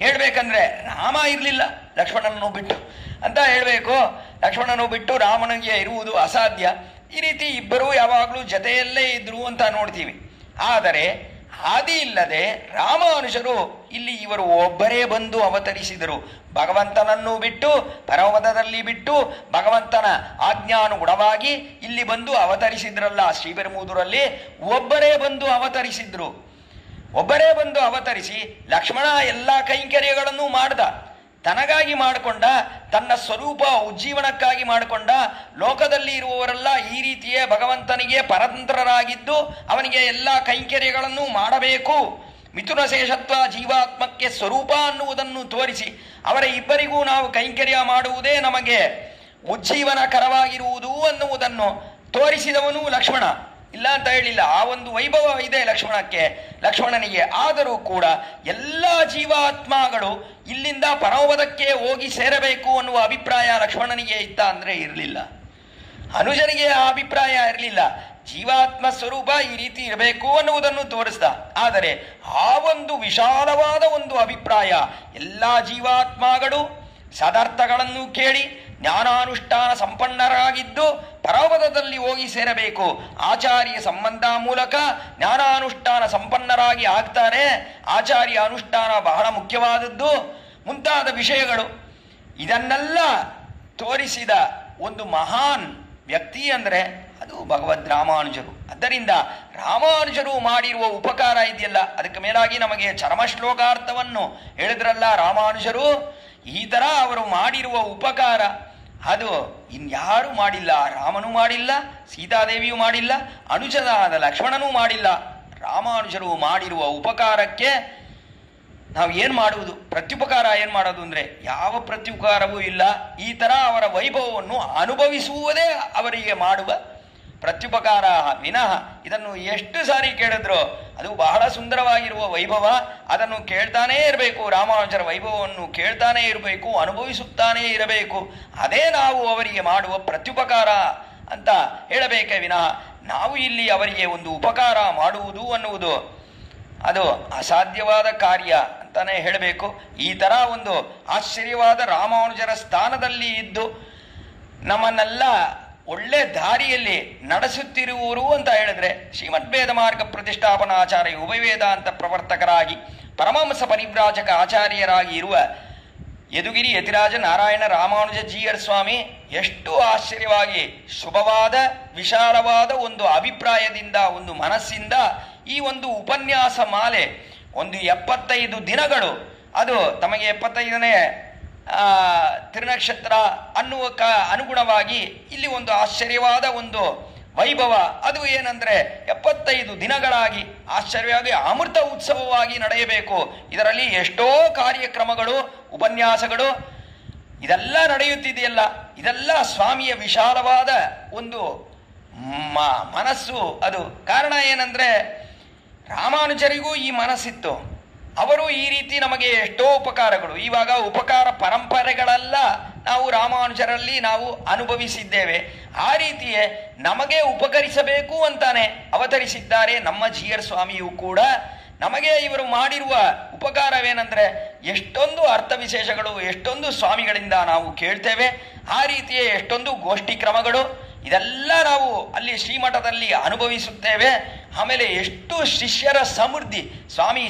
ಹೇಳ್ಬೇಕಂದ್ರೆ ರಾಮ ಇರಲಿಲ್ಲ ಲಕ್ಷ್ಮಣನನ್ನು ಬಿಟ್ಟು ಅಂತ ಹೇಳಬೇಕು. ಲಕ್ಷ್ಮಣನು ಬಿಟ್ಟು ರಾಮನಿಗೆ ಇರುವುದು ಅಸಾಧ್ಯ. ಈ ರೀತಿ ಇಬ್ಬರು ಯಾವಾಗಲೂ ಜೊತೆಯಲ್ಲೇ ಇದ್ರು ಅಂತ ನೋಡ್ತೀವಿ. ಆದರೆ ಆದಿ ಇಲ್ಲದೆ ರಾಮಾನುಜರು ಇಲ್ಲಿ ಇವರು ಒಬ್ಬರೇ ಬಂದು ಅವತರಿಸಿದರು. ಭಗವಂತನನ್ನು ಬಿಟ್ಟು ಪರಮಪದದಲ್ಲಿ ಬಿಟ್ಟು ಭಗವಂತನ ಆಜ್ಞಾನುಗುಣವಾಗಿ ಇಲ್ಲಿ ಬಂದು ಅವತರಿಸಿದ್ರಲ್ಲ ಶ್ರೀಪೆರುಂಬದೂರಲ್ಲಿ, ಒಬ್ಬರೇ ಬಂದು ಅವತರಿಸಿದ್ರು. ಒಬ್ಬರೇ ಬಂದು ಅವತರಿಸಿ ಲಕ್ಷ್ಮಣ ಎಲ್ಲ ಕೈಂಕರ್ಯಗಳನ್ನು ಮಾಡ್ದ. ತನಗಾಗಿ ಮಾಡಿಕೊಂಡ, ತನ್ನ ಸ್ವರೂಪ ಉಜ್ಜೀವನಕ್ಕಾಗಿ ಮಾಡಿಕೊಂಡ. ಲೋಕದಲ್ಲಿ ಇರುವವರೆಲ್ಲ ಈ ರೀತಿಯೇ ಭಗವಂತನಿಗೆ ಪರತಂತ್ರರಾಗಿದ್ದು ಅವನಿಗೆ ಎಲ್ಲ ಕೈಂಕರ್ಯಗಳನ್ನು ಮಾಡಬೇಕು, ಮಿಥುನ ಶೇಷತ್ವ ಜೀವಾತ್ಮಕ್ಕೆ ಸ್ವರೂಪ ಅನ್ನುವುದನ್ನು ತೋರಿಸಿ ಅವರ ಇಬ್ಬರಿಗೂ ನಾವು ಕೈಂಕರ್ಯ ಮಾಡುವುದೇ ನಮಗೆ ಉಜ್ಜೀವನಕರವಾಗಿರುವುದು ಅನ್ನುವುದನ್ನು ತೋರಿಸಿದವನು ಲಕ್ಷ್ಮಣ. ಇಲ್ಲ ಅಂತ ಹೇಳಿಲ್ಲ, ಆ ಒಂದು ವೈಭವ ಇದೆ ಲಕ್ಷ್ಮಣನಿಗೆ. ಆದರೂ ಕೂಡ ಎಲ್ಲ ಜೀವಾತ್ಮಗಳು ಇಲ್ಲಿಂದ ಪರಮಪದಕ್ಕೆ ಹೋಗಿ ಸೇರಬೇಕು ಅನ್ನುವ ಅಭಿಪ್ರಾಯ ಲಕ್ಷ್ಮಣನಿಗೆ ಇತ್ತ ಅಂದ್ರೆ ಇರಲಿಲ್ಲ. ಅನುಜನಿಗೆ ಆ ಅಭಿಪ್ರಾಯ ಇರಲಿಲ್ಲ. ಜೀವಾತ್ಮ ಸ್ವರೂಪ ಈ ರೀತಿ ಇರಬೇಕು ಅನ್ನುವುದನ್ನು ತೋರಿಸ್ದ. ಆದರೆ ಆ ಒಂದು ವಿಶಾಲವಾದ ಒಂದು ಅಭಿಪ್ರಾಯ ಎಲ್ಲ ಜೀವಾತ್ಮಗಳು ಸದಾರ್ಥಗಳನ್ನು ಕೇಳಿ ಜ್ಞಾನಾನುಷ್ಠಾನ ಸಂಪನ್ನರಾಗಿದ್ದು ಪರಮಪದದಲ್ಲಿ ಹೋಗಿ ಸೇರಬೇಕು, ಆಚಾರ್ಯ ಸಂಬಂಧ ಮೂಲಕ ಜ್ಞಾನಾನುಷ್ಠಾನ ಸಂಪನ್ನರಾಗಿ ಆಗ್ತಾರೆ, ಆಚಾರ್ಯ ಅನುಷ್ಠಾನ ಬಹಳ ಮುಖ್ಯವಾದದ್ದು ಮುಂತಾದ ವಿಷಯಗಳು ಇದನ್ನೆಲ್ಲ ತೋರಿಸಿದ ಒಂದು ಮಹಾನ್ ವ್ಯಕ್ತಿ ಅಂದರೆ ಅದು ಭಗವದ್ ರಾಮಾನುಜರು. ಆದ್ದರಿಂದ ರಾಮಾನುಜರು ಮಾಡಿರುವ ಉಪಕಾರ ಇದೆಯಲ್ಲ, ಅದಕ್ಕೆ ಮೇಲಾಗಿ ನಮಗೆ ಚರಮಶ್ಲೋಕಾರ್ಥವನ್ನು ಹೇಳಿದ್ರಲ್ಲ ರಾಮಾನುಜರು. ಈ ಥರ ಅವರು ಮಾಡಿರುವ ಉಪಕಾರ ಅದು ಇನ್ಯಾರೂ ಮಾಡಿಲ್ಲ. ರಾಮನೂ ಮಾಡಿಲ್ಲ, ಸೀತಾದೇವಿಯೂ ಮಾಡಿಲ್ಲ, ಅನುಜನಾದ ಲಕ್ಷ್ಮಣನೂ ಮಾಡಿಲ್ಲ. ರಾಮಾನುಜರು ಮಾಡಿರುವ ಉಪಕಾರಕ್ಕೆ ನಾವು ಏನು ಮಾಡುವುದು? ಪ್ರತ್ಯುಪಕಾರ ಏನು ಮಾಡೋದು ಅಂದರೆ ಯಾವ ಪ್ರತ್ಯುಪಕಾರವೂ ಇಲ್ಲ. ಈ ಥರ ಅವರ ವೈಭವವನ್ನು ಅನುಭವಿಸುವುದೇ ಅವರಿಗೆ ಮಾಡುವ ಪ್ರತ್ಯುಪಕಾರ ವಿನಃ ಇದನ್ನು ಎಷ್ಟು ಸಾರಿ ಕೇಳಿದ್ರು ಅದು ಬಹಳ ಸುಂದರವಾಗಿರುವ ವೈಭವ. ಅದನ್ನು ಕೇಳ್ತಾನೇ ಇರಬೇಕು, ರಾಮಾನುಜರ ವೈಭವವನ್ನು ಕೇಳ್ತಾನೇ ಇರಬೇಕು, ಅನುಭವಿಸುತ್ತಾನೇ ಇರಬೇಕು. ಅದೇ ನಾವು ಅವರಿಗೆ ಮಾಡುವ ಪ್ರತ್ಯುಪಕಾರ ಅಂತ ಹೇಳಬೇಕೇ ವಿನಃ ನಾವು ಇಲ್ಲಿ ಅವರಿಗೆ ಒಂದು ಉಪಕಾರ ಮಾಡುವುದು ಅನ್ನುವುದು ಅದು ಅಸಾಧ್ಯವಾದ ಕಾರ್ಯ ಅಂತಾನೆ ಹೇಳಬೇಕು. ಈ ಥರ ಒಂದು ಆಶ್ಚರ್ಯವಾದ ರಾಮಾನುಜರ ಸ್ಥಾನದಲ್ಲಿ ಇದ್ದು ನಮ್ಮನ್ನೆಲ್ಲ ಒಳ್ಳೆ ದಾರಿಯಲ್ಲಿ ನಡೆಸುತ್ತಿರುವರು ಅಂತ ಹೇಳಿದ್ರೆ ಶ್ರೀಮದ್ವೇದ ಮಾರ್ಗ ಪ್ರತಿಷ್ಠಾಪನಾಚಾರ್ಯ ಉಭಯವೇದಾಂತ ಪ್ರವರ್ತಕರಾಗಿ ಪರಮಹಂಸ ಪರಿವ್ರಾಜಕ ಆಚಾರ್ಯರಾಗಿ ಇರುವ ಯದುಗಿರಿ ಯತಿರಾಜ ನಾರಾಯಣ ರಾಮಾನುಜ ಜೀಯರ್ ಸ್ವಾಮಿ ಎಷ್ಟು ಆಶ್ಚರ್ಯವಾಗಿ ಶುಭವಾದ ವಿಶಾಲವಾದ ಒಂದು ಅಭಿಪ್ರಾಯದಿಂದ ಒಂದು ಮನಸ್ಸಿಂದ ಈ ಒಂದು ಉಪನ್ಯಾಸ ಮಾಲೆ ಒಂದು 75 ದಿನಗಳು ಅದು ತಮಗೆ 75ನೇ ತಿರುನಕ್ಷತ್ರ ಅನ್ನುವ ಅನುಗುಣವಾಗಿ ಇಲ್ಲಿ ಒಂದು ಆಶ್ಚರ್ಯವಾದ ಒಂದು ವೈಭವ. ಅದು ಏನಂದ್ರೆ 75 ದಿನಗಳಾಗಿ ಆಶ್ಚರ್ಯವಾಗಿ ಅಮೃತ ಉತ್ಸವವಾಗಿ ನಡೆಯಬೇಕು. ಇದರಲ್ಲಿ ಎಷ್ಟೋ ಕಾರ್ಯಕ್ರಮಗಳು, ಉಪನ್ಯಾಸಗಳು ಇದೆಲ್ಲ ನಡೆಯುತ್ತಿದೆಯಲ್ಲ, ಇದೆಲ್ಲ ಸ್ವಾಮಿಯ ವಿಶಾಲವಾದ ಒಂದು ಮನಸ್ಸು. ಅದು ಕಾರಣ ಏನಂದ್ರೆ ರಾಮಾನುಜರಿಗೂ ಈ ಮನಸ್ಸಿತ್ತು. ಅವರು ಈ ರೀತಿ ನಮಗೆ ಎಷ್ಟೋ ಉಪಕಾರಗಳು, ಇವಾಗ ಉಪಕಾರ ಪರಂಪರೆಗಳೆಲ್ಲ ನಾವು ರಾಮಾನುಜರಲ್ಲಿ ನಾವು ಅನುಭವಿಸಿದ್ದೇವೆ. ಆ ರೀತಿಯೇ ನಮಗೆ ಉಪಕರಿಸಬೇಕು ಅಂತಾನೆ ಅವತರಿಸಿದ್ದಾರೆ ನಮ್ಮ ಜಿ.ಆರ್. ಸ್ವಾಮಿಯೂ ಕೂಡ. ನಮಗೆ ಇವರು ಮಾಡಿರುವ ಉಪಕಾರವೇನೆಂದರೆ ಎಷ್ಟೊಂದು ಅರ್ಥ ವಿಶೇಷಗಳು ಎಷ್ಟೊಂದು ಸ್ವಾಮಿಗಳಿಂದ ನಾವು ಕೇಳ್ತೇವೆ. ಆ ರೀತಿಯೇ ಎಷ್ಟೊಂದು ಗೋಷ್ಠಿ ಕ್ರಮಗಳು ಇದೆಲ್ಲ ನಾವು ಅಲ್ಲಿ ಶ್ರೀಮಠದಲ್ಲಿ ಅನುಭವಿಸುತ್ತೇವೆ. ಆಮೇಲೆ ಎಷ್ಟು ಶಿಷ್ಯರ ಸಮೃದ್ಧಿ, ಸ್ವಾಮಿ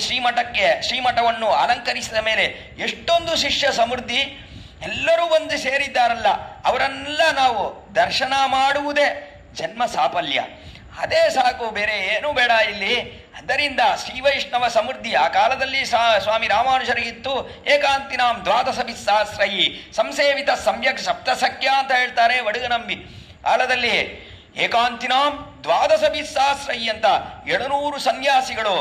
ಶ್ರೀಮಠವನ್ನು ಅಲಂಕರಿಸಿದ ಮೇಲೆ ಎಷ್ಟೊಂದು ಶಿಷ್ಯ ಸಮೃದ್ಧಿ, ಎಲ್ಲರೂ ಬಂದು ಸೇರಿದ್ದಾರಲ್ಲ, ಅವರನ್ನೆಲ್ಲ ನಾವು ದರ್ಶನ ಮಾಡುವುದೇ ಜನ್ಮ ಸಾಫಲ್ಯ. ಅದೇ ಸಾಕು, ಬೇರೆ ಏನೂ ಬೇಡ ಇಲ್ಲಿ. ಆದ್ದರಿಂದ ಶ್ರೀ ವೈಷ್ಣವ ಸಮೃದ್ಧಿ ಆ ಕಾಲದಲ್ಲಿ ಸ್ವಾಮಿ ರಾಮಾನುಜರಿಗಿತ್ತು. ಏಕಾಂತಿನಾಂ ದ್ವಾದಶ ಬಿಸ್ಸಾಸ್ರಯಿ ಸಂಸೇವಿತ ಸಮ್ಯಕ್ ಸಪ್ತಸಖ್ಯ ಅಂತ ಹೇಳ್ತಾರೆ ವಡುಗನಂಬಿ ಕಾಲದಲ್ಲಿ. ಏಕಾಂತಿನಾಂ ದ್ವಾದಶ ಬಿಸ್ಸಾಸ್ರಯಿ ಅಂತ 700 ಸನ್ಯಾಸಿಗಳು,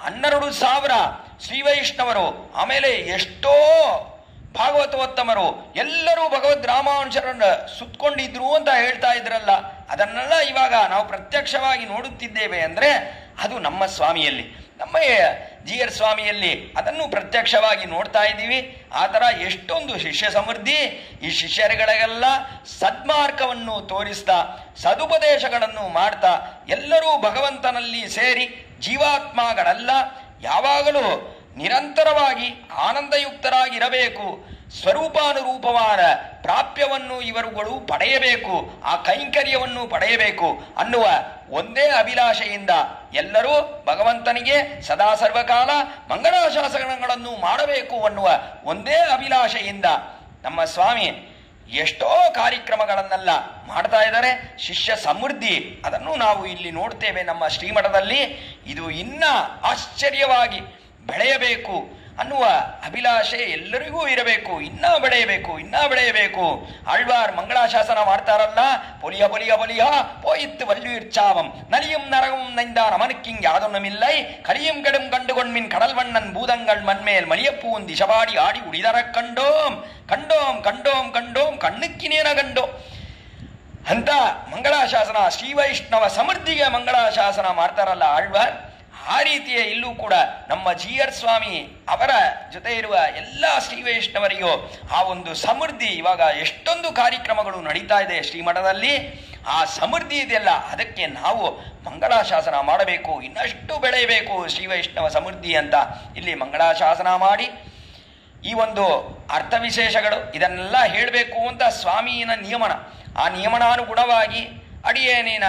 12,000 ಶ್ರೀ ವೈಷ್ಣವರು, ಆಮೇಲೆ ಎಷ್ಟೋ ಭಾಗವತೋತ್ತಮರು ಎಲ್ಲರೂ ಭಗವದ್ ರಾಮಾನುಜರನ್ನು ಸುತ್ತಕೊಂಡಿದ್ರು ಅಂತ ಹೇಳ್ತಾ ಇದ್ರಲ್ಲ, ಅದನ್ನೆಲ್ಲ ಇವಾಗ ನಾವು ಪ್ರತ್ಯಕ್ಷವಾಗಿ ನೋಡುತ್ತಿದ್ದೇವೆ ಅಂದರೆ ಅದು ನಮ್ಮ ಸ್ವಾಮಿಯಲ್ಲಿ, ನಮ್ಮ ಜಿ.ಆರ್. ಸ್ವಾಮಿಯಲ್ಲಿ ಅದನ್ನು ಪ್ರತ್ಯಕ್ಷವಾಗಿ ನೋಡ್ತಾ ಇದ್ದೀವಿ. ಆ ಥರ ಎಷ್ಟೊಂದು ಶಿಷ್ಯ ಸಮೃದ್ಧಿ. ಈ ಶಿಷ್ಯರುಗಳಿಗೆಲ್ಲ ಸದ್ಮಾರ್ಗವನ್ನು ತೋರಿಸ್ತಾ ಸದುಪದೇಶಗಳನ್ನು ಮಾಡ್ತಾ ಎಲ್ಲರೂ ಭಗವಂತನಲ್ಲಿ ಸೇರಿ ಜೀವಾತ್ಮಗಳೆಲ್ಲ ಯಾವಾಗಲೂ ನಿರಂತರವಾಗಿ ಆನಂದಯುಕ್ತರಾಗಿರಬೇಕು, ಸ್ವರೂಪಾನುರೂಪವಾದ ಪ್ರಾಪ್ಯವನ್ನು ಇವರುಗಳು ಪಡೆಯಬೇಕು, ಆ ಕೈಂಕರ್ಯವನ್ನು ಪಡೆಯಬೇಕು ಅನ್ನುವ ಒಂದೇ ಅಭಿಲಾಷೆಯಿಂದ ಎಲ್ಲರೂ ಭಗವಂತನಿಗೆ ಸದಾ ಸರ್ವಕಾಲ ಮಂಗಳಾಶಾಸನಗಳನ್ನು ಮಾಡಬೇಕು ಅನ್ನುವ ಒಂದೇ ಅಭಿಲಾಷೆಯಿಂದ ನಮ್ಮ ಸ್ವಾಮಿ ಎಷ್ಟೋ ಕಾರ್ಯಕ್ರಮಗಳನ್ನೆಲ್ಲ ಮಾಡ್ತಾ ಇದ್ದಾರೆ. ಶಿಷ್ಯ ಸಮೃದ್ಧಿ ಅದನ್ನು ನಾವು ಇಲ್ಲಿ ನೋಡ್ತೇವೆ ನಮ್ಮ ಶ್ರೀಮಠದಲ್ಲಿ. ಇದು ಇನ್ನ ಆಶ್ಚರ್ಯವಾಗಿ ಬೆಳೆಯಬೇಕು ಅನ್ನುವ ಅಭಿಲಾಷೆ ಎಲ್ಲರಿಗೂ ಇರಬೇಕು. ಇನ್ನೂ ಬೆಳೆಯಬೇಕು. ಆಳ್ವಾರ್ ಮಂಗಳಾಶಾಸನ ಮಾಡ್ತಾರಲ್ಲ, ಪೊಲಿಯ ಪೊಲಿಯ ಪೊಲಿಯ ಪೋಯಿತ್ತು ವಲ್ಲುಯಿರ್ಚಾವಂ ನಲಿயும் நரகம் நைந்தான் அவனுக்கிங் யாதொன்னுமில்லை கலியும் கெடும் கண்டுகொண்மின் கடல் வண்ணன் பூதங்கள் மண்மேல் மலியப்பூன் திசபாடி ஆடி உடிதர ಕಂಡೋಂ ಕಣ್ಣುಕ್ಕಿನೇನ ಕಂಡೋಂ ಅಂತ ಮಂಗಳಾಶಾಸನ ಶ್ರೀ ವೈಷ್ಣವ ಸಮೃದ್ಧಿಗೆ ಮಂಗಳಾಶಾಸನ ಮಾಡ್ತಾರಲ್ಲ ಆಳ್ವಾರ್. ಆ ರೀತಿಯ ಇಲ್ಲೂ ಕೂಡ ನಮ್ಮ ಜಿ.ಆರ್. ಸ್ವಾಮಿ ಅವರ ಜೊತೆ ಇರುವ ಎಲ್ಲ ಶ್ರೀ ವೈಷ್ಣವರಿಗೂ ಆ ಒಂದು ಸಮೃದ್ಧಿ. ಇವಾಗ ಎಷ್ಟೊಂದು ಕಾರ್ಯಕ್ರಮಗಳು ನಡೀತಾ ಇದೆ ಶ್ರೀಮಠದಲ್ಲಿ, ಆ ಸಮೃದ್ಧಿ ಇದೆಯಲ್ಲ, ಅದಕ್ಕೆ ನಾವು ಮಂಗಳಾಶಾಸನ ಮಾಡಬೇಕು, ಇನ್ನಷ್ಟು ಬೆಳೆಯಬೇಕು ಶ್ರೀ ವೈಷ್ಣವ ಸಮೃದ್ಧಿ ಅಂತ ಇಲ್ಲಿ ಮಂಗಳಾಶಾಸನ ಮಾಡಿ ಈ ಒಂದು ಅರ್ಥ ವಿಶೇಷಗಳು ಇದನ್ನೆಲ್ಲ ಹೇಳಬೇಕು ಅಂತ ಸ್ವಾಮಿಯ ನಿಯಮನ. ಆ ನಿಯಮನಾನುಗುಣವಾಗಿ ಅಡಿಯೇನಿನ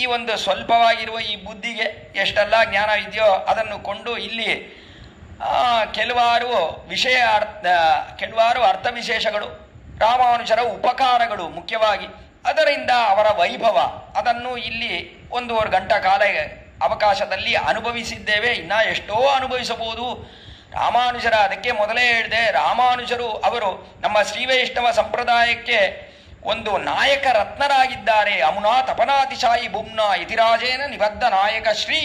ಈ ಒಂದು ಸ್ವಲ್ಪವಾಗಿರುವ ಈ ಬುದ್ಧಿಗೆ ಎಷ್ಟೆಲ್ಲ ಜ್ಞಾನ ಇದೆಯೋ ಅದನ್ನು ಕೊಂಡು ಇಲ್ಲಿ ಕೆಲವಾರು ಅರ್ಥ ವಿಶೇಷಗಳು, ರಾಮಾನುಜರ ಉಪಕಾರಗಳು ಮುಖ್ಯವಾಗಿ, ಅದರಿಂದ ಅವರ ವೈಭವ ಅದನ್ನು ಇಲ್ಲಿ 1.5 ಗಂಟೆ ಕಾಲ ಅವಕಾಶದಲ್ಲಿ ಅನುಭವಿಸಿದ್ದೇವೆ. ಇನ್ನ ಎಷ್ಟೋ ಅನುಭವಿಸಬಹುದು ರಾಮಾನುಜರ. ಅದಕ್ಕೆ ಮೊದಲೇ ಹೇಳಿದೆ, ರಾಮಾನುಜರು ಅವರು ನಮ್ಮ ಶ್ರೀ ವೈಷ್ಣವ ಸಂಪ್ರದಾಯಕ್ಕೆ ಒಂದು ನಾಯಕ ರತ್ನರಾಗಿದ್ದಾರೆ. ಅಮುನಾ ತಪನಾತಿಶಾಯಿ ಬುಮ್ನಾ ಇತಿರಾಜೇನ ನಿಬದ್ಧ ನಾಯಕ ಶ್ರೀ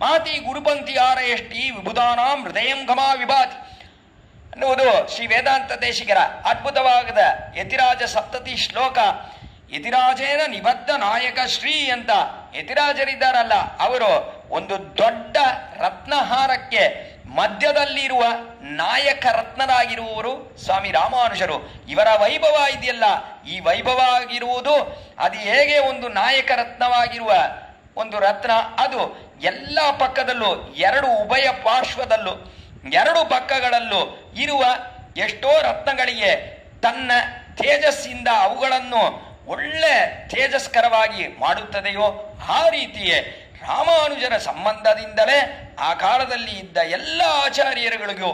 ಮಾತಿ ಗುರುಪಂಕ್ತಿ ಆರಯಷ್ಟಿ ವಿಭುಧಾನಾಂ ಹೃದಯಂ ಘಮಾ ವಿಭಾತಿ ಅನ್ನುವುದು ಶ್ರೀ ವೇದಾಂತ ದೇಶಿಕರ ಅದ್ಭುತವಾದ ಯತಿರಾಜ ಸಪ್ತತಿ ಶ್ಲೋಕ. ಯತಿರಾಜೇನ ನಿಬದ್ಧ ನಾಯಕ ಶ್ರೀ ಅಂತ ಯತಿರಾಜರಿದ್ದಾರಲ್ಲ, ಅವರು ಒಂದು ದೊಡ್ಡ ರತ್ನಹಾರಕ್ಕೆ ಮಧ್ಯದಲ್ಲಿರುವ ನಾಯಕ ರತ್ನರಾಗಿರುವವರು ಸ್ವಾಮಿ ರಾಮಾನುಜರು. ಇವರ ವೈಭವ ಇದೆಯಲ್ಲ, ಈ ವೈಭವ ಆಗಿರುವುದು ಅದು ಹೇಗೆ ಒಂದು ನಾಯಕ ರತ್ನವಾಗಿರುವ ಒಂದು ರತ್ನ, ಅದು ಎಲ್ಲ ಪಕ್ಕದಲ್ಲೂ, 2 ಉಭಯ ಪಾರ್ಶ್ವದಲ್ಲೂ 2 ಪಕ್ಕಗಳಲ್ಲೂ ಇರುವ ಎಷ್ಟೋ ರತ್ನಗಳಿಗೆ ತನ್ನ ತೇಜಸ್ಸಿಂದ ಅವುಗಳನ್ನು ಒಳ್ಳೆ ತೇಜಸ್ಕರವಾಗಿ ಮಾಡುತ್ತದೆಯೋ ಆ ರೀತಿಯೇ ರಾಮಾನುಜರ ಸಂಬಂಧದಿಂದಲೇ ಆ ಕಾಲದಲ್ಲಿ ಇದ್ದ ಎಲ್ಲ ಆಚಾರ್ಯರುಗಳಿಗೂ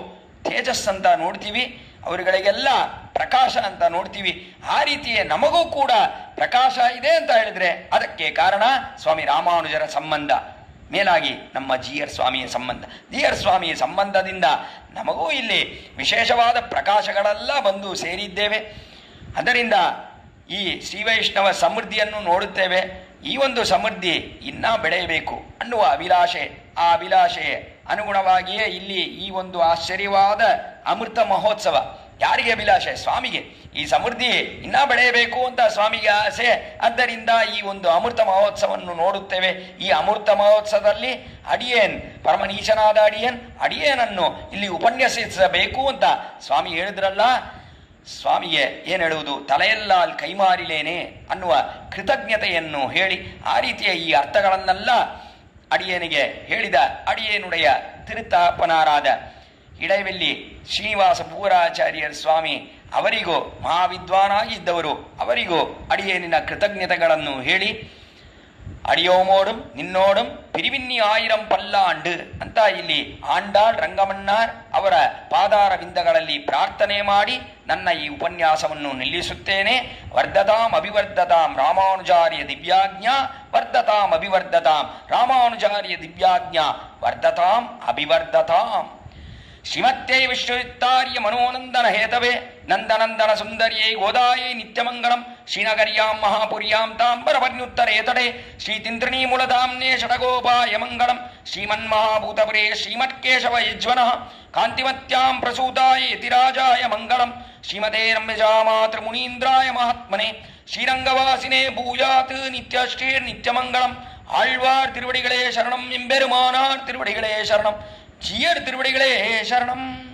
ತೇಜಸ್ ಅಂತ ನೋಡ್ತೀವಿ, ಅವರುಗಳಿಗೆಲ್ಲ ಪ್ರಕಾಶ ಅಂತ ನೋಡ್ತೀವಿ. ಆ ರೀತಿಯೇ ನಮಗೂ ಕೂಡ ಪ್ರಕಾಶ ಇದೆ ಅಂತ ಹೇಳಿದ್ರೆ ಅದಕ್ಕೆ ಕಾರಣ ಸ್ವಾಮಿ ರಾಮಾನುಜರ ಸಂಬಂಧ. ಮೇಲಾಗಿ ನಮ್ಮ ಜಿ ಆರ್ ಸ್ವಾಮಿಯ ಸಂಬಂಧ. ಜಿ ಆರ್ ಸ್ವಾಮಿಯ ಸಂಬಂಧದಿಂದ ನಮಗೂ ಇಲ್ಲಿ ವಿಶೇಷವಾದ ಪ್ರಕಾಶಗಳೆಲ್ಲ ಬಂದು ಸೇರಿದ್ದೇವೆ. ಅದರಿಂದ ಈ ಶ್ರೀವೈಷ್ಣವ ಸಮೃದ್ಧಿಯನ್ನು ನೋಡುತ್ತೇವೆ. ಈ ಒಂದು ಸಮೃದ್ಧಿ ಇನ್ನೂ ಬೆಳೆಯಬೇಕು ಅನ್ನುವ ಅಭಿಲಾಷೆ, ಆ ಅಭಿಲಾಷೆ ಅನುಗುಣವಾಗಿಯೇ ಇಲ್ಲಿ ಈ ಒಂದು ಆಶ್ಚರ್ಯವಾದ ಅಮೃತ ಮಹೋತ್ಸವ. ಯಾರಿಗೆ ಅಭಿಲಾಷೆ? ಸ್ವಾಮಿಗೆ. ಈ ಸಮೃದ್ಧಿ ಇನ್ನೂ ಬೆಳೆಯಬೇಕು ಅಂತ ಸ್ವಾಮಿಗೆ ಆಸೆ. ಆದ್ದರಿಂದ ಈ ಒಂದು ಅಮೃತ ಮಹೋತ್ಸವವನ್ನು ನೋಡುತ್ತೇವೆ. ಈ ಅಮೃತ ಮಹೋತ್ಸವದಲ್ಲಿ ಅಡಿಯೇನ್, ಪರಮನೀಚನಾದ ಅಡಿಯೇನನ್ನು ಇಲ್ಲಿ ಉಪನ್ಯಸಿಸಬೇಕು ಅಂತ ಸ್ವಾಮಿ ಹೇಳಿದ್ರಲ್ಲ. ಸ್ವಾಮಿಗೆ ಏನು ಹೇಳುವುದು? ತಲೆಯೆಲ್ಲಾಲ್ ಕೈಮಾರಿಲೇನೆ ಅನ್ನುವ ಕೃತಜ್ಞತೆಯನ್ನು ಹೇಳಿ ಆ ರೀತಿಯ ಈ ಅರ್ಥಗಳನ್ನೆಲ್ಲ ಅಡಿಯೇನಿಗೆ ಹೇಳಿದ ಅಡಿಯೇನುடைய ತಿರುತಾಪನಾರಾದ ಇಡವೆಲ್ಲಿ ಶ್ರೀನಿವಾಸ ಪೂರಾಚಾರ್ಯರ ಸ್ವಾಮಿ ಅವರಿಗೂ, ಮಹಾವಿದ್ವಾನಾಗಿದ್ದವರು ಅವರಿಗೂ ಅಡಿಯೇನಿನ ಕೃತಜ್ಞತೆಗಳನ್ನು ಹೇಳಿ, ಅಡಿಯೋಮೋಡುಂ ನಿನ್ನೋಡುಂ ಪಿರಿವಿನ್ನಿ ಆಯಿರಂ ಪಲ್ಲಾಂಡು ಅಂತ ಇಲ್ಲಿ ಆಂಡಾಳ್ ರಂಗಮಣ್ಣಾರ್ ಅವರ ಪಾದಾರವಿಂದಗಳಲ್ಲಿ ಪ್ರಾರ್ಥನೆ ಮಾಡಿ ನನ್ನ ಈ ಉಪನ್ಯಾಸವನ್ನು ನಿಲ್ಲಿಸುತ್ತೇನೆ. ವರ್ಧತಾಂ ಅಭಿವರ್ಧತಾಂ ರಾಮಾನುಜಾರ್ಯ ದಿವ್ಯಾಜ್ಞಾ, ವರ್ಧತಾಂ ಅಭಿವರ್ಧತಾಂ ರಾಮಾನುಜಾರ್ಯ ದಿವ್ಯಾಜ್ಞಾ, ವರ್ಧತಾಂ ಅಭಿವರ್ಧತಾಂ. ಶ್ರೀಮತ್ಯೈ ವಿಶ್ವವಿತ್ತಾರ್ಯ ಮನೋನಂದನ ಹೇತವೇ ನಂದನಂದನ ಸುಂದರ್ಯೈ ಗೋದಾಯೈ ನಿತ್ಯಮಂಗಳಂ ಶ್ರೀನಗರ್ಯಾಂ ಮಹಾಪುರ್ಯಾಂ ತಾಂಬರವನ್ಯುತ್ತರೇತಡೆ ಶ್ರೀತಿಂತ್ರಿಣೀ ಮೂಲಧಾಮ್ನೇ ಷಡಗೋಪಾಯ ಮಂಗಳಂ ಶ್ರೀಮನ್ಮಹಾಭೂತಪುರೇ ಶ್ರೀಮತ್ಕೇಶವ ಯಜ್ವನಃ ಕಾಂತಿಮತ್ಯಾಂ ಪ್ರಸೂತಾಯ ಯತಿರಾಜಾಯ ಮಂಗಳಂ ಶ್ರೀಮತೆ ರಮ್ಯಜಾಮಾತೃಮುನೀಂದ್ರಾಯ ಮಹಾತ್ಮನೆ ಶ್ರೀರಂಗವಾಸಿನೇ ಭೂಯಾತ್ ನಿತ್ಯಶ್ರೀರ್ ನಿತ್ಯಮಂಗಳಂ. ಆಳ್ವಾರ್ ತಿರುವಡಿಗಳೇ ಶರಣಂ, ಎಂಬೆರುಮಾನಾರ್ ತಿರುವಡಿಗಳೇ ಶರಣಂ, ஜியர் திருவடிகளே சரணம்.